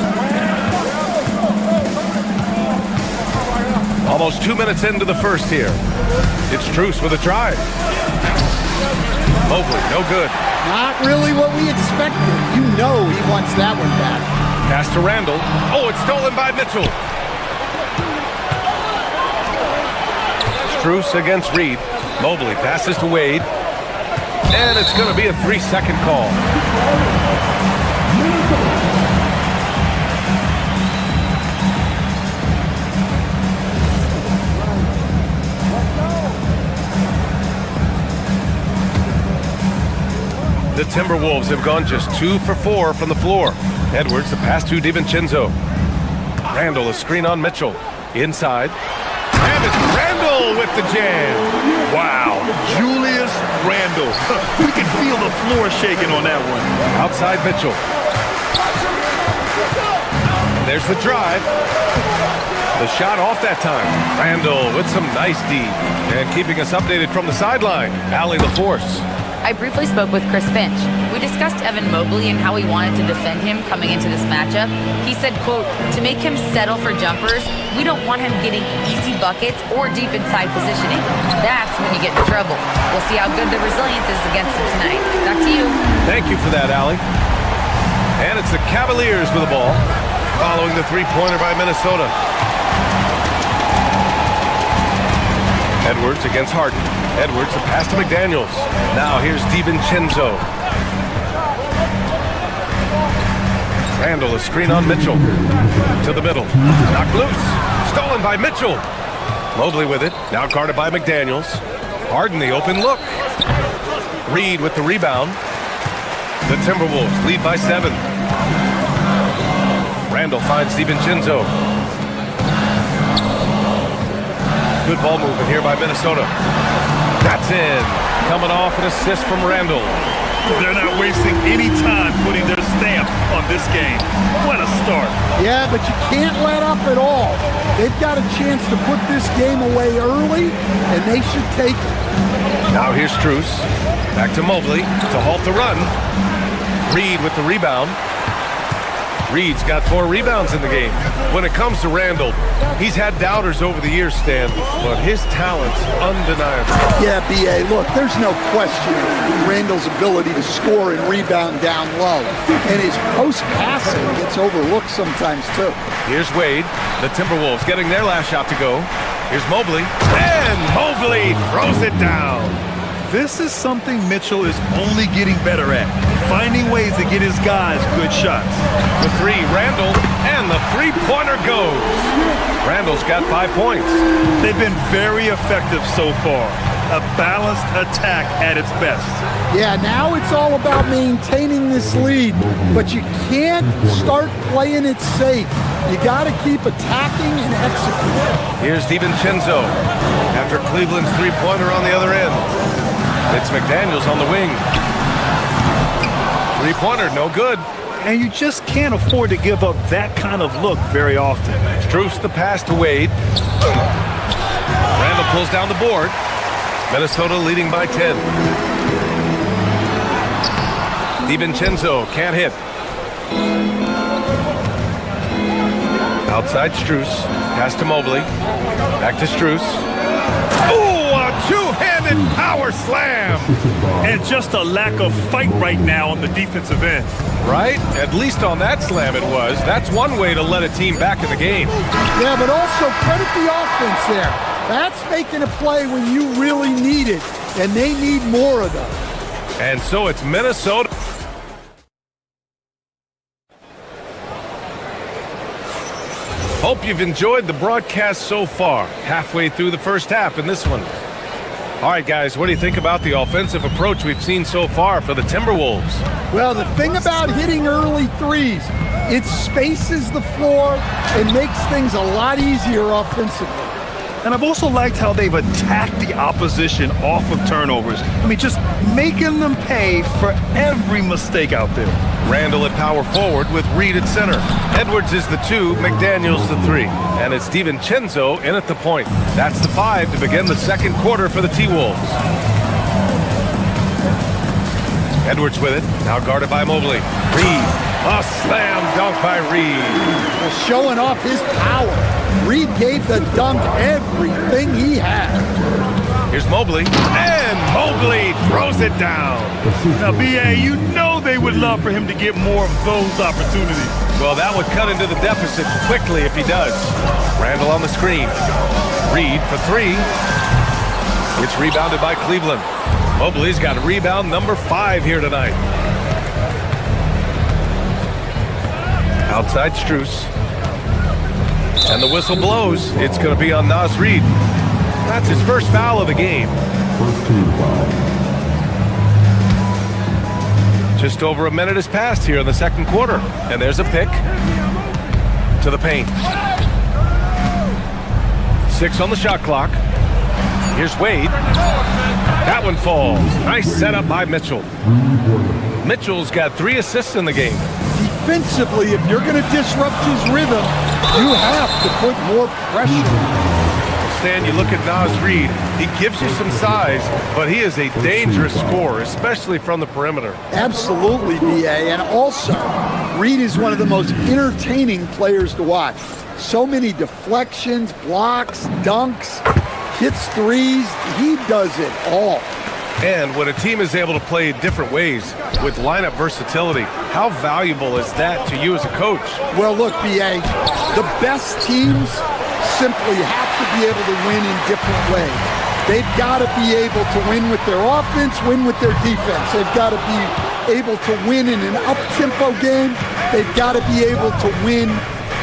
Almost 2 minutes into the first here. It's Strus with a drive. Mobley, no good. Not really what we expected. You know he wants that one back. Pass to Randall. Oh, it's stolen by Mitchell. Strus against Reed. Mobley passes to Wade. And it's going to be a 3-second call. The Timberwolves have gone just 2 for 4 from the floor. Edwards, the pass to DiVincenzo. Randall, a screen on Mitchell. Inside. And it's Randall with the jam. Wow. Julius Randle. We can feel the floor shaking on that one. Outside Mitchell. And there's the drive. The shot off that time. Randall with some nice D. And keeping us updated from the sideline, Allie LaForce. I briefly spoke with Chris Finch. We discussed Evan Mobley and how we wanted to defend him coming into this matchup. He said, quote, to make him settle for jumpers, we don't want him getting easy buckets or deep inside positioning. That's when you get in trouble. We'll see how good the resilience is against him tonight. Back to you. Thank you for that, Allie. And it's the Cavaliers with the ball, following the three-pointer by Minnesota. Edwards against Harden. Edwards, the pass to McDaniels. Now here's DiVincenzo. Randall, a screen on Mitchell. To the middle. Knocked loose. Stolen by Mitchell. Mobley with it. Now guarded by McDaniels. Harden, the open look. Reed with the rebound. The Timberwolves lead by 7. Randall finds DiVincenzo. Good ball movement here by Minnesota. That's in. Coming off an assist from Randall. They're not wasting any time putting their stamp on this game. What a start. Yeah, but you can't let up at all. They've got a chance to put this game away early, and they should take it. Now here's Strus. Back to Mobley to halt the run. Reed with the rebound. Reed's got 4 rebounds in the game. When it comes to Randall, he's had doubters over the years, Stan, but his talent's undeniable. Yeah, B.A., look, there's no question Randall's ability to score and rebound down low. And his post-passing gets overlooked sometimes, too. Here's Wade. The Timberwolves getting their last shot to go. Here's Mobley. And Mobley throws it down. This is something Mitchell is only getting better at, finding ways to get his guys good shots. The 3, Randall, and the three-pointer goes. Randall's got 5 points. They've been very effective so far. A balanced attack at its best. Yeah, now it's all about maintaining this lead, but you can't start playing it safe. You got to keep attacking and executing. Here's DiVincenzo after Cleveland's three-pointer on the other end. It's McDaniels on the wing. Three-pointer, no good. And you just can't afford to give up that kind of look very often. Strus the pass to Wade. Randall pulls down the board. Minnesota leading by 10. DiVincenzo can't hit. Outside Strus. Pass to Mobley. Back to Strus. Ooh, a two-handed power slam! And just a lack of fight right now on the defensive end. Right? At least on that slam it was. That's one way to let a team back in the game. Yeah, but also credit the offense there. That's making a play when you really need it, and they need more of those. And so it's Minnesota. Hope you've enjoyed the broadcast so far. Halfway through the first half in this one. All right, guys, what do you think about the offensive approach we've seen so far for the Timberwolves? Well, the thing about hitting early threes, it spaces the floor and makes things a lot easier offensively. And I've also liked how they've attacked the opposition off of turnovers. I mean, just making them pay for every mistake out there. Randall at power forward with Reed at center. Edwards is the 2, McDaniels the 3. And it's DiVincenzo in at the point. That's the 5 to begin the second quarter for the T-Wolves. Edwards with it, now guarded by Mobley. Reed, a slam dunk by Reed. Showing off his power. Reed gave the dunk everything he had. Here's Mobley, and Mobley throws it down. Now, B.A., you know they would love for him to get more of those opportunities. Well, that would cut into the deficit quickly if he does. Randall on the screen. Reed for 3. It's rebounded by Cleveland. Mobley's got rebound number 5 here tonight. Outside Strus. And the whistle blows. It's going to be on Naz Reid. That's his first foul of the game. Just over a minute has passed here in the second quarter. And there's a pick to the paint. 6 on the shot clock. Here's Wade. That one falls. Nice setup by Mitchell. Mitchell's got 3 assists in the game. Defensively, if you're going to disrupt his rhythm, you have to put more pressure. understand, you look at Naz Reid, he gives you some size, but he is a dangerous scorer, especially from the perimeter. Absolutely, B.A. And also, Reid is one of the most entertaining players to watch. So many deflections, blocks, dunks, hits threes. He does it all. And when a team is able to play different ways with lineup versatility, how valuable is that to you as a coach? Well, look, B.A., the best teams simply have to be able to win in different ways. They've got to be able to win with their offense, win with their defense. They've got to be able to win in an up-tempo game. They've got to be able to win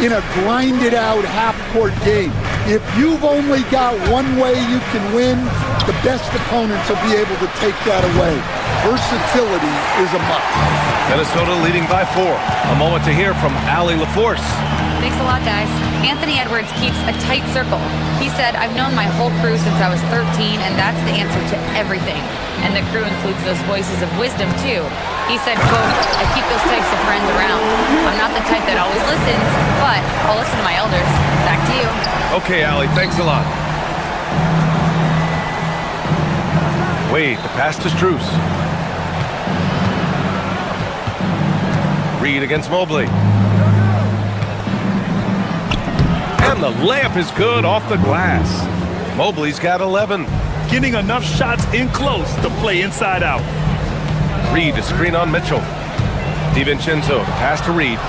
in a grinded-out half-court game. If you've only got one way you can win, the best opponents will be able to take that away. Versatility is a must. Minnesota leading by 4. A moment to hear from Allie LaForce. Thanks a lot, guys. Anthony Edwards keeps a tight circle. He said, I've known my whole crew since I was 13, and that's the answer to everything. And the crew includes those voices of wisdom, too. He said, quote, I keep those types of friends around. I'm not the type that always listens, but I'll listen to my elders. Back to you. Okay, Allie, thanks a lot. Wade, the pass to Strus. Reid against Mobley. And the layup is good off the glass. Mobley's got 11. Getting enough shots in close to play inside out. Reid to screen on Mitchell. DiVincenzo, pass to Reid.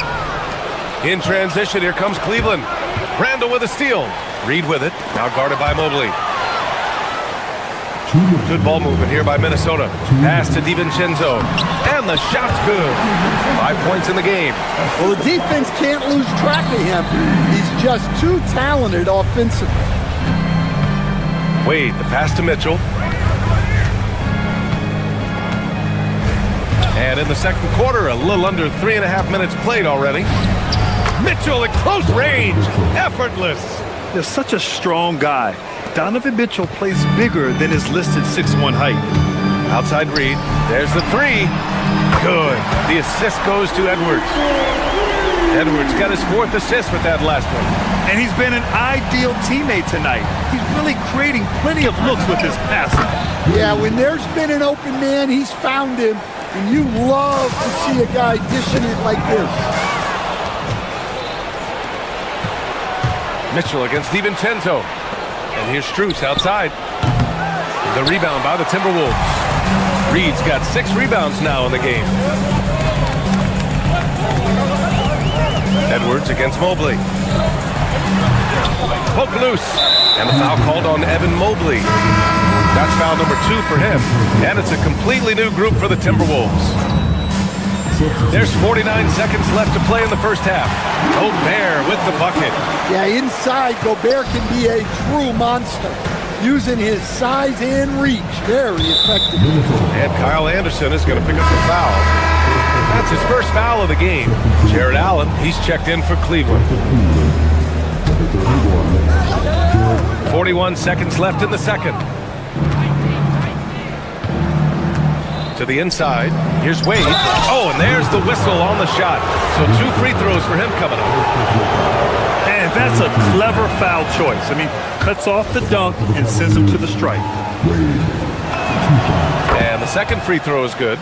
In transition, here comes Cleveland. Randall with a steal. Reid with it, now guarded by Mobley. Good ball movement here by Minnesota. Pass to DiVincenzo. And the shot's good. 5 points in the game. Well, the defense can't lose track of him. He's just too talented offensively. Wade, the pass to Mitchell. And in the second quarter, a little under 3.5 minutes played already. Mitchell at close range. Effortless. They're such a strong guy. Donovan Mitchell plays bigger than his listed 6'1" height. Outside Reid. There's the three. Good. The assist goes to Edwards. Edwards got his 4th assist with that last one. And he's been an ideal teammate tonight. He's really creating plenty of looks with his passing. Yeah, when there's been an open man, he's found him. And you love to see a guy dishing it like this. Mitchell against DiVincenzo. And here's Strus outside. The rebound by the Timberwolves. Reid's got 6 rebounds now in the game. Edwards against Mobley. Poke loose. And the foul called on Evan Mobley. That's foul number 2 for him. And it's a completely new group for the Timberwolves. There's 49 seconds left to play in the first half. Gobert with the bucket. Yeah, inside, Gobert can be a true monster, using his size and reach very effectively. And Kyle Anderson is going to pick up the foul. That's his first foul of the game. Jared Allen, he's checked in for Cleveland. 41 seconds left in the second. To the inside. Here's Wade. Oh, and there's the whistle on the shot. So 2 free throws for him coming up. And that's a clever foul choice. I mean, cuts off the dunk and sends him to the strike. And the second free throw is good.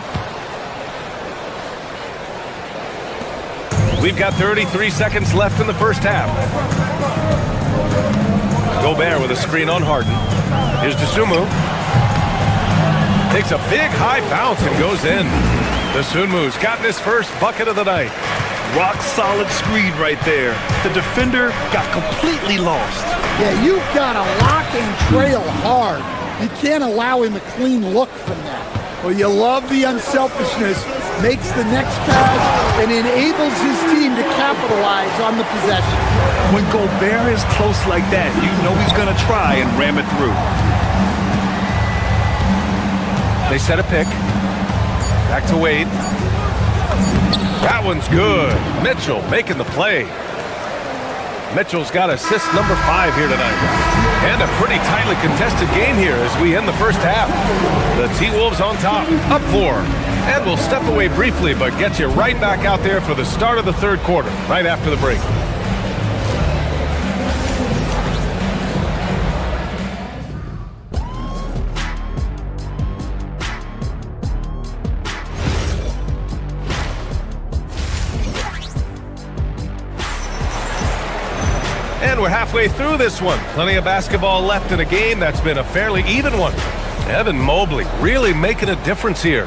We've got 33 seconds left in the first half. Gobert with a screen on Harden. Here's Dosunmu. Takes a big high bounce and goes in. Dosunmu's gotten his first bucket of the night. Rock solid screen right there. The defender got completely lost. Yeah, you've got to lock and trail hard. You can't allow him a clean look from that. Well, you love the unselfishness. Makes the next pass and enables his team to capitalize on the possession. When Gobert is close like that, you know he's going to try and ram it through. They set a pick. Back to Wade. That one's good. Mitchell making the play. Mitchell's got assist number 5 here tonight. And a pretty tightly contested game here as we end the first half. The T-Wolves on top, up 4. And we'll step away briefly, but get you right back out there for the start of the third quarter, right after the break. And we're halfway through this one. Plenty of basketball left in a game that's been a fairly even one. Evan Mobley really making a difference here.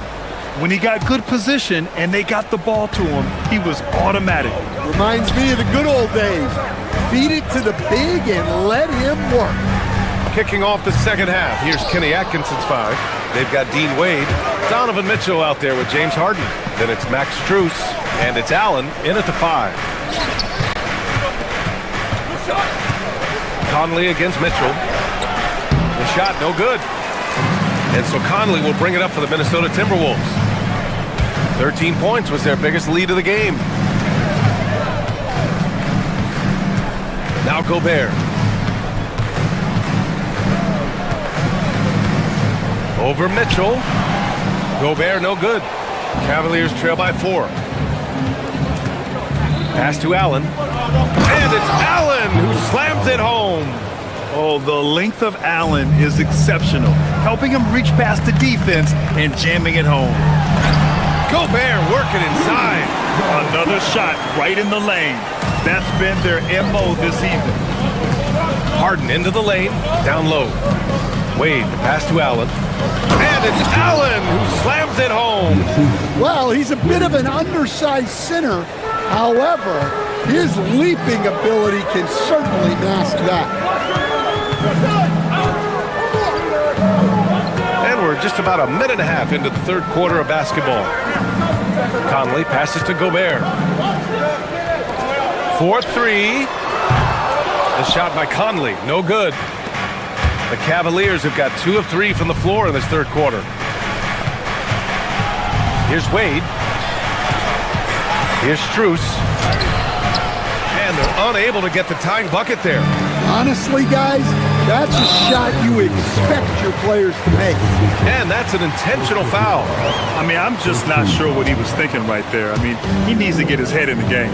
When he got good position and they got the ball to him, he was automatic. Reminds me of the good old days. Feed it to the big and let him work. Kicking off the second half. Here's Kenny Atkinson's 5. They've got Dean Wade, Donovan Mitchell out there with James Harden. Then it's Max Strus, and it's Allen in at the 5. Conley against Mitchell. The shot, no good. And so Conley will bring it up for the Minnesota Timberwolves. 13 points was their biggest lead of the game. Now Gobert. Over Mitchell. Gobert, no good. Cavaliers trail by 4. Pass to Allen. And it's Allen who slams it home. Oh, the length of Allen is exceptional, helping him reach past the defense and jamming it home. Gobert working inside. Another shot right in the lane. That's been their MO this evening. Harden into the lane, down low. Wade, the pass to Allen. And it's Allen who slams it home. Well, he's a bit of an undersized center. However, his leaping ability can certainly mask that. And we're just about a minute and a half into the third quarter of basketball. Conley passes to Gobert. 4-3. The shot by Conley, no good. The Cavaliers have got 2 of 3 from the floor in this third quarter. Here's Wade. Here's Strus. And they're unable to get the tying bucket there. Honestly, guys, that's a shot you expect your players to make. And that's an intentional foul. I mean, I'm just not sure what he was thinking right there. I mean, he needs to get his head in the game.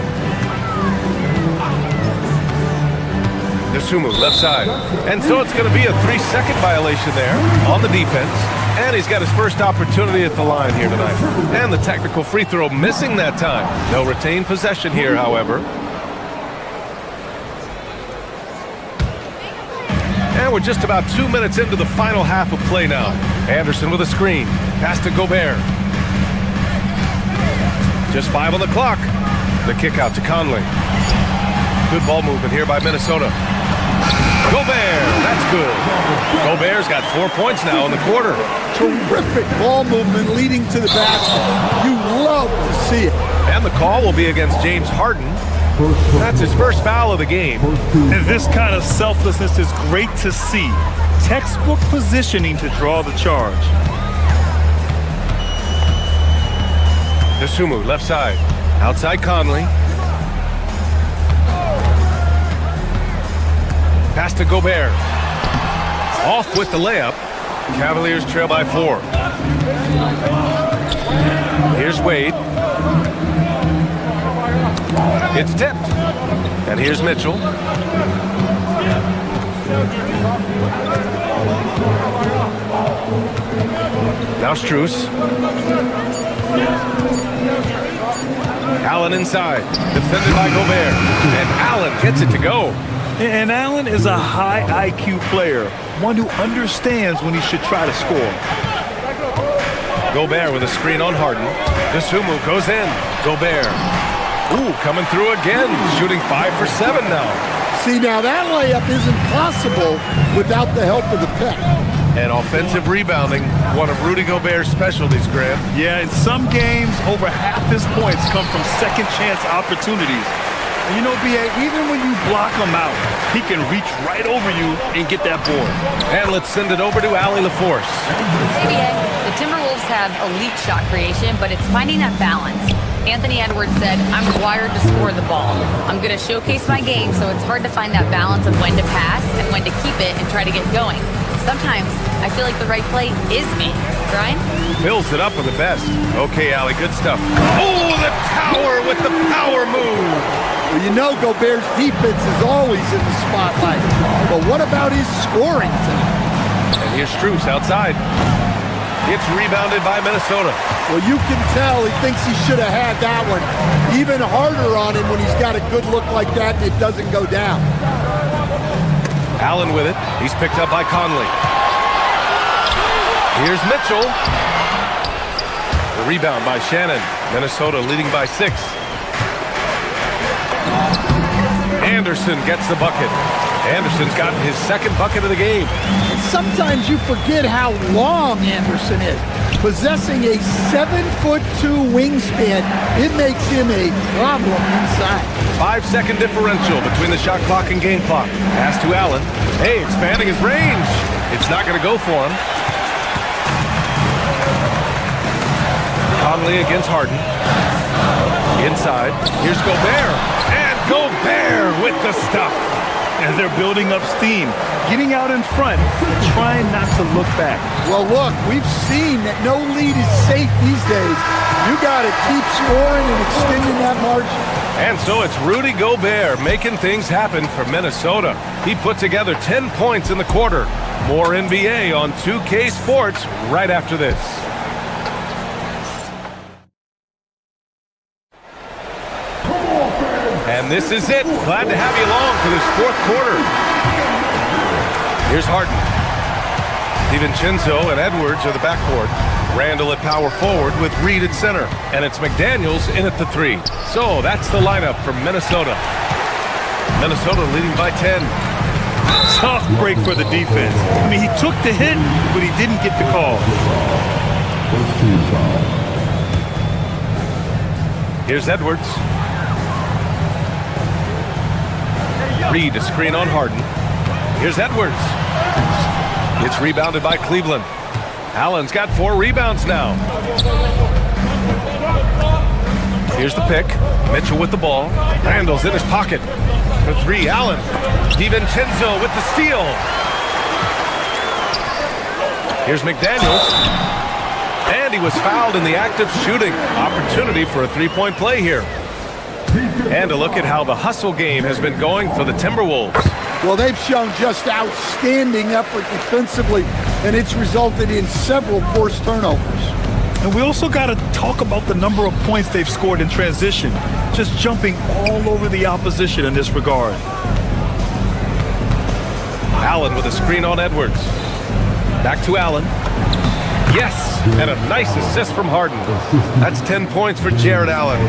Nasumu, left side. And so it's going to be a 3-second violation there on the defense. And he's got his first opportunity at the line here tonight. And the technical free throw missing that time. They'll retain possession here, however. And we're just about 2 minutes into the final half of play now. Anderson with a screen. Pass to Gobert. Just 5 on the clock. The kick out to Conley. Good ball movement here by Minnesota. Gobert, that's good. Gobert's got 4 points now in the quarter. Terrific ball movement leading to the basket. You love to see it. And the call will be against James Harden. That's his first foul of the game. And this kind of selflessness is great to see. Textbook positioning to draw the charge. Nasumu, left side. Outside Conley. Pass to Gobert. Off with the layup. Cavaliers trail by 4. Here's Wade. It's tipped. And here's Mitchell. Now Strus. Allen inside. Defended by Gobert. And Allen gets it to go. And Allen is a high IQ player, one who understands when he should try to score. Gobert with a screen on Harden. Nasumu goes in. Gobert. Ooh, coming through again. Shooting 5 for 7 now. See, now that layup isn't possible without the help of the pick. And offensive rebounding, one of Rudy Gobert's specialties, Grant. Yeah, in some games, over half his points come from second chance opportunities. And you know, B.A., even when you block him out, he can reach right over you and get that board. And let's send it over to Allie LaForce. Hey, B.A., the Timberwolves have elite shot creation, but it's finding that balance. Anthony Edwards said, I'm wired to score the ball. I'm going to showcase my game, so it's hard to find that balance of when to pass and when to keep it and try to get going. Sometimes I feel like the right play is me. Brian? Fills it up with the best. Okay, Allie, good stuff. Oh, the tower with the power move. Well, you know Gobert's defense is always in the spotlight. But what about his scoring tonight? And here's Strus outside. It's rebounded by Minnesota. Well, you can tell he thinks he should have had that one. Even harder on him when he's got a good look like that and it doesn't go down. Allen with it. He's picked up by Conley. Here's Mitchell. The rebound by Shannon. Minnesota leading by 6. Anderson gets the bucket. Anderson's gotten his second bucket of the game. Sometimes you forget how long Anderson is. Possessing a 7'2" wingspan, it makes him a problem inside. 5-second differential between the shot clock and game clock. Pass to Allen. Hey, expanding his range. It's not going to go for him. Conley against Harden. Inside. Here's Gobert. And Gobert with the stuff. As they're building up steam, getting out in front, trying not to look back. Well, look, we've seen that no lead is safe these days. You got to keep scoring and extending that margin. And so it's Rudy Gobert making things happen for Minnesota. He put together 10 points in the quarter. More NBA on 2K Sports right after this. And this is it. Glad to have you along for this fourth quarter. Here's Harden. DiVincenzo and Edwards are the backcourt. Randall at power forward with Reed at center. And it's McDaniels in at the 3. So that's the lineup for Minnesota. Minnesota leading by 10. Tough break for the defense. I mean, he took the hit, but he didn't get the call. Here's Edwards. Reed, a screen on Harden. Here's Edwards. It's rebounded by Cleveland. Allen's got 4 rebounds now. Here's the pick. Mitchell with the ball. Randall's in his pocket. For 3, Allen. DiVincenzo with the steal. Here's McDaniels. And he was fouled in the act of shooting. Opportunity for a 3-point play here. And a look at how the hustle game has been going for the Timberwolves. Well, they've shown just outstanding effort defensively, and it's resulted in several forced turnovers. And we also got to talk about the number of points they've scored in transition, just jumping all over the opposition in this regard. Allen with a screen on Edwards. Back to Allen. Yes, and a nice assist from Harden. That's 10 points for Jared Allen.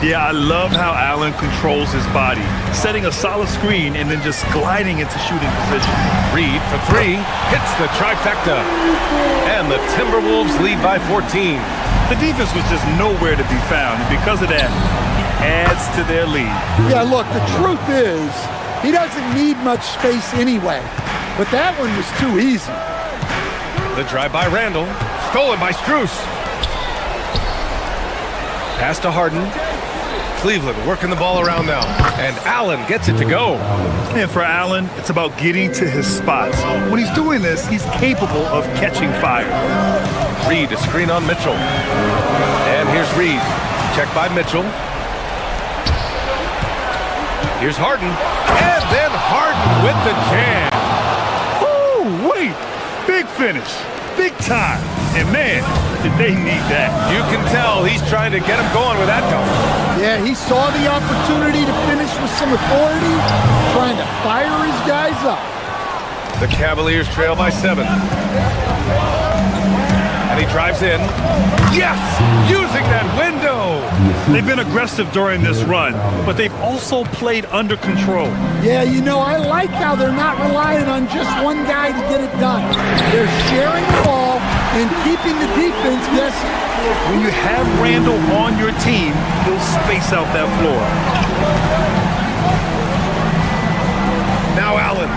Yeah, I love how Allen controls his body, setting a solid screen and then just gliding into shooting position. Reed for 3, hits the trifecta. And the Timberwolves lead by 14. The defense was just nowhere to be found, and because of that, he adds to their lead. Yeah, look, the truth is, he doesn't need much space anyway, but that one was too easy. The drive by Randall, stolen by Strus. Pass to Harden. Cleveland working the ball around now, and Allen gets it to go. And for Allen, it's about getting to his spots. When he's doing this, he's capable of catching fire. Reed, a screen on Mitchell. And here's Reed. Checked by Mitchell. Here's Harden. And then Harden with the jam. Oh, wait. Big finish. Big time. And man, did they need that. You can tell he's trying to get him going with that dunk. Yeah, he saw the opportunity to finish with some authority, trying to fire his guys up. The Cavaliers trail by 7. And he drives in. Yes! Using that window! They've been aggressive during this run, but they've also played under control. Yeah, you know, I like how they're not relying on just one guy to get it done. They're sharing the ball and keeping the defense guessing. When you have Randall on your team, he'll space out that floor. Now Allen.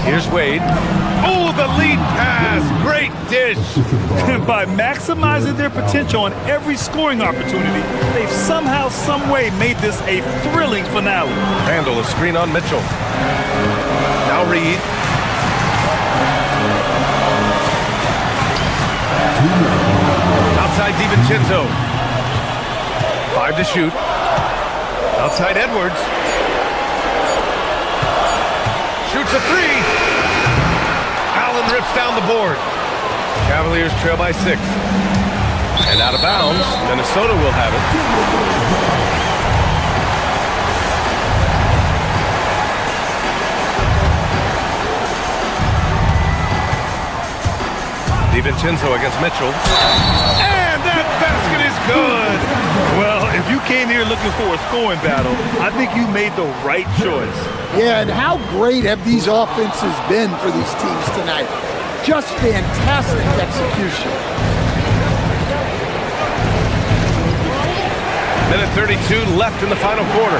Here's Wade. Oh, the lead pass. Great dish. By maximizing their potential on every scoring opportunity, they've somehow, some way made this a thrilling finale. Randall, a screen on Mitchell. Now Reed. Outside DiVincenzo. 5 to shoot. Outside Edwards. Shoots a 3. Allen rips down the board. Cavaliers trail by 6. And out of bounds, Minnesota will have it. DiVincenzo against Mitchell. And that basket is good! Well, if you came here looking for a scoring battle, I think you made the right choice. Yeah, and how great have these offenses been for these teams tonight? Just fantastic execution. Minute 32 left in the final quarter.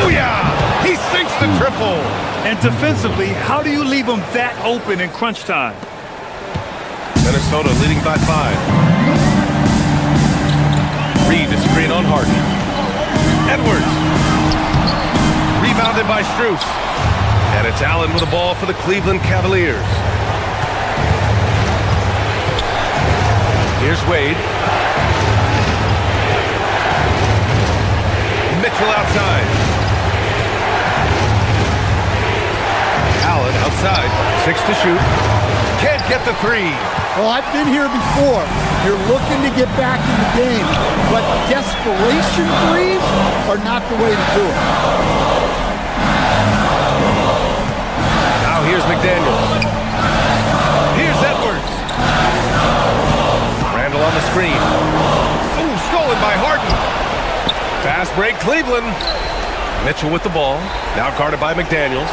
Booyah! He sinks the triple. And defensively, how do you leave them that open in crunch time? Minnesota leading by 5. Reed to screen on Harden. Edwards. Rebounded by Strus. And it's Allen with the ball for the Cleveland Cavaliers. Here's Wade. Mitchell outside. Allen outside. 6 to shoot. Can't get the 3. Well, I've been here before. You're looking to get back in the game, but desperation threes are not the way to do it. Now here's McDaniels. Here's Edwards. Randall on the screen. Ooh, stolen by Harden. Fast break, Cleveland. Mitchell with the ball. Now guarded by McDaniels.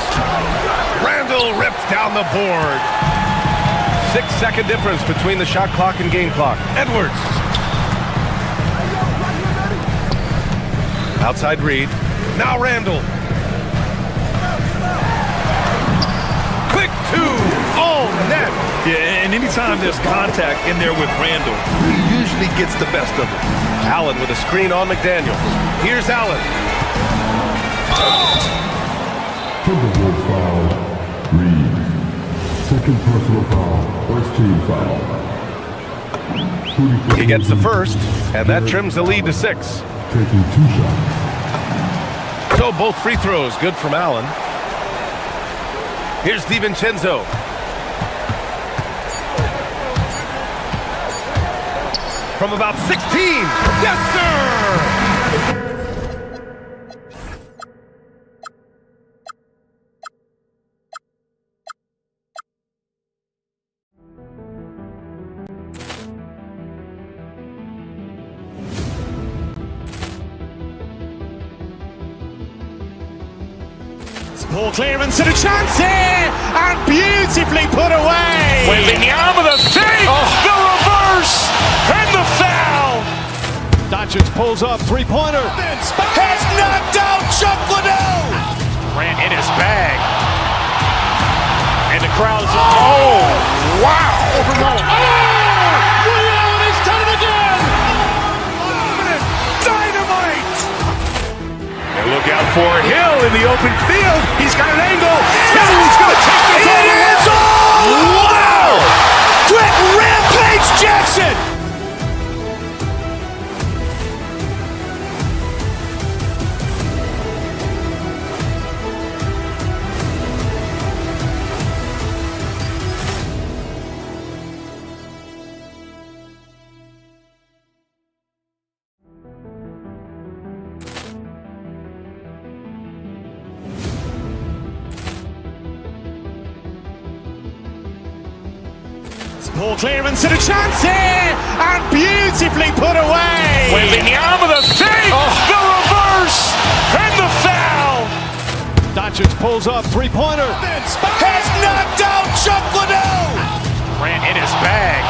Randall rips down the board. 6-second difference between the shot clock and game clock. Edwards. Outside Reed. Now Randall. Quick 2. Oh, net. Yeah, and anytime there's contact in there with Randall, he usually gets the best of it. Allen with a screen on McDaniels. Here's Allen. Timberwolves foul. Reed. Second personal foul. First team foul. He gets the first, and that trims the lead to 6. Taking 2 shots. So both free throws good from Allen. Here's DiVincenzo. From about 16. Yes, sir! Ball clearance and a chance here, and beautifully put away. Wembanyama the fake, the reverse, and the foul. Doncic pulls up, three-pointer. Has knocked out Chuck Liddell. Ran in his bag. And the crowd is, oh, wow. Liddell, and he's done it again. Dynamite. And look out for Hill in the open field. He's got an angle. He's going to take this all the way. Wow! Quick Rampage Jackson. Ball clearance and a chance here, and beautifully put away. Wembanyama the fake, the reverse, and the foul. Doncic pulls up, three-pointer. Has knocked out Chuck Liddell. Ran in his bag.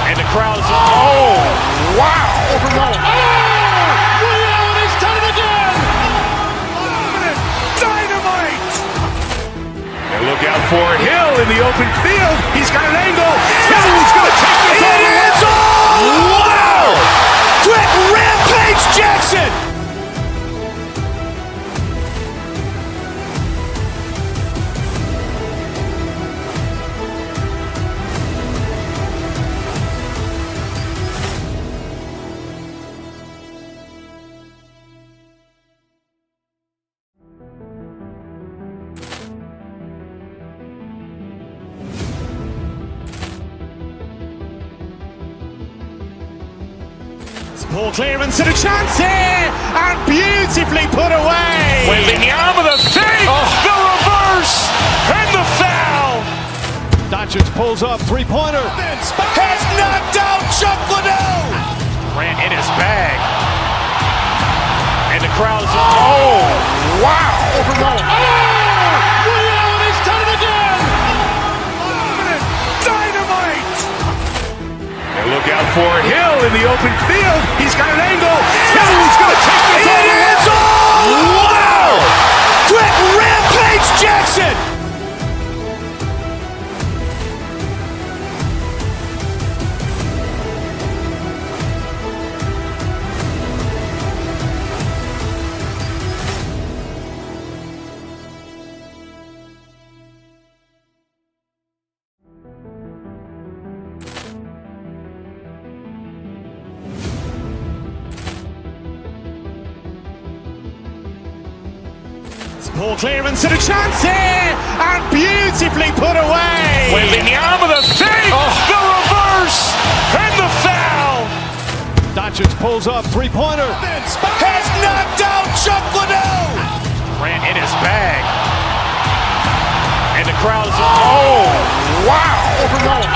And the crowd is, oh, wow. Liddell, and he's done it again. Dynamite. And look out for Hill in the open field. He's got an angle. He's going to take this all the way. Wow! Quick Rampage Jackson. Ball clearance and a chance here, and beautifully put away. Wembanyama the fake, the reverse, and the foul. Doncic pulls up, three-pointer. Has knocked out Chuck Liddell. Ran in his bag. And the crowd is, oh, wow. He's done it again. Dynamite. And look out for Hill in the open field. He's got an angle. Hill's going to take this all the way. Wow. Quick rampage Jackson. Ball clearance and a chance here, and beautifully put away. Wembanyama the fake, the reverse, and the foul. Doncic pulls up, three-pointer. Has knocked out Chuck Liddell. Ran in his bag. And the crowd is, oh, wow. He's done it.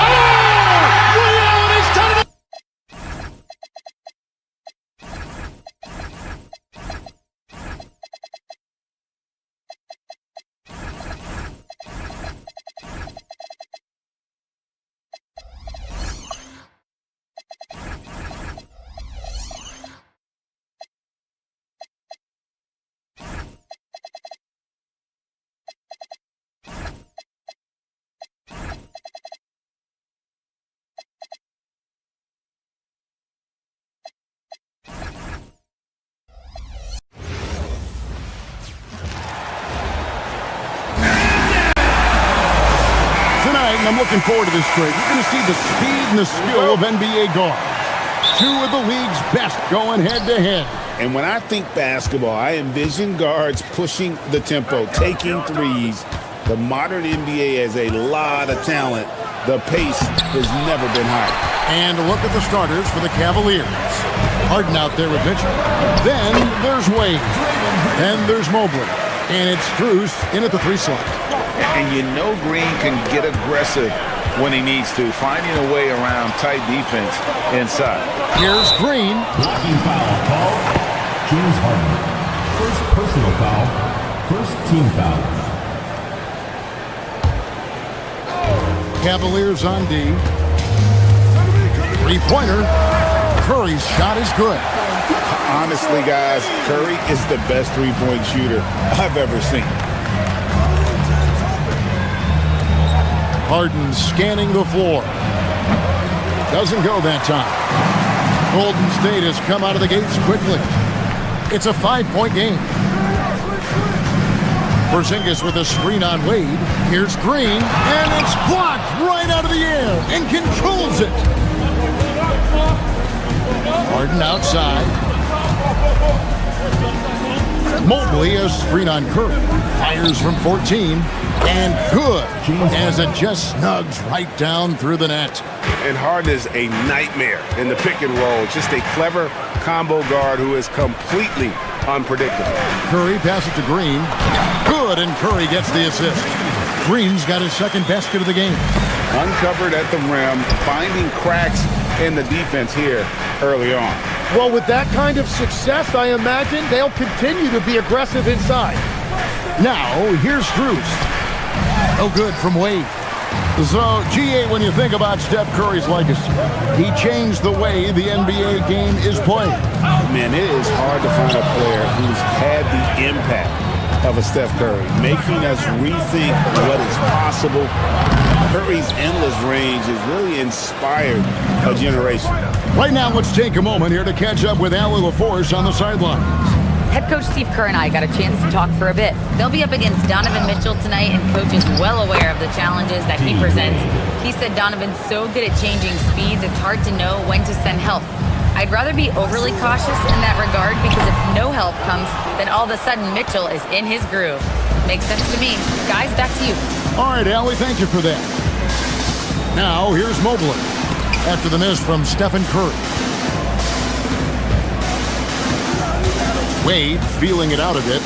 Tonight, and I'm looking forward to this trade, you're going to see the speed and the skill of NBA guards. Two of the league's best going head-to-head. And when I think basketball, I envision guards pushing the tempo, taking threes. The modern NBA has a lot of talent. The pace has never been higher. And look at the starters for the Cavaliers. Harden out there with Mitchell. Then there's Wade. Then there's Mobley. And it's Strus in at the 3 slot. And you know Green can get aggressive when he needs to, finding a way around tight defense inside. Here's Green. Blocking foul called. James Harden. First personal foul. First team foul. Cavaliers on D. Three-pointer. Curry's shot is good. Honestly, guys, Curry is the best three-point shooter I've ever seen. Harden scanning the floor. Doesn't go that time. Golden State has come out of the gates quickly. It's a 5-point game. Porzingis with a screen on Wade. Here's Green, and it's blocked right out of the air and controls it. Harden outside. Mobley, a screen on Curry. Fires from 14. And good, as it just snugs right down through the net. And Harden is a nightmare in the pick and roll. Just a clever combo guard who is completely unpredictable. Curry passes to Green. Good, and Curry gets the assist. Green's got his second basket of the game. Uncovered at the rim, finding cracks in the defense here early on. Well, with that kind of success, I imagine they'll continue to be aggressive inside. Now, here's Strus. No good from Wade. So, GA, when you think about Steph Curry's legacy, he changed the way the NBA game is played. Man, it is hard to find a player who's had the impact of a Steph Curry, making us rethink what is possible. Curry's endless range has really inspired a generation. Right now, let's take a moment here to catch up with Allie LaForce on the sideline. Head coach Steve Kerr and I got a chance to talk for a bit. They'll be up against Donovan Mitchell tonight, and coach is well aware of the challenges that he presents. He said Donovan's so good at changing speeds, it's hard to know when to send help. I'd rather be overly cautious in that regard, because if no help comes, then all of a sudden Mitchell is in his groove. Makes sense to me. Guys, back to you. All right, Allie, thank you for that. Now, here's Mobley after the miss from Stephen Curry. Wade feeling it out a bit.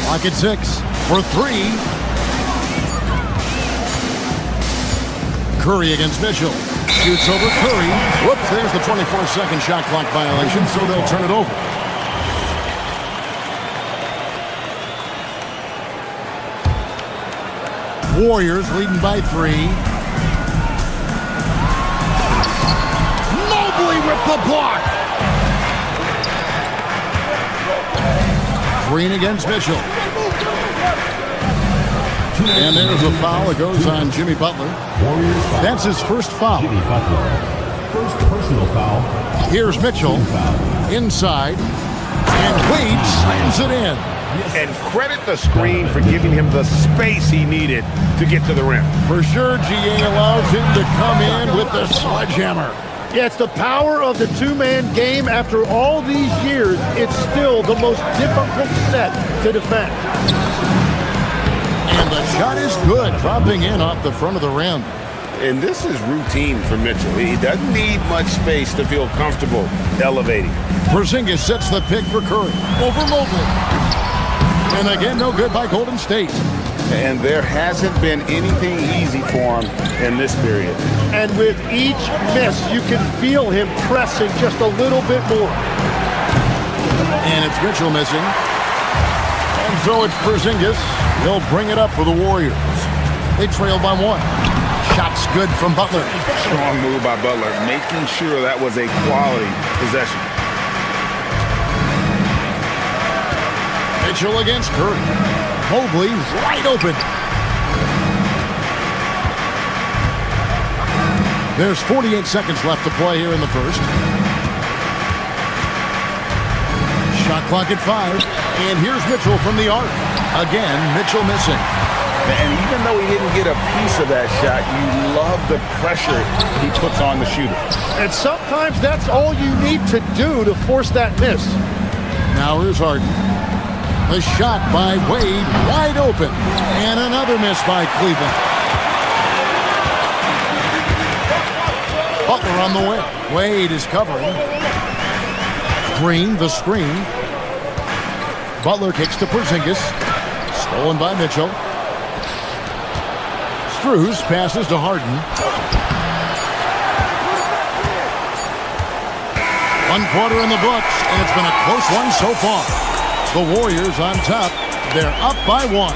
Clock at 6 for 3. Curry against Mitchell. Shoots over Curry. Whoops, there's the 24-second shot clock violation, so they'll turn it over. Warriors leading by 3. Mobley with the block. Green against Mitchell. And there's a foul. It goes on Jimmy Butler. That's his first foul. First personal foul. Here's Mitchell. Inside. And Wade slams it in. And credit the screen for giving him the space he needed to get to the rim. For sure, GA allows him to come in with the sledgehammer. Yeah, it's the power of the two-man game. After all these years, it's still the most difficult set to defend. And the shot is good, dropping in off the front of the rim. And this is routine for Mitchell. He doesn't need much space to feel comfortable elevating. Porzingis sets the pick for Curry. Over Mobley. And again, no good by Golden State. And there hasn't been anything easy for him in this period. And with each miss, you can feel him pressing just a little bit more. And it's Mitchell missing. And so it's Porzingis. He'll bring it up for the Warriors. They trail by 1. Shot's good from Butler. Strong move by Butler, making sure that was a quality possession. Mitchell against Curry. Mobley wide open. There's 48 seconds left to play here in the first. Shot clock at 5. And here's Mitchell from the arc. Again, Mitchell missing. And even though he didn't get a piece of that shot, you love the pressure he puts on the shooter. And sometimes that's all you need to do to force that miss. Now here's Harden. The shot by Wade, wide open. And another miss by Cleveland. Butler on the way. Wade is covering. Green, the screen. Butler kicks to Porzingis. Stolen by Mitchell. Strus passes to Harden. 1 quarter in the books, and it's been a close one so far. The Warriors on top. They're up by 1.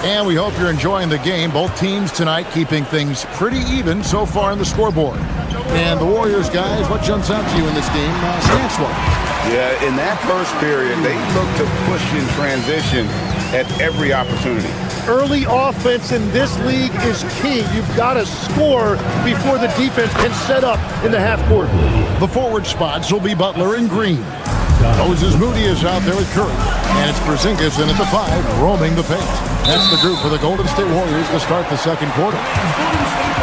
And we hope you're enjoying the game. Both teams tonight keeping things pretty even so far on the scoreboard. And the Warriors, guys, what jumps out to you in this game stance-wise? Yeah, in that first period, they looked to push in transition at every opportunity. Early offense in this league is key. You've got to score before the defense can set up in the half court. The forward spots will be Butler and Green. Moses Moody is out there with Curry. And it's Porzingis in at the 5, roaming the paint. That's the group for the Golden State Warriors to start the second quarter.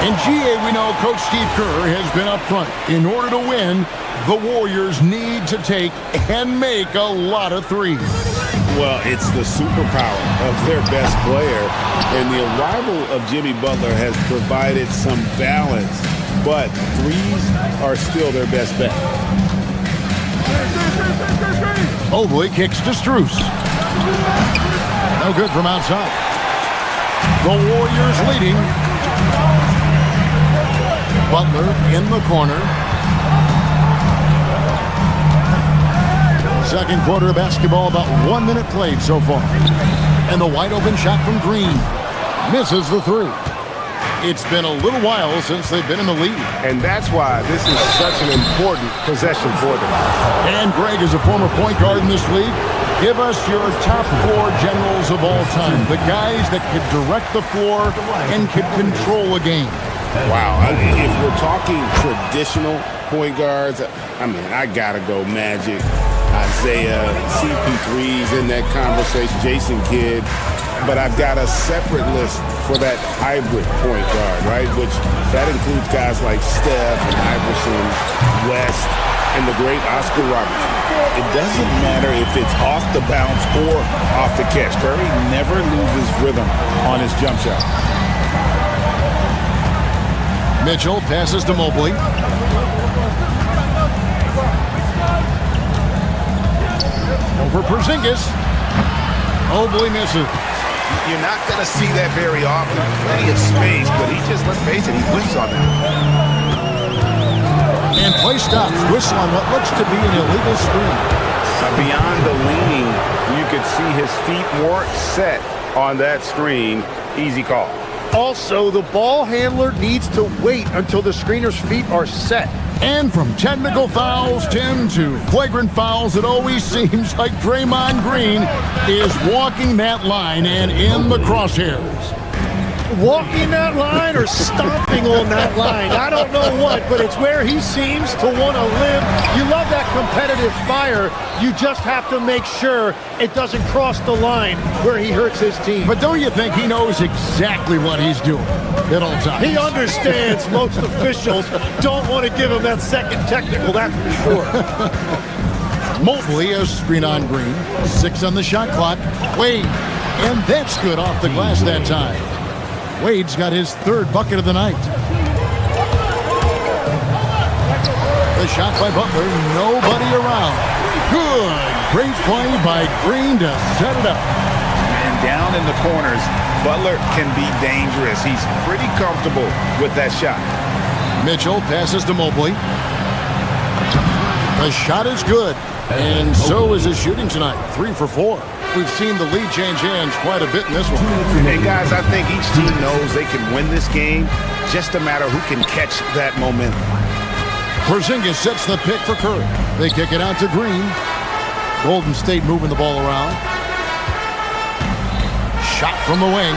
In GA, we know Coach Steve Kerr has been up front. In order to win, the Warriors need to take and make a lot of threes. Well, it's the superpower of their best player. And the arrival of Jimmy Butler has provided some balance. But threes are still their best bet. Mobley kicks to Strus. No good from outside. The Warriors leading. Butler in the corner. Second quarter of basketball, about 1 minute played so far. And the wide open shot from Green. Misses the 3. It's been a little while since they've been in the lead. And that's why this is such an important possession for them. And Greg is a former point guard in this league. Give us your top 4 generals of all time. The guys that could direct the floor and could control a game. Wow. If we're talking traditional point guards, I mean, I got to go Magic, Isaiah, CP3's in that conversation, Jason Kidd. But I've got a separate list for that hybrid point guard, right? Which that includes guys like Steph and Iverson, West, and the great Oscar Robertson. It doesn't matter if it's off the bounce or off the catch. Curry never loses rhythm on his jump shot. Mitchell passes to Mobley. Over Porzingis. Mobley misses. You're not going to see that very often. Plenty of space, but he just, let's face it, he whiffs on that. And play stops. Whistle on what looks to be an illegal screen. Beyond the leaning, you could see his feet weren't set on that screen. Easy call. Also, the ball handler needs to wait until the screener's feet are set. And from technical fouls, Tim, to flagrant fouls, it always seems like Draymond Green is walking that line and in the crosshairs. Walking that line or stomping on that line. I don't know what, but it's where he seems to want to live. You love that competitive fire. You just have to make sure it doesn't cross the line where he hurts his team. But don't you think he knows exactly what he's doing at all times? He understands most officials don't want to give him that second technical, that's for sure. Mobley, a screen on Green. 6 on the shot clock. Wade, and that's good off the glass that time. Wade's got his 3rd bucket of the night. The shot by Butler, nobody around. Good. Great play by Green to set it up. And down in the corners, Butler can be dangerous. He's pretty comfortable with that shot. Mitchell passes to Mobley. The shot is good. And so is his shooting tonight. 3 for 4. We've seen the lead change hands quite a bit in this one. Hey, guys, I think each team knows they can win this game. Just a matter who can catch that momentum. Porzingis sets the pick for Curry. They kick it out to Green. Golden State moving the ball around. Shot from the wing.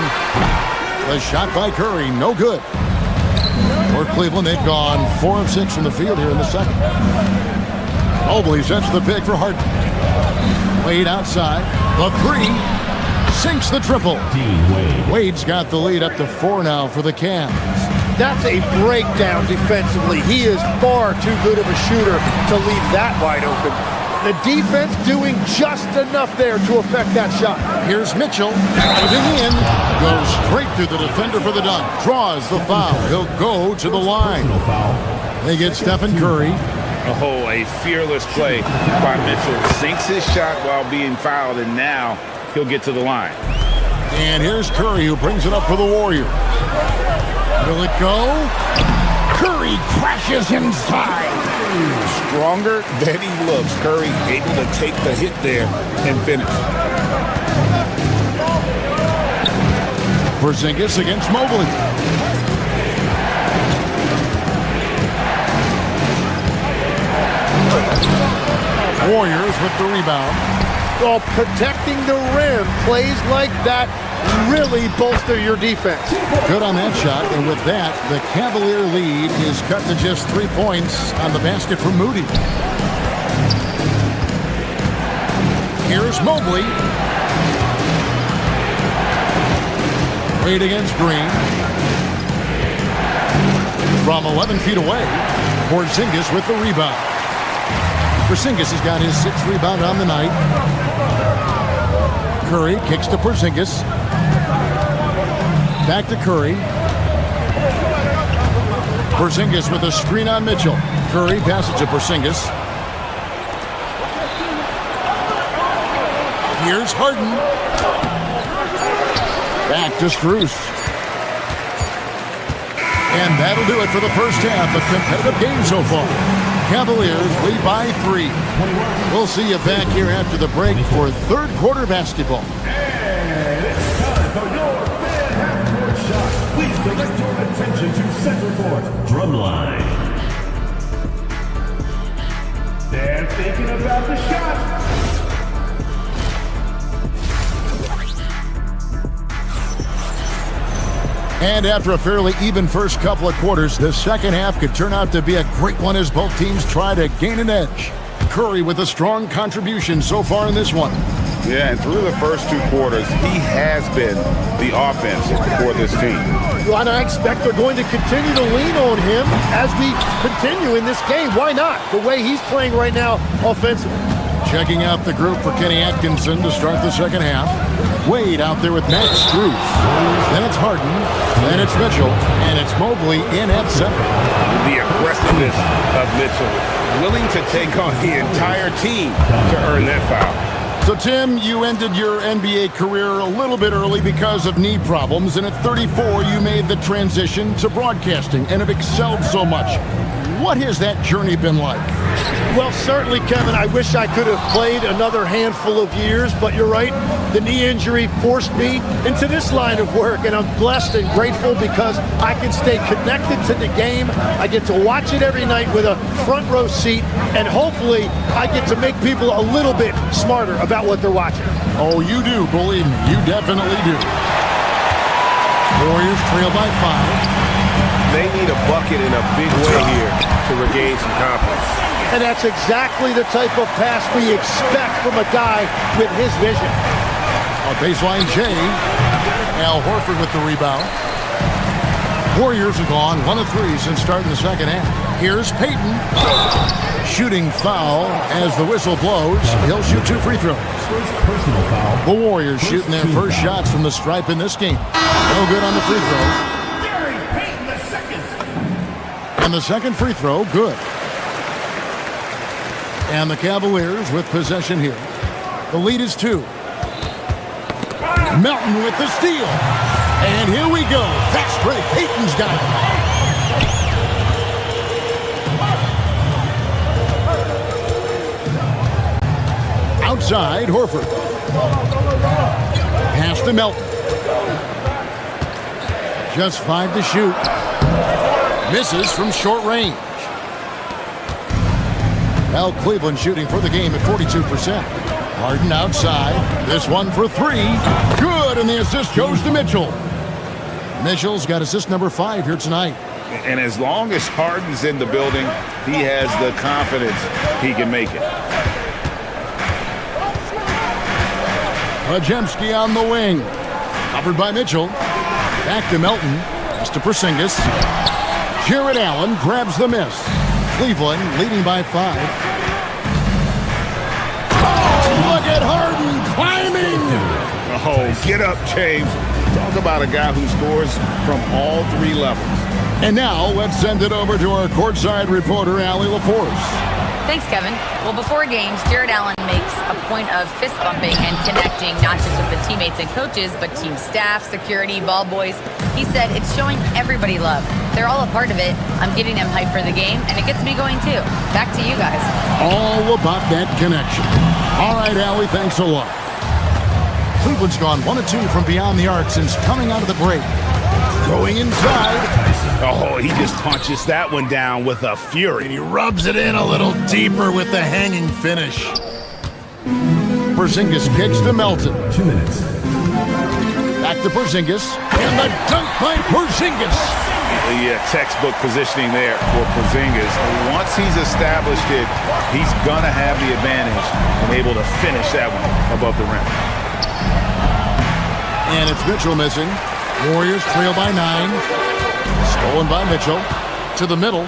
The shot by Curry, no good. For Cleveland, they've gone 4 of 6 from the field here in the second. Mobley sets the pick for Harden. Wade outside. The 3. Sinks the triple. Wade's got the lead up to 4 now for the Cavs. That's a breakdown defensively. He is far too good of a shooter to leave that wide open. The defense doing just enough there to affect that shot. Here's Mitchell. Diving in. Goes straight through the defender for the dunk. Draws the foul. He'll go to the line. They get Stephen Curry. Oh, a fearless play by Mitchell. Sinks his shot while being fouled, and now he'll get to the line. And here's Curry, who brings it up for the Warriors. Will it go? Curry crashes inside. Stronger than he looks. Curry able to take the hit there and finish. Porzingis against Mobley. Warriors with the rebound. Well, protecting the rim, plays like that really bolster your defense. Good on that shot, and with that, the Cavalier lead is cut to just 3 points on the basket from Moody. Here's Mobley. Wade against Green. From 11 feet away, Porzingis with the rebound. Porzingis has got his 6th rebound on the night. Curry kicks to Porzingis. Back to Curry. Porzingis with a screen on Mitchell. Curry passes to Porzingis. Here's Harden. Back to Strus. And that'll do it for the first half. A competitive game so far. Cavaliers lead by 3. We'll see you back here after the break for 3rd quarter basketball. And it's time for your fan half-court shot. Please direct your attention to center court drumline. They're thinking about the shot. And after a fairly even first couple of quarters, the second half could turn out to be a great one as both teams try to gain an edge. Curry with a strong contribution so far in this one. Yeah, and through the first 2 quarters, he has been the offense for this team. Well, and I expect they're going to continue to lean on him as we continue in this game. Why not? The way he's playing right now offensively. Checking out the group for Kenny Atkinson to start the second half. Wade out there with Max Strus. Then it's Harden. Then it's Mitchell. And it's Mobley in at center. The aggressiveness of Mitchell, willing to take on the entire team to earn that foul. So, Tim, you ended your NBA career a little bit early because of knee problems, and at 34, you made the transition to broadcasting and have excelled so much. What has that journey been like? Well, certainly, Kevin, I wish I could have played another handful of years, but you're right. The knee injury forced me into this line of work, and I'm blessed and grateful because I can stay connected to the game. I get to watch it every night with a front row seat, and hopefully I get to make people a little bit smarter about what they're watching. Oh, you do, believe me. You definitely do. Warriors trail by 5. They need a bucket in a big way here to regain some confidence. And that's exactly the type of pass we expect from a guy with his vision. On baseline, Jay. Al Horford with the rebound. Warriors have gone 1 of 3 since starting the second half. Here's Payton. Shooting foul as the whistle blows. He'll shoot 2 free throws. Personal foul. The Warriors shooting their first shots from the stripe in this game. No good on the free throw. And the second free throw, good. And the Cavaliers with possession here. The lead is 2. Melton with the steal. And here we go. Fast break. Payton's got it. Outside, Horford. Pass to Melton. Just 5 to shoot. Misses from short range. Well, Cleveland shooting for the game at 42%. Harden outside. This one for 3. Good, and the assist goes to Mitchell. Mitchell's got assist number 5 here tonight. And as long as Harden's in the building, he has the confidence he can make it. Pajemski on the wing. Covered by Mitchell. Back to Melton. Pass to Porzingis. Jared Allen grabs the miss. Cleveland leading by 5. Oh, look at Harden climbing. Oh, get up, James. Talk about a guy who scores from all 3 levels. And now let's send it over to our courtside reporter, Allie LaForce. Thanks, Kevin. Well, before games, Jared Allen makes a point of fist bumping and connecting not just with the teammates and coaches, but team staff, security, ball boys. He said it's showing everybody love. They're all a part of it. I'm getting them hyped for the game, and it gets me going too. Back to you guys. All about that connection. All right, Allie, thanks a lot. Cleveland's gone 1 of 2 from beyond the arc since coming out of the break. Going inside. Oh, he just punches that one down with a fury. And he rubs it in a little deeper with the hanging finish. Porzingis kicks to Melton. 2 minutes. Back to Porzingis. And the dunk by Porzingis. Yeah, textbook positioning there for Porzingis. Once he's established it, he's going to have the advantage and able to finish that one above the rim. And it's Mitchell missing. Warriors trail by 9. Stolen by Mitchell. To the middle.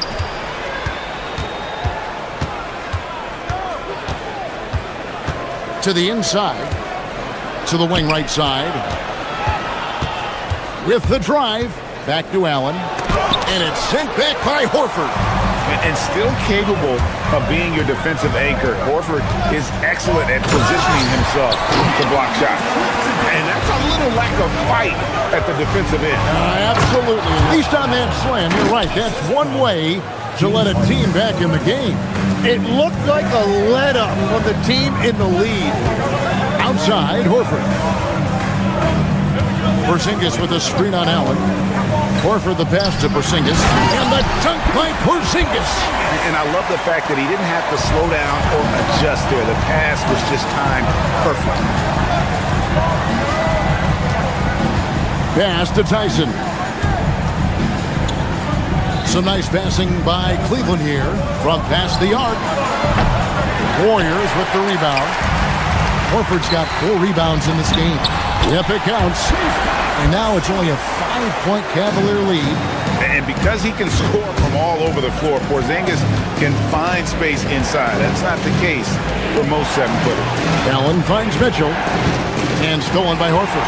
To the inside. To the wing right side. With the drive. Back to Allen. And it's sent back by Horford. And still capable of being your defensive anchor. Horford is excellent at positioning himself to block shots. And that's a little lack of fight at the defensive end. Absolutely. At least on that slam, you're right. That's one way to let a team back in the game. It looked like a let-up from the team in the lead. Outside, Horford. Porzingis with a screen on Allen. Horford the pass to Porzingis. And the dunk by Porzingis. And I love the fact that he didn't have to slow down or adjust there. The pass was just timed perfectly. Pass to Tyson. Some nice passing by Cleveland here from past the arc. Warriors with the rebound. Horford's got 4 rebounds in this game. Yep, it counts. And now it's only a 5-point Cavalier lead. And because he can score from all over the floor, Porzingis can find space inside. That's not the case for most 7-footers. Allen finds Mitchell. And stolen by Horford.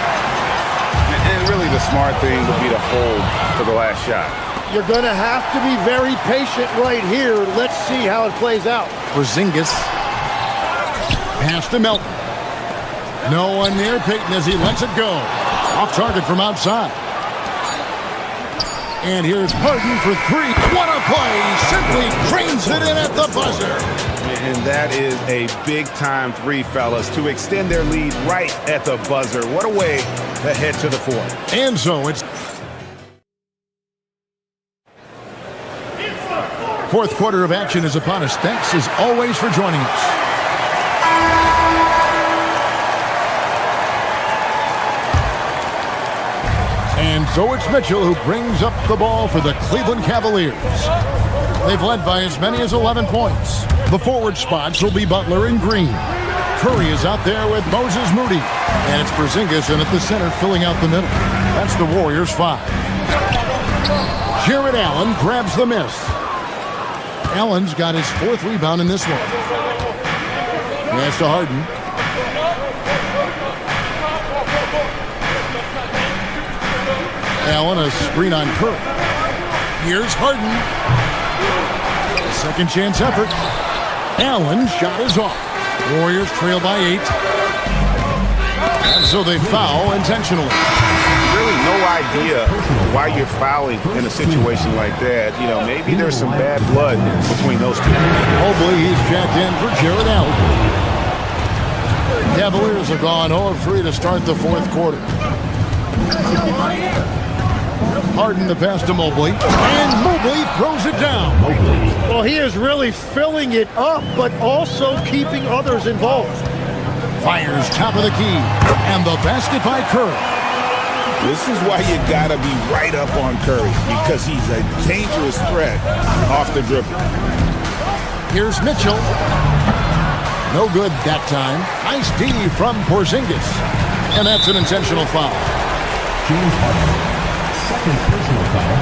And really the smart thing would be to hold for the last shot. You're going to have to be very patient right here. Let's see how it plays out. Porzingis. Pass to Melton. No one near Payton as he lets it go. Off target from outside. And here's Harden for 3. What a play! Simply drains it in at the buzzer. And that is a big-time 3, fellas, to extend their lead right at the buzzer. What a way to head to the 4th. And so it's... Fourth quarter of action is upon us. Thanks as always for joining us. And so it's Mitchell who brings up the ball for the Cleveland Cavaliers. They've led by as many as 11 points. The forward spots will be Butler and Green. Curry is out there with Moses Moody. And it's Porzingis in at the center filling out the middle. That's the Warriors' 5. Jared Allen grabs the miss. Allen's got his 4th rebound in this one. Pass to Harden. Allen, a screen on Curry. Here's Harden. Second chance effort. Allen shot is off. Warriors trail by 8. And so they foul intentionally. Really no idea why you're fouling in a situation like that. You know, maybe there's some bad blood between those two. Mobley, he's jacked in for Jared Allen. Cavaliers have gone 0-3 to start the 4th quarter. Harden the pass to Mobley, and Mobley throws it down. Well, he is really filling it up, but also keeping others involved. Fires top of the key, and the basket by Curry. This is why you gotta be right up on Curry, because he's a dangerous threat off the dribble. Here's Mitchell. No good that time. Nice D from Porzingis, and that's an intentional foul. James Harden. Second personal foul,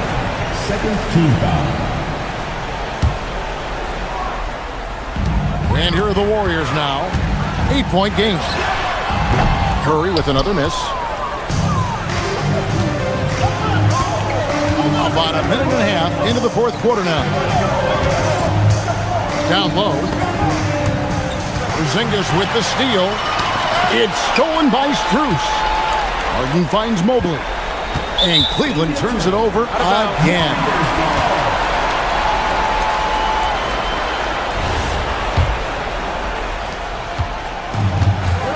second team foul. And here are the Warriors now. 8-point game. Curry with another miss. About a minute and a half into the 4th quarter now. Down low. Porzingis with the steal. It's stolen by Strus. Harden finds Mobley. And Cleveland turns it over again.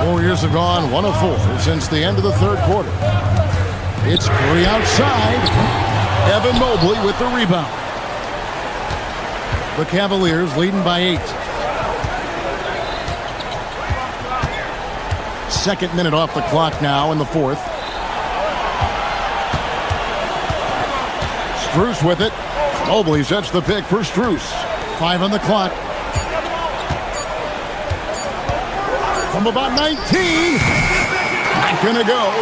Warriors have gone 1 of 4 since the end of the 3rd quarter. It's Curry outside. Evan Mobley with the rebound. The Cavaliers leading by 8. 2nd minute off the clock now in the 4th. Strus with it. Mobley sets the pick for Strus. 5 on the clock. From about 19. Not gonna go.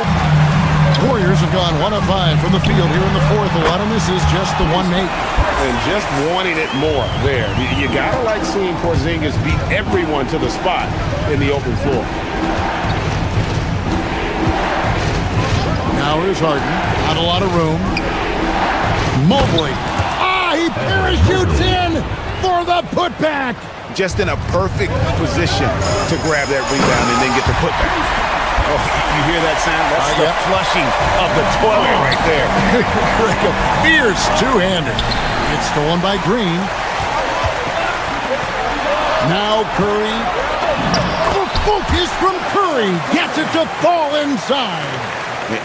Warriors have gone 1 of 5 from the field here in the 4th. A lot of misses, just the one make. And just wanting it more there. You gotta like seeing Porzingis beat everyone to the spot in the open floor. Now here's Harden. Not a lot of room. Mobley. He parachutes in for the putback. Just in a perfect position to grab that rebound and then get the putback. Oh, you hear that sound? That's the flushing of the toilet right there. Like a fierce two-hander. It's stolen by Green. Now Curry. The focus from Curry gets it to fall inside.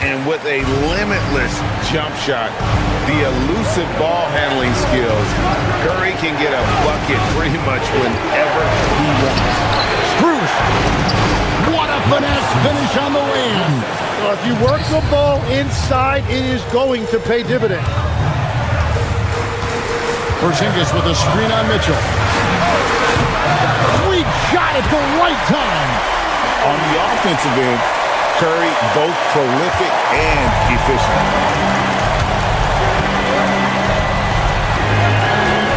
And with a limitless jump shot, the elusive ball handling skills, Curry can get a bucket pretty much whenever he wants. Strus. What a finesse finish on the win. Well, if you work the ball inside, it is going to pay dividends. Porzingis with a screen on Mitchell. Sweet shot at the right time. On the offensive end, Curry, both prolific and efficient.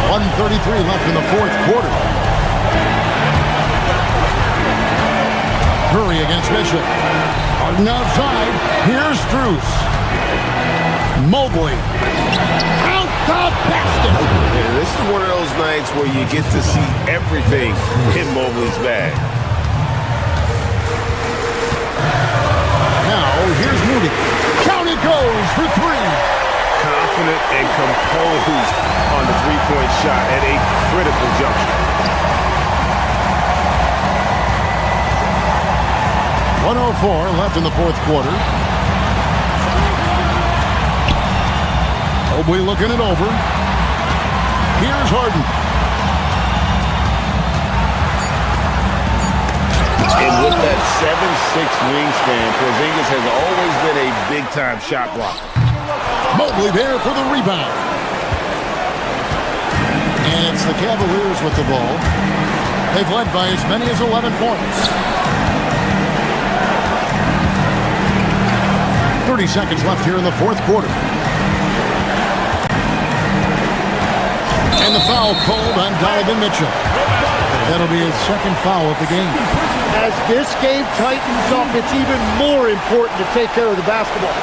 1:33 left in the fourth quarter. Curry against Bishop. Harden outside. Here's Strus. Mobley. Out the basket. Yeah, this is one of those nights where you get to see everything in Mobley's bag. Now, here's Moody. Count it goes for three. Confident and composed on the three-point shot at a critical juncture. 1:04 left in the fourth quarter. Mobley looking it over. Here's Harden. And with that 7'6" wingspan, Porzingis has always been a big-time shot blocker. Mobley there for the rebound. And it's the Cavaliers with the ball. They've led by as many as 11 points. 30 seconds left here in the fourth quarter. And the foul called on Donovan Mitchell. That'll be his second foul of the game. As this game tightens up, it's even more important to take care of the basketball.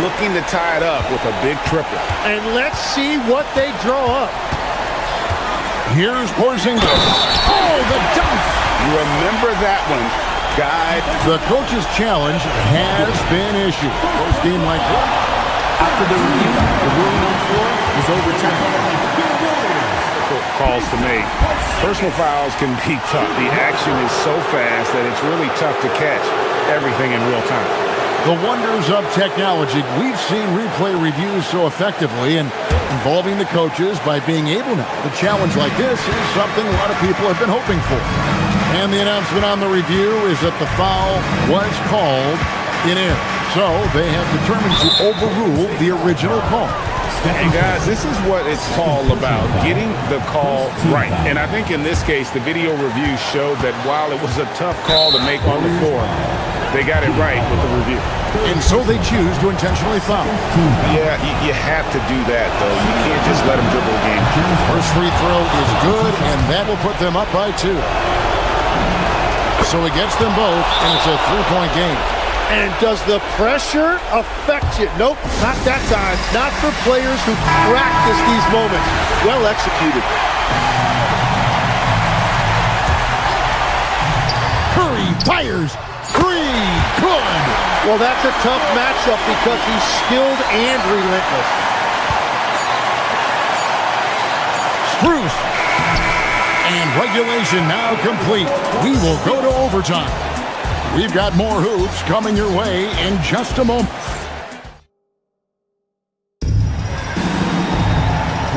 Looking to tie it up with a big triple. And let's see what they draw up. Here's Porzingis. Oh, the dunk! You remember that one, guy. The coach's challenge has been issued. First game like that. After the review, the ruling on the floor is overturned. Calls to make. Personal fouls can be tough. The action is so fast that it's really tough to catch everything in real time. The wonders of technology. We've seen replay reviews so effectively and involving the coaches by being able now. The challenge like this is something a lot of people have been hoping for. And the announcement on the review is that the foul was called in error. So they have determined to overrule the original call. And guys, this is what it's all about, getting the call right. And I think in this case, the video review showed that while it was a tough call to make on the floor, they got it right with the review. And so they choose to intentionally foul. Yeah, you have to do that, though. You can't just let them dribble a game. First free throw is good, and that will put them up by 2. So he gets them both, and it's a three-point game. And does the pressure affect you? Nope, not that time. Not for players who practice these moments. Well executed. Curry fires. Three. Good. Well, that's a tough matchup because he's skilled and relentless. Strus. And regulation now complete. We will go to overtime. We've got more hoops coming your way in just a moment.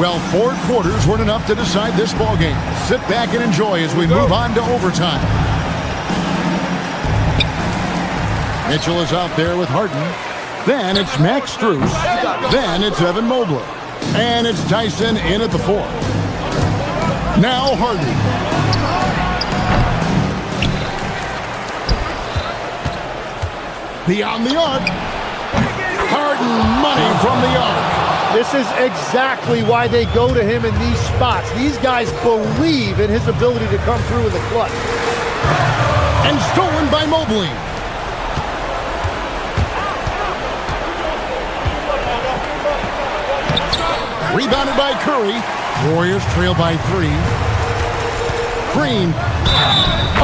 Well, 4 quarters weren't enough to decide this ballgame. Sit back and enjoy as we move on to overtime. Mitchell is out there with Harden. Then it's Max Strus. Then it's Evan Mobley. And it's Tyson in at the 4. Now Harden. Beyond the arc. Harden money from the arc. This is exactly why they go to him in these spots. These guys believe in his ability to come through in the clutch. And stolen by Mobley. Rebounded by Curry. Warriors trail by 3. Green.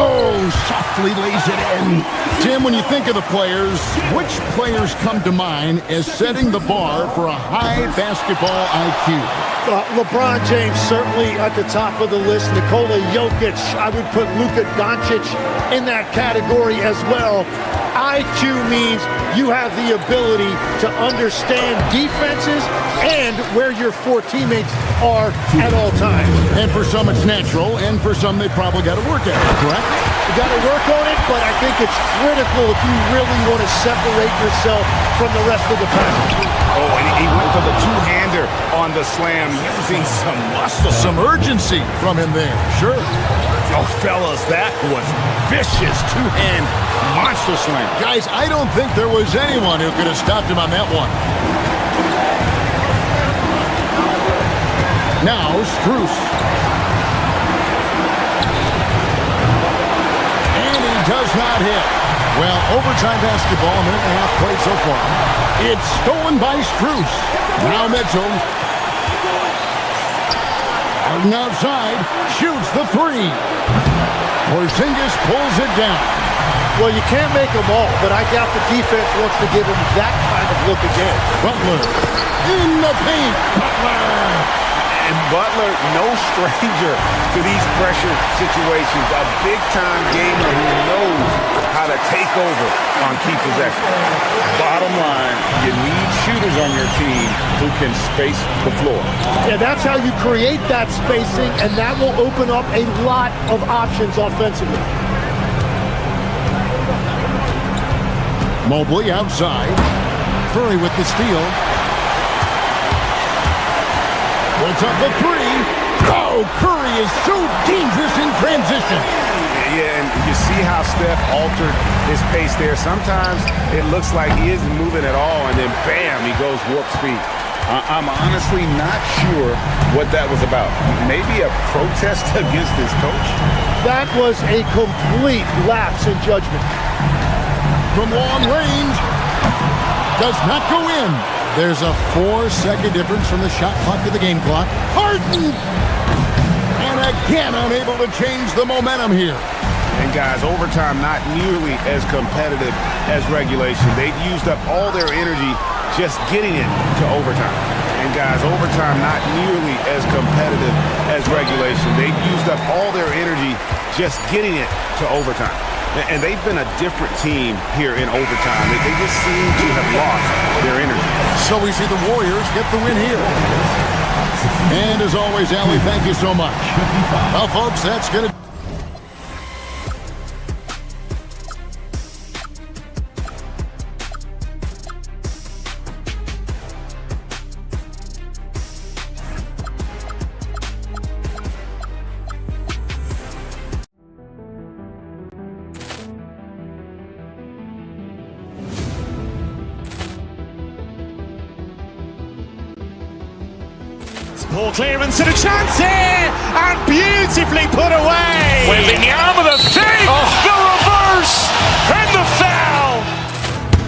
Oh, softly lays it in. Tim, when you think of the players, which players come to mind as setting the bar for a high basketball IQ? LeBron James certainly at the top of the list. Nikola Jokic, I would put Luka Doncic in that category as well. IQ means you have the ability to understand defenses and where your 4 teammates are at all times. And for some it's natural, and for some they probably got to work at it, correct? You got to work on it, but I think it's critical if you really want to separate yourself from the rest of the pack. Oh, and he went for the two-hander on the slam, using some muscle. Some urgency from him there, sure. Oh, fellas, that was vicious two-hand monster slam. Guys, I don't think there was anyone who could have stopped him on that one. Now, Strus. And he does not hit. Well, overtime basketball, a minute and a half played so far. It's stolen by Strus. Now Mitchell. Out and outside, shoots the three. Porzingis pulls it down. Well, you can't make them all, but I doubt the defense wants to give him that kind of look again. Butler in the paint. Butler. And Butler, no stranger to these pressure situations. A big-time gamer who knows how to take over on key possessions. Bottom line, you need shooters on your team who can space the floor. Yeah, that's how you create that spacing, and that will open up a lot of options offensively. Mobley outside. Curry with the steal. Puts up the three. Oh, Curry is so dangerous in transition. Yeah, and you see how Steph altered his pace there. Sometimes it looks like he isn't moving at all, and then bam, he goes warp speed. I'm honestly not sure what that was about. Maybe a protest against his coach? That was a complete lapse in judgment. From long range. Does not go in. There's a 4-second difference from the shot clock to the game clock. Harden! And again, unable to change the momentum here. And guys, overtime not nearly as competitive as regulation. They've used up all their energy just getting it to overtime. And guys, overtime not nearly as competitive as regulation. They've used up all their energy just getting it to overtime. And they've been a different team here in overtime. They just seem to have lost their energy. So we see the Warriors get the win here. And as always, Allie, thank you so much. Well, folks, that's going to... Ball clearance and a chance here, and beautifully put away. Wembanyama the fake, the reverse, and the foul.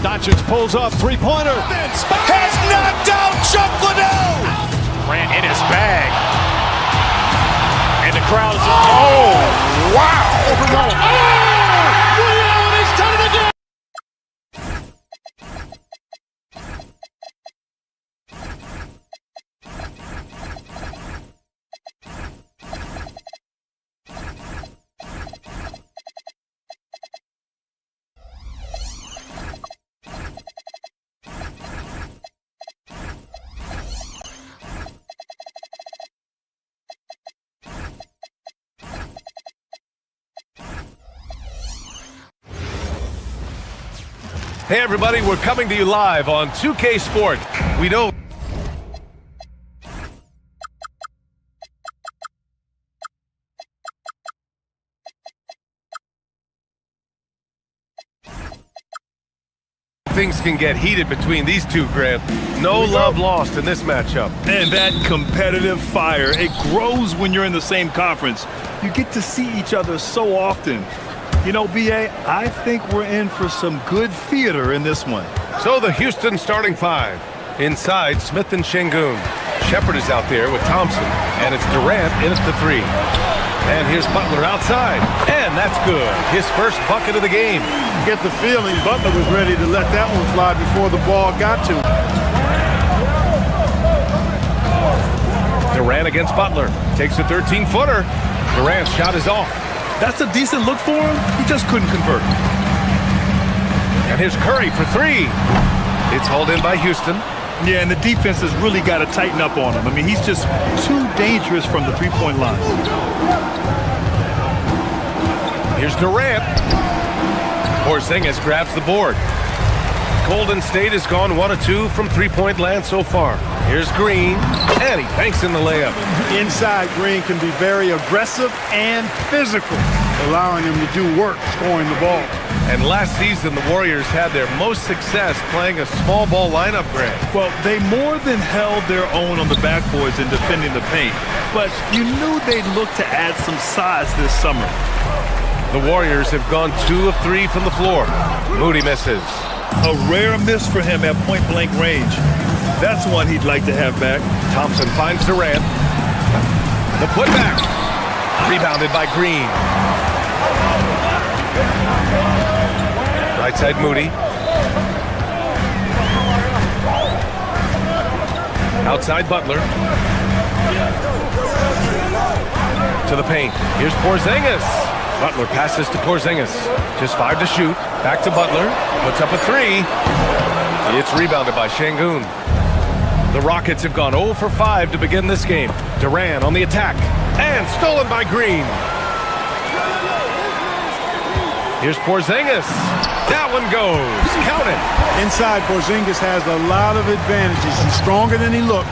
Doncic pulls up, three-pointer. Has knocked out Chuck Liddell. Ran in his bag. And the crowd is... Oh, wow. Leon has done it again. Hey everybody, we're coming to you live on 2K Sports. We know things can get heated between these two, Grant. No love lost in this matchup. And that competitive fire, it grows when you're in the same conference. You get to see each other so often. You know, B.A., I think we're in for some good theater in this one. So the Houston starting five. Inside, Smith and Şengün. Shepard is out there with Thompson. And it's Durant in at the three. And here's Butler outside. And that's good. His first bucket of the game. You get the feeling Butler was ready to let that one fly before the ball got to him. Durant against Butler. Takes a 13-footer. Durant's shot is off. That's a decent look for him. He just couldn't convert. And here's Curry for three. It's hauled in by Houston. Yeah, and the defense has really got to tighten up on him. I mean, he's just too dangerous from the three-point line. Here's Durant. Porzingis grabs the board. Golden State has gone 1 of 2 from three-point land so far. Here's Green, and he banks in the layup. Inside, Green can be very aggressive and physical, allowing him to do work scoring the ball. And last season, the Warriors had their most success playing a small ball lineup, Greg. Well, they more than held their own on the backboards in defending the paint, but you knew they'd look to add some size this summer. The Warriors have gone 2 of 3 from the floor. Moody misses. A rare miss for him at point-blank range. That's one he'd like to have back. Thompson finds Durant. The putback. Rebounded by Green. Right side Moody. Outside Butler. To the paint. Here's Porzingis. Butler passes to Porzingis. Just 5 to shoot. Back to Butler. Puts up a 3. It's rebounded by Şengün. The Rockets have gone 0 for 5 to begin this game. Durant on the attack. And stolen by Green. Here's Porzingis. That one goes. Count it. Inside, Porzingis has a lot of advantages. He's stronger than he looked.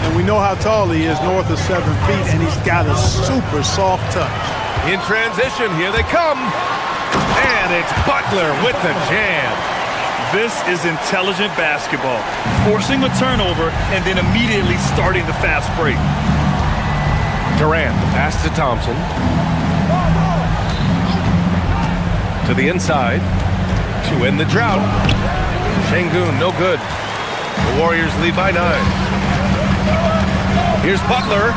And we know how tall he is, north of 7 feet. And he's got a super soft touch. In transition, here they come. And it's Butler with the jam. This is intelligent basketball. Forcing a turnover and then immediately starting the fast break. Durant, the pass to Thompson. To the inside. To end the drought. Şengün, no good. The Warriors lead by 9. Here's Butler.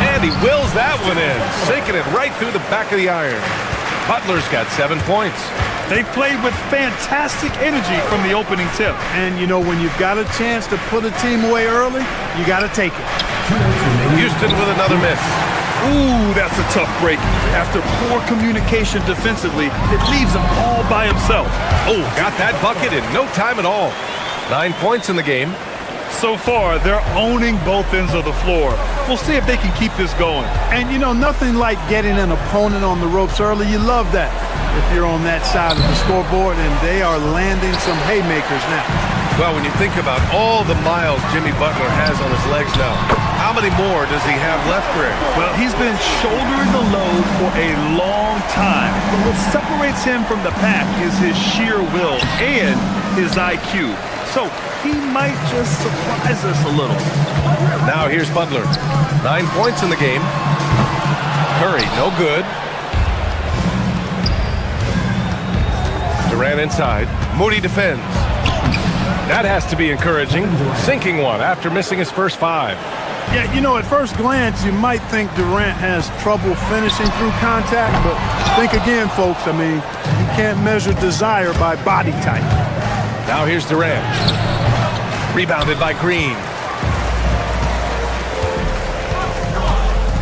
And he wills that one in, sinking it right through the back of the iron. Butler's got 7 points. They've played with fantastic energy from the opening tip. And, you know, when you've got a chance to put a team away early, you got to take it. Houston with another miss. Ooh, that's a tough break. After poor communication defensively, it leaves him all by himself. Oh, got that bucket in no time at all. 9 points in the game. So far, they're owning both ends of the floor. We'll see if they can keep this going. And, you know, nothing like getting an opponent on the ropes early. You love that if you're on that side of the scoreboard, and they are landing some haymakers now. Well, when you think about all the miles Jimmy Butler has on his legs now, how many more does he have left, Greg? Well, he's been shouldering the load for a long time. But what separates him from the pack is his sheer will and his IQ. So he might just surprise us a little. Now here's Butler. 9 points in the game. Curry, no good. Durant inside. Moody defends. That has to be encouraging. Sinking one after missing his first 5. Yeah, you know, at first glance, you might think Durant has trouble finishing through contact, but think again, folks. I mean, you can't measure desire by body type. Now here's Durant. Rebounded by Green.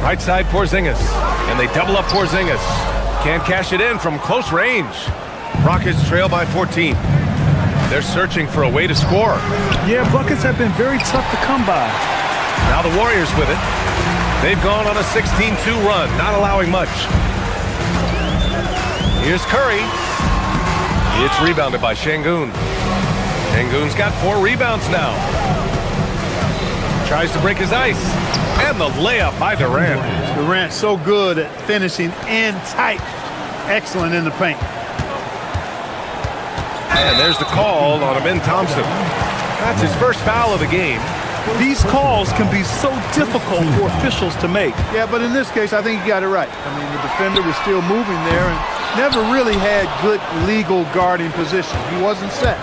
Right side Porzingis. And they double up Porzingis. Can't cash it in from close range. Rockets trail by 14. They're searching for a way to score. Yeah, buckets have been very tough to come by. Now the Warriors with it. They've gone on a 16-2 run, not allowing much. Here's Curry. It's rebounded by Şengün. Şengün's got 4 rebounds now. Tries to break his ice. And the layup by Durant. Durant so good at finishing in tight. Excellent in the paint. And there's the call on Amin Thompson. That's his first foul of the game. These calls can be so difficult for officials to make. Yeah, but in this case, I think he got it right. I mean, the defender was still moving there and never really had good legal guarding position. He wasn't set.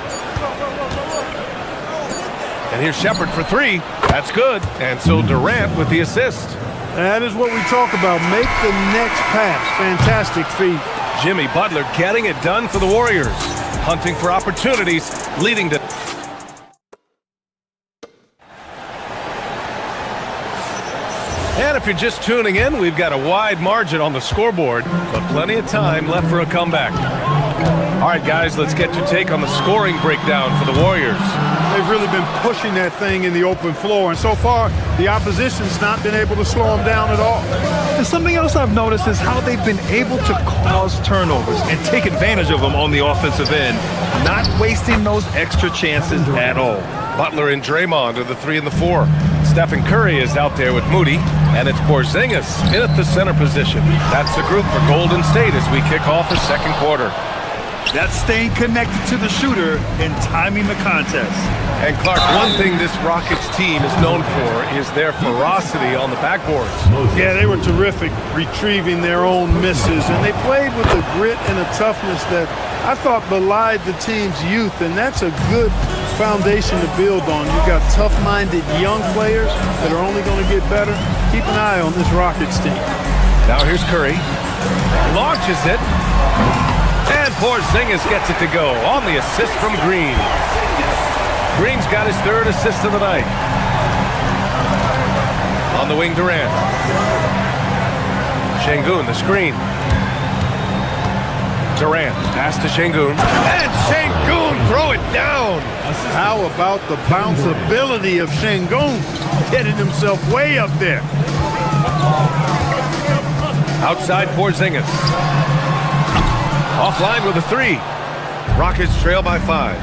And here's Shepard for 3. That's good. And so Durant with the assist. That is what we talk about. Make the next pass. Fantastic feed. Jimmy Butler getting it done for the Warriors. Hunting for opportunities, leading to... And if you're just tuning in, we've got a wide margin on the scoreboard, but plenty of time left for a comeback. All right, guys, let's get your take on the scoring breakdown for the Warriors. they've really been pushing that thing in the open floor. And so far, the opposition's not been able to slow them down at all. And something else I've noticed is how they've been able to cause turnovers and take advantage of them on the offensive end, not wasting those extra chances at all. Butler and Draymond are the 3 and the 4. Stephen Curry is out there with Moody, and it's Porzingis in at the center position. That's the group for Golden State as we kick off the second quarter. That's staying connected to the shooter and timing the contest. And Clark, one thing this Rockets team is known for is their ferocity on the backboards. Yeah, they were terrific retrieving their own misses, and they played with a grit and a toughness that I thought belied the team's youth, and that's a good foundation to build on. You've got tough-minded young players that are only going to get better. Keep an eye on this Rockets team. Now here's Curry. Launches it. And Porzingis gets it to go on the assist from Green. Green's got his 3rd assist of the night. On the wing, Durant. Şengün, the screen. Durant, pass to Şengün. And Şengün, throw it down. How about the bounceability of Şengün? Getting himself way up there. Outside Porzingis. Offline with a 3. Rockets trail by 5.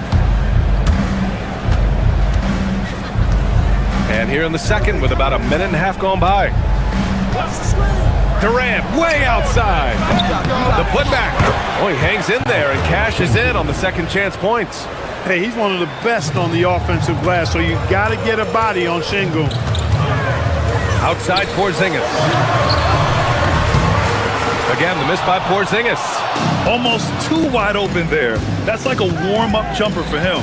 And here in the second with about a minute and a half gone by. Durant way outside. The putback. Oh, he hangs in there and cashes in on the second chance points. Hey, he's one of the best on the offensive glass, so you got to get a body on Şengün. Outside Porzingis. Again, the miss by Porzingis. Almost too wide open there. That's like a warm-up jumper for him.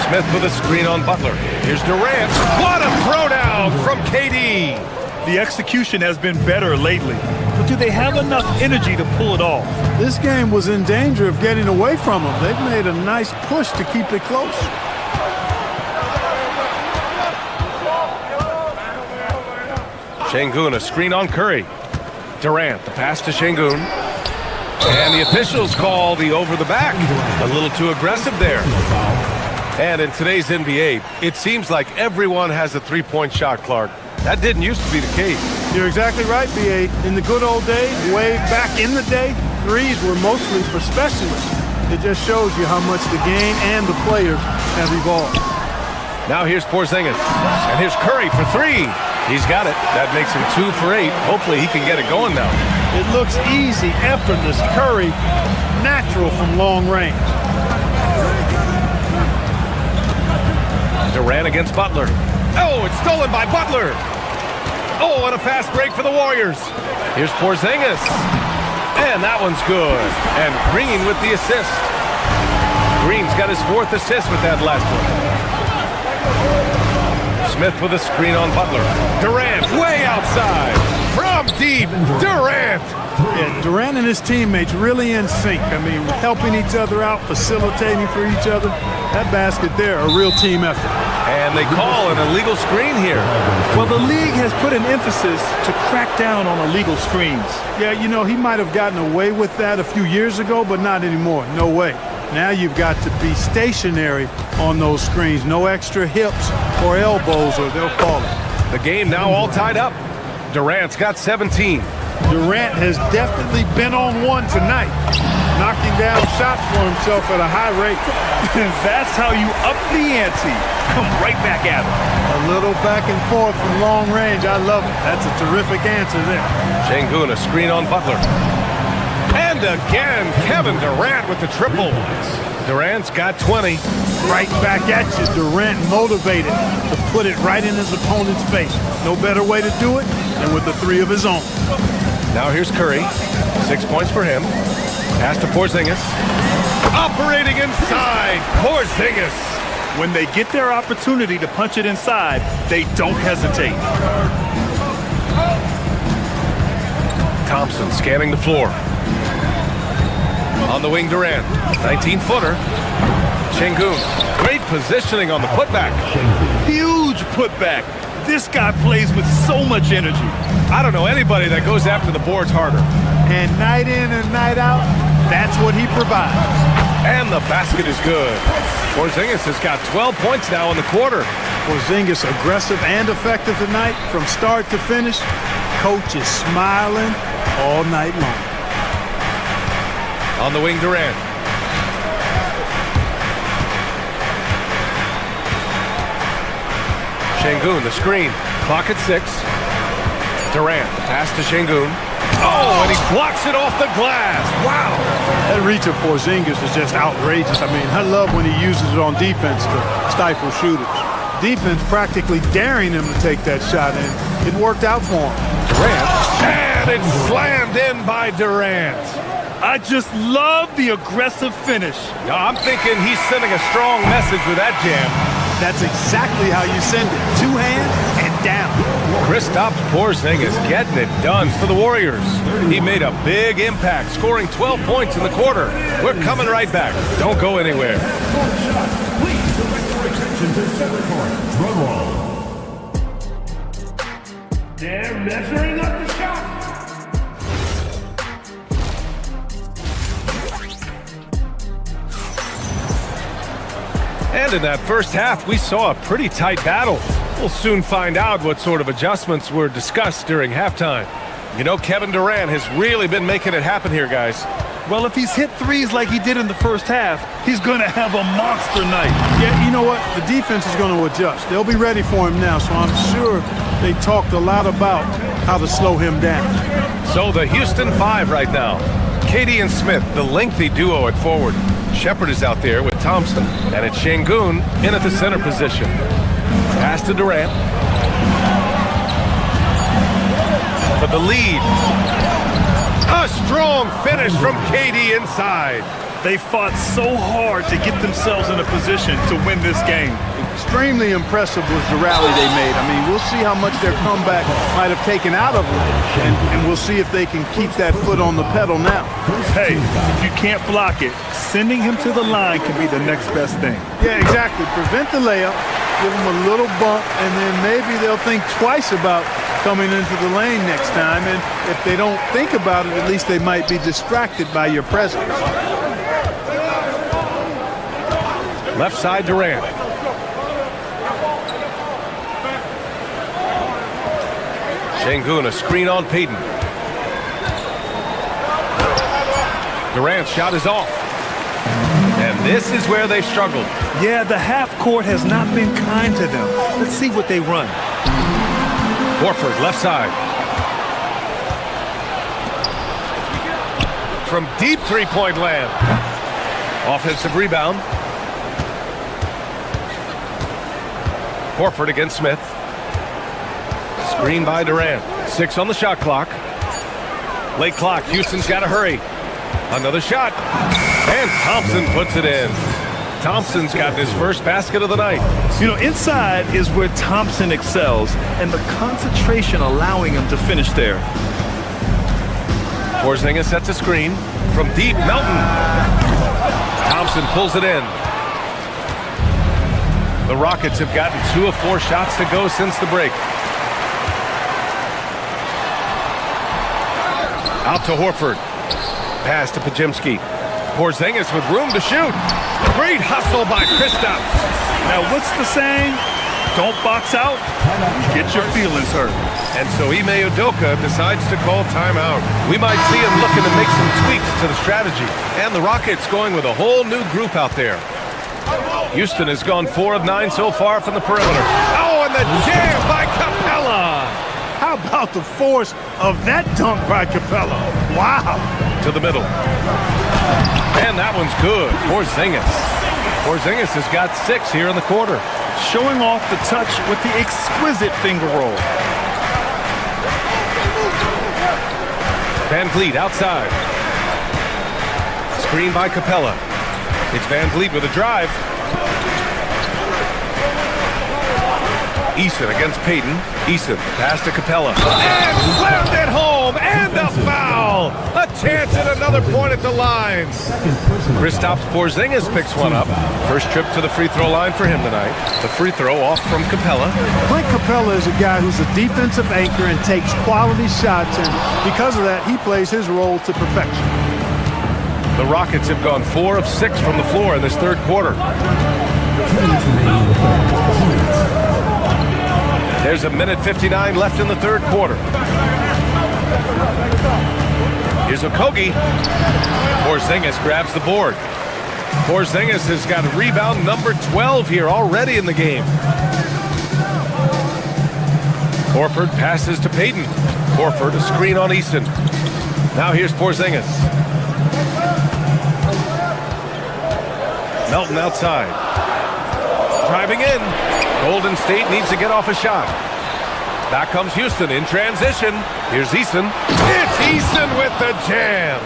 Smith with a screen on Butler. Here's Durant. What a throwdown from KD. The execution has been better lately, but do they have enough energy to pull it off? This game was in danger of getting away from them. They've made a nice push to keep it close. Şengün, a screen on Curry. Durant, the pass to Şengün. And the officials call the over the back. A little too aggressive there. And in today's NBA, it seems like everyone has a three-point shot, Clark. That didn't used to be the case. You're exactly right, B.A. In the good old days, way back in the day, threes were mostly for specialists. It just shows you how much the game and the players have evolved. Now here's Porzingis. And here's Curry for 3. He's got it. That makes him 2 for 8. Hopefully he can get it going now. It looks easy, effortless. Curry, natural from long range. Durant against Butler. Oh, it's stolen by Butler. Oh, and a fast break for the Warriors. Here's Porzingis. And that one's good. And Green with the assist. Green's got his 4th assist with that last one. Smith with a screen on Butler. Durant way outside. From deep, Durant. Yeah, Durant and his teammates really in sync. I mean, helping each other out, facilitating for each other. That basket there, a real team effort. And they call an illegal screen here. Well, the league has put an emphasis to crack down on illegal screens. Yeah, you know, he might have gotten away with that a few years ago, but not anymore. No way. Now you've got to be stationary on those screens. No extra hips or elbows, or they'll call it. The game now all tied up. Durant's got 17. Durant has definitely been on one tonight, knocking down shots for himself at a high rate. And that's how you up the ante. Come right back at him. A little back and forth from long range. I love it. That's a terrific answer there. Şengün, a screen on Butler. And again, Kevin Durant with the triple. Durant's got 20. Right back at you. Durant motivated to put it right in his opponent's face. No better way to do it than with the 3 of his own. Now here's Curry. 6 points for him. Pass to Porzingis. Operating inside. Porzingis. When they get their opportunity to punch it inside, they don't hesitate. Thompson scanning the floor. On the wing, Durant. 19-footer. Şengün. Great positioning on the putback. Huge putback. This guy plays with so much energy. I don't know anybody that goes after the boards harder. And night in and night out, That's what he provides. And the basket is good. Porzingis has got 12 points now in the quarter. Porzingis aggressive and effective tonight from start to finish. Coach is smiling all night long. On the wing, Durant. Şengün, the screen. Clock at 6. Durant, pass to Şengün. Oh, and he blocks it off the glass. Wow. That reach of Porzingis is just outrageous. I mean, I love when he uses it on defense to stifle shooters. Defense practically daring him to take that shot, and it worked out for him. Durant, and it's slammed in by Durant. I just love the aggressive finish. I'm thinking he's sending a strong message with that jam. That's exactly how you send it. Two hands and down. Kristaps Porzingis getting it done for the Warriors. He made a big impact, scoring 12 points in the quarter. We're coming right back. Don't go anywhere. Please direct your attention to center court. Drum roll. They're measuring up the shot. And in that first half, we saw a pretty tight battle. We'll soon find out what sort of adjustments were discussed during halftime. You know, Kevin Durant has really been making it happen here, guys. Well, if he's hit threes like he did in the first half, he's going to have a monster night. Yeah, you know what? The defense is going to adjust. They'll be ready for him now, so I'm sure they talked a lot about how to slow him down. So the Houston 5 right now. KD and Smith, the lengthy duo at forward. Shepard is out there with Thompson, and it's Şengün in at the center position. Pass to Durant. For the lead. A strong finish from KD inside. They fought so hard to get themselves in a position to win this game. Extremely impressive was the rally they made. I mean, we'll see how much their comeback might have taken out of them, and we'll see if they can keep that foot on the pedal now. Hey, if you can't block it, sending him to the line can be the next best thing. Yeah, exactly. Prevent the layup, give them a little bump, and then maybe they'll think twice about coming into the lane next time. And if they don't think about it, at least they might be distracted by your presence. Left side, Durant. Şengün, a screen on Payton. Durant's shot is off. And this is where they struggled. Yeah, the half court has not been kind to them. Let's see what they run. Horford, left side. From deep three-point land. Offensive rebound. Horford against Smith. Screen by Durant. 6 on the shot clock. Late clock. Houston's got to hurry. Another shot. And Thompson puts it in. Thompson's got his first basket of the night. You know, inside is where Thompson excels, and the concentration allowing him to finish there. Porzingis sets a screen. From deep, Melton. Thompson pulls it in. The Rockets have gotten 2 of 4 shots to go since the break. Out to Horford. Pass to Podziemski. Porzingis with room to shoot. Great hustle by Kristaps. Now, what's the saying? Don't box out, get your feelings hurt. And so Ime Udoka decides to call timeout. We might see him looking to make some tweaks to the strategy. And the Rockets going with a whole new group out there. Houston has gone 4 of 9 so far from the perimeter. Oh, and the jam by Capella. How about the force of that dunk by Capella? Wow. To the middle. And that one's good. Porzingis. Porzingis has got 6 here in the quarter. Showing off the touch with the exquisite finger roll. Van Vliet outside. Screen by Capella. It's Van Vliet with a drive. Eason against Payton. Eason, pass to Capella. And slammed it home, and a foul! A chance at another point at the line. Kristaps Porzingis picks one up. First trip to the free throw line for him tonight. The free throw off from Capella. Clint Capella is a guy who's a defensive anchor and takes quality shots, and because of that, he plays his role to perfection. The Rockets have gone 4 of 6 from the floor in this third quarter. There's a minute 59 left in the third quarter. Here's Okogie. Porzingis grabs the board. Porzingis has got rebound number 12 here already in the game. Horford passes to Payton. Horford, a screen on Easton. Now here's Porzingis. Melton outside. Driving in. Golden State needs to get off a shot. Back comes Houston in transition. Here's Easton. It's Easton with the jam.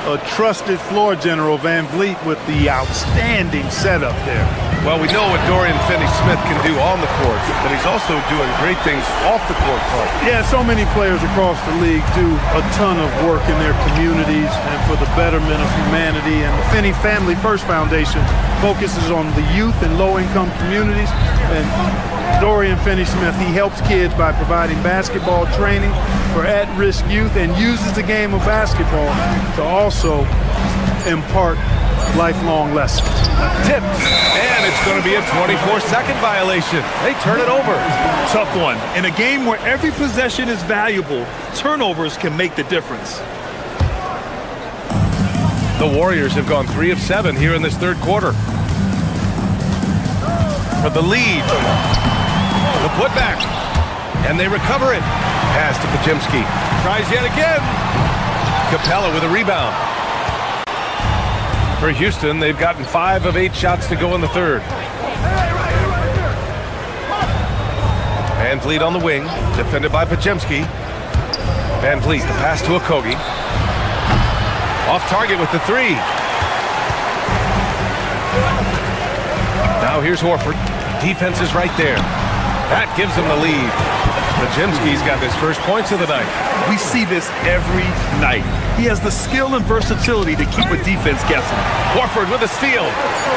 A trusted floor general, Van Vliet, with the outstanding setup there. Well, we know what Dorian Finney-Smith can do on the court, but he's also doing great things off the court, Clark. Yeah, so many players across the league do a ton of work in their communities and for the betterment of humanity. And the Finney Family First Foundation focuses on the youth and low-income communities. And Dorian Finney-Smith, he helps kids by providing basketball training for at-risk youth and uses the game of basketball to also impart lifelong lessons. Tipped, and it's going to be a 24-second violation. They turn it over. Tough one. In a game where every possession is valuable, turnovers can make the difference. The Warriors have gone 3 of 7 here in this third quarter. For the lead. The putback. And they recover it. Pass to Podziemski. Tries yet again. Capella with a rebound. For Houston, they've gotten 5 of 8 shots to go in the third. Van Vliet on the wing, defended by Podziemski. Van Vliet, the pass to Okogie. Off target with the 3. Now here's Horford. Defense is right there. That gives him the lead. Podziemski's got his first points of the night. We see this every night. He has the skill and versatility to keep a defense guessing. Horford with a steal.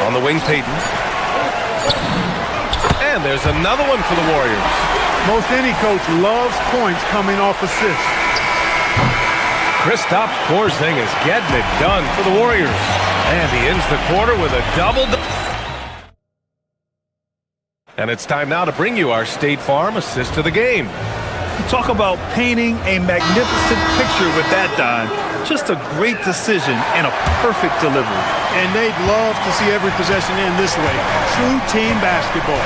On the wing, Payton. And there's another one for the Warriors. Most any coach loves points coming off assists. Kristaps Porzingis getting it done for the Warriors. And he ends the quarter with a double. And it's time now to bring you our State Farm assist of the game. Talk about painting a magnificent picture with that, Don. Just a great decision and a perfect delivery. And they'd love to see every possession end this way. True team basketball.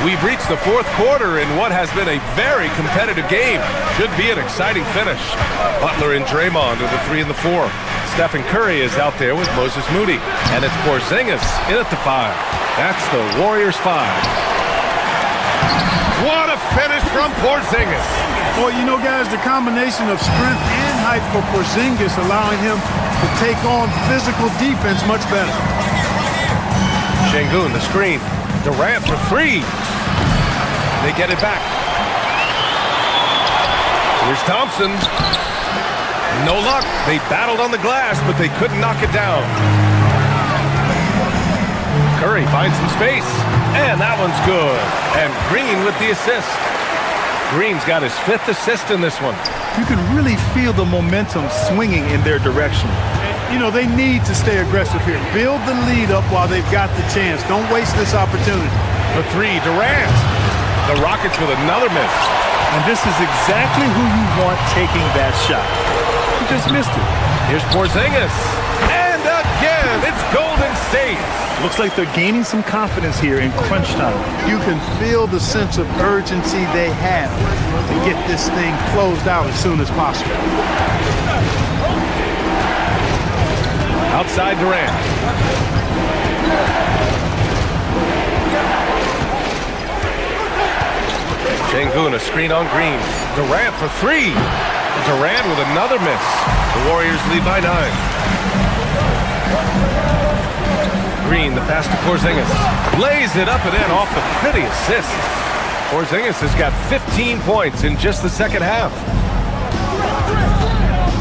We've reached the fourth quarter in what has been a very competitive game. Should be an exciting finish. Butler and Draymond are the 3 and the 4. Stephen Curry is out there with Moses Moody. And it's Porzingis in at the 5. That's the Warriors 5. What a finish from Porzingis. Well, you know, guys, the combination of strength and height for Porzingis allowing him to take on physical defense much better. Şengün, the screen. Durant for 3. They get it back. Here's Thompson. No luck. They battled on the glass, but they couldn't knock it down. Curry finds some space. And that one's good. And Green with the assist. Green's got his 5th assist in this one. You can really feel the momentum swinging in their direction. You know, they need to stay aggressive here. Build the lead up while they've got the chance. Don't waste this opportunity. For 3, Durant. The Rockets with another miss. And this is exactly who you want taking that shot. He just missed it. Here's Porzingis. And again, it's Golden State. Looks like they're gaining some confidence here in crunch time. You can feel the sense of urgency they have to get this thing closed out as soon as possible. Outside Durant. Şengün, a screen on Green. Durant for 3. Durant with another miss. The Warriors lead by 9. Green, the pass to Porzingis. Lays it up and in off the pretty assist. Porzingis has got 15 points in just the second half.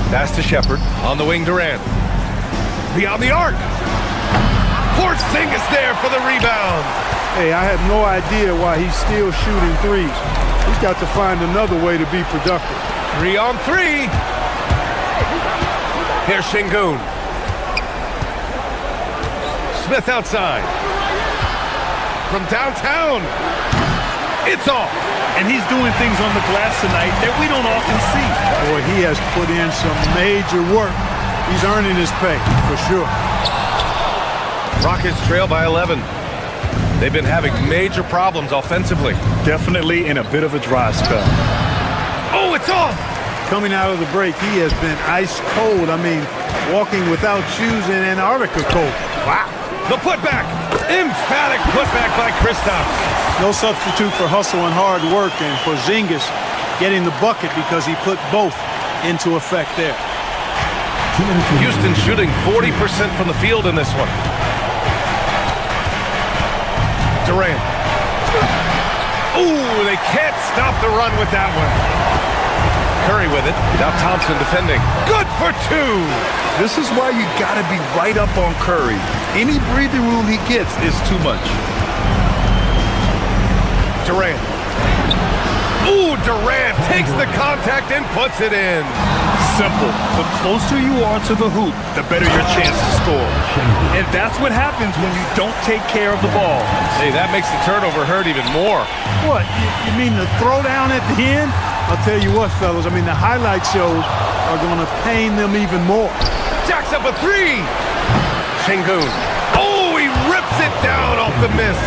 Pass to Shepherd. On the wing, Durant. Beyond the arc. Porzingis there for the rebound. Hey, I have no idea why he's still shooting threes. He's got to find another way to be productive. 3 on 3. Here's Şengün. Smith outside. From downtown. It's off. And he's doing things on the glass tonight that we don't often see. Boy, he has put in some major work. He's earning his pay, for sure. Rockets trail by 11. They've been having major problems offensively. Definitely in a bit of a dry spell. Oh, it's off! Coming out of the break, he has been ice cold. I mean, walking without shoes in Antarctica cold. Wow. The putback. Emphatic putback by Kristaps. No substitute for hustle and hard work, and Porzingis getting the bucket because he put both into effect there. Houston shooting 40% from the field in this one. Durant. Ooh, they can't stop the run with that one. Curry with it. Now Thompson defending. Good for two. This is why you got to be right up on Curry. Any breathing room he gets is too much. Durant. Ooh, Durant takes the contact and puts it in. Simple. The closer you are to the hoop, the better your chance to score. And that's what happens when you don't take care of the ball. Hey, that makes the turnover hurt even more. What? You mean the throwdown at the end? I'll tell you what, fellas. I mean, the highlight shows are going to pain them even more. Jacks up a three. Şengün. Oh, he rips it down off the miss.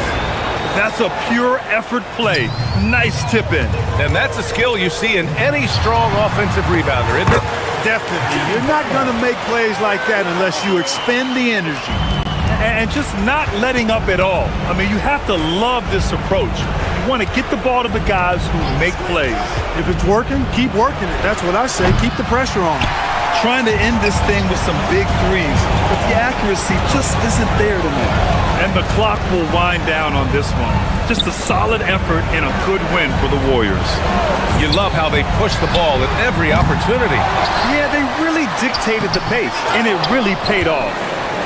That's a pure effort play. Nice tip in. And that's a skill you see in any strong offensive rebounder, isn't it? Definitely. You're not going to make plays like that unless you expend the energy. And just not letting up at all. I mean, you have to love this approach. You want to get the ball to the guys who make plays. If it's working, keep working it. That's what I say. Keep the pressure on. Trying to end this thing with some big threes, but the accuracy just isn't there tonight. And the clock will wind down on this one. Just a solid effort and a good win for the Warriors. You love how they push the ball at every opportunity. Yeah, they really dictated the pace, and it really paid off.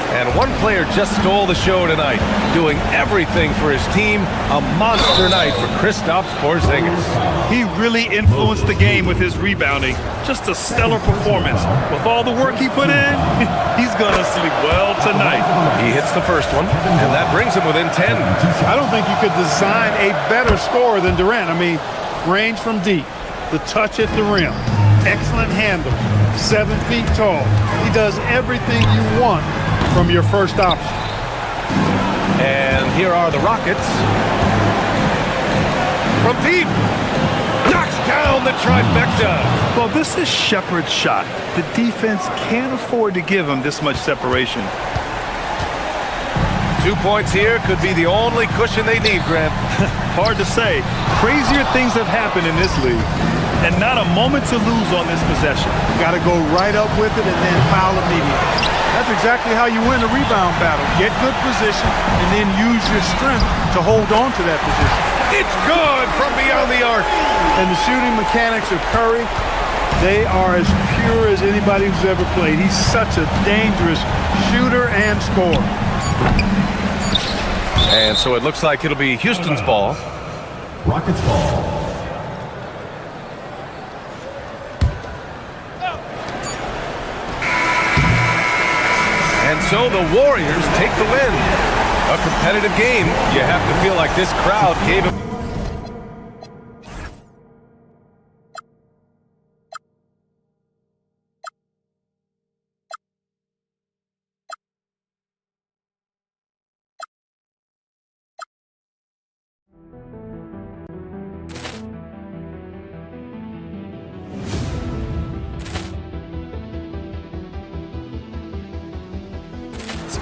And one player just stole the show tonight, doing everything for his team. A monster night for Kristaps Porzingis. He really influenced the game with his rebounding. Just a stellar performance. With all the work he put in, he's gonna sleep well tonight. He hits the first one, and that brings him within 10. I don't think you could design a better scorer than Durant. I mean, range from deep, the touch at the rim, excellent handle, 7 feet tall. He does everything you want from your first option. And here are the Rockets. From deep. Knocks down the trifecta. Well, this is Shepard's shot. The defense can't afford to give him this much separation. 2 points here could be the only cushion they need, Grant. Hard to say. Crazier things have happened in this league. And not a moment to lose on this possession. Got to go right up with it and then foul immediately. That's exactly how you win a rebound battle. Get good position and then use your strength to hold on to that position. It's good from beyond the arc. And the shooting mechanics of Curry, they are as pure as anybody who's ever played. He's such a dangerous shooter and scorer. And so it looks like it'll be Houston's ball. Rockets ball. And so the Warriors take the win. A competitive game. You have to feel like this crowd gave him.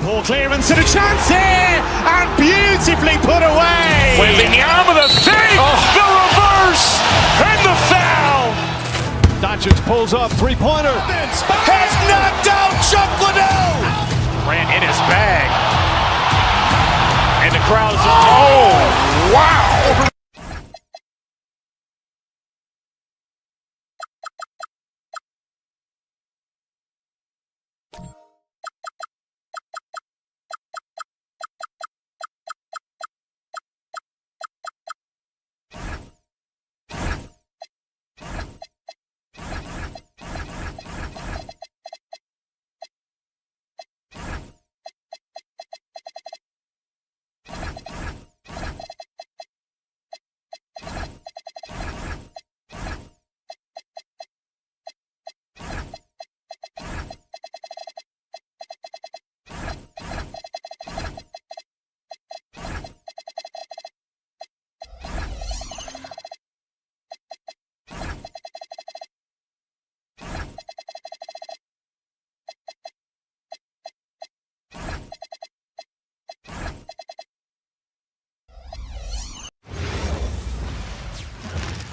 Ball clearance and a chance here, and beautifully put away. Wembanyama with a save, the reverse, and the foul. Doncic pulls up, three-pointer. Has knocked out Chuck Liddell. Ran in his bag. And the crowd is, oh, wow.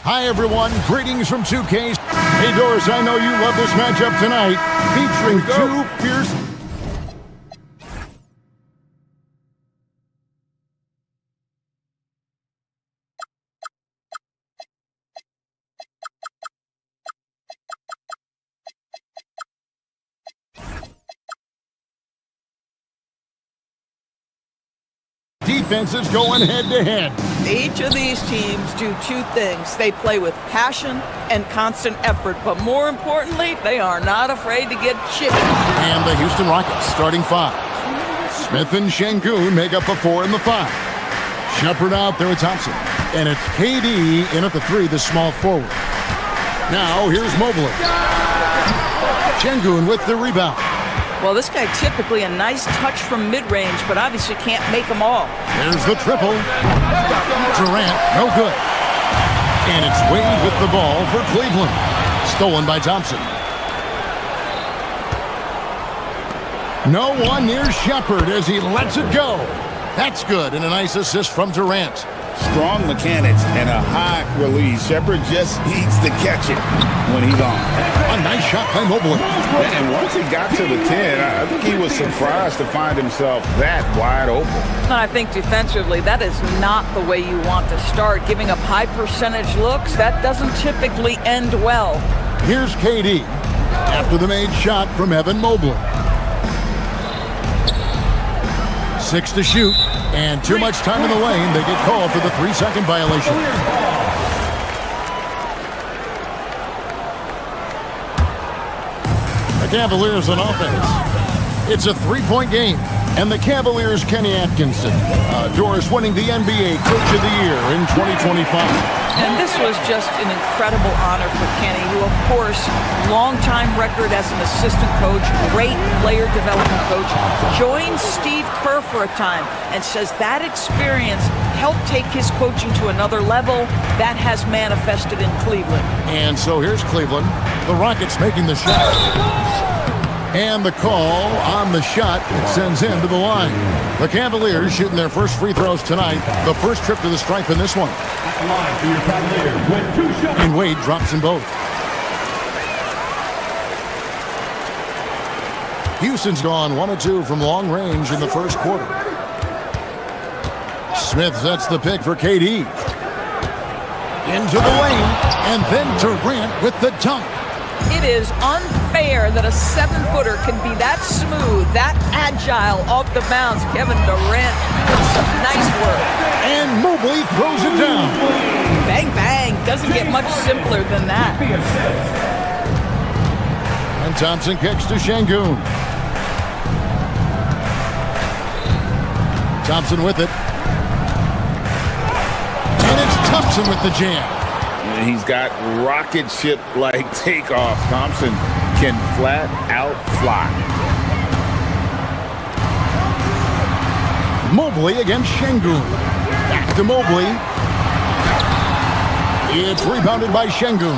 Hi, everyone. Greetings from 2K. Hey, Doris, I know you love this matchup tonight, featuring two fierce... defenses going head-to-head. Each of these teams do two things. They play with passion and constant effort, but more importantly, they are not afraid to get chippy. And the Houston Rockets starting five. Smith and Şengün make up the 4 and the 5. Shepherd out there with Thompson. And it's KD in at the 3, the small forward. Now here's Mobley. Şengün with the rebound. Well, this guy typically a nice touch from mid-range, but obviously can't make them all. There's the triple. Durant, no good. And it's Wade with the ball for Cleveland. Stolen by Thompson. No one near Shepherd as he lets it go. That's good, and a nice assist from Durant. Strong mechanics and a high release. Shepherd just needs to catch it when he's on. A nice shot by Mobley. And once he got to the 10, I think he was surprised to find himself that wide open. And I think defensively, that is not the way you want to start. Giving up high percentage looks, that doesn't typically end well. Here's KD after the made shot from Evan Mobley. 6 to shoot, and too much time in the lane. They get called for the 3-second violation. The Cavaliers on offense. It's a 3-point game, and the Cavaliers' Kenny Atkinson, Doris winning the NBA Coach of the Year in 2025. And this was just an incredible honor for Kenny, who, of course, long-time record as an assistant coach, great player development coach, joined Steve Kerr for a time and says that experience helped take his coaching to another level. That has manifested in Cleveland. And so here's Cleveland. The Rockets making the shot. And the call on the shot sends him to the line. The Cavaliers shooting their first free throws tonight. The first trip to the stripe in this one. And Wade drops them both. Houston's gone 1 of 2 from long range in the first quarter. Smith sets the pick for KD. Into the lane, and then Durant with the dunk. It is unfair that a 7-footer can be that smooth, that agile off the bounce. Kevin Durant doing some nice work. And Mobley throws it down. Bang, bang. Doesn't get much simpler than that. And Thompson kicks to Şengün. Thompson with it. And it's Thompson with the jam. He's got rocket ship-like takeoff. Thompson can flat out fly. Mobley against Şengün. Back to Mobley. It's rebounded by Şengün.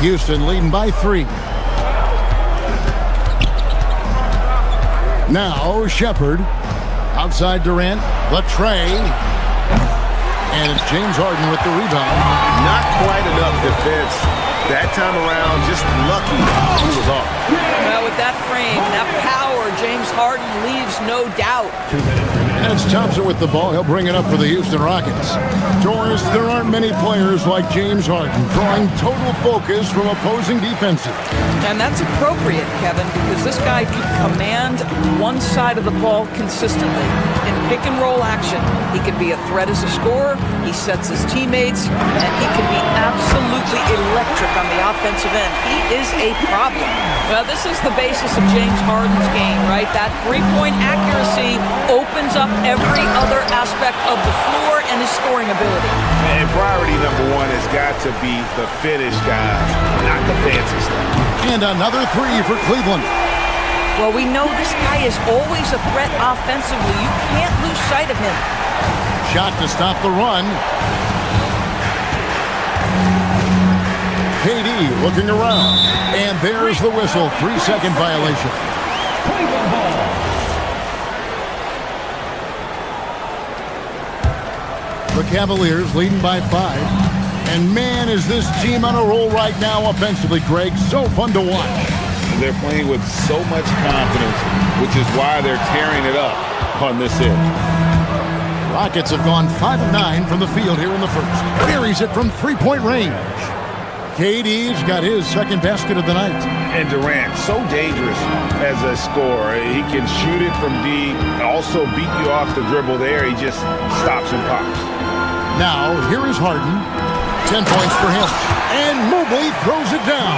Houston leading by 3. Now Shepherd. Outside Durant. The tray. And it's James Harden with the rebound. Not quite enough defense. That time around, just lucky he was off. Well, with that frame, that power, James Harden leaves no doubt. And it's Thompson with the ball. He'll bring it up for the Houston Rockets. Doris, there aren't many players like James Harden drawing total focus from opposing defenses. And that's appropriate, Kevin, because this guy can command one side of the ball consistently. In pick-and-roll action, he can be a threat as a scorer, he sets his teammates, and he can be absolutely electric on the offensive end. He is a problem. Well, this is the basis of James Harden's game, right? That three-point accuracy opens up every other aspect of the floor and his scoring ability. And priority number 1 has got to be the finish, guys, not the fancy stuff. And another 3 for Cleveland. Well, we know this guy is always a threat offensively. You can't lose sight of him. Shot to stop the run. KD looking around. And there's the whistle. 3-second violation. The Cavaliers leading by 5. And man, is this team on a roll right now offensively, Greg. So fun to watch. They're playing with so much confidence, which is why they're tearing it up on this end. Rockets have gone 5 of 9 from the field here in the first. Buries it from three-point range. KD's got his second basket of the night. And Durant, so dangerous as a scorer. He can shoot it from deep, also beat you off the dribble there. He just stops and pops. Now, here is Harden. 10 points for him. And Mobley throws it down.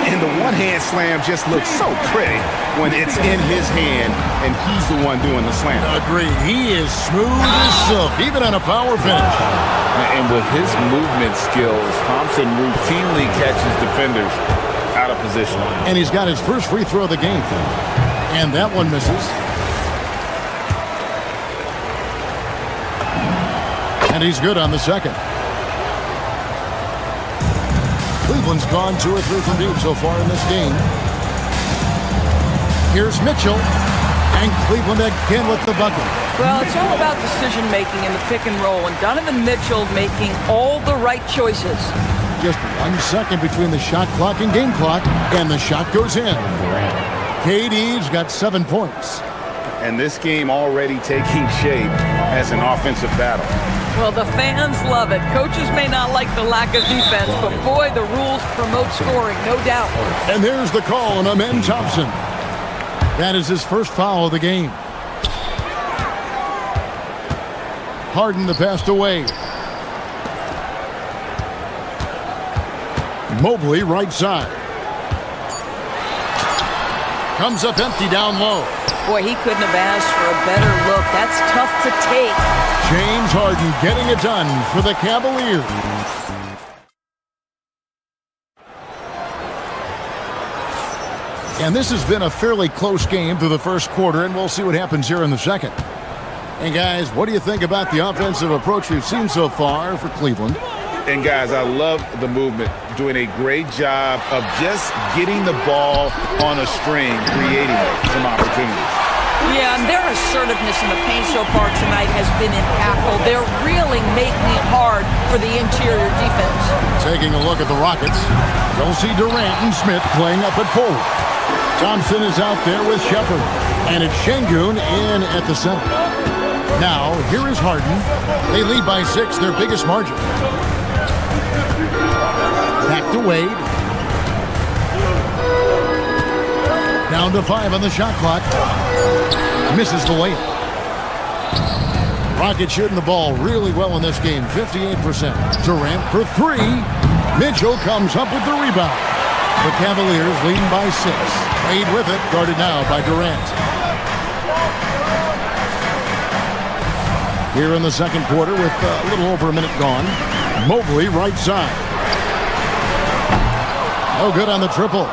And the one-hand slam just looks so pretty when it's in his hand and he's the one doing the slam. Agreed. He is smooth as silk, even on a power finish. And with his movement skills, Thompson routinely catches defenders out of position. And he's got his first free throw of the game. And that one misses. And he's good on the second. Cleveland's gone 2 or 3 from deep so far in this game. Here's Mitchell. And Cleveland again with the bucket. Well, it's all about decision-making in the pick and roll, and Donovan Mitchell making all the right choices. Just 1 second between the shot clock and game clock, and the shot goes in. KD's got 7 points. And this game already taking shape as an offensive battle. Well, the fans love it. Coaches may not like the lack of defense, but boy, the rules promote scoring, no doubt. And there's the call on Amen Thompson. That is his first foul of the game. Harden the pass away. Mobley right side. Comes up empty down low. Boy, he couldn't have asked for a better look. That's tough to take. James Harden getting it done for the Cavaliers. And this has been a fairly close game through the first quarter, and we'll see what happens here in the second. And guys, what do you think about the offensive approach we've seen so far for Cleveland? And guys, I love the movement. Doing a great job of just getting the ball on a string, creating some opportunities. Yeah, and their assertiveness in the paint so far tonight has been impactful. They're really making it hard for the interior defense. Taking a look at the Rockets, you'll see Durant and Smith playing up at forward. Thompson is out there with Shepard, and it's Şengün in at the center. Now, here is Harden. They lead by 6, their biggest margin. Back to Wade. Down to 5 on the shot clock. Misses the layup. Rockets shooting the ball really well in this game, 58%. Durant for 3. Mitchell comes up with the rebound. The Cavaliers leading by 6. Wade with it, guarded now by Durant. Here in the second quarter with a little over a minute gone. Mobley right side. No good on the triple.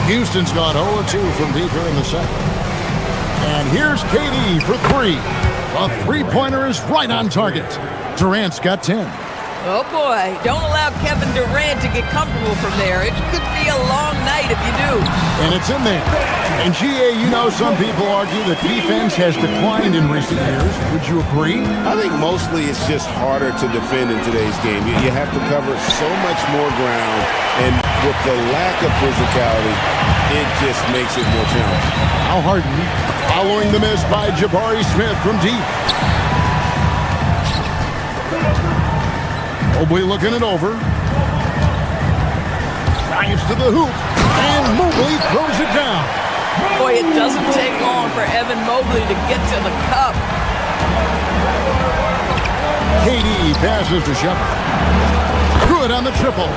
Houston's gone 0-2 from deep here in the second. And here's KD for 3. A three-pointer is right on target. Durant's got 10. Oh boy, don't allow Kevin Durant to get comfortable from there. It could be a long night if you do. And it's in there. And GA, you know, some people argue that defense has declined in recent years. Would you agree? I think mostly it's just harder to defend in today's game. You have to cover so much more ground, and with the lack of physicality, it just makes it more challenging. Now Harden following the miss by Jabari Smith from deep. Mobley looking it over. Drives to the hoop. And Mobley throws it down. Boy, it doesn't take long for Evan Mobley to get to the cup. KD passes to Shepard. Good on the triple.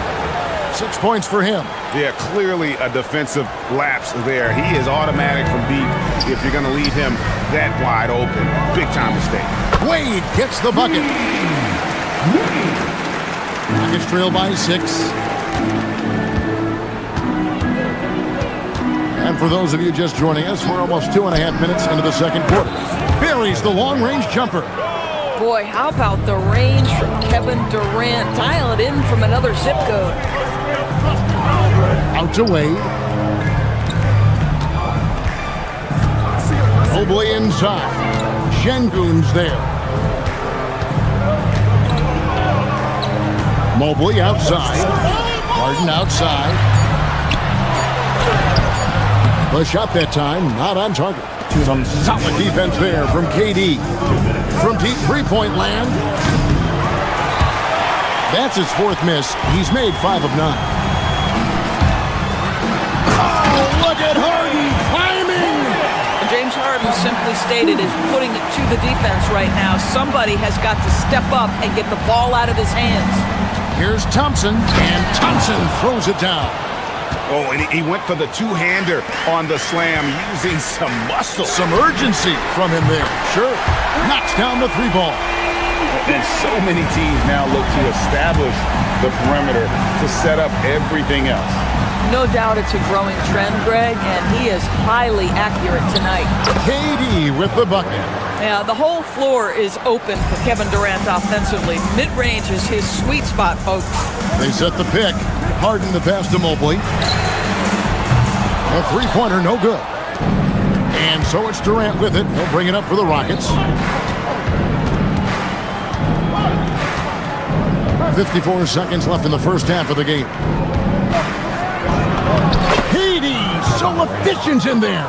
6 points for him. Yeah, clearly a defensive lapse there. He is automatic from deep if you're going to leave him that wide open. Big time mistake. Wade gets the bucket. Rockets trail by 6. And for those of you just joining us, we're almost 2.5 minutes into the second quarter. Buries the long-range jumper. Boy, how about the range from Kevin Durant? Dial it in from another zip code. Out to Wade. Mobley inside. Şengün's there. Mobley outside. Harden outside. The shot that time, not on target. Some solid defense there from KD. From deep three-point land. That's his fourth miss. He's made 5 of 9. Oh, look at Harden climbing! James Harden simply stated is putting it to the defense right now. Somebody has got to step up and get the ball out of his hands. Here's Thompson, and Thompson throws it down. Oh, and he went for the two-hander on the slam, using some muscle. Some urgency from him there. Sure. Knocks down the 3 ball. And so many teams now look to establish the perimeter to set up everything else. No doubt it's a growing trend, Greg, and he is highly accurate tonight. KD with the bucket. Yeah, the whole floor is open for Kevin Durant offensively. Mid-range is his sweet spot, folks. They set the pick. Harden the pass to Mobley. A three-pointer, no good. And so it's Durant with it. He'll bring it up for the Rockets. 54 seconds left in the first half of the game. KD, so efficient in there.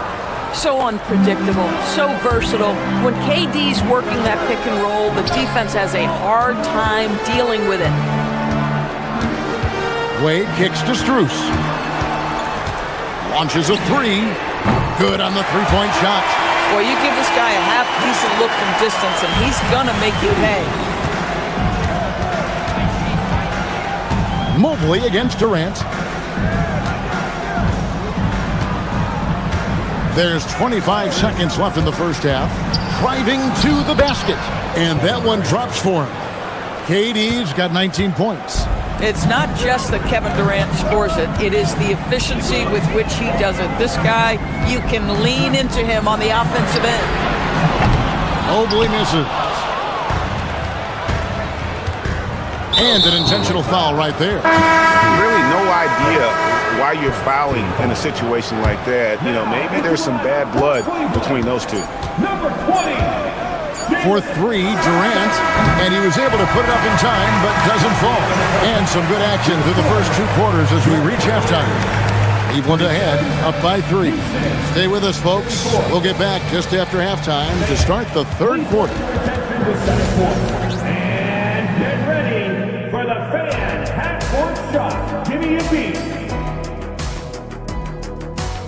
So unpredictable, so versatile. When KD's working that pick and roll, the defense has a hard time dealing with it. Wade kicks to Strus. Launches a 3. Good on the three-point shot. Boy, you give this guy a half-decent look from distance, and he's gonna make you pay. Mobley against Durant. There's 25 seconds left in the first half. Driving to the basket. And that one drops for him. KD's got 19 points. It's not just that Kevin Durant scores it. It is the efficiency with which he does it. This guy, you can lean into him on the offensive end. Mobley misses. And an intentional foul right there. Really no idea why you're fouling in a situation like that. You know, maybe there's some bad blood between those two. Number 20. For 3, Durant, and he was able to put it up in time, but doesn't fall. And some good action through the first 2 quarters as we reach halftime. Cleveland ahead, up by 3. Stay with us, folks. We'll get back just after halftime to start the third quarter. And get ready for the fan half-court shot. Give me a beat.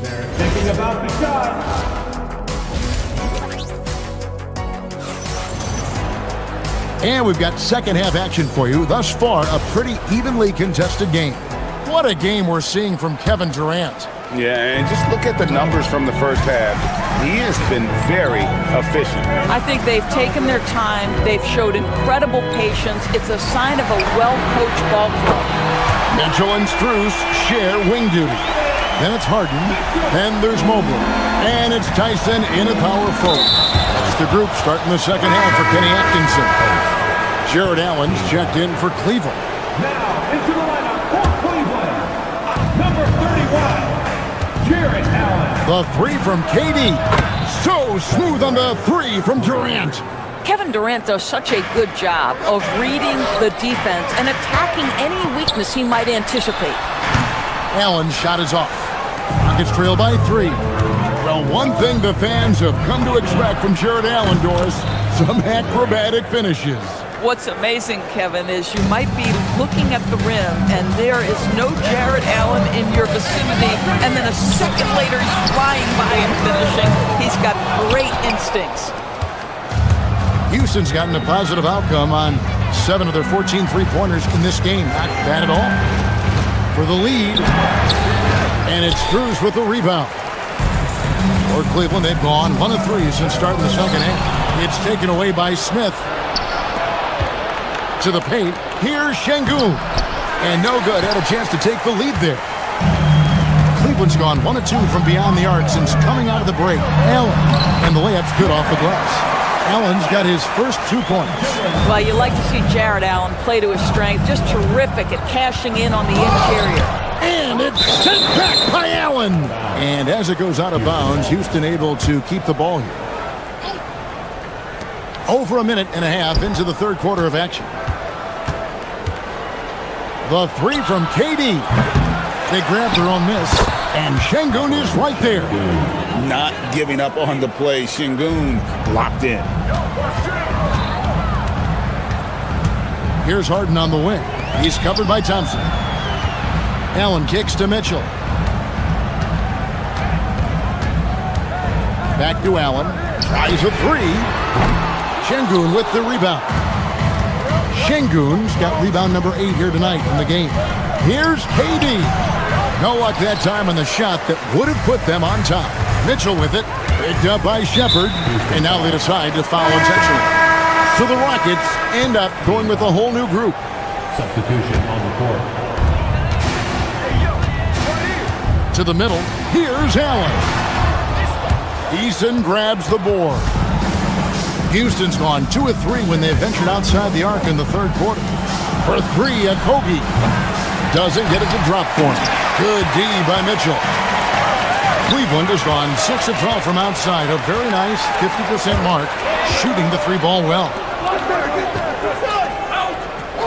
They're thinking about the shot. And we've got second half action for you. Thus far, a pretty evenly contested game. What a game we're seeing from Kevin Durant. Yeah, and just look at the numbers from the first half. He has been very efficient. I think they've taken their time. They've showed incredible patience. It's a sign of a well-coached ball club. Mitchell and Strus share wing duty. Then it's Harden. Then there's Mobley. And it's Tyson in a power forward. That's the group starting the second half for Kenny Atkinson. Jared Allen's checked in for Cleveland. Now into the lineup for Cleveland. Number 31, Jared Allen. The 3 from KD. So smooth on the 3 from Durant. Kevin Durant does such a good job of reading the defense and attacking any weakness he might anticipate. Allen's shot is off. Rockets trail by 3. Well, one thing the fans have come to expect from Jared Allen, Doris, some acrobatic finishes. What's amazing, Kevin, is you might be looking at the rim and there is no Jared Allen in your vicinity, and then a second later he's flying by and finishing. He's got great instincts. Houston's gotten a positive outcome on 7 of their 14 three-pointers in this game. Not bad at all. For the lead, and it's Strus with the rebound. For Cleveland, they've gone 1 of 3 since starting the second half. It's taken away by Smith. To the paint, here's Şengün. And no good, had a chance to take the lead there. Cleveland's gone 1 of 2 from beyond the arc since coming out of the break. Allen, and the layup's good off the glass. Allen's got his first 2 points. Well, you like to see Jared Allen play to his strength. Just terrific at cashing in on the interior. And it's sent back by Allen. And as it goes out of bounds, Houston able to keep the ball here. Over a minute and a half into the third quarter of action. The three from KD. They grab their own miss, and Şengün is right there. Not giving up on the play. Şengün locked in. Here's Harden on the wing. He's covered by Thompson. Allen kicks to Mitchell. Back to Allen. Tries a three. Şengün with the rebound. Şengün's got rebound number 8 here tonight in the game. Here's KD. No luck that time on the shot that would have put them on top. Mitchell with it. Picked up by Shepherd. And now they decide to foul intentionally. So the Rockets end up going with a whole new group. Substitution on the court. To the middle. Here's Allen. Eason grabs the board. Houston's gone 2 of 3 when they ventured outside the arc in the third quarter. For 3, Kobe doesn't get it to drop for him. Good D by Mitchell. Cleveland has gone 6 of 12 from outside. A very nice 50% mark, shooting the 3-ball well.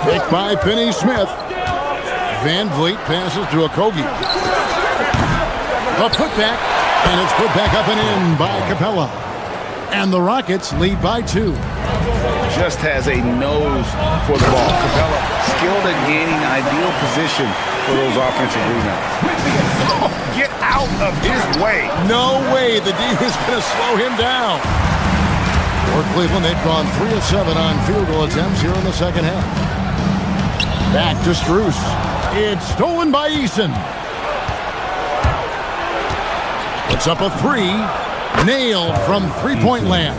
Picked by Finney-Smith. Van Vliet passes to Kobe. A putback, and it's put back up and in by Capella. And the Rockets lead by 2. Just has a nose for the ball. Capella skilled at gaining ideal position for those offensive rebounds. Oh, get out of his way. No way the D is going to slow him down. For Cleveland, they've gone 3 of 7 on field goal attempts here in the second half. Back to Strus. It's stolen by Eason. Puts up a 3. Nailed from three-point land.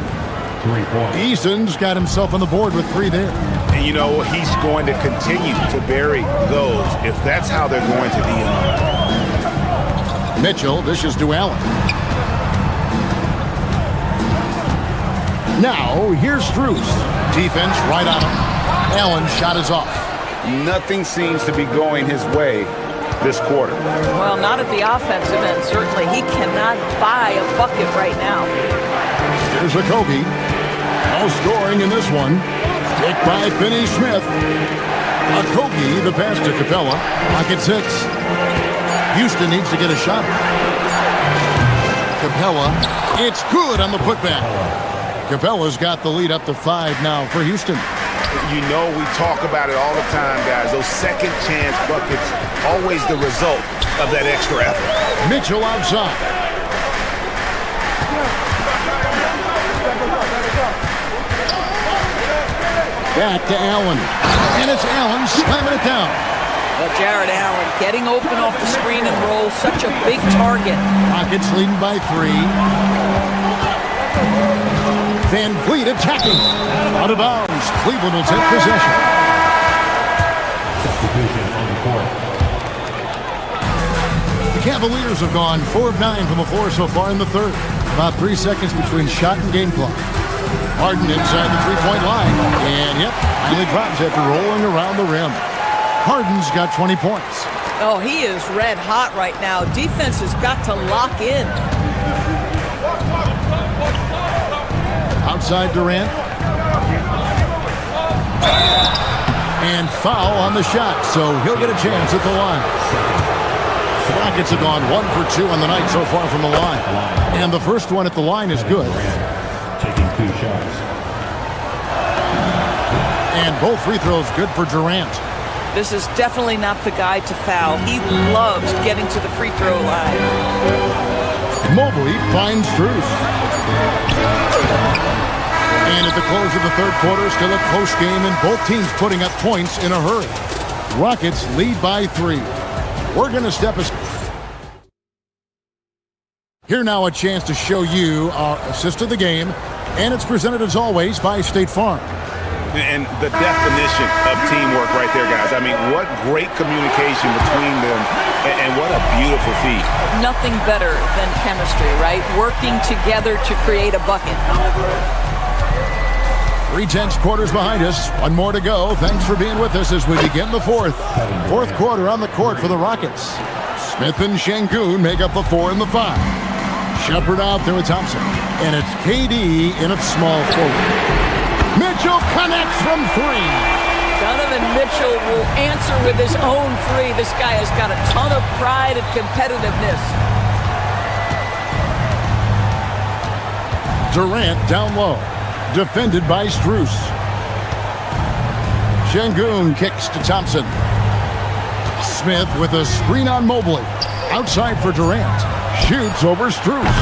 3 points. Eason's got himself on the board with 3 there. And you know, he's going to continue to bury those if that's how they're going to be in. Mitchell dishes to Allen. Now, here's Strus. Defense right on him. Allen's shot is off. Nothing seems to be going his way this quarter. Well, not at the offensive end, certainly. He cannot buy a bucket right now. Here's Kobe. No scoring in this one. Picked by Finney-Smith. Kobe, the pass to Capella. Pocket 6. Houston needs to get a shot. Capella. It's good on the putback. Capella's got the lead up to 5 now for Houston. You know, we talk about it all the time, guys. Those second chance buckets, always the result of that extra effort. Mitchell outside. Back to Allen. And it's Allen slamming it down. Well, Jared Allen getting open off the screen and roll, such a big target. Rockets leading by 3. Van Vliet attacking. Out of bounds. Cleveland will take possession. Substitution on the court. The Cavaliers have gone 4 of 9 from the floor so far in the third. About 3 seconds between shot and game clock. Harden inside the 3-point line. And yep, finally drops after rolling around the rim. Harden's got 20 points. Oh, he is red hot right now. Defense has got to lock in. Outside Durant. And foul on the shot, so he'll get a chance at the line. The Rockets have gone 1 for 2 on the night so far from the line. And the first one at the line is good. Taking 2 shots. And both free throws good for Durant. This is definitely not the guy to foul. He loves getting to the free throw line. Mobley finds Strus. And at the close of the third quarter, still a close game, and both teams putting up points in a hurry. Rockets lead by 3. We're going to step aside. Here now a chance to show you our assist of the game, and it's presented as always by State Farm. And the definition of teamwork right there, guys. I mean, what great communication between them, and what a beautiful feat. Nothing better than chemistry, right? Working together to create a bucket. 3/10 quarters behind us. 1 more to go. Thanks for being with us as we begin the fourth. Fourth quarter on the court for the Rockets. Smith and Şengün make up the 4 and the 5. Shepherd out there with Thompson. And it's KD in its small forward. Mitchell connects from 3. Donovan Mitchell will answer with his own three. This guy has got a ton of pride and competitiveness. Durant down low. Defended by Strus. Şengün kicks to Thompson. Smith with a screen on Mobley. Outside for Durant. Shoots over Strus.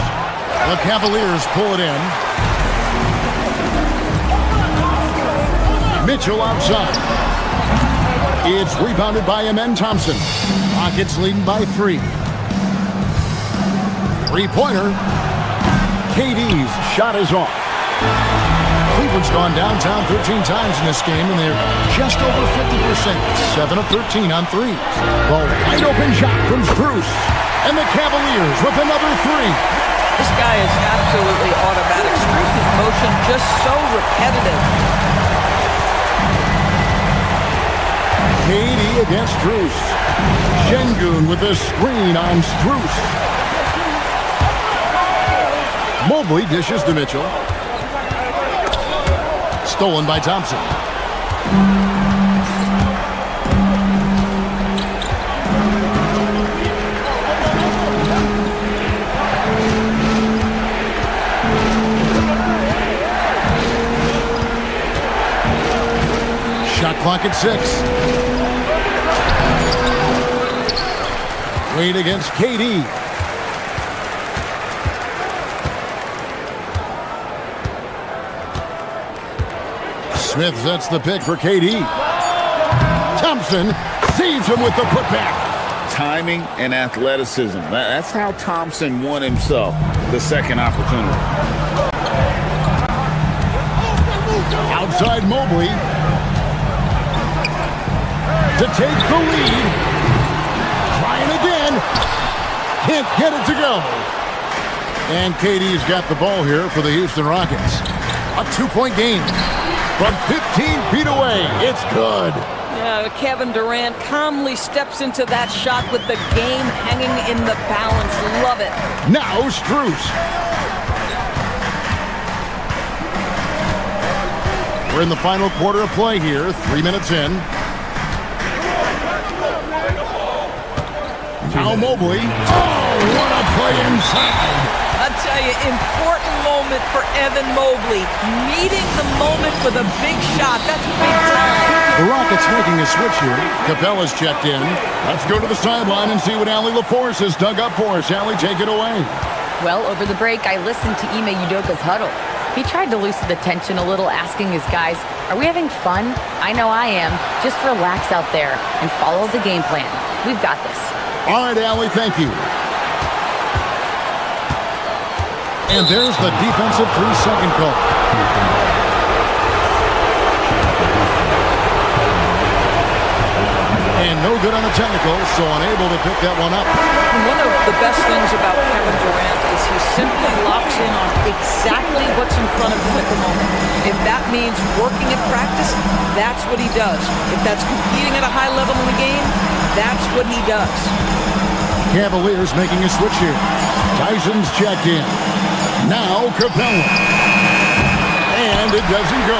The Cavaliers pull it in. Mitchell outside. It's rebounded by Amen Thompson. Rockets leading by 3. Three-pointer. KD's shot is off. Cleveland's gone downtown 13 times in this game, and they're just over 50%. 7 of 13 on threes. The wide-open shot from Strus. And the Cavaliers with another 3. This guy is absolutely automatic. Strus's motion just so repetitive. KD against Strus. Şengün with a screen on Strus. Mobley dishes to Mitchell. Stolen by Thompson. Shot clock at 6. Wade against KD. Smith sets the pick for KD. Thompson saves him with the putback. Timing and athleticism. That's how Thompson won himself the second opportunity. Outside Mobley to take the lead. Trying again. Can't get it to go. And KD's got the ball here for the Houston Rockets. A 2-point game. From 15 feet away, it's good. Yeah, Kevin Durant calmly steps into that shot with the game hanging in the balance. Love it. Now Strus. We're in the final quarter of play here, 3 minutes in. Now Mobley. Oh, what a play inside. I'll tell you, important moment for Evan Mobley. Meeting the moment with a big shot. That's big time. The Rockets making a switch here. Capella's checked in. Let's go to the sideline and see what Allie LaForce has dug up for us. Allie, take it away. Well, over the break, I listened to Ime Udoka's huddle. He tried to loosen the tension a little, asking his guys, are we having fun? I know I am. Just relax out there and follow the game plan. We've got this. All right, Allie, thank you. And there's the defensive 3-second call. And no good on the technical, so unable to pick that one up. One of the best things about Kevin Durant is he simply locks in on exactly what's in front of him at the moment. If that means working at practice, that's what he does. If that's competing at a high level in the game, that's what he does. Cavaliers making a switch here. Tyson's checked in. Now Capella. And it doesn't go.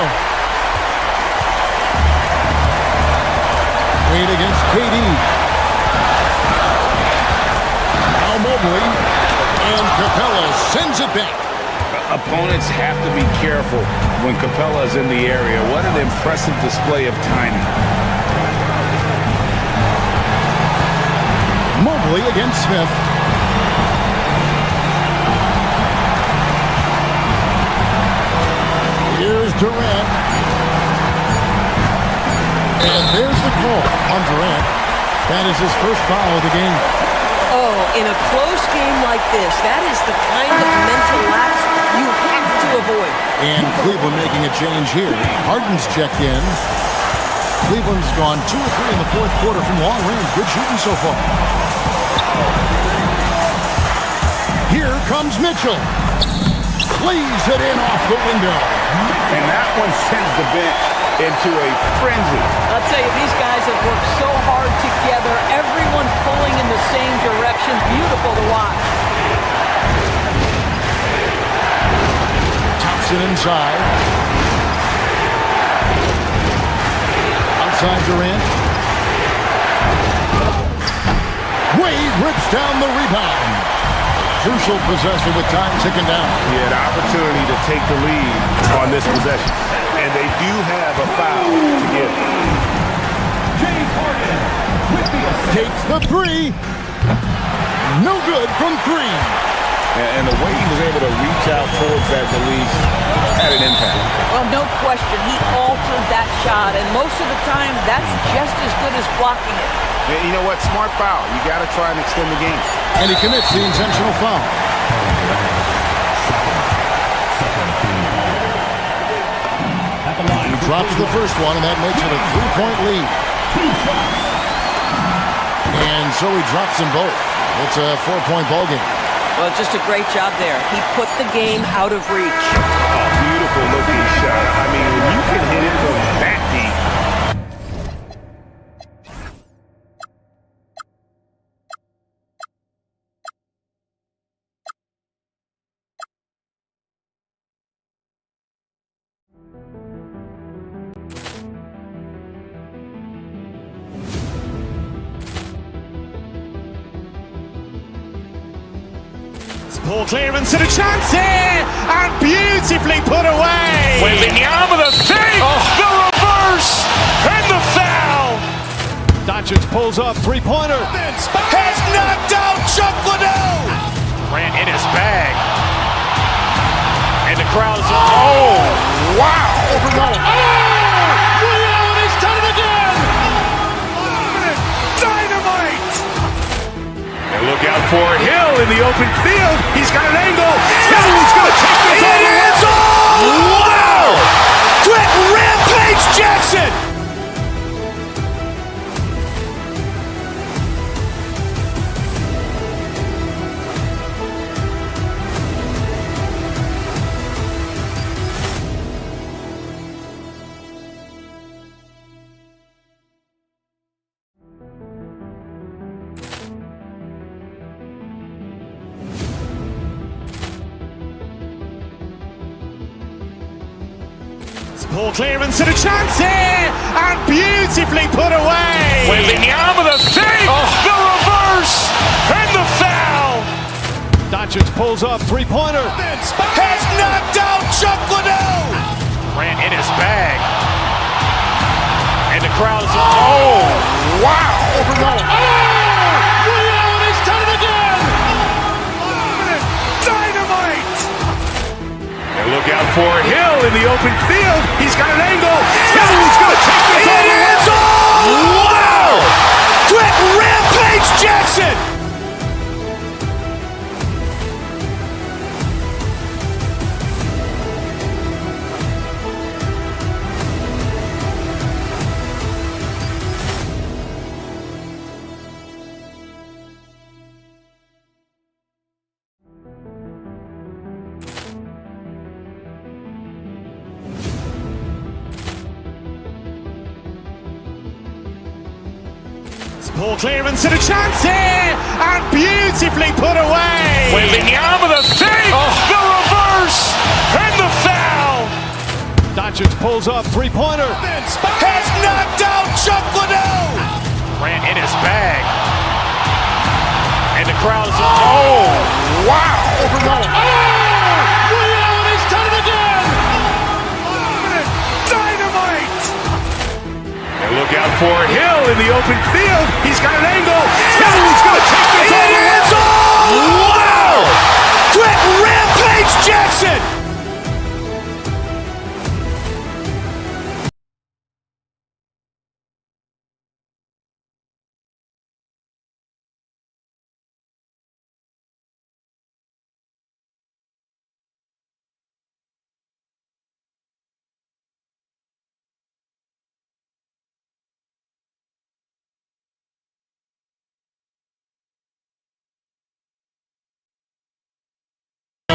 Wade against KD. Now Mobley. And Capella sends it back. Opponents have to be careful when Capella's in the area. What an impressive display of timing. Mobley against Smith. Here's Durant. And there's the call on Durant. That is his first foul of the game. Oh, in a close game like this, that is the kind of mental lapse you have to avoid. And Cleveland making a change here. Harden's checked in. Cleveland's gone 2 or 3 in the fourth quarter from long range. Good shooting so far. Here comes Mitchell. Plays it in off the window. And that one sends the bench into a frenzy. I'll tell you, these guys have worked so hard together. Everyone pulling in the same direction. Beautiful to watch. Thompson inside. outside Durant. Wade rips down the rebound. Crucial possession with time ticking down. He had opportunity to take the lead on this possession. And they do have a foul to give. James Harden with the assist. Takes the three. No good from three. And the way he was able to reach out towards that release had an impact. Well, no question. He altered that shot, and most of the time, that's just as good as blocking it. And you know what? Smart foul. You got to try and extend the game. And he commits the intentional foul. He drops the first one, and that makes it a 3-point lead. And so he drops them both. It's a 4-point ball game. Well, just a great job there. He put the game out of reach. A beautiful looking shot. I mean, when you can hit it from that deep. Poor clearance and a chance here, and beautifully put away. Wembanyama the save, the reverse, and the foul. Doncic pulls up, three-pointer. Has knocked out Chuck Liddell. Ran in his bag. And the crowd is, oh, wow. He's done it again. Dynamite. And look out for Hill in the open field. He's got an angle. He's going to take this all the way. Wow! Quick Rampage Jackson. Poor clearance and a chance here, and beautifully put away. Wembanyama the save, the reverse, and the foul. Doncic pulls up, three-pointer. Has knocked out Chuck Liddell. Ran in his bag. And the crowd is, oh, wow. He's done it again. Dynamite. And look out for Hill in the open field. He's got an angle. He's going to take this all the way. Wow! Quick Rampage Jackson. Poor clearance and a chance here, and beautifully put away. Wembanyama the save, the reverse, and the foul. Doncic pulls up, three-pointer. Has knocked out Chuck Liddell. Ran in his bag. And the crowd is, oh, wow. He's done it again. Dynamite. And look out for Hill in the open field. He's got an angle. He's going to take this all the way. Wow! Quick Rampage Jackson.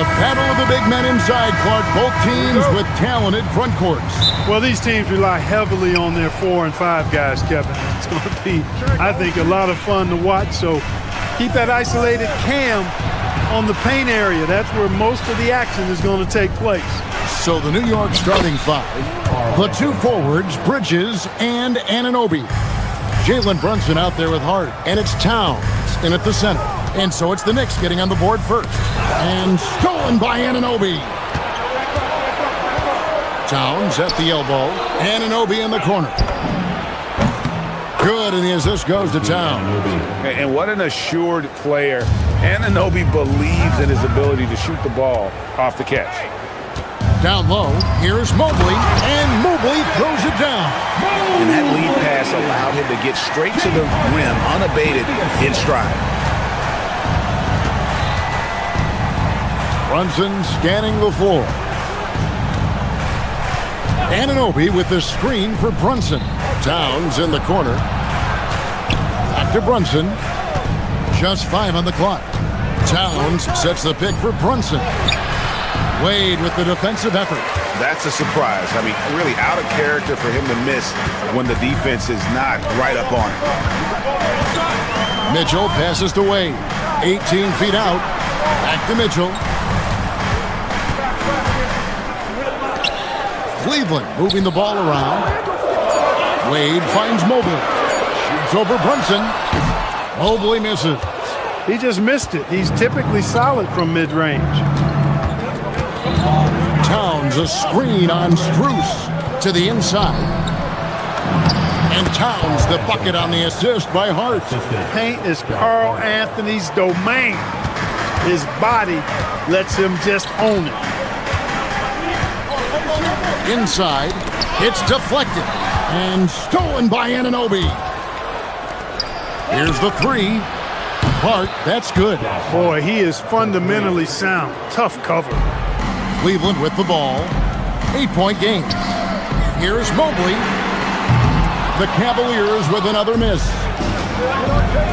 Battle of the big men inside, Clark. Both teams with talented front courts. Well, these teams rely heavily on their 4 and 5 guys, Kevin. It's going to be, I think, a lot of fun to watch. So keep that isolated cam on the paint area. That's where most of the action is going to take place. So the New York starting five, the two forwards, Bridges and Anunoby. Jalen Brunson out there with Hart, and it's Towns in at the center. And so it's the Knicks getting on the board first. And stolen by Anunoby. Towns at the elbow. Anunoby in the corner. Good, and the assist goes to Towns. And what an assured player. Anunoby believes in his ability to shoot the ball off the catch. Down low, here's Mobley, and Mobley throws it down. And that lead pass allowed him to get straight to the rim, unabated, in stride. Brunson scanning the floor. Anunoby with the screen for Brunson. Towns in the corner. Back to Brunson. Just 5 on the clock. Towns sets the pick for Brunson. Wade with the defensive effort. That's a surprise. I mean, really out of character for him to miss when the defense is not right up on him. Mitchell passes to Wade. 18 feet out. Back to Mitchell. Cleveland moving the ball around. Wade finds Mobley. Shoots over Brunson. Mobley misses. He just missed it. He's typically solid from mid-range. Towns a screen on Strus to the inside. And Towns the bucket on the assist by Hart. Paint is Carl Anthony's domain. His body lets him just own it. Inside, it's deflected and stolen by Anunoby. Here's the three. Hart, that's good. Boy, he is fundamentally sound. Tough cover. Cleveland with the ball. 8-point game. Here's Mobley. The Cavaliers with another miss.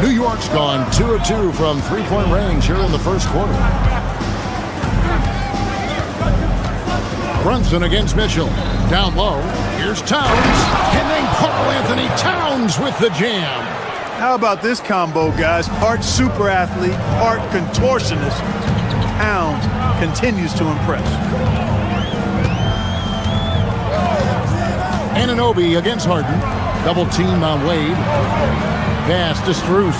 New York's gone 2 of 2 from three-point range here in the first quarter. Brunson against Mitchell. Down low. Here's Towns. And then Carl Anthony Towns with the jam. How about this combo, guys? Part super athlete, part contortionist. Towns continues to impress. Anunoby against Harden. Double team on Wade. Pass to Strus.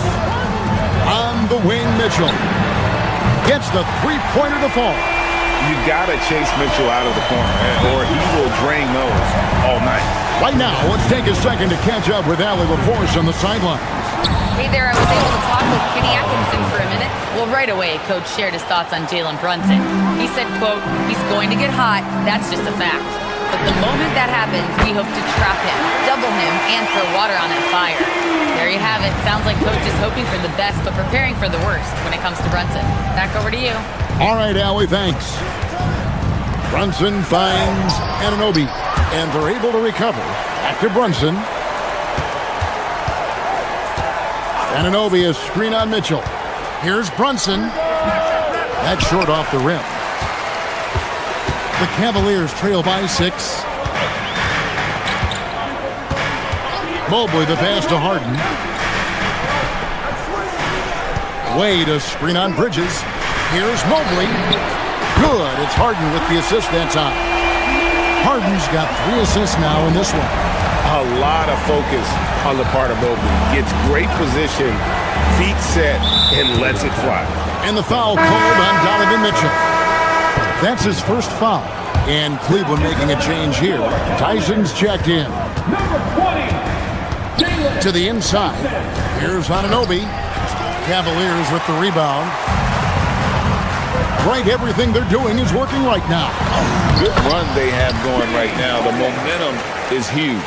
On the wing, Mitchell. Gets the three-pointer to fall. You gotta chase Mitchell out of the corner, or he will drain those all night. Right now, let's take a second to catch up with Allie LaForce on the sideline. Hey there, I was able to talk with Kenny Atkinson for a minute. Well, right away, Coach shared his thoughts on Jalen Brunson. He said, quote, he's going to get hot, that's just a fact. But the moment that happens, we hope to trap him, double him, and throw water on that fire. There you have it. Sounds like Coach is hoping for the best, but preparing for the worst when it comes to Brunson. Back over to you. All right, Allie, thanks. Brunson finds Anunoby, and they're able to recover. Back to Brunson. Anunoby is screen on Mitchell. Here's Brunson. That's short off the rim. The Cavaliers trail by 6. Mobley the pass to Harden. Wade a screen on Bridges. Here's Mobley. Good. It's Harden with the assist that time. Harden's got 3 assists now in this one. A lot of focus on the part of Mobley. Gets great position, feet set, and lets it fly. And the foul called on Donovan Mitchell. That's his first foul. And Cleveland making a change here. Tyson's checked in. Number 20. To the inside. Here's Anunoby. Cavaliers with the rebound. Right, everything they're doing is working right now. Good run they have going right now. The momentum is huge.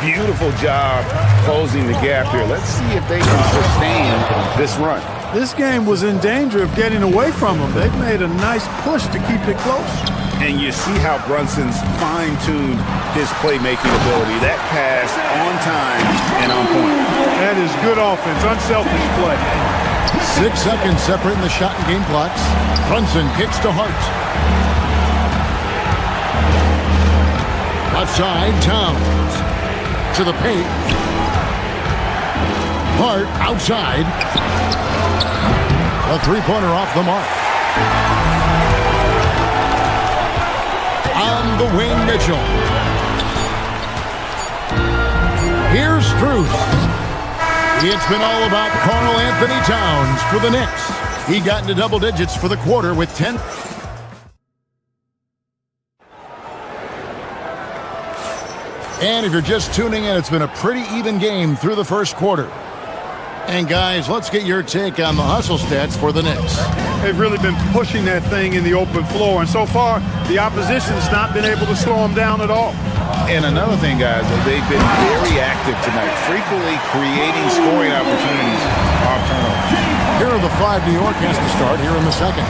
Beautiful job closing the gap here. Let's see if they can sustain this run. This game was in danger of getting away from them. They've made a nice push to keep it close. And you see how Brunson's fine-tuned his playmaking ability. That pass on time and on point. That is good offense, unselfish play. 6 seconds separating the shot and game clocks. Brunson kicks to Hart. Left side, Towns. To the paint. Hart outside. A three-pointer off the mark. On the wing, Mitchell. Here's Strus. It's been all about Karl Anthony Towns for the Knicks. He got into double digits for the quarter with 10. And if you're just tuning in, it's been a pretty even game through the first quarter. And guys, let's get your take on the hustle stats for the Knicks. They've really been pushing that thing in the open floor, and so far, the opposition's not been able to slow them down at all. And another thing, guys, they've been very active tonight, frequently creating scoring opportunities off turnover. Here are the 5 New York has to start here in the second.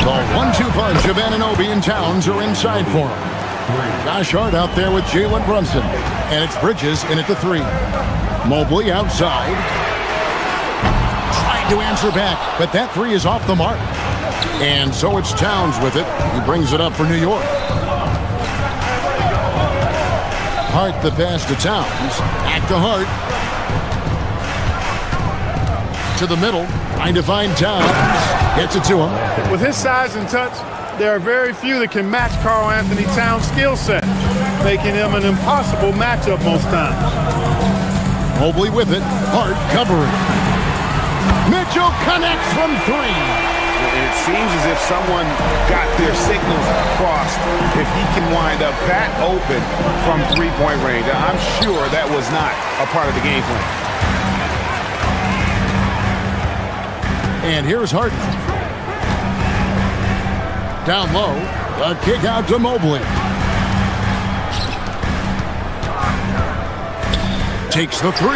The 1-2 punch of Anunoby and Towns are inside for him. Josh Hart out there with Jalen Brunson. And it's Bridges in at the 3. Mobley outside. Tried to answer back, but that 3 is off the mark. And so it's Towns with it. He brings it up for New York. Hart the pass to Towns. Back to Hart. To the middle. Trying to find Towns. Gets it to him. With his size and touch, there are very few that can match Karl Anthony Towns' skill set, making him an impossible matchup most times. Mobley with it. Hart covering. Mitchell connects from 3. And it seems as if someone got their signals crossed if he can wind up that open from three-point range. I'm sure that was not a part of the game plan. And here's Harden. Down low, the kick out to Mobley. Takes the 3.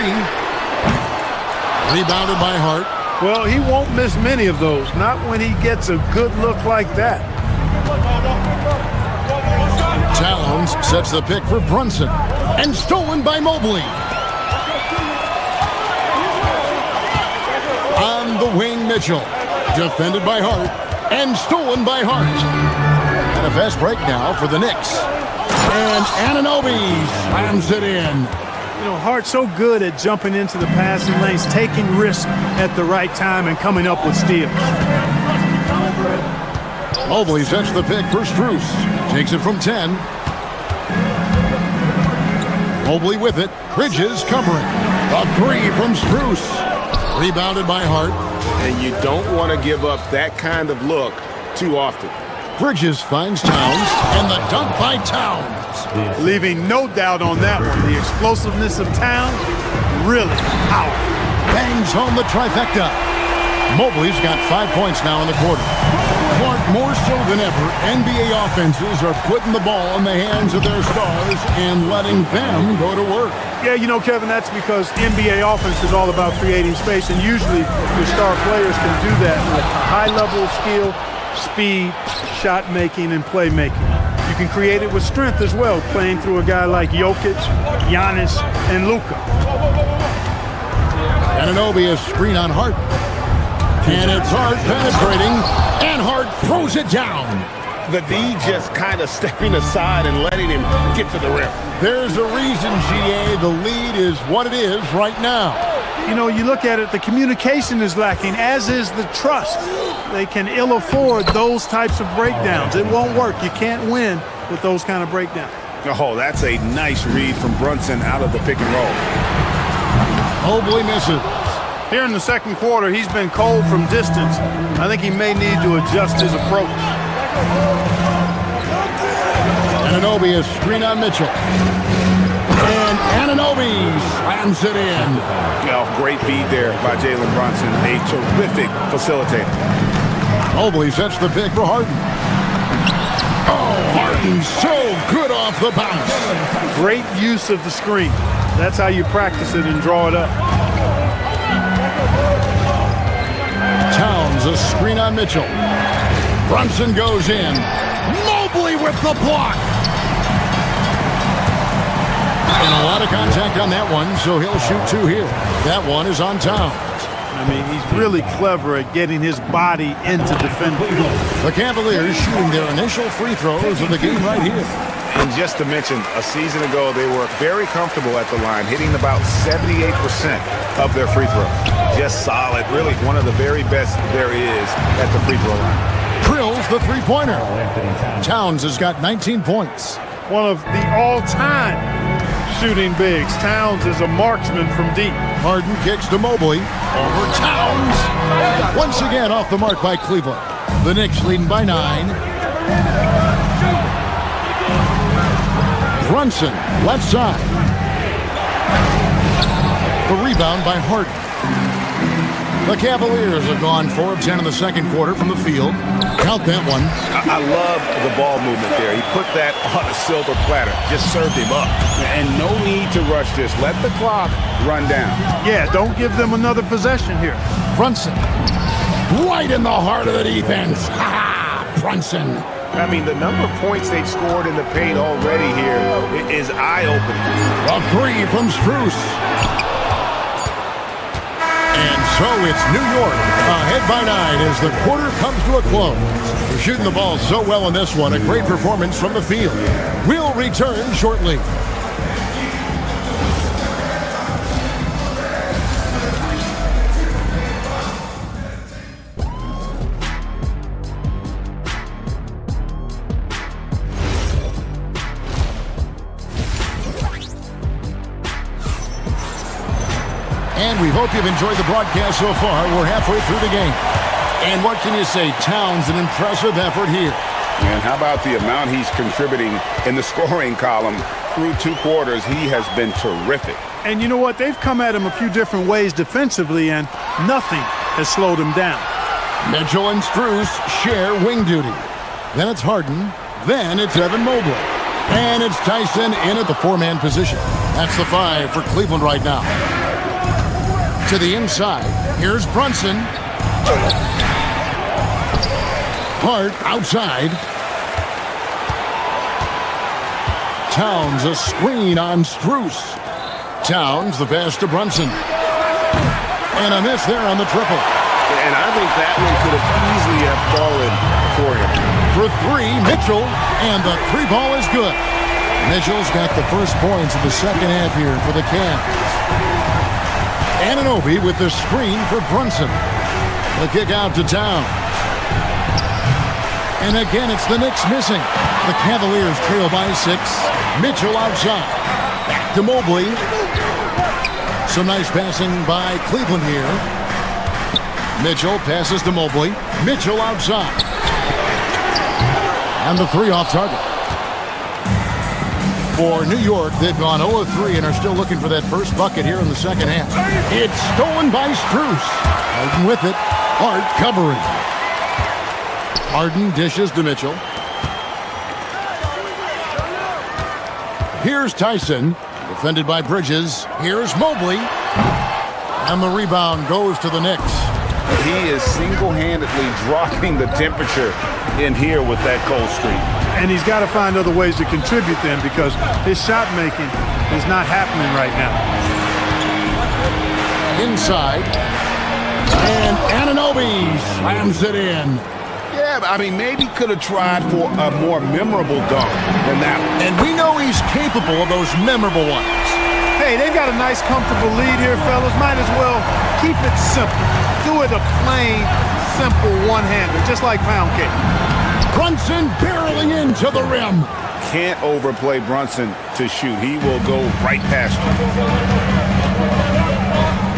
Rebounded by Hart. Well, he won't miss many of those, not when he gets a good look like that. Towns sets the pick for Brunson. And stolen by Mobley. On the wing, Mitchell. Defended by Hart. And stolen by Hart. And a fast break now for the Knicks. And Anunoby slams it in. You know, Hart's so good at jumping into the passing lanes, taking risks at the right time, and coming up with steals. Mobley sets the pick for Strus. Takes it from 10. Mobley with it. Bridges covering. A 3 from Strus. Rebounded by Hart. And you don't want to give up that kind of look too often. Bridges finds Towns, and the dunk by Towns. Leaving no doubt on that one. The explosiveness of Towns, really powerful. Bangs home the trifecta. Mobley's got 5 points now in the quarter. Clark, more so than ever, NBA offenses are putting the ball in the hands of their stars and letting them go to work. Yeah, you know, Kevin, that's because NBA offense is all about creating space, and usually your star players can do that with a high level of skill, speed, shot making, and playmaking. You can create it with strength as well, playing through a guy like Jokic, Giannis, and Luka. Anunoby a screen on Hart. And it's Hart penetrating, and Hart throws it down. The D just kind of stepping aside and letting him get to the rim. There's a reason, GA, the lead is what it is right now. You know, you look at it, the communication is lacking, as is the trust. They can ill afford those types of breakdowns. It won't work. You can't win with those kind of breakdowns. Oh, that's a nice read from Brunson out of the pick and roll. Mobley misses. Here in the second quarter, he's been cold from distance. I think he may need to adjust his approach. Anunoby a screen on Mitchell. And Anunoby slams it in. Oh, great feed there by Jalen Brunson. A terrific facilitator. Mobley sets the pick for Harden. Oh, Harden so good off the bounce. Great use of the screen. That's how you practice it and draw it up. Towns a screen on Mitchell. Brunson goes in. Mobley with the block. And a lot of contact on that one, so he'll shoot 2 here. That one is on Towns. I mean, he's really clever at getting his body into defending. The Cavaliers shooting their initial free throws of the game right here. And just to mention, a season ago, they were very comfortable at the line, hitting about 78% of their free throws. Just solid, really one of the very best there is at the free throw line. drills the three-pointer. Towns has got 19 points. One of the all-time shooting bigs. Towns is a marksman from deep. Harden kicks to Mobley. Over Towns. Once again off the mark by Cleveland. The Knicks leading by 9. Brunson, left side. The rebound by Harden. The Cavaliers have gone 4 of 10 in the second quarter from the field. Count that one. I love the ball movement there. He put that on a silver platter. Just served him up. And no need to rush this. Let the clock run down. Yeah, don't give them another possession here. Brunson. Right in the heart of the defense. Ha! Brunson. I mean, the number of points they've scored in the paint already here is eye-opening. A 3 from Strus. And so it's New York ahead by 9 as the quarter comes to a close. They're shooting the ball so well in this one. A great performance from the field. We'll return shortly. And we hope you've enjoyed the broadcast so far. We're halfway through the game. And what can you say? Towns, an impressive effort here. And how about the amount he's contributing in the scoring column through 2 quarters? He has been terrific. And you know what? They've come at him a few different ways defensively, and nothing has slowed him down. Mitchell and Strus share wing duty. Then it's Harden. Then it's Evan Mobley. And it's Tyson in at the 4-man position. That's the 5 for Cleveland right now. To the inside, here's Brunson. Hart outside. Towns a screen on Strus. Towns the pass to Brunson. And a miss there on the triple. And I think that one could have easily have fallen for him. For 3, Mitchell. And the 3 ball is good. Mitchell's got the first points of the second half here for the Cavs. Anunoby with the screen for Brunson. The kick out to Town. And again, it's the Knicks missing. The Cavaliers trail by 6. Mitchell outside. Back to Mobley. Some nice passing by Cleveland here. Mitchell passes to Mobley. Mitchell outside. And the 3 off target. For New York, they've gone 0-3 and are still looking for that first bucket here in the second half. It's stolen by Strus. Harden with it. Hart covering. Harden dishes to Mitchell. Here's Tyson. Defended by Bridges. Here's Mobley. And the rebound goes to the Knicks. He is single-handedly dropping the temperature in here with that cold streak. And he's got to find other ways to contribute then, because his shot making is not happening right now. Inside. And Anunoby slams it in. Yeah, I mean, maybe could have tried for a more memorable dunk than that one. And we know he's capable of those memorable ones. Hey, they've got a nice, comfortable lead here, fellas. Might as well keep it simple. Do it a plain, simple one-hander, just like pound cake. Brunson barreling into the rim. Can't overplay Brunson to shoot. He will go right past you.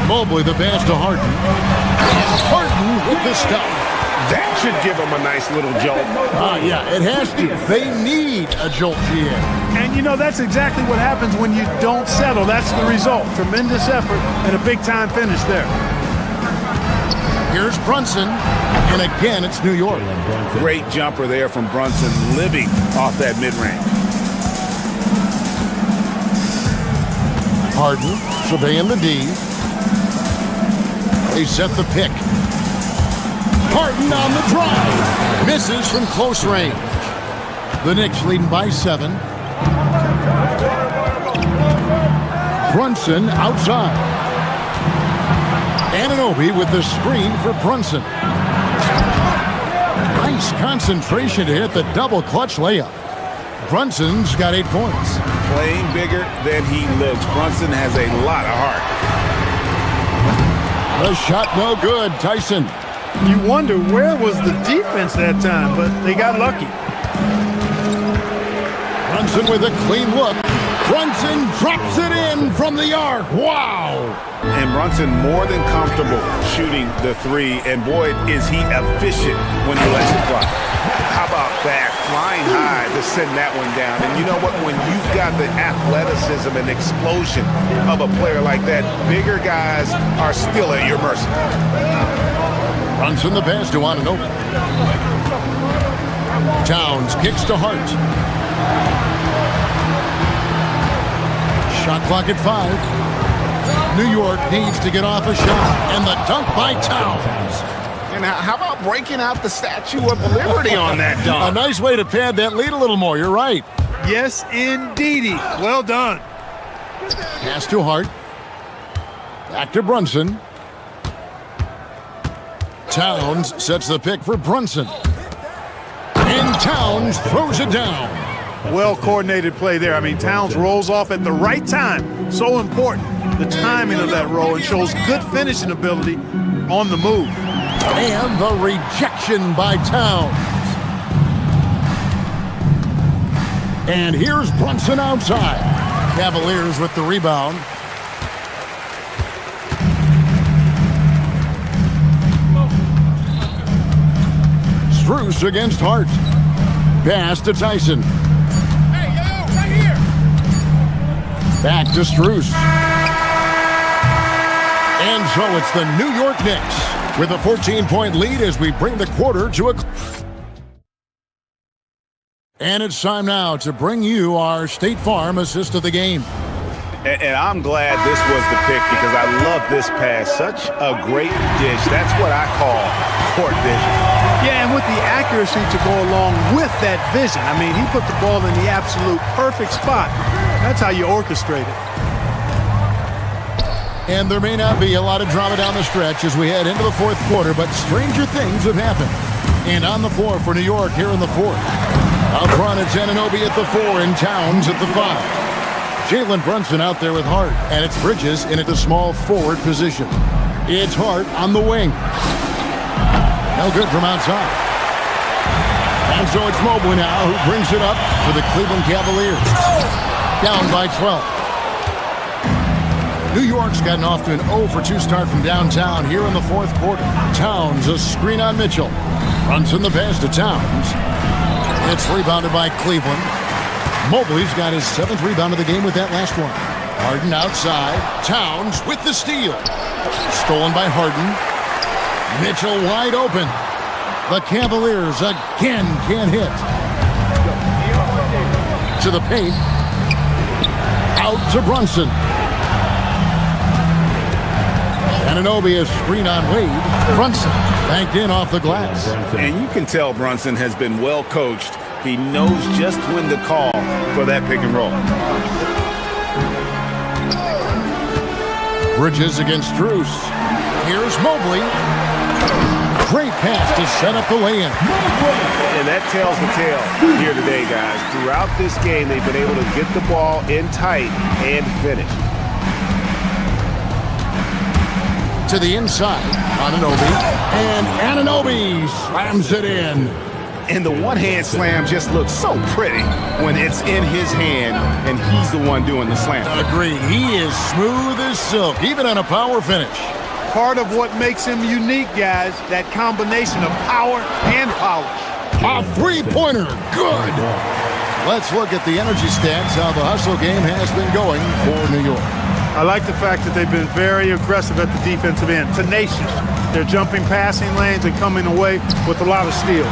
Mobley the pass to Harden. And Harden with the stuff. That should give him a nice little jolt. Yeah, it has to. They need a jolt, GM. And you know, that's exactly what happens when you don't settle. That's the result. Tremendous effort and a big-time finish there. Here's Brunson, and again, it's New York. Great jumper there from Brunson, living off that mid-range. Harden surveying the D. They set the pick. Harden on the drive. Misses from close range. The Knicks leading by 7. Brunson outside. Anunoby with the screen for Brunson. Nice concentration to hit the double clutch layup. Brunson's got 8 points. Playing bigger than he looks. Brunson has a lot of heart. The shot no good. Tyson. You wonder where was the defense that time, but they got lucky. Brunson with a clean look. Brunson drops it in from the arc. Wow! And Brunson more than comfortable shooting the three, and boy, is he efficient when he lets it fly. How about that? Flying high to send that one down. And you know what? When you've got the athleticism and explosion of a player like that, bigger guys are still at your mercy. Brunson the pass to Anunoby. Towns kicks to Hart. Shot clock at 5. New York needs to get off a shot. And the dunk by Towns. And how about breaking out the Statue of Liberty on that dunk? A nice way to pad that lead a little more. You're right. Yes, indeedy. Well done. Pass to Hart. Back to Brunson. Towns sets the pick for Brunson. And Towns throws it down. Well-coordinated play there. I mean, Towns rolls off at the right time. So important, the timing of that roll, and shows good finishing ability on the move. And the rejection by Towns. And here's Brunson outside. Cavaliers with the rebound. Strus against Hart. Pass to Tyson. Hey, yo, right here. Back to Strus. And so it's the New York Knicks with a 14-point lead as we bring the quarter to a... And it's time now to bring you our State Farm assist of the game. And I'm glad this was the pick because I love this pass. Such a great dish. That's what I call court vision. Yeah, and with the accuracy to go along with that vision. I mean, he put the ball in the absolute perfect spot. That's how you orchestrate it. And there may not be a lot of drama down the stretch as we head into the fourth quarter, but stranger things have happened. And on the floor for New York here in the fourth. Out front, it's Anunoby at the 4 and Towns at the 5. Jalen Brunson out there with Hart, and it's Bridges in at the small forward position. It's Hart on the wing. No good from outside. And so it's Mobley now who brings it up for the Cleveland Cavaliers. Down by 12. New York's gotten off to an 0-for-2 start from downtown here in the fourth quarter. Towns, a screen on Mitchell. Runs in the pass to Towns. It's rebounded by Cleveland. Mobley's got his 7th rebound of the game with that last one. Harden outside. Towns with the steal. Stolen by Harden. Mitchell wide open. The Cavaliers again can't hit. To the paint. Out to Brunson. Anunoby is screen on Wade. Brunson banked in off the glass. And you can tell Brunson has been well coached. He knows just when to call for that pick and roll. Bridges against Strus. Here's Mobley. Great pass to set up the lay-in. And that tells the tale here today, guys. Throughout this game, they've been able to get the ball in tight and finish. To the inside, Anunoby. And Anunoby slams it in. And the one-hand slam just looks so pretty when it's in his hand and he's the one doing the slam. Agreed. He is smooth as silk, even on a power finish. Part of what makes him unique, guys, that combination of power and polish. A three-pointer. Good. Let's look at the energy stats, how the hustle game has been going for New York. I like the fact that they've been very aggressive at the defensive end, tenacious. They're jumping passing lanes and coming away with a lot of steals.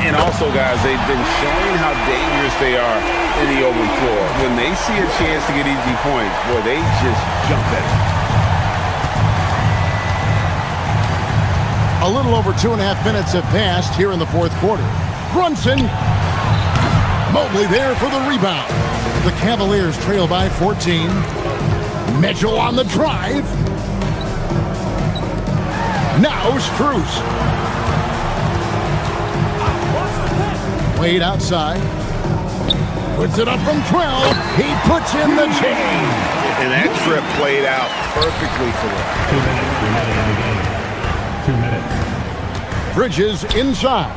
And also, guys, they've been showing how dangerous they are in the open floor. When they see a chance to get easy points, boy, they just jump at it. A little over 2.5 minutes have passed here in the fourth quarter. Brunson. Mobley there for the rebound. The Cavaliers trail by 14. Mitchell on the drive. Now Strus. Wade outside. Puts it up from 12. He puts in the chain. And that trip played out perfectly for them. 2 minutes remaining in the game. 2 minutes. Bridges inside.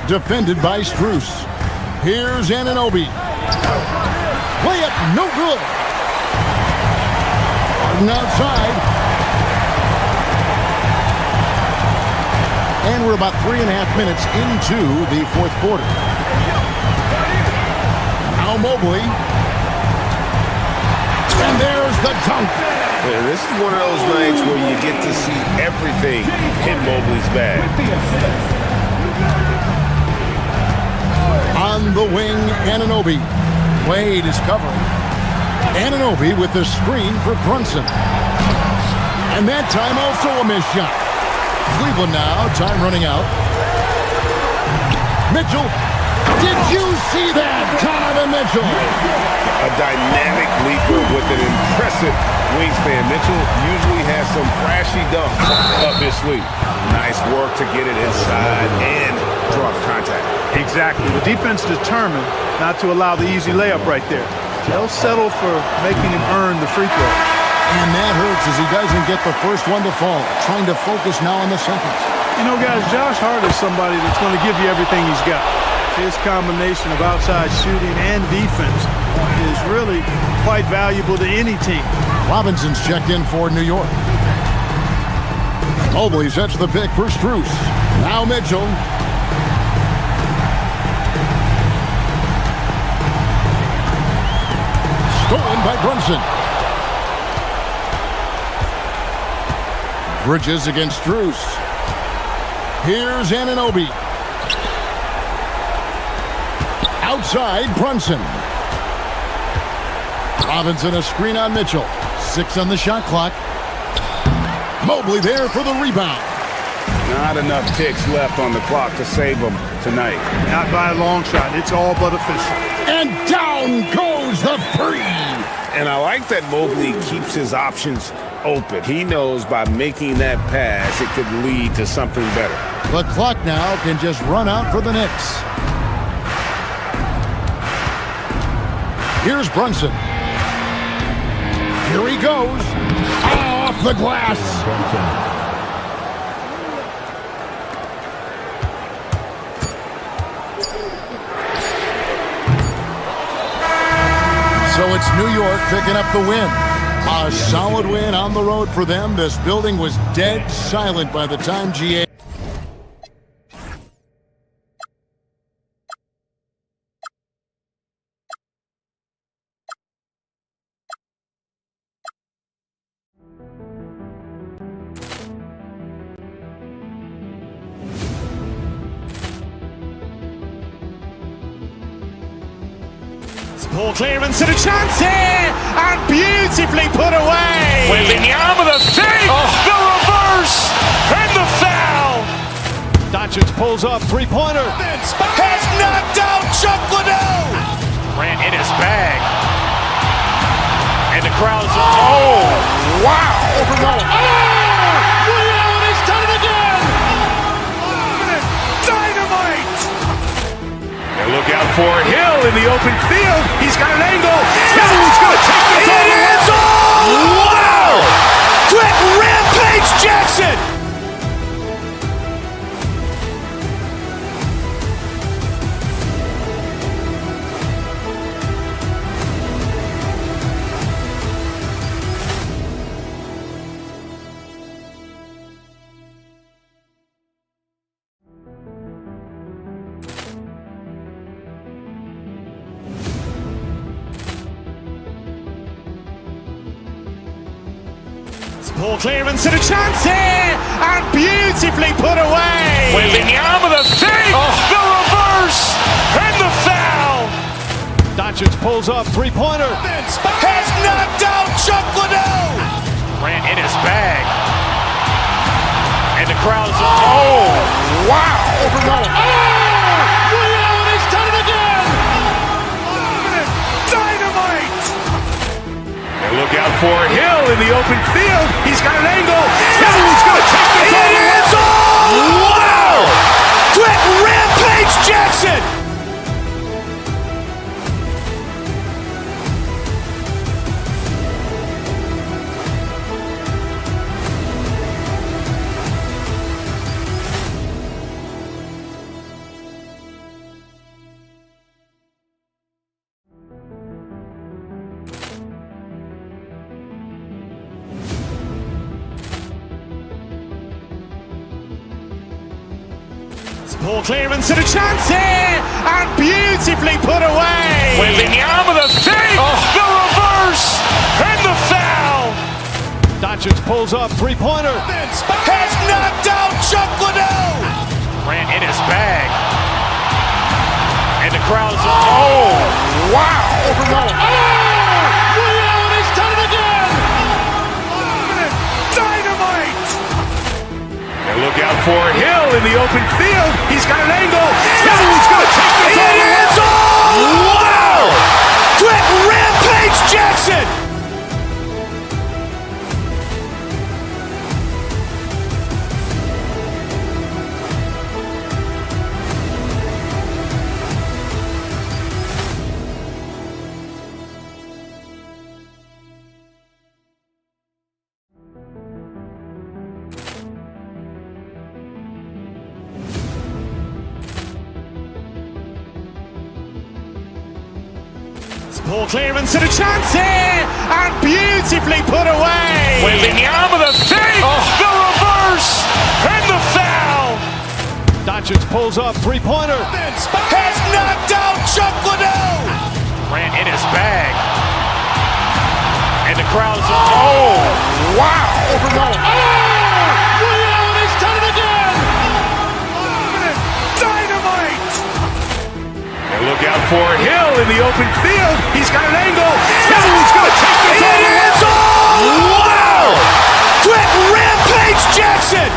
Defended by Strus. Here's Anunoby. Layup, no good. Harden outside. And we're about 3.5 minutes into the fourth quarter. Now Mobley. And there's the dunk. Yeah, this is one of those nights where you get to see everything in Mobley's bag. On the wing, Anunoby. Wade is covering. Anunoby with the screen for Brunson. And that time also a missed shot. Cleveland now, time running out. Mitchell. Did you see that? Donovan Mitchell. A dynamic leaper with an impressive wingspan. Mitchell usually has some flashy dunks up his sleeve. Nice work to get it inside and draw contact. Exactly. The defense determined not to allow the easy layup right there. They'll settle for making him earn the free throw. And that hurts as he doesn't get the first one to fall. Trying to focus now on the seconds. You know, guys, Josh Hart is somebody that's going to give you everything he's got. His combination of outside shooting and defense is really quite valuable to any team. Robinson's checked in for New York. Mobley sets the pick for Strus. Now Mitchell. Stolen by Brunson. Bridges against Strus. Here's Anunoby. Outside, Brunson. Robinson a screen on Mitchell. 6 on the shot clock. Mobley there for the rebound. Not enough ticks left on the clock to save them tonight. Not by a long shot. It's all but official. And down goes the free. And I like that Mobley keeps his options open. He knows by making that pass, it could lead to something better. The clock now can just run out for the Knicks. Here's Brunson. Here he goes. Off the glass. So it's New York picking up the win. A solid win on the road for them. This building was dead silent by the time GA. Poor clearance and a chance here, and beautifully put away. Wembanyama the fake, the reverse, and the foul. Doncic pulls up, three-pointer. Has knocked out Chuck Liddell. Ran in his bag. And the crowd's, oh, wow. Liddell has done it again. Dynamite. And look out for Hill in the open field. He's got an angle. Hill's going to take this all the way. Wow! Quick Rampage Jackson. Poor clearance and a chance here, and beautifully put away. Wembanyama the fake, the reverse, and the foul. Doncic pulls up, three-pointer. Has knocked out Chuck Liddell. Ran in his bag. And the crowd's, oh, wow. Liddell has done it again. Dynamite. And look out for Hill in the open field. He's got an angle. Hill's going to take this all the way. Wow. Quick Rampage Jackson. Ball clearance and a chance here, and beautifully put away. Wembanyama the fake, the reverse, and the foul. Doncic pulls up, three-pointer. Has knocked out Chuck Liddell. Grant in his bag. And the crowd's, oh, wow. Leon has done it again. Dynamite. And look out for Hill in the open field. He's got an angle. He's going to take this all the way. Wow. Quick Rampage Jackson. Ball clearance and a chance here, and beautifully put away. Wembanyama the fake, the reverse, and the foul. Doncic pulls up, three-pointer. Has knocked out Chuck Liddell. Grant in his bag. And the crowd's, oh, wow. Leon has done it again. Dynamite. And look out for Hill in the open field. He's got an angle. He's going to take this all the way. Wow. Quick Rampage Jackson.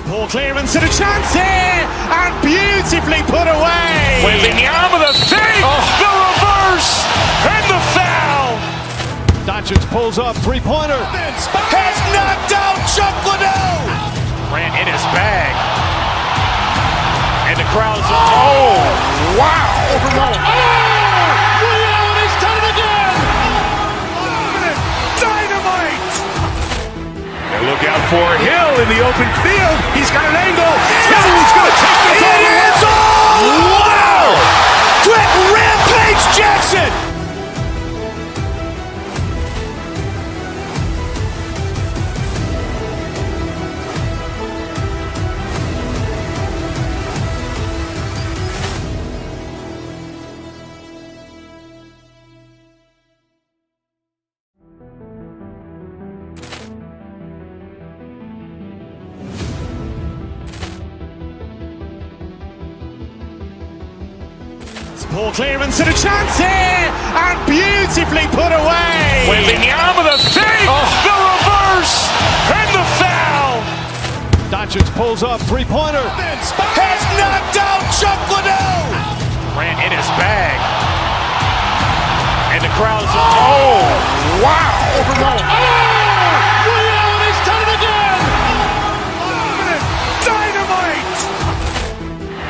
Ball clearance and a chance here, and beautifully put away. Wembanyama the fake, the reverse, and the foul. Doncic pulls up, three-pointer. Has knocked out Chuck Liddell. Grant in his bag. And the crowd's, oh, wow. Leon has done it again. Dynamite. And look out for Hill in the open field. He's got an angle. He's going to take this all the way. Wow. Quick Rampage Jackson. Ball clearance and a chance here, and beautifully put away. Wembanyama the fake, the reverse, and the foul. Doncic pulls up, three-pointer. Has knocked out Chuck Liddell. Grant in his bag. And the crowd's, oh, wow. Leon has done it again. Dynamite.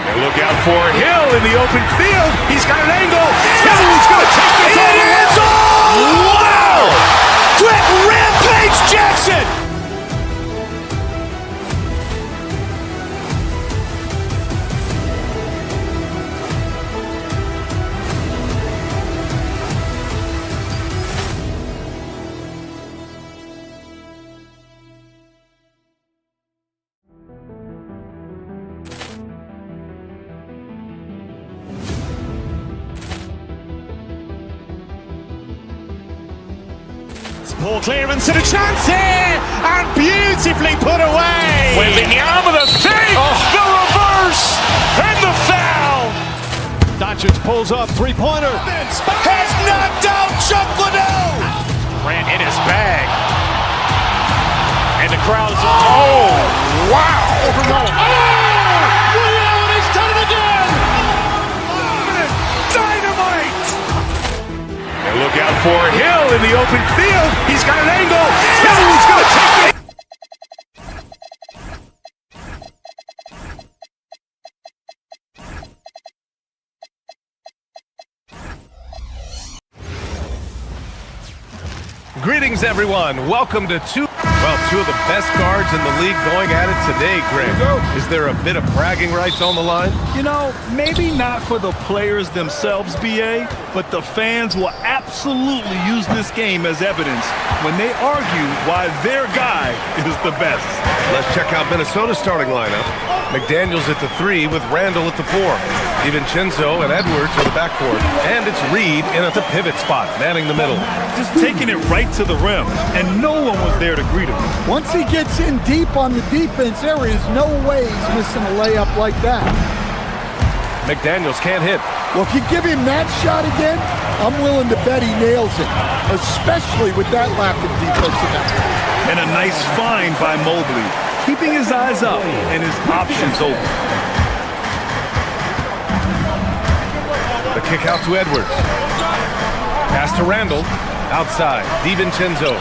And look out for Hill in the open field. He's got an angle. He's going to take this all the way. Wow. Quick Rampage Jackson. Ball clearance and a chance here, and beautifully put away. Wembanyama the fake, the reverse, and the foul. Doncic pulls up, three-pointer. Has knocked out Chuck Liddell. Grant in his bag. And the crowd's, oh, wow. Leon has done it again. Dynamite. And look out for Hill in the open field. He's got an angle. He's going to take it. Greetings, everyone. Welcome to two of the best guards in the league going at it today, Greg. Is there a bit of bragging rights on the line? You know, maybe not for the players themselves, BA, but the fans will absolutely use this game as evidence when they argue why their guy is the best. Let's check out Minnesota's starting lineup. McDaniels at the 3 with Randall at the 4. DiVincenzo and Edwards are the backcourt. And it's Reed in at the pivot spot, manning the middle. Just taking it right to the rim, and no one was there to greet him. Once he gets in deep on the defense, there is no way he's missing a layup like that. McDaniels can't hit. Well, if you give him that shot again, I'm willing to bet he nails it, especially with that lack of defensive effort. And a nice find by Mobley, keeping his eyes up and his options open. The kick out to Edwards. Pass to Randall. Outside. DiVincenzo.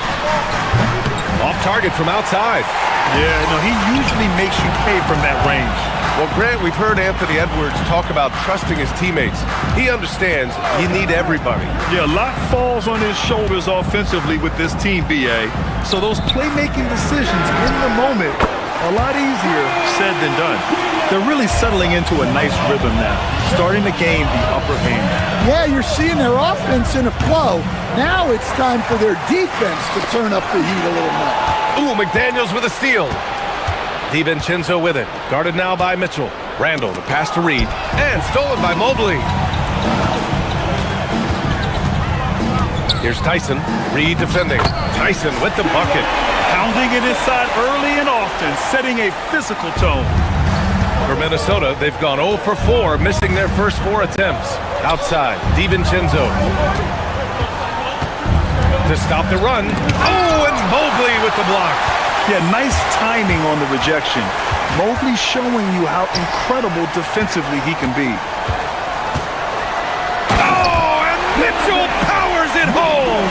Off target from outside. Yeah, no, he usually makes you pay from that range. Well, Grant, we've heard Anthony Edwards talk about trusting his teammates. He understands you need everybody. Yeah, a lot falls on his shoulders offensively with this team, BA. So those playmaking decisions in the moment are a lot easier said than done. They're really settling into a nice rhythm now, starting to gain the upper hand. Yeah, you're seeing their offense in a flow. Now it's time for their defense to turn up the heat a little more. Ooh, McDaniels with a steal. DiVincenzo with it. Guarded now by Mitchell. Randall, the pass to Reed. And stolen by Mobley. Here's Tyson. Reed defending. Tyson with the bucket. Pounding it inside early and often, setting a physical tone. For Minnesota, they've gone 0 for 4, missing their first 4 attempts. Outside, DiVincenzo. To stop the run. Oh, and Mobley with the block. Yeah, nice timing on the rejection. Mobley showing you how incredible defensively he can be. Oh, and Mitchell powers it home.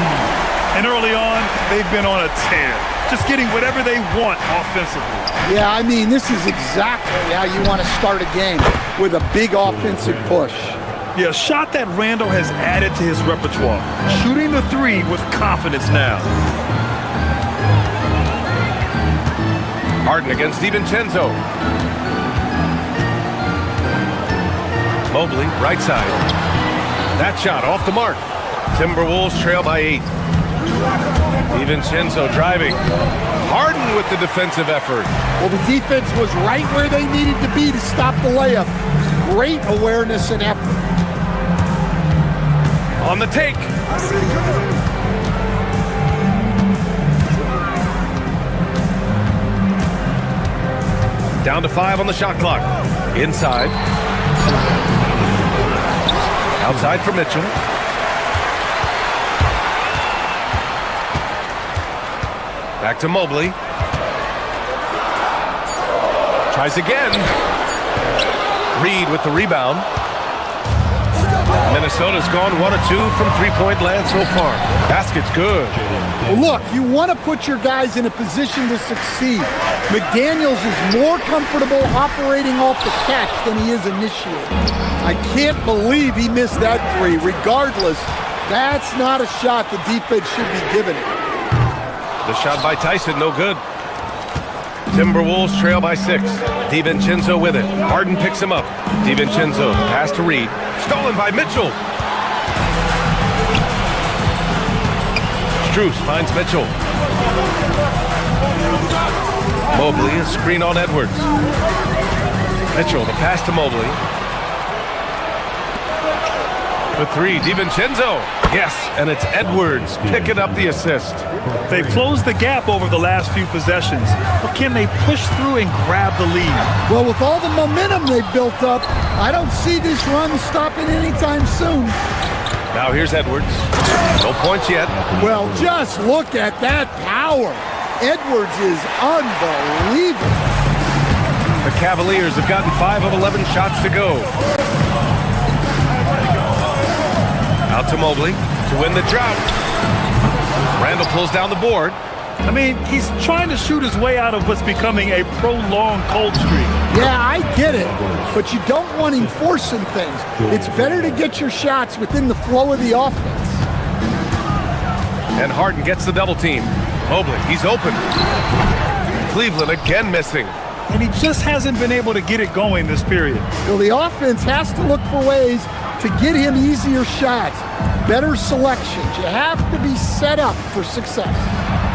And early on, they've been on a tear, just getting whatever they want offensively. Yeah, I mean, this is exactly how you want to start a game, with a big offensive push. Yeah, a shot that Randall has added to his repertoire, shooting the 3 with confidence now. Harden against DiVincenzo. Mobley, right side. That shot off the mark. Timberwolves trail by 8. DiVincenzo driving. Harden with the defensive effort. Well, the defense was right where they needed to be to stop the layup. Great awareness and effort. On the take. Down to 5 on the shot clock. Inside. Outside for Mitchell. Back to Mobley. Tries again. Reed with the rebound. Minnesota's gone 1 of 2 from three-point land so far. Basket's good. Well, look, you want to put your guys in a position to succeed. McDaniels is more comfortable operating off the catch than he is initiating. I can't believe he missed that 3. Regardless, that's not a shot the defense should be giving it. The shot by Tyson, no good. Timberwolves trail by 6. DiVincenzo with it. Harden picks him up. DiVincenzo, pass to Reed. Stolen by Mitchell. Strus finds Mitchell. Mobley, a screen on Edwards. Mitchell, the pass to Mobley. For 3, DiVincenzo. Yes, and it's Edwards picking up the assist. They've closed the gap over the last few possessions, but can they push through and grab the lead? Well, with all the momentum they've built up, I don't see this run stopping anytime soon. Now here's Edwards. No points yet. Well, just look at that power. Edwards is unbelievable. The Cavaliers have gotten 5 of 11 shots to go. Out to Mobley to win the drought. Randall pulls down the board. I mean, he's trying to shoot his way out of what's becoming a prolonged cold streak. Yeah, I get it, but you don't want him forcing things. It's better to get your shots within the flow of the offense. And Harden gets the double team. Mobley, he's open. Cleveland again missing. And he just hasn't been able to get it going this period. Well, the offense has to look for ways to get him easier shots, better selections. You have to be set up for success.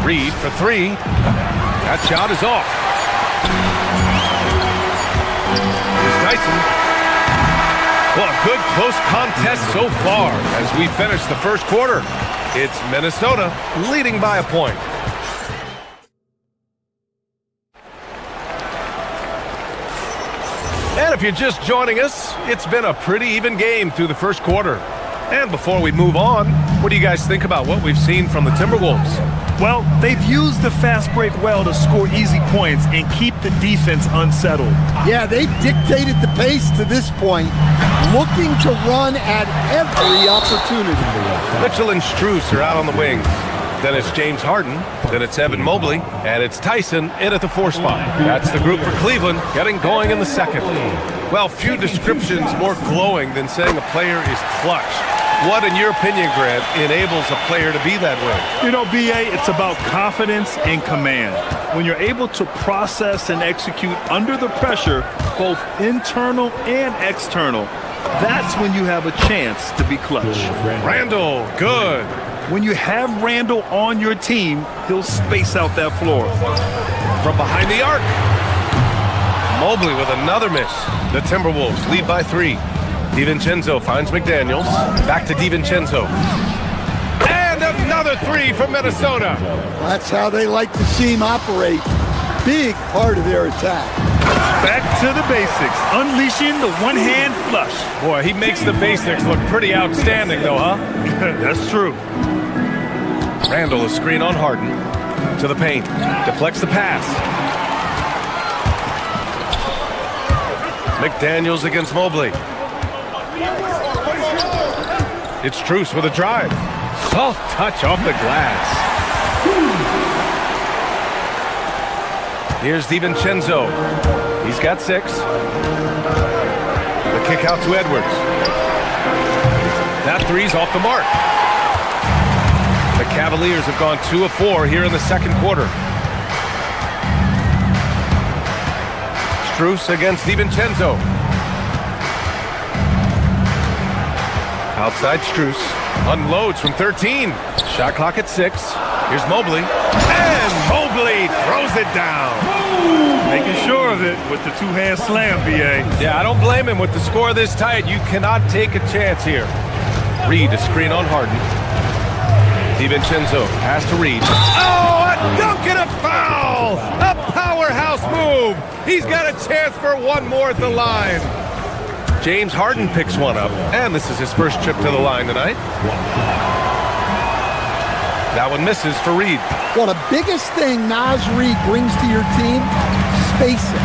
Reed for three. That shot is off. Here's Tyson. Well, a good close contest so far as we finish the first quarter. It's Minnesota leading by a point. And if you're just joining us, it's been a pretty even game through the first quarter. And before we move on, what do you guys think about what we've seen from the Timberwolves? Well, they've used the fast break well to score easy points and keep the defense unsettled. Yeah, they've dictated the pace to this point, looking to run at every opportunity. Mitchell and Strus are out on the wings. Then it's James Harden, then it's Evan Mobley, and it's Tyson in at the 4 spot. That's the group for Cleveland, getting going in the second. Well, few descriptions more glowing than saying a player is clutch. What, in your opinion, Grant, enables a player to be that way? You know, B.A., it's about confidence and command. When you're able to process and execute under the pressure, both internal and external, that's when you have a chance to be clutch. Randall, good. When you have Randall on your team, he'll space out that floor. From behind the arc. Mobley with another miss. The Timberwolves lead by 3. DiVincenzo finds McDaniels. Back to DiVincenzo. And another 3 from Minnesota. That's how they like to see him operate. Big part of their attack. Back to the basics, unleashing the one-hand flush. Boy, he makes the basics look pretty outstanding, though, huh? That's true. Randall, a screen on Harden. To the paint. Deflects the pass. McDaniels against Mobley. It's Strus with a drive. Soft touch off the glass. Here's DiVincenzo. He's got 6. The kick out to Edwards. That 3's off the mark. The Cavaliers have gone 2 of 4 here in the second quarter. Strus against DiVincenzo. Outside Strus. Unloads from 13. Shot clock at 6. Here's Mobley. And Mobley throws it down. Making sure of it with the 2-hand slam, B.A. Yeah, I don't blame him with the score this tight. You cannot take a chance here. Reed, a screen on Harden. DiVincenzo, pass to Reed. Oh, a dunk and a foul! A powerhouse move! He's got a chance for one more at the line. James Harden picks one up, and this is his first trip to the line tonight. That one misses for Reed. Well, the biggest thing Naz Reed brings to your team, spacing.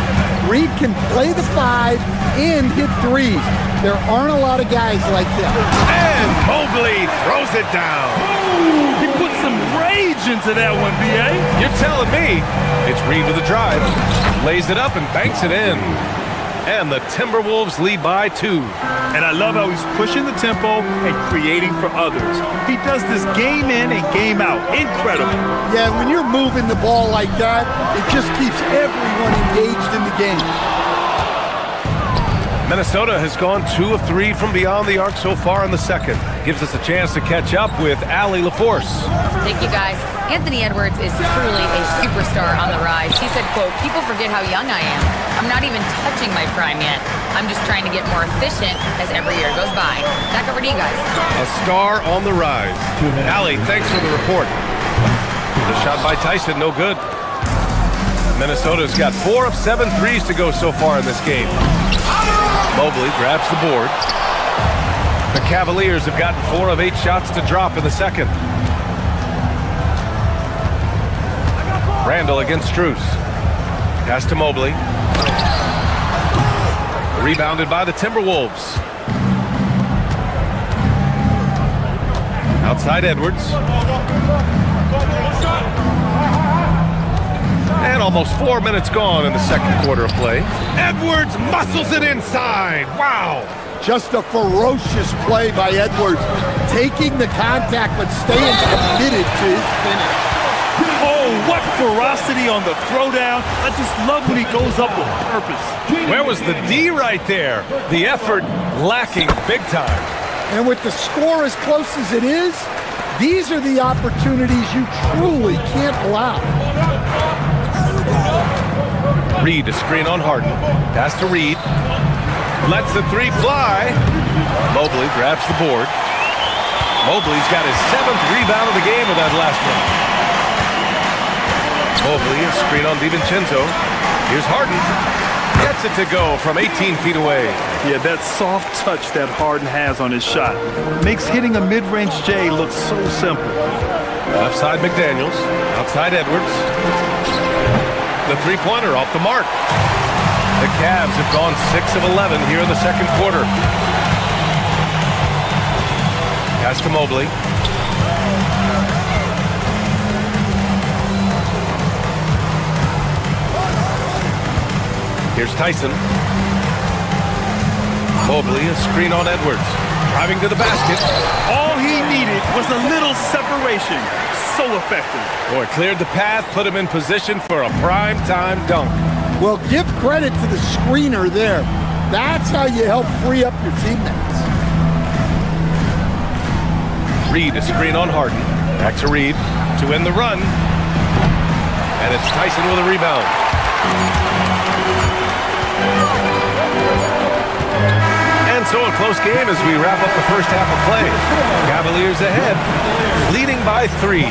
Reed can play the 5 and hit 3s. There aren't a lot of guys like him. And Mobley throws it down. He put some rage into that one, B.A. You're telling me. It's Reed with a drive. Lays it up and banks it in. And the Timberwolves lead by 2. And I love how he's pushing the tempo and creating for others. He does this game in and game out. Incredible. Yeah, when you're moving the ball like that, it just keeps everyone engaged in the game. Minnesota has gone 2 of 3 from beyond the arc so far in the second. Gives us a chance to catch up with Allie LaForce. Thank you, guys. Anthony Edwards is truly a superstar on the rise. He said, quote, "People forget how young I am. I'm not even touching my prime yet. I'm just trying to get more efficient as every year goes by." Back over to you guys. A star on the rise. Allie, thanks for the report. The shot by Tyson, no good. Minnesota's got 4 of 7 threes to go so far in this game. Mobley grabs the board. The Cavaliers have gotten 4 of 8 shots to drop in the second. Randall against Strus. Pass to Mobley. Rebounded by the Timberwolves. Outside Edwards. And almost 4 minutes gone in the second quarter of play. Edwards muscles it inside. Wow. Just a ferocious play by Edwards, taking the contact but staying committed to his finish. Oh, what ferocity on the throwdown. I just love when he goes up with purpose. Where was the D right there? The effort lacking big time. And with the score as close as it is, these are the opportunities you truly can't allow. Reed, a screen on Harden. Pass to Reed. Lets the three fly. Mobley grabs the board. Mobley's got his 7th rebound of the game with that last one. Mobley, a screen on DiVincenzo. Here's Harden. Gets it to go from 18 feet away. Yeah, that soft touch that Harden has on his shot makes hitting a mid-range J look so simple. Left side McDaniels. Outside Edwards. The three-pointer off the mark. The Cavs have gone 6 of 11 here in the second quarter. Pass to Mobley. Here's Tyson. Mobley, a screen on Edwards. Driving to the basket. All he needed was a little separation. So effective. Boy, cleared the path, put him in position for a prime-time dunk. Well, give credit to the screener there. That's how you help free up your teammates. Reed, a screen on Harden. Back to Reed to win the run. And it's Tyson with a rebound. And so a close game as we wrap up the first half of play. Cavaliers ahead, leading by 3.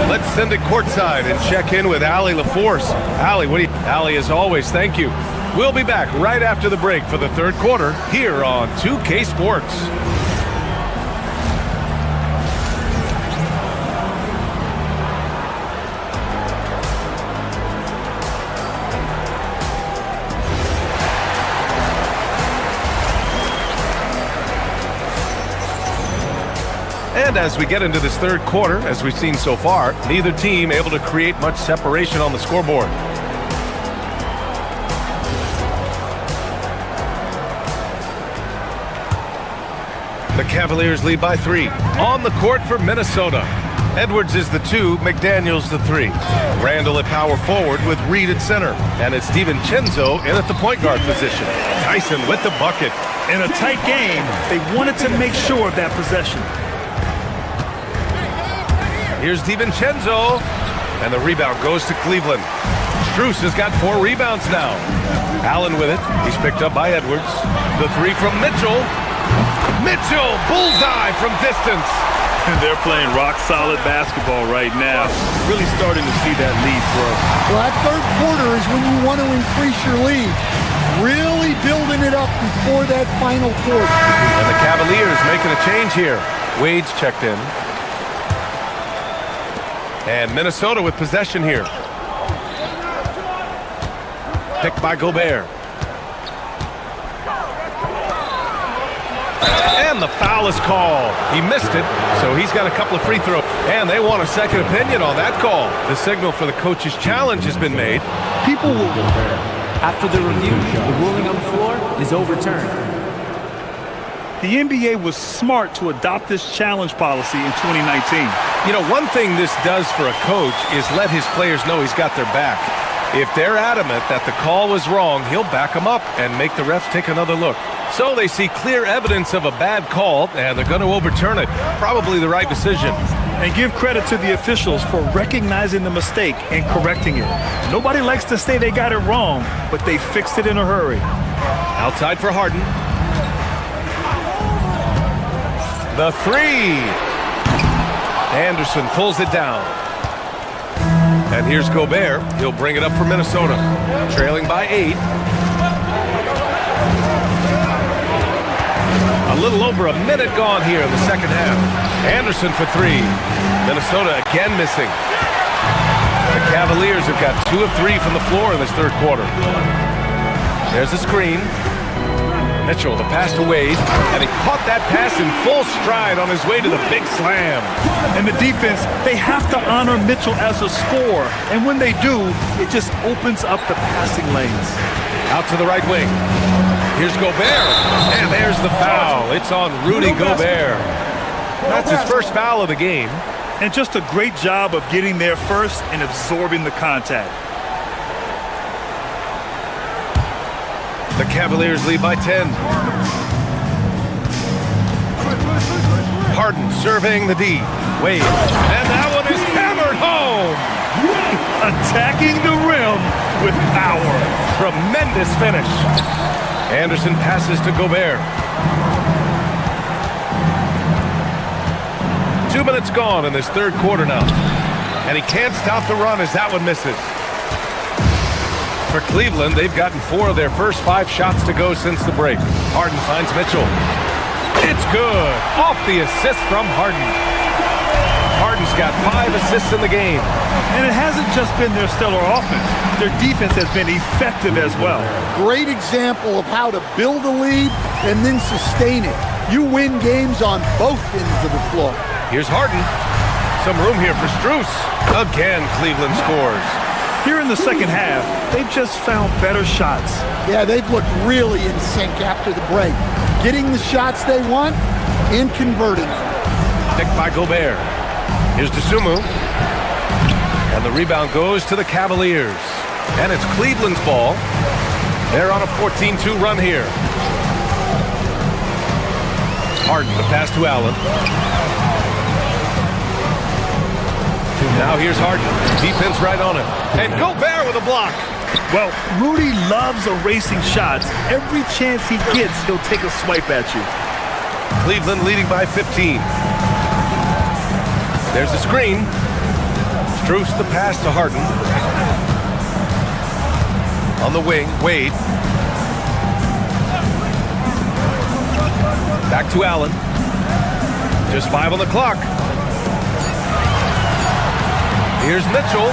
Let's send it courtside and check in with Allie LaForce. Allie, Allie, as always, thank you. We'll be back right after the break for the third quarter here on 2K Sports. And as we get into this third quarter, as we've seen so far, neither team able to create much separation on the scoreboard. The Cavaliers lead by 3. On the court for Minnesota. Edwards is the 2, McDaniels the 3. Randall at power forward with Reed at center. And it's DiVincenzo in at the point guard position. Tyson with the bucket. In a tight game, they wanted to make sure of that possession. Here's DiVincenzo, and the rebound goes to Cleveland. Strus has got 4 rebounds now. Allen with it. He's picked up by Edwards. The 3 from Mitchell. Mitchell, bullseye from distance. They're playing rock-solid basketball right now. Really starting to see that lead grow. Well, that third quarter is when you want to increase your lead. Really building it up before that final quarter. And the Cavaliers making a change here. Wade's checked in. And Minnesota with possession here. Picked by Gobert. And the foul is called. He missed it, so he's got a couple of free throws. And they want a second opinion on that call. The signal for the coach's challenge has been made. People will... After the review, the ruling on the floor is overturned. The NBA was smart to adopt this challenge policy in 2019. You know, one thing this does for a coach is let his players know he's got their back. If they're adamant that the call was wrong, he'll back them up and make the refs take another look. So they see clear evidence of a bad call, and they're going to overturn it. Probably the right decision. And give credit to the officials for recognizing the mistake and correcting it. Nobody likes to say they got it wrong, but they fixed it in a hurry. Outside for Harden. The 3. Anderson pulls it down. And here's Gobert. He'll bring it up for Minnesota. Trailing by 8. A little over a minute gone here in the second half. Anderson for 3. Minnesota again missing. The Cavaliers have got 2 of 3 from the floor in this third quarter. There's a screen. Mitchell, the pass to Wade, and he caught that pass in full stride on his way to the big slam. And the defense, they have to honor Mitchell as a scorer. And when they do, it just opens up the passing lanes. Out to the right wing. Here's Gobert, and there's the foul. It's on Rudy Gobert. That's his first foul of the game. And just a great job of getting there first and absorbing the contact. The Cavaliers lead by 10. Harden surveying the D. Wade. And that one is hammered home. Attacking the rim with power. Tremendous finish. Anderson passes to Gobert. 2 minutes gone in this third quarter now. And he can't stop the run as that one misses. For Cleveland, they've gotten 4 of their first 5 shots to go since the break. Harden finds Mitchell. It's good. Off the assist from Harden. Harden's got 5 assists in the game. And it hasn't just been their stellar offense. Their defense has been effective as well. Great example of how to build a lead and then sustain it. You win games on both ends of the floor. Here's Harden. Some room here for Strus. Again, Cleveland scores. Here in the second half, they've just found better shots. Yeah, they've looked really in sync after the break. Getting the shots they want and converting them. Picked by Gobert. Here's DeSumo. And the rebound goes to the Cavaliers. And it's Cleveland's ball. They're on a 14-2 run here. Harden, the pass to Allen. Now here's Harden. Defense right on him. And Gobert with a block. Well, Rudy loves erasing shots. Every chance he gets, he'll take a swipe at you. Cleveland leading by 15. There's a screen. Strus the pass to Harden. On the wing, Wade. Back to Allen. Just 5 on the clock. Here's Mitchell.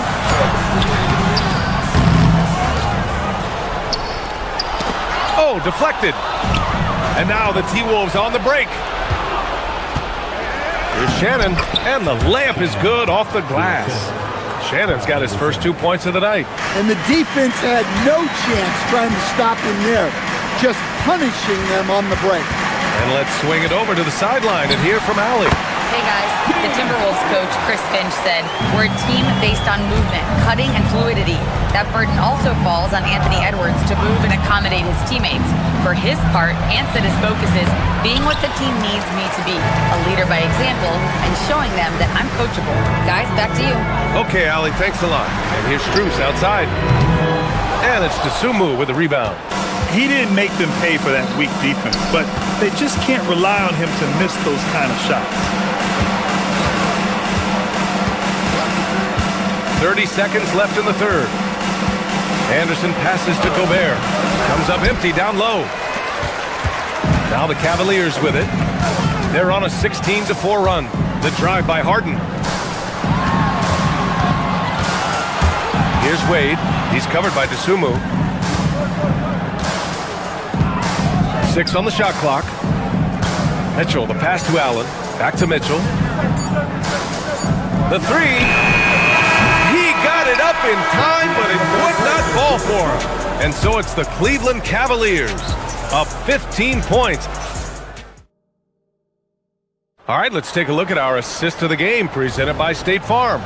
Oh, deflected. And now the T-Wolves on the break. Here's Shannon, and the layup is good off the glass. Shannon's got his first 2 points of the night. And the defense had no chance trying to stop him there, just punishing them on the break. And let's swing it over to the sideline and hear from Allie. Hey guys, the Timberwolves coach, Chris Finch, said, we're a team based on movement, cutting, and fluidity. That burden also falls on Anthony Edwards to move and accommodate his teammates. For his part, Ant said his focus is being what the team needs me to be, a leader by example, and showing them that I'm coachable. Guys, back to you. Okay, Allie, thanks a lot. And here's Strus outside. And it's DeSumo with the rebound. He didn't make them pay for that weak defense, but they just can't rely on him to miss those kind of shots. 30 seconds left in the third. Anderson passes to Gobert. Comes up empty down low. Now the Cavaliers with it. They're on a 16-4 run. The drive by Harden. Here's Wade. He's covered by DeSumo. 6 on the shot clock. Mitchell, the pass to Allen. Back to Mitchell. The 3. He got it up in time, but it would not fall for him. And so it's the Cleveland Cavaliers up 15 points. All right, let's take a look at our assist of the game presented by State Farm.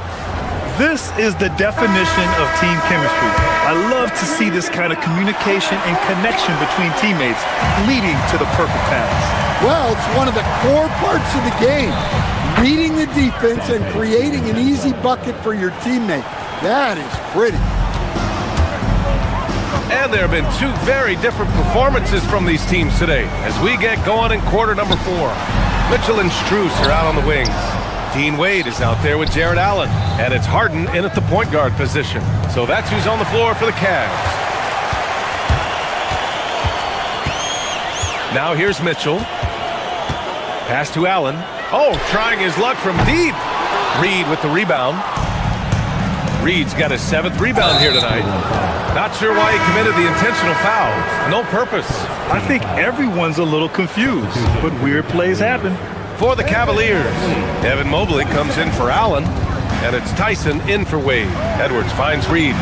This is the definition of team chemistry. I love to see this kind of communication and connection between teammates leading to the perfect pass. Well, it's one of the core parts of the game. Reading the defense and creating an easy bucket for your teammate. That is pretty. And there have been 2 very different performances from these teams today as we get going in quarter number 4. Mitchell and Strus are out on the wings. Dean Wade is out there with Jared Allen. And it's Harden in at the point guard position. So that's who's on the floor for the Cavs. Now here's Mitchell. Pass to Allen. Oh, trying his luck from deep. Reed with the rebound. Reed's got his 7th rebound here tonight. Not sure why he committed the intentional foul. No purpose. I think everyone's a little confused, but weird plays happen. For the Cavaliers, Evan Mobley comes in for Allen, and it's Tyson in for Wade. Edwards finds Reed.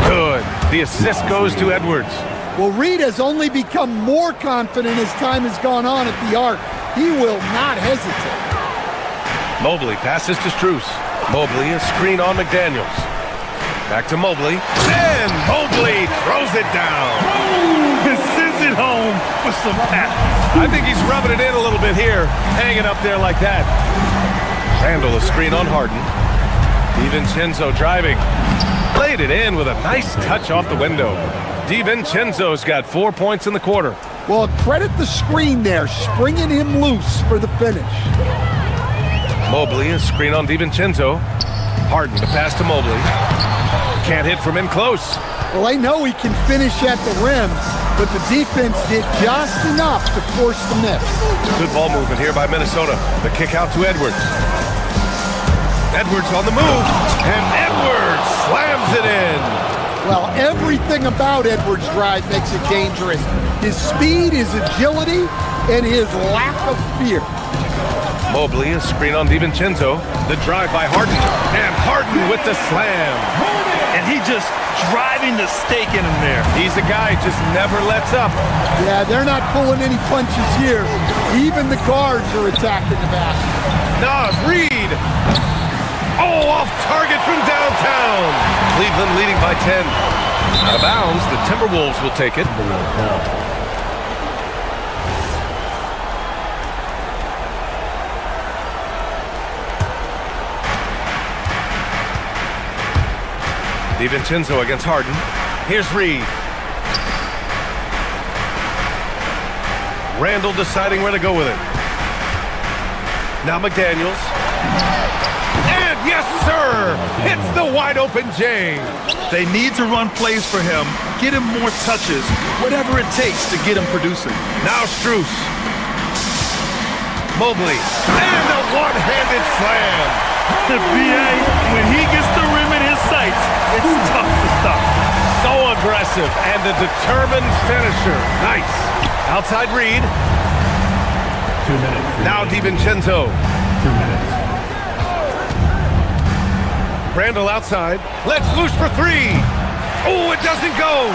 Good. The assist goes to Edwards. Well, Reed has only become more confident as time has gone on at the arc. He will not hesitate. Mobley passes to Strus. Mobley, a screen on McDaniels. Back to Mobley. And Mobley throws it down. And sends it home with some pass. I think he's rubbing it in a little bit here. Hanging up there like that. Randall, a screen on Harden. DiVincenzo driving. Played it in with a nice touch off the window. DiVincenzo's got 4 points in the quarter. Well, credit the screen there, springing him loose for the finish. Mobley, a screen on DiVincenzo. Harden, the pass to Mobley. Can't hit from in close. Well, I know he can finish at the rim, but the defense did just enough to force the miss. Good ball movement here by Minnesota. The kick out to Edwards. Edwards on the move, and Edwards slams it in. Well, everything about Edwards' drive makes it dangerous. His speed, his agility, and his lack of fear. Mobley, a screen on DiVincenzo. The drive by Harden, and Harden with the slam. And he just driving the stake in him there. He's a guy just never lets up. Yeah, they're not pulling any punches here. Even the guards are attacking the basket. Nas Reed. Oh, off target from downtown. Cleveland leading by 10. Out of bounds, the Timberwolves will take it. DiVincenzo against Harden. Here's Reed. Randall deciding where to go with it. Now McDaniels. And yes, sir! Hits the wide open James. They need to run plays for him, get him more touches, whatever it takes to get him producing. Now Strus. Mobley. And a one-handed slam. The BA, when he gets the rim in his sights, it's tough to stop. So aggressive and a determined finisher. Nice. Outside Reed. 2 minutes. Now DiVincenzo. 2 minutes. Randall outside. Let's loose for three. Oh, it doesn't go.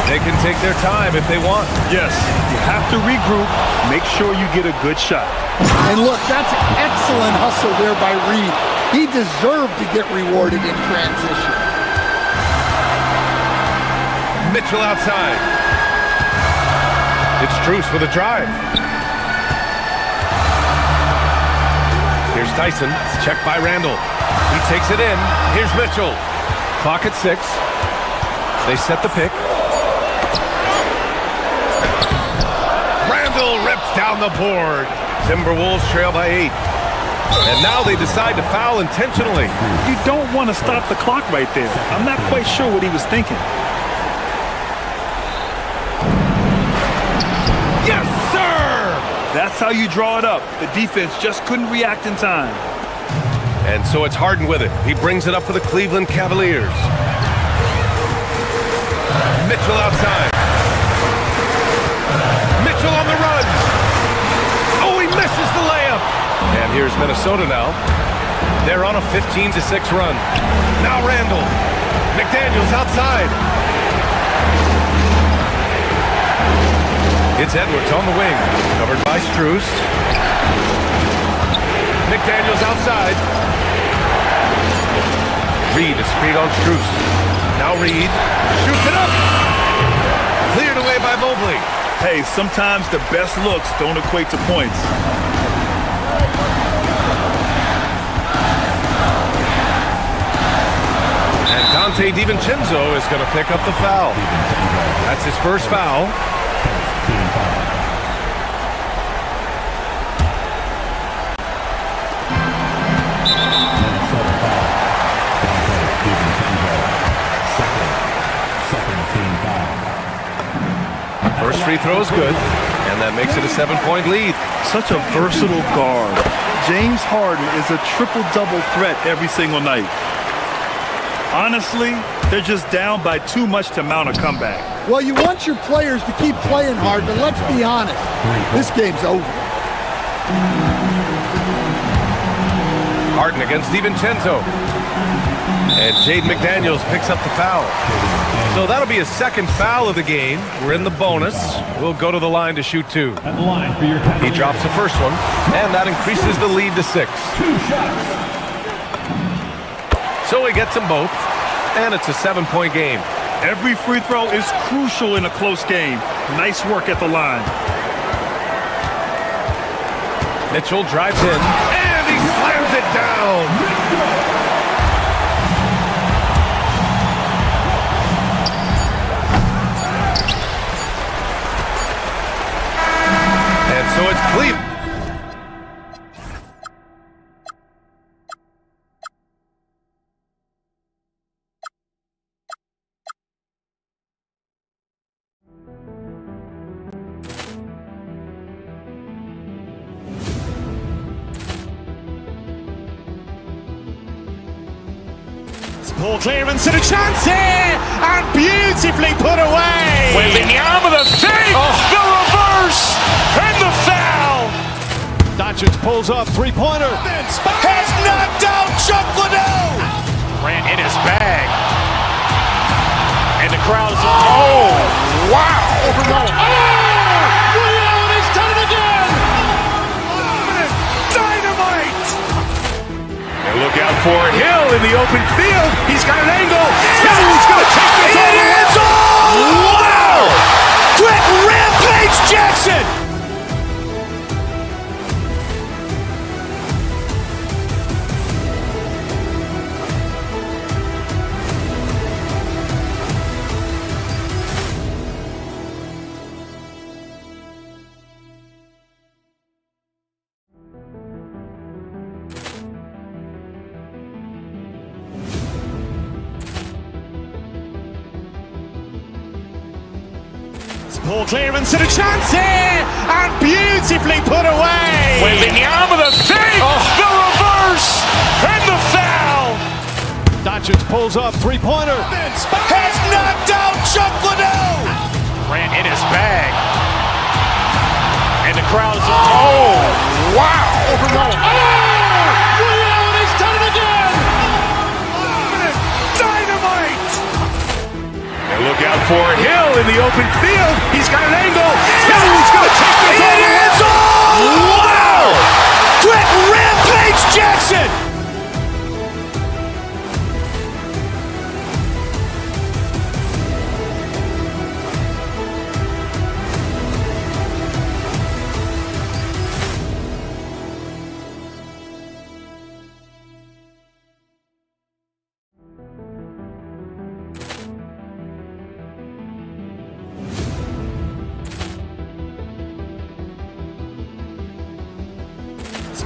They can take their time if they want. Yes, you have to regroup, make sure you get a good shot. And look, that's excellent hustle there by Reed. He deserved to get rewarded in transition. Mitchell outside. It's Strus with a drive. Here's Tyson, checked by Randall. He takes it in. Here's Mitchell. Clock at 6. They set the pick. Randall rips down the board. Timberwolves trail by 8. And now they decide to foul intentionally. You don't want to stop the clock right there. I'm not quite sure what he was thinking. Yes, sir! That's how you draw it up. The defense just couldn't react in time. And so it's Harden with it. He brings it up for the Cleveland Cavaliers. Mitchell outside. Mitchell on the run. Oh, he misses the layup. And here's Minnesota now. They're on a 15-6 run. Now Randall. McDaniels outside. It's Edwards on the wing. Covered by Strus. McDaniels outside. Reed, a screen on Strus. Now Reed shoots it up. Cleared away by Mobley. Hey, sometimes the best looks don't equate to points. And Dante DiVincenzo is going to pick up the foul. That's his first foul. First free throw is good, and that makes it a 7-point lead. Such a versatile guard. James Harden is a triple-double threat every single night. Honestly, they're just down by too much to mount a comeback. Well, you want your players to keep playing hard, but let's be honest, this game's over. Harden against DiVincenzo. And Jaden McDaniels picks up the foul. So that'll be his second foul of the game. We're in the bonus. We'll go to the line to shoot two. At the line for your He drops the first one, and that increases the lead to 6. 2 shots. So he gets them both, and it's a 7-point game. Every free throw is crucial in a close game. Nice work at the line. Mitchell drives in, and he slams it down. And so it's Cleveland. Ball clearance and a chance here, and beautifully put away. Wembanyama the fake, the reverse, and the foul. Doncic pulls up, three-pointer. Has knocked out Chuck Liddell. Ran in his bag. And the crowd is, oh, wow. Ray Allen has done it again. Dynamite. And look out for Hill in the open field. He's got an angle. He's going to take this all the way. Wow. Quick Rampage Jackson. Ball clearance and a chance here, and beautifully put away. Wembanyama the fake, the reverse, and the foul. Doncic pulls up, three-pointer. Has knocked out Chuck Liddell. Ran in his bag. And the crowd is, oh, wow. Ray Allen has done it again. Dynamite. And look out for Hill in the open field. He's got an angle. He's going to take this all the way. Wow. Quick Rampage Jackson.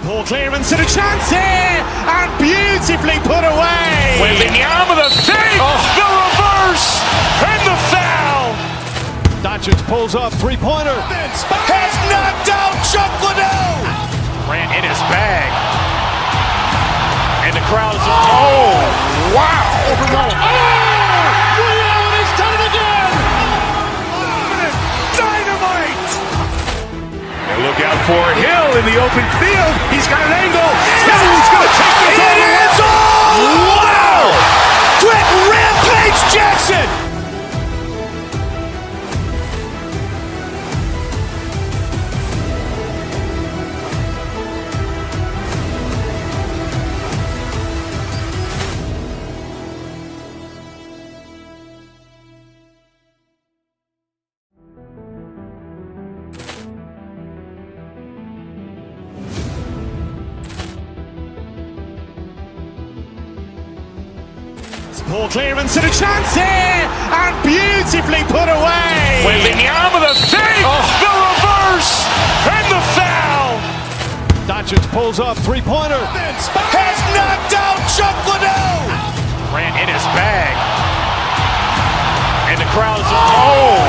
Ball clearance and a chance here, and beautifully put away. Wembanyama the fake, the reverse, and the foul. Doncic pulls up, three-pointer. Has knocked out Chuck Liddell. Ran in his bag. And the crowd is, oh, wow. Ray Allen has done it again. Dynamite. And look out for Hill in the open field. He's got an angle. He's going to take this all the way. Wow. Quick Rampage Jackson. Ball clearance and a chance here, and beautifully put away. Wembanyama the fake, the reverse, and the foul. Doncic pulls up, three-pointer. Has knocked out Chuck Liddell. Ran in his bag. And the crowd is, oh,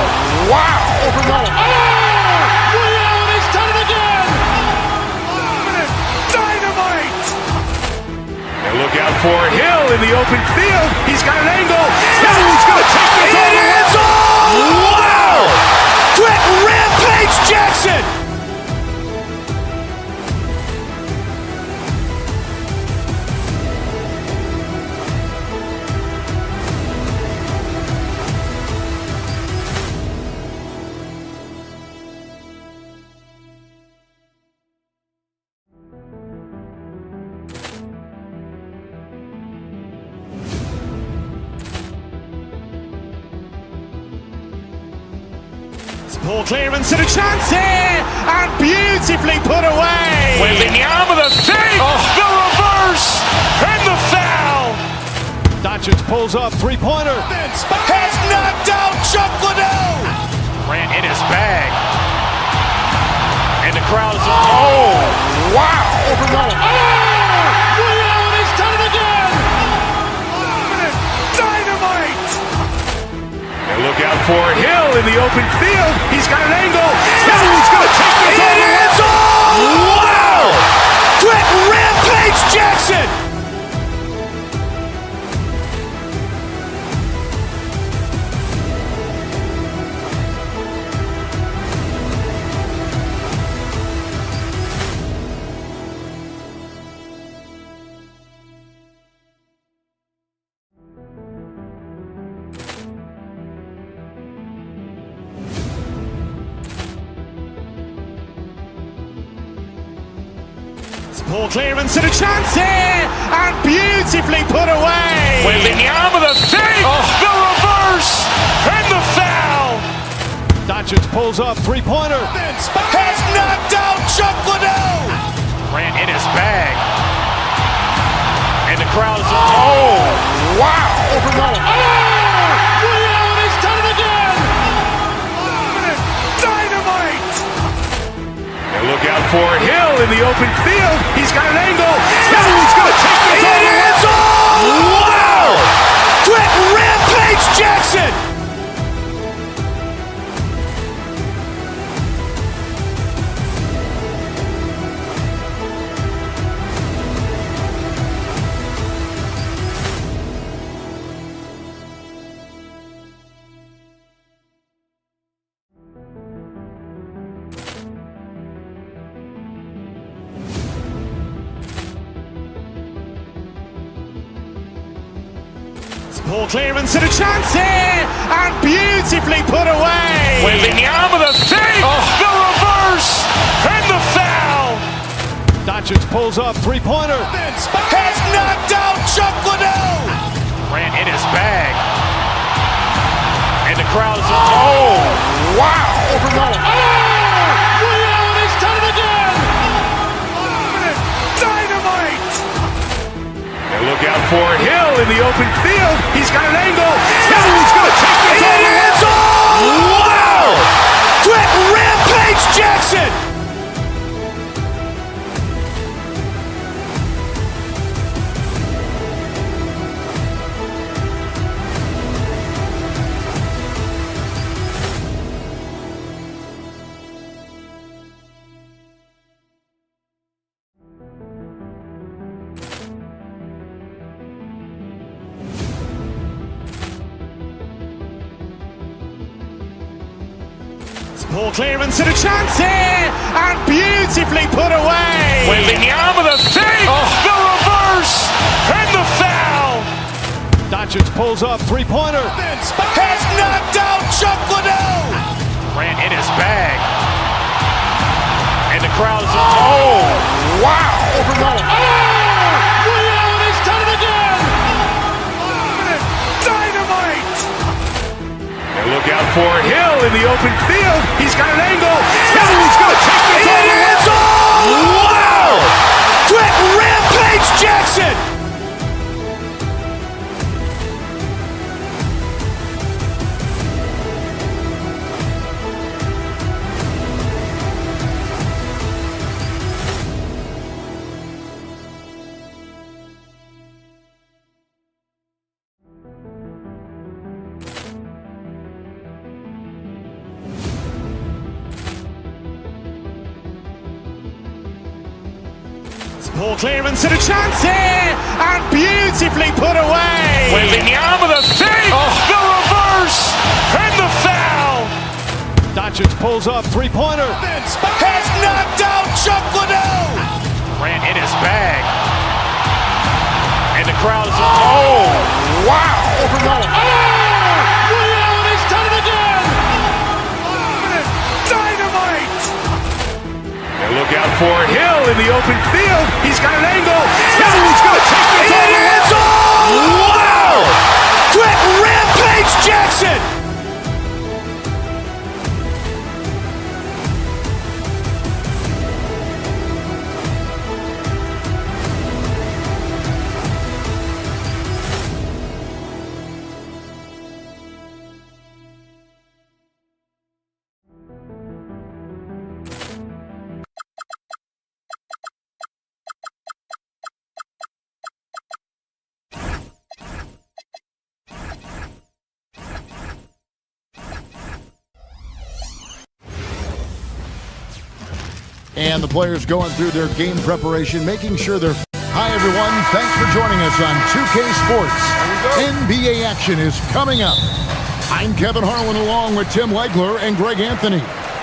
wow. Ray Allen has done it again. Dynamite. And look out for Hill in the open field. He's got an angle. He's going to take this all the way. Wow. Quick Rampage Jackson. Ball clearance and a chance here, and beautifully put away. Wembanyama the fake, the reverse, and the foul. Doncic pulls up, three-pointer. Has knocked out Chuck Liddell. Ran in his bag. And the crowd is, oh, wow. Ray Allen has done it again. Dynamite. And look out for Hill in the open field. He's got an angle. He's going to take this all the way. Wow. Quick Rampage Jackson. Ball clearance and a chance here, and beautifully put away. Wembanyama the fake, the reverse, and the foul. Doncic pulls up, three-pointer. Has knocked out Chuck Liddell. Ran in his bag. And the crowd is, oh, wow. Ray Allen has done it again. Dynamite. And look out for Hill in the open field. He's got an angle. He's going to take this all the way. Wow. Quick Rampage Jackson. Ball clearance and a chance here, and beautifully put away. Wembanyama the fake, the reverse, and the foul. Doncic pulls up, three-pointer. Has knocked out Chuck Liddell. Ran in his bag. And the crowd is, oh, wow. Ray Allen has done it again. Dynamite. And look out for Hill in the open field. He's got an angle. He's going to take this all the way. Wow. Quick Rampage Jackson. Ball clearance and a chance here, and beautifully put away. Wembanyama the fake, the reverse, and the foul. Doncic pulls up, three-pointer. Has knocked out Chuck Liddell. Ran in his bag. And the crowd is, oh, wow. Ray Allen has done it again. Dynamite. And look out for Hill in the open field. He's got an angle. He's going to take this all the way. Wow. Quick Rampage Jackson. Ball clearance and a chance here, and beautifully put away. Wembanyama the fake, the reverse, and the foul. Doncic pulls up, three-pointer. Has knocked out Chuck Liddell. Ran in his bag. And the crowd is, oh, wow. Ray Allen has done it again. Dynamite. And look out for Hill in the open field. He's got an angle. He's going to take this all the way. Wow. Quick Rampage Jackson. And the players going through their game preparation, making sure they're... Hi, everyone. Thanks for joining us on 2K Sports. NBA action is coming up. I'm Kevin Harlan along with Tim Legler and Greg Anthony.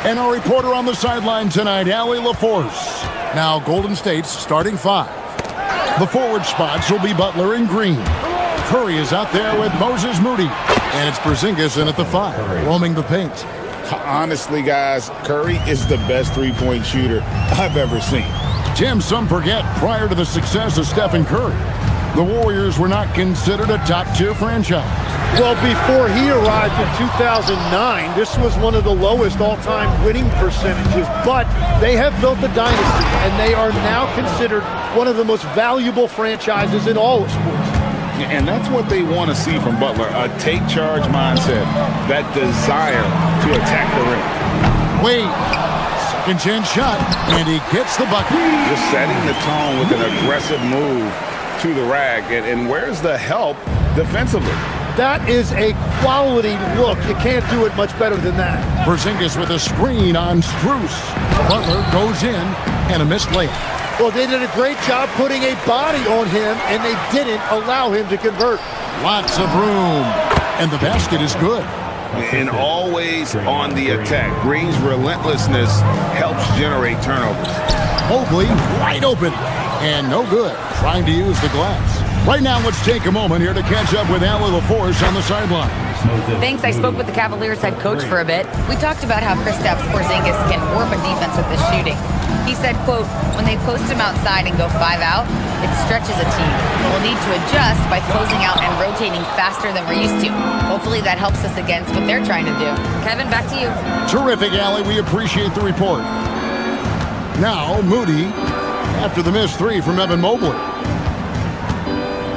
And our reporter on the sideline tonight, Allie LaForce. Now, Golden State's starting five. The forward spots will be Butler and Green. Curry is out there with Moses Moody. And it's Porzingis in at the five, roaming the paint. Honestly, guys, Curry is the best three-point shooter I've ever seen. Tim, some forget, prior to the success of Stephen Curry, the Warriors were not considered a top-tier franchise. Well, before he arrived in 2009, this was one of the lowest all-time winning percentages, but they have built a dynasty, and they are now considered one of the most valuable franchises in all of sports. And that's what they want to see from Butler, a take-charge mindset, that desire to attack the rim. Wade, second chance shot, and he gets the bucket. Just setting the tone with an aggressive move to the rack. And where's the help defensively? That is a quality look. You can't do it much better than that. Porzingis with a screen on Strus. Butler goes in, and a missed layup. Well, they did a great job putting a body on him, and they didn't allow him to convert. Lots of room, and the basket is good. And always on the attack. Green's relentlessness helps generate turnovers. Mobley wide open, and no good, trying to use the glass. Right now, let's take a moment here to catch up with Allie LaForce on the sideline. Thanks. I spoke with the Cavaliers head coach for a bit. We talked about how Kristaps Porzingis can warp a defense with his shooting. He said, quote, when they post him outside and go 5 out, it stretches a team. We'll need to adjust by closing out and rotating faster than we're used to. Hopefully that helps us against what they're trying to do. Kevin, back to you. Terrific, Allie. We appreciate the report. Now, Moody, after the missed three from Evan Mobley.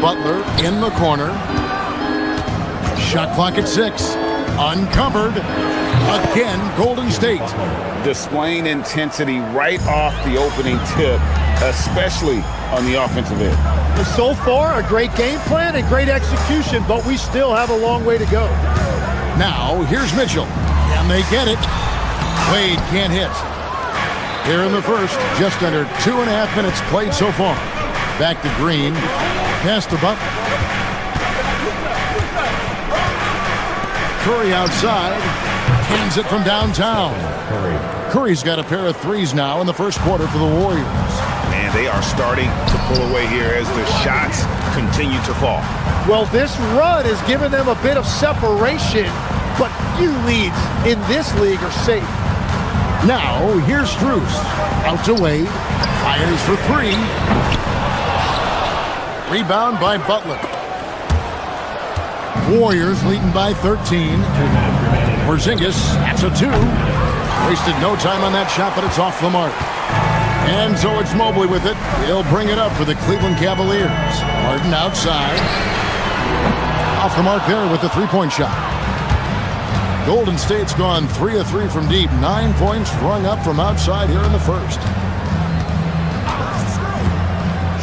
Butler in the corner. Shot clock at 6. Uncovered. Again, Golden State. Displaying intensity right off the opening tip, especially on the offensive end. So far, a great game plan and great execution, but we still have a long way to go. Now, here's Mitchell. Can they get it? Wade can't hit. Here in the first, just under 2.5 minutes played so far. Back to Green. Pass to Butler. Curry outside. Cans it from downtown. Curry's got a pair of threes now in the first quarter for the Warriors. And they are starting to pull away here as the shots continue to fall. Well, this run has given them a bit of separation, but few leads in this league are safe. Now, here's Strus. Out to Wade. Fires for three. Rebound by Butler. Warriors leading by 13. Porzingis, that's a 2. Wasted no time on that shot, but it's off the mark. And so it's Mobley with it. He'll bring it up for the Cleveland Cavaliers. Harden outside. Off the mark there with the three-point shot. Golden State's gone 3 of 3 from deep. 9 points rung up from outside here in the first.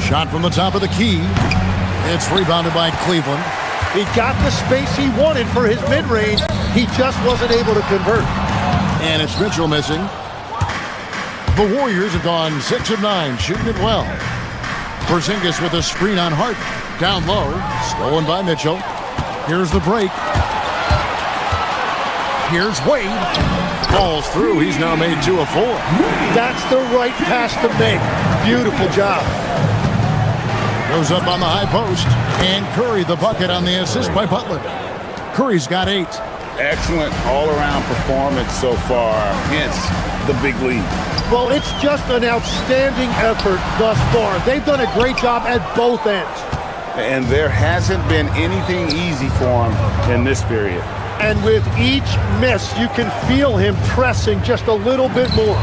Shot from the top of the key. It's rebounded by Cleveland. He got the space he wanted for his mid-range. He just wasn't able to convert. And it's Mitchell missing. The Warriors have gone 6 of 9, shooting it well. Porzingis with a screen on Harden. Down low, stolen by Mitchell. Here's the break. Here's Wade. Falls through. He's now made 2 of 4. That's the right pass to make. Beautiful job. Goes up on the high post. And Curry the bucket on the assist by Butler. Curry's got 8. Excellent all-around performance so far, hence the big lead. Well, it's just an outstanding effort thus far. They've done a great job at both ends. And there hasn't been anything easy for him in this period. And with each miss, you can feel him pressing just a little bit more.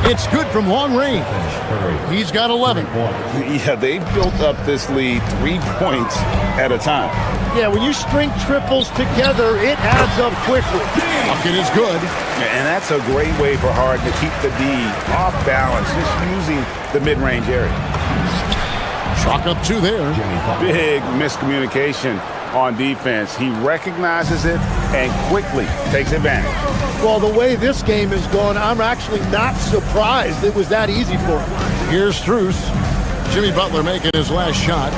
It's good from long range. He's got 11. Yeah, they've built up this lead 3 points at a time. Yeah, when you string triples together, it adds up quickly. Bucket is good. And that's a great way for Harden to keep the D off balance, just using the mid-range area. Chalk up 2 there. Big miscommunication on defense. He recognizes it and quickly takes advantage. Well, the way this game is going, I'm actually not surprised it was that easy for him. Here's Strus. Jimmy Butler making his last shot.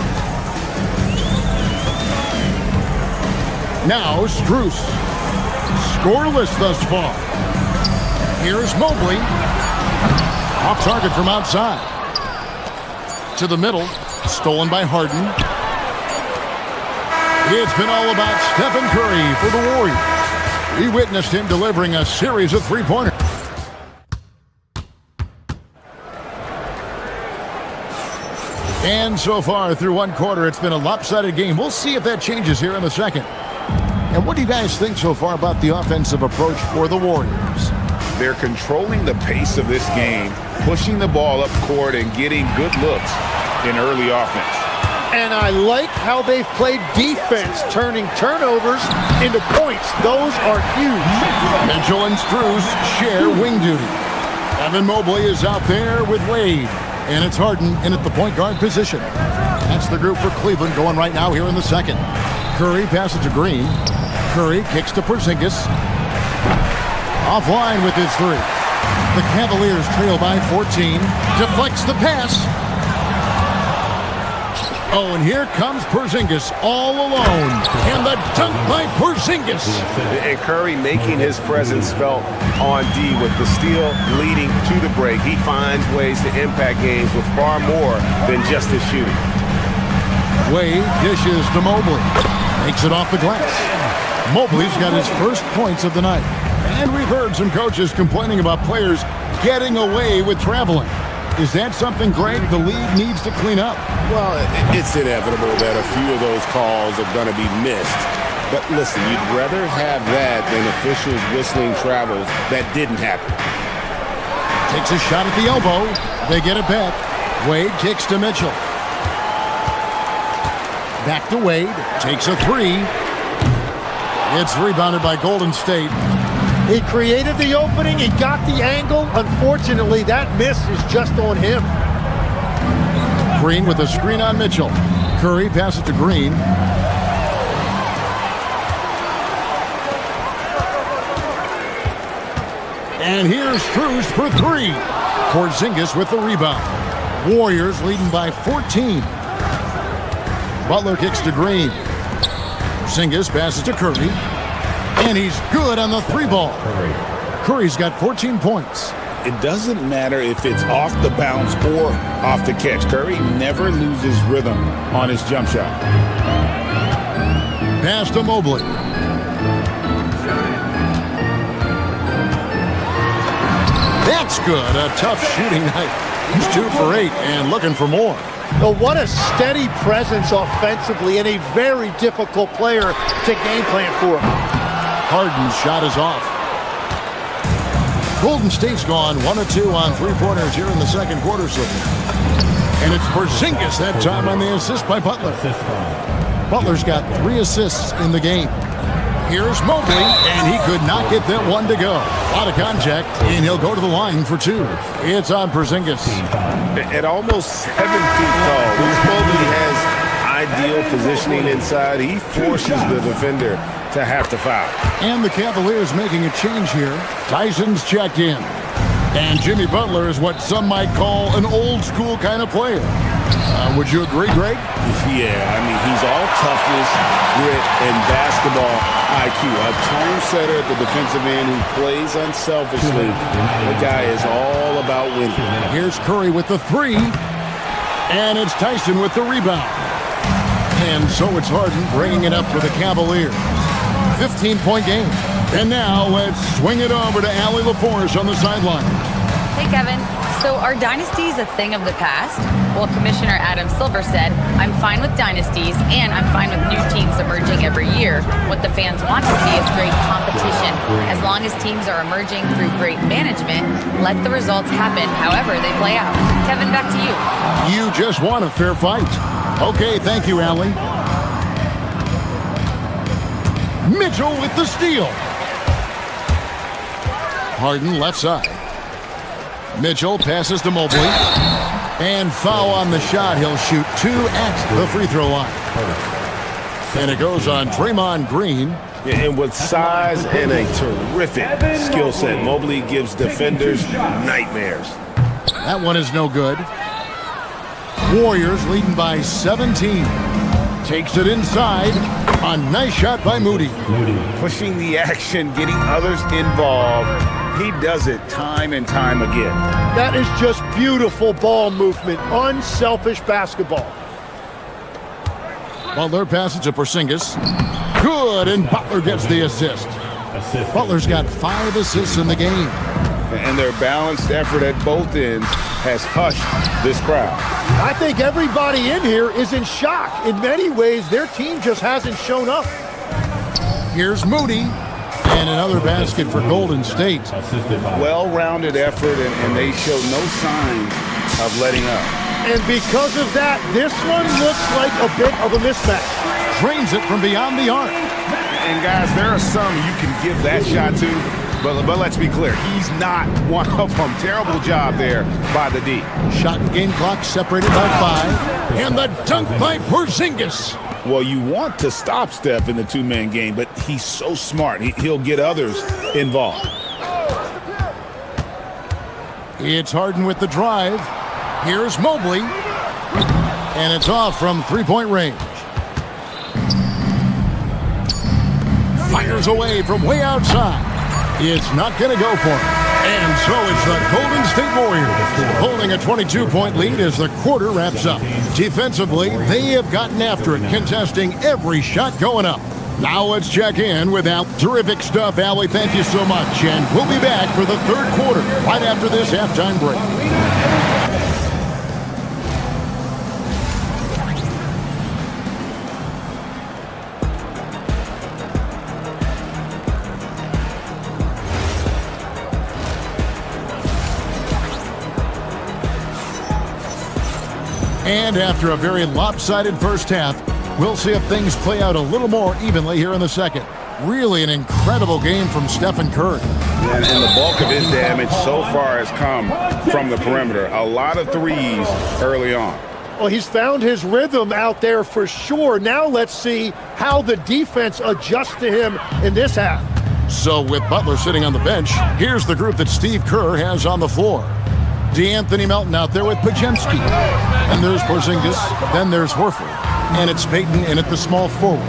Now Strus. Scoreless thus far. Here's Mobley. Off target from outside. To the middle. Stolen by Harden. It's been all about Stephen Curry for the Warriors. We witnessed him delivering a series of three-pointers. And so far through one quarter, it's been a lopsided game. We'll see if that changes here in the second. And what do you guys think so far about the offensive approach for the Warriors? They're controlling the pace of this game, pushing the ball up court and getting good looks in early offense. And I like how they've played defense, turning turnovers into points. Those are huge. Mitchell and Strus share wing duty. Evan Mobley is out there with Wade. And it's Harden in at the point guard position. That's the group for Cleveland going right now here in the second. Curry passes to Green. Curry kicks to Porzingis. Offline with his three. The Cavaliers trail by 14. Deflects the pass. Oh, and here comes Porzingis all alone. And the dunk by Porzingis. And Curry making his presence felt on D with the steal leading to the break. He finds ways to impact games with far more than just his shooting. Wade dishes to Mobley. Makes it off the glass. Mobley's got his first points of the night. And we've heard some coaches complaining about players getting away with traveling. Is that something, Greg, the league needs to clean up? Well, it's inevitable that a few of those calls are going to be missed. But listen, you'd rather have that than officials whistling travels that didn't happen. Takes a shot at the elbow. They get it back. Wade kicks to Mitchell. Back to Wade. Takes a three. It's rebounded by Golden State. He created the opening. He got the angle. Unfortunately, that miss is just on him. Green with a screen on Mitchell. Curry passes to Green. And here's Strus for three. Porzingis with the rebound. Warriors leading by 14. Butler kicks to Green. Porzingis passes to Curry. And he's good on the three ball. Curry's got 14 points. It doesn't matter if it's off the bounce or off the catch. Curry never loses rhythm on his jump shot. Pass to Mobley. That's good. A tough shooting night. He's 2 for 8 and looking for more. Well, what a steady presence offensively and a very difficult player to game plan for him. Harden's shot is off. Golden State's gone 1 of 2 on three-pointers here in the second quarter. And it's Porzingis that time on the assist by Butler. Butler's got 3 assists in the game. Here's Mobley, and he could not get that one to go. A lot of contact, and he'll go to the line for 2. It's on Porzingis. At almost 7 feet tall, Mobley has ideal positioning inside. He forces the defender to have to foul. And the Cavaliers making a change here. Tyson's checked in. And Jimmy Butler is what some might call an old-school kind of player. Would you agree, Greg? Yeah, I mean, he's all toughness, grit, and basketball IQ. A tone setter at the defensive end who plays unselfishly. The guy is all about winning. Here's Curry with the 3. And it's Tyson with the rebound. And so it's Harden bringing it up for the Cavaliers. 15-point game. And now let's swing it over to Allie LaForce on the sideline. Hey, Kevin. So are dynasties a thing of the past? Well, Commissioner Adam Silver said, I'm fine with dynasties and I'm fine with new teams emerging every year. What the fans want to see is great competition. As long as teams are emerging through great management, let the results happen however they play out. Kevin, back to you. You just won a fair fight. Okay, thank you, Allie. Mitchell with the steal. Harden left side. Mitchell passes to Mobley. And foul on the shot. He'll shoot 2 at the free throw line. And it goes on Draymond Green. And with size and a terrific skill set, Mobley gives defenders nightmares. That one is no good. Warriors leading by 17. Takes it inside. A nice shot by Moody. Pushing the action, getting others involved. He does it time and time again. That is just beautiful ball movement, unselfish basketball. Butler passes to Porzingis. Good, and Butler gets the assist. Butler's got 5 assists in the game. And their balanced effort at both ends has hushed this crowd. I think everybody in here is in shock. In many ways, their team just hasn't shown up. Here's Moody. And another basket for Golden State. Well-rounded effort, and they show no signs of letting up. And because of that, this one looks like a bit of a mismatch. Drains it from beyond the arc. And guys, there are some you can give that shot to, but let's be clear, he's not one of them. Terrible job there by the D. Shot and game clock separated by 5. And the dunk by Porzingis. Well, you want to stop Steph in the two-man game, but he's so smart. He'll get others involved. It's Harden with the drive. Here's Mobley. And it's off from three-point range. Fires away from way outside. It's not going to go for it. And so it's the Golden State Warriors holding a 22-point lead as the quarter wraps up. Defensively, they have gotten after it, contesting every shot going up. Now let's check in with Al. Terrific stuff, Allie. Thank you so much. And we'll be back for the third quarter right after this halftime break. And after a very lopsided first half, we'll see if things play out a little more evenly here in the second. Really an incredible game from Stephen Curry. And the bulk of his damage so far has come from the perimeter. A lot of threes early on. Well, he's found his rhythm out there for sure. Now let's see how the defense adjusts to him in this half. So with Butler sitting on the bench, here's the group that Steve Kerr has on the floor. DeAnthony Melton out there with Podziemski. And there's Porzingis. Then there's Horford. And it's Payton in at the small forward.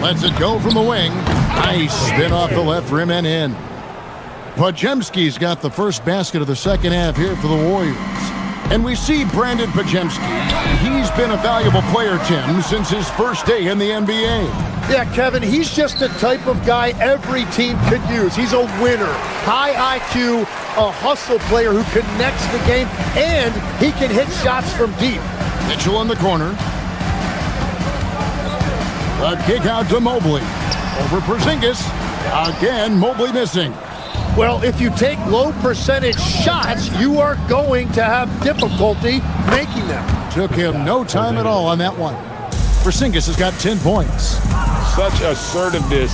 Lets it go from the wing. Nice spin off the left rim and in. Podziemski's got the first basket of the second half here for the Warriors. And we see Brandon Podziemski. He's been a valuable player, Tim, since his first day in the NBA. Yeah, Kevin, he's just the type of guy every team could use. He's a winner, high IQ, a hustle player who connects the game, and he can hit shots from deep. Mitchell in the corner. The kick out to Mobley. Over Porzingis. Again, Mobley missing. Well, if you take low percentage shots, you are going to have difficulty making them. Took him no time at all on that one. Porzingis has got 10 points. Such assertiveness.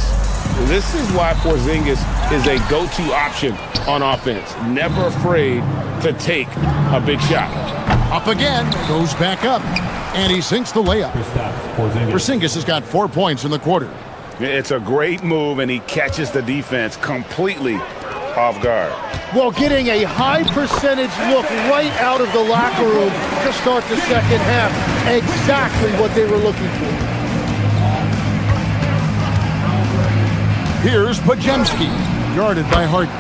This is why Porzingis is a go-to option on offense. Never afraid to take a big shot. Up again, goes back up, and he sinks the layup. Porzingis has got 4 points in the quarter. It's a great move, and he catches the defense completely off guard. Well, getting a high percentage look right out of the locker room to start the second half. Exactly what they were looking for. Here's Podziemski, guarded by Harden.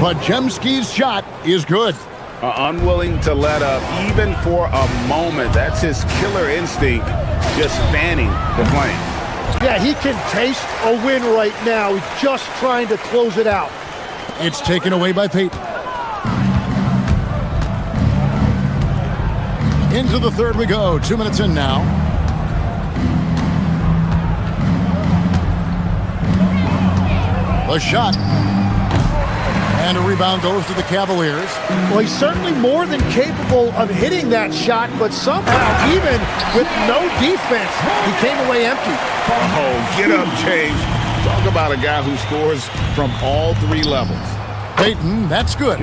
Podziemski's shot is good. Unwilling to let up even for a moment. That's his killer instinct, just fanning the flame. Yeah, he can taste a win right now. He's just trying to close it out. It's taken away by Payton. Into the third we go. 2 minutes in now. The shot. And a rebound goes to the Cavaliers. Well, he's certainly more than capable of hitting that shot, but somehow, even with no defense, he came away empty. Oh, get up, James. Talk about a guy who scores from all three levels. Payton, that's good.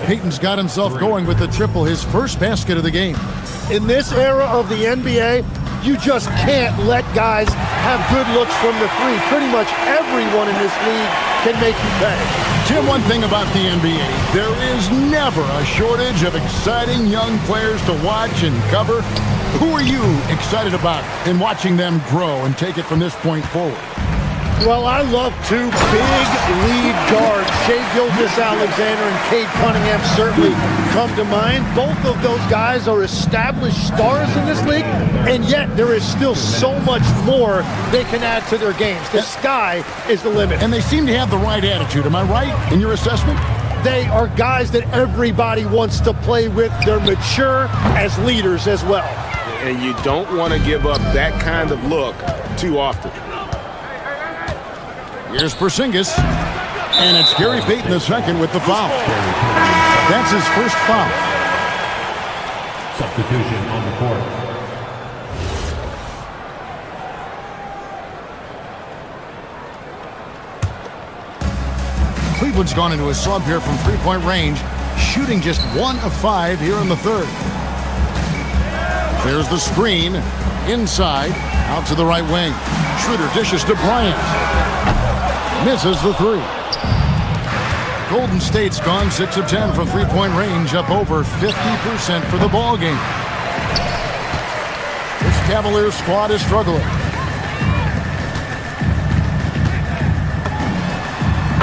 Payton's got himself going with the triple, his first basket of the game. In this era of the NBA, you just can't let guys have good looks from the three. Pretty much everyone in this league can make you pay. Tim, one thing about the NBA, there is never a shortage of exciting young players to watch and cover. Who are you excited about in watching them grow and take it from this point forward? Well, I love two big lead guards. Shai Gilgeous-Alexander and Cade Cunningham certainly come to mind. Both of those guys are established stars in this league, and yet there is still so much more they can add to their games. The sky is the limit. And they seem to have the right attitude. Am I right in your assessment? They are guys that everybody wants to play with. They're mature as leaders as well. And you don't want to give up that kind of look too often. Here's Porzingis, and it's Gary Payton II with the foul. That's his first foul. Substitution on the court. Cleveland's gone into a slump here from three-point range, shooting just 1 of 5 here in the third. There's the screen, inside, out to the right wing. Schroeder dishes to Bryant. Misses the three. Golden State's gone 6 of 10 from three-point range, up over 50% for the ball game. This Cavaliers squad is struggling.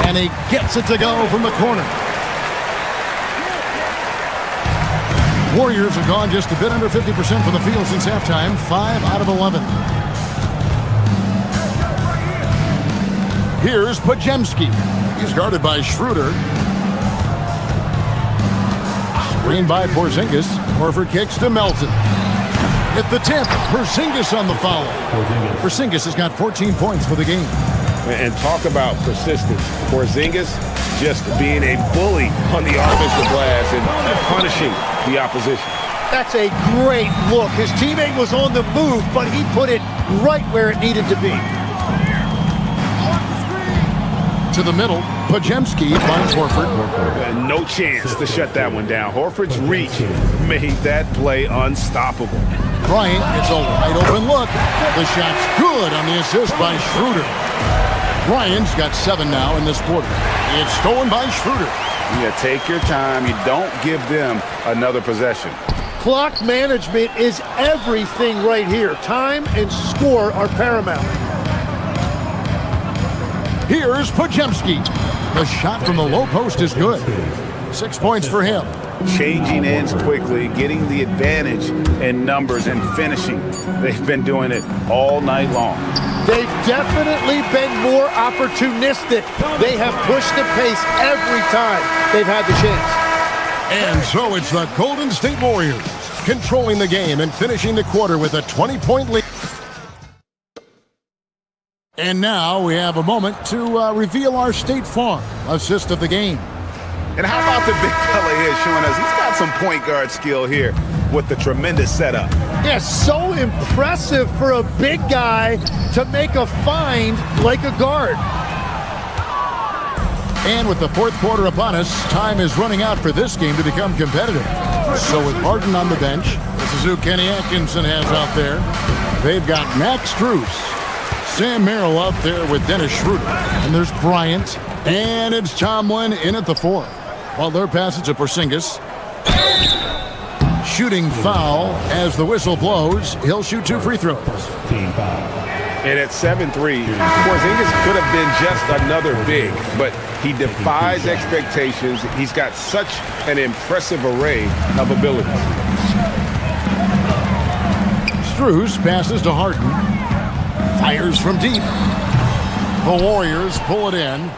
And he gets it to go from the corner. Warriors have gone just a bit under 50% from the field since halftime, 5 out of 11. Here's Podziemski. He's guarded by Schroeder. Screen by Porzingis. Horford kicks to Melton. At the tip, Porzingis on the foul. Porzingis has got 14 points for the game. And talk about persistence. Porzingis just being a bully on the offensive glass and punishing the opposition. That's a great look. His teammate was on the move, but he put it right where it needed to be. To the middle, Podziemski finds Horford. No chance to shut that one down. Horford's reach made that play unstoppable. Bryant gets a wide open look. The shot's good on the assist by Schroeder. Bryant's got 7 now in this quarter. It's stolen by Schroeder. Yeah, take your time. You don't give them another possession. Clock management is everything right here. Time and score are paramount. Here's Podziemski. The shot from the low post is good. 6 points for him. Changing ends quickly, getting the advantage in numbers and finishing. They've been doing it all night long. They've definitely been more opportunistic. They have pushed the pace every time they've had the chance. And so it's the Golden State Warriors controlling the game and finishing the quarter with a 20-point lead. And now we have a moment to reveal our State Farm assist of the game. And how about the big fella here showing us he's got some point guard skill here with the tremendous setup. Yeah, so impressive for a big guy to make a find like a guard. And with the fourth quarter upon us, time is running out for this game to become competitive. So with Martin on the bench, this is who Kenny Atkinson has out there. They've got Max Strus, Sam Merrill out there with Dennis Schroeder. And there's Bryant. And it's Tomlin in at the 4. While their pass it to Porzingis. Shooting foul as the whistle blows. He'll shoot 2 free throws. And at 7-3, Porzingis could have been just another big, but he defies expectations. He's got such an impressive array of abilities. Strus passes to Harden. Fires from deep. The Warriors pull it in.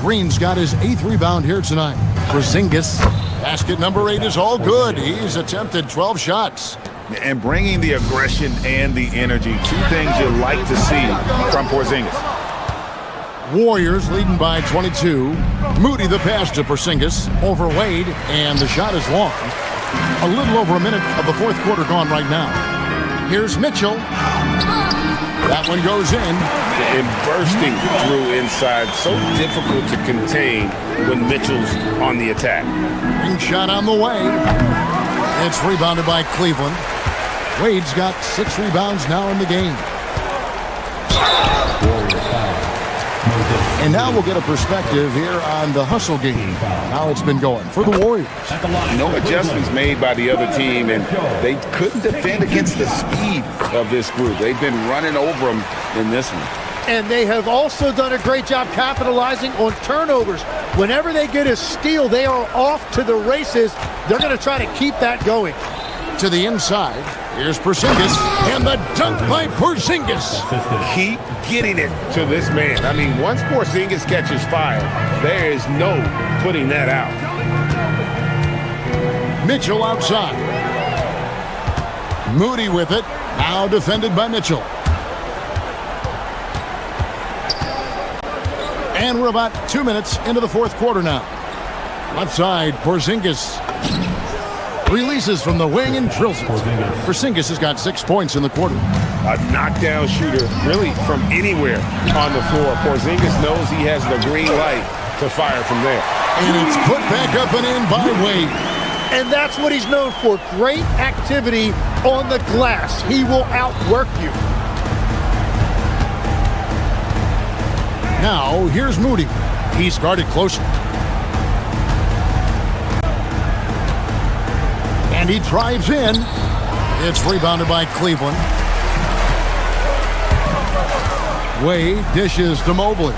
Green's got his 8th rebound here tonight. Porzingis, basket number 8 is all good. He's attempted 12 shots. And bringing the aggression and the energy, 2 things you like to see from Porzingis. Warriors leading by 22. Moody the pass to Porzingis over Wade, and the shot is long. A little over a minute of the fourth quarter gone right now. Here's Mitchell. That one goes in. And bursting through inside. So difficult to contain when Mitchell's on the attack. Ring shot on the way. It's rebounded by Cleveland. Wade's got 6 rebounds now in the game. And now we'll get a perspective here on the hustle game, how it's been going for the Warriors. No adjustments made by the other team, and they couldn't defend against the speed of this group. They've been running over them in this one. And they have also done a great job capitalizing on turnovers. Whenever they get a steal, they are off to the races. They're going to try to keep that going. To the inside, here's Porzingis, and the dunk by Porzingis. Keep getting it to this man. I mean, once Porzingis catches fire, there is no putting that out. Mitchell outside. Moody with it, now defended by Mitchell. And we're about 2 minutes into the fourth quarter now. Left side, Porzingis releases from the wing and drills it. Porzingis has got 6 points in the quarter. A knockdown shooter, really from anywhere on the floor. Porzingis knows he has the green light to fire from there. And it's put back up and in by Wade. And that's what he's known for, great activity on the glass. He will outwork you. Now, here's Moody. He's guarded closely. And he drives in. It's rebounded by Cleveland. Wade dishes to Mobley.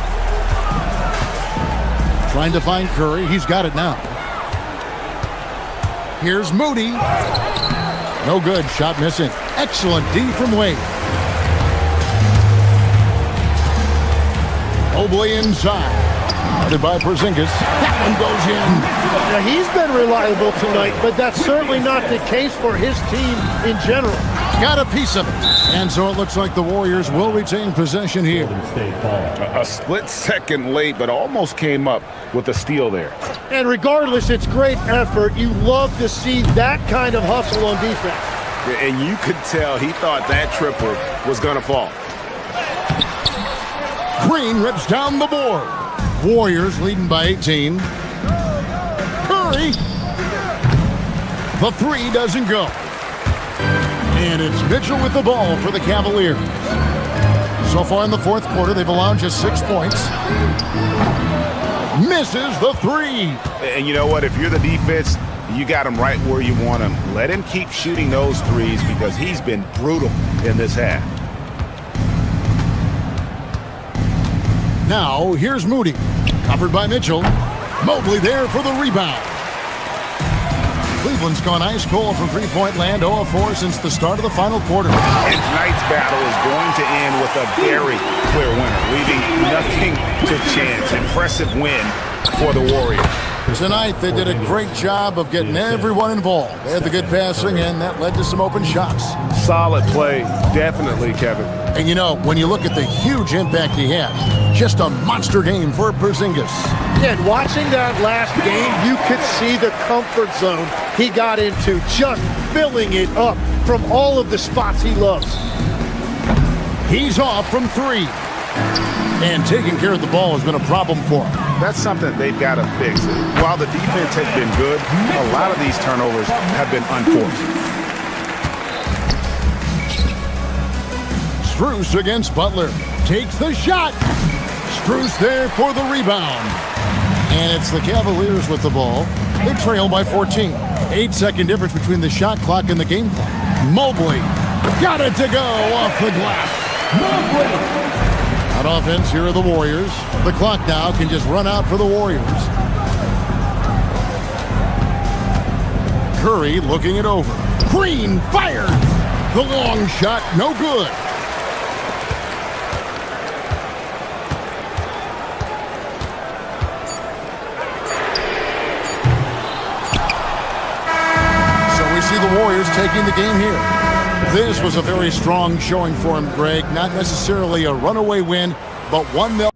Trying to find Curry. He's got it now. Here's Moody. No good. Shot missing. Excellent D from Wade. Mobley inside. Guarded by Porzingis. That one goes in. Now, he's been reliable tonight, but that's certainly not the case for his team in general. Got a piece of it. And so it looks like the Warriors will retain possession here. A split second late, but almost came up with a steal there. And regardless, it's great effort. You love to see that kind of hustle on defense. And you could tell he thought that triple was going to fall. Green rips down the board. Warriors leading by 18. Curry. The 3 doesn't go. And it's Mitchell with the ball for the Cavaliers. So far in the fourth quarter, they've allowed just 6 points. Misses the 3. And you know what? If you're the defense, you got him right where you want him. Let him keep shooting those threes because he's been brutal in this half. Now, here's Moody. Covered by Mitchell. Mobley there for the rebound. Cleveland's gone ice cold from three-point land, 0 of 4 since the start of the final quarter. And tonight's battle is going to end with a very clear winner, leaving nothing to chance. Impressive win for the Warriors. Tonight, they did a great job of getting everyone involved. They had the good passing, and that led to some open shots. Solid play, definitely, Kevin. And you know, when you look at the huge impact he had, just a monster game for Porzingis. And watching that last game, you could see the comfort zone he got into, just filling it up from all of the spots he loves. He's off from 3. And taking care of the ball has been a problem for him. That's something they've got to fix. While the defense has been good, a lot of these turnovers have been unforced. Strus against Butler. Takes the shot. Strus there for the rebound. And it's the Cavaliers with the ball. They trail by 14. 8-second difference between the shot clock and the game clock. Mobley got it to go off the glass. Mobley. On offense, here are the Warriors. The clock now can just run out for the Warriors. Curry looking it over. Green fires. The long shot, no good. See the Warriors taking the game here. This was a very strong showing for him, Greg. Not necessarily a runaway win, but one they'll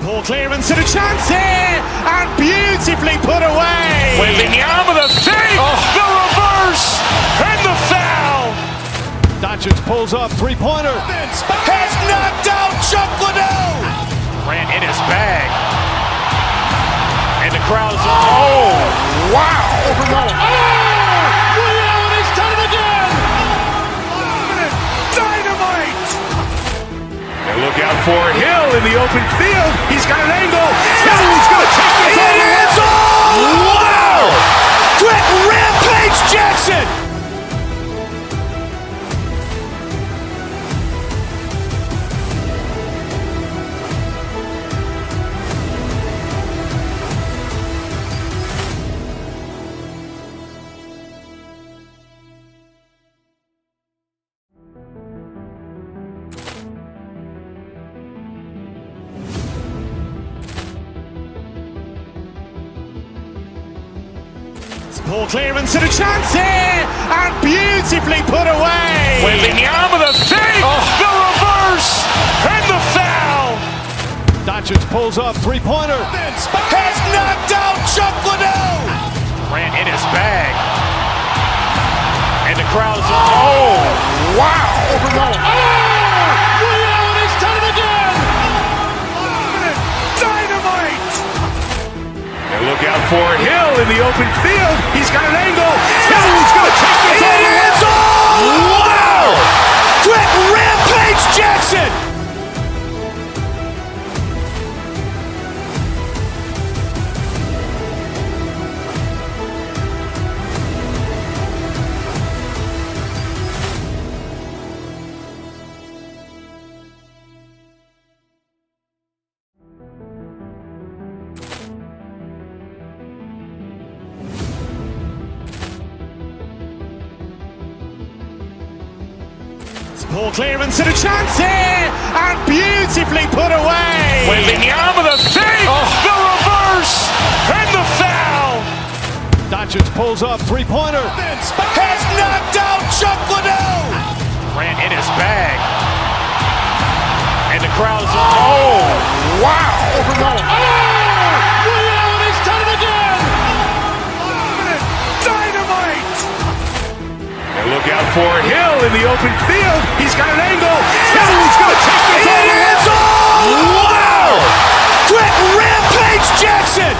Poor clearance and a chance here, and beautifully put away. Wembanyama the fake, the reverse, and the foul. Doncic pulls up, three-pointer. Has knocked out Chuck Liddell. Ran in his bag. And the crowd's wow. He's done it again. Dynamite. And look out for Hill in the open field. He's got an angle. He's going to take this all the way. Wow. Quick Rampage Jackson. Poor clearance and a chance here, and beautifully put away. Wembanyama the fake, the reverse, and the foul. Doncic pulls up, three-pointer. Has knocked out Chuck Liddell. Ran in his bag. And the crowd's wow. He's done it again. Dynamite. And look out for Hill in the open field. He's got an angle. He's going to take this all the way. Wow. Quick Rampage Jackson. Poor clearance and a chance here, and beautifully put away. Wembanyama the fake, the reverse, and the foul. Doncic pulls up, three-pointer. Has knocked out Chuck Liddell. Ran in his bag. And the crowd's wow. He's done it again. Dynamite. And look out for Hill in the open field. He's got an angle. He's going to take this all the way. Wow. Quick Rampage Jackson.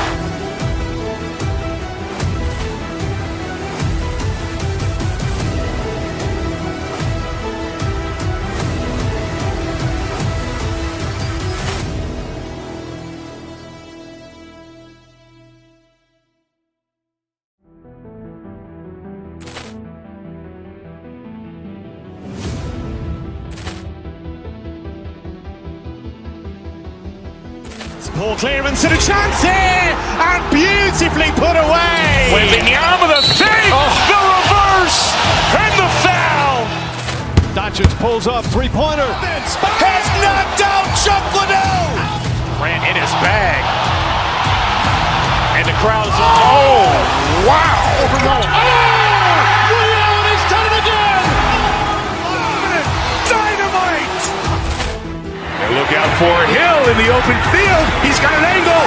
Poor clearance and a chance here, and beautifully put away. Wembanyama the fake, the reverse, and the foul. Doncic pulls up, three-pointer. Has knocked out Chuck Liddell. Ran in his bag. And the crowd's wow. He's done it again. Dynamite. And look out for Hill in the open field. He's got an angle.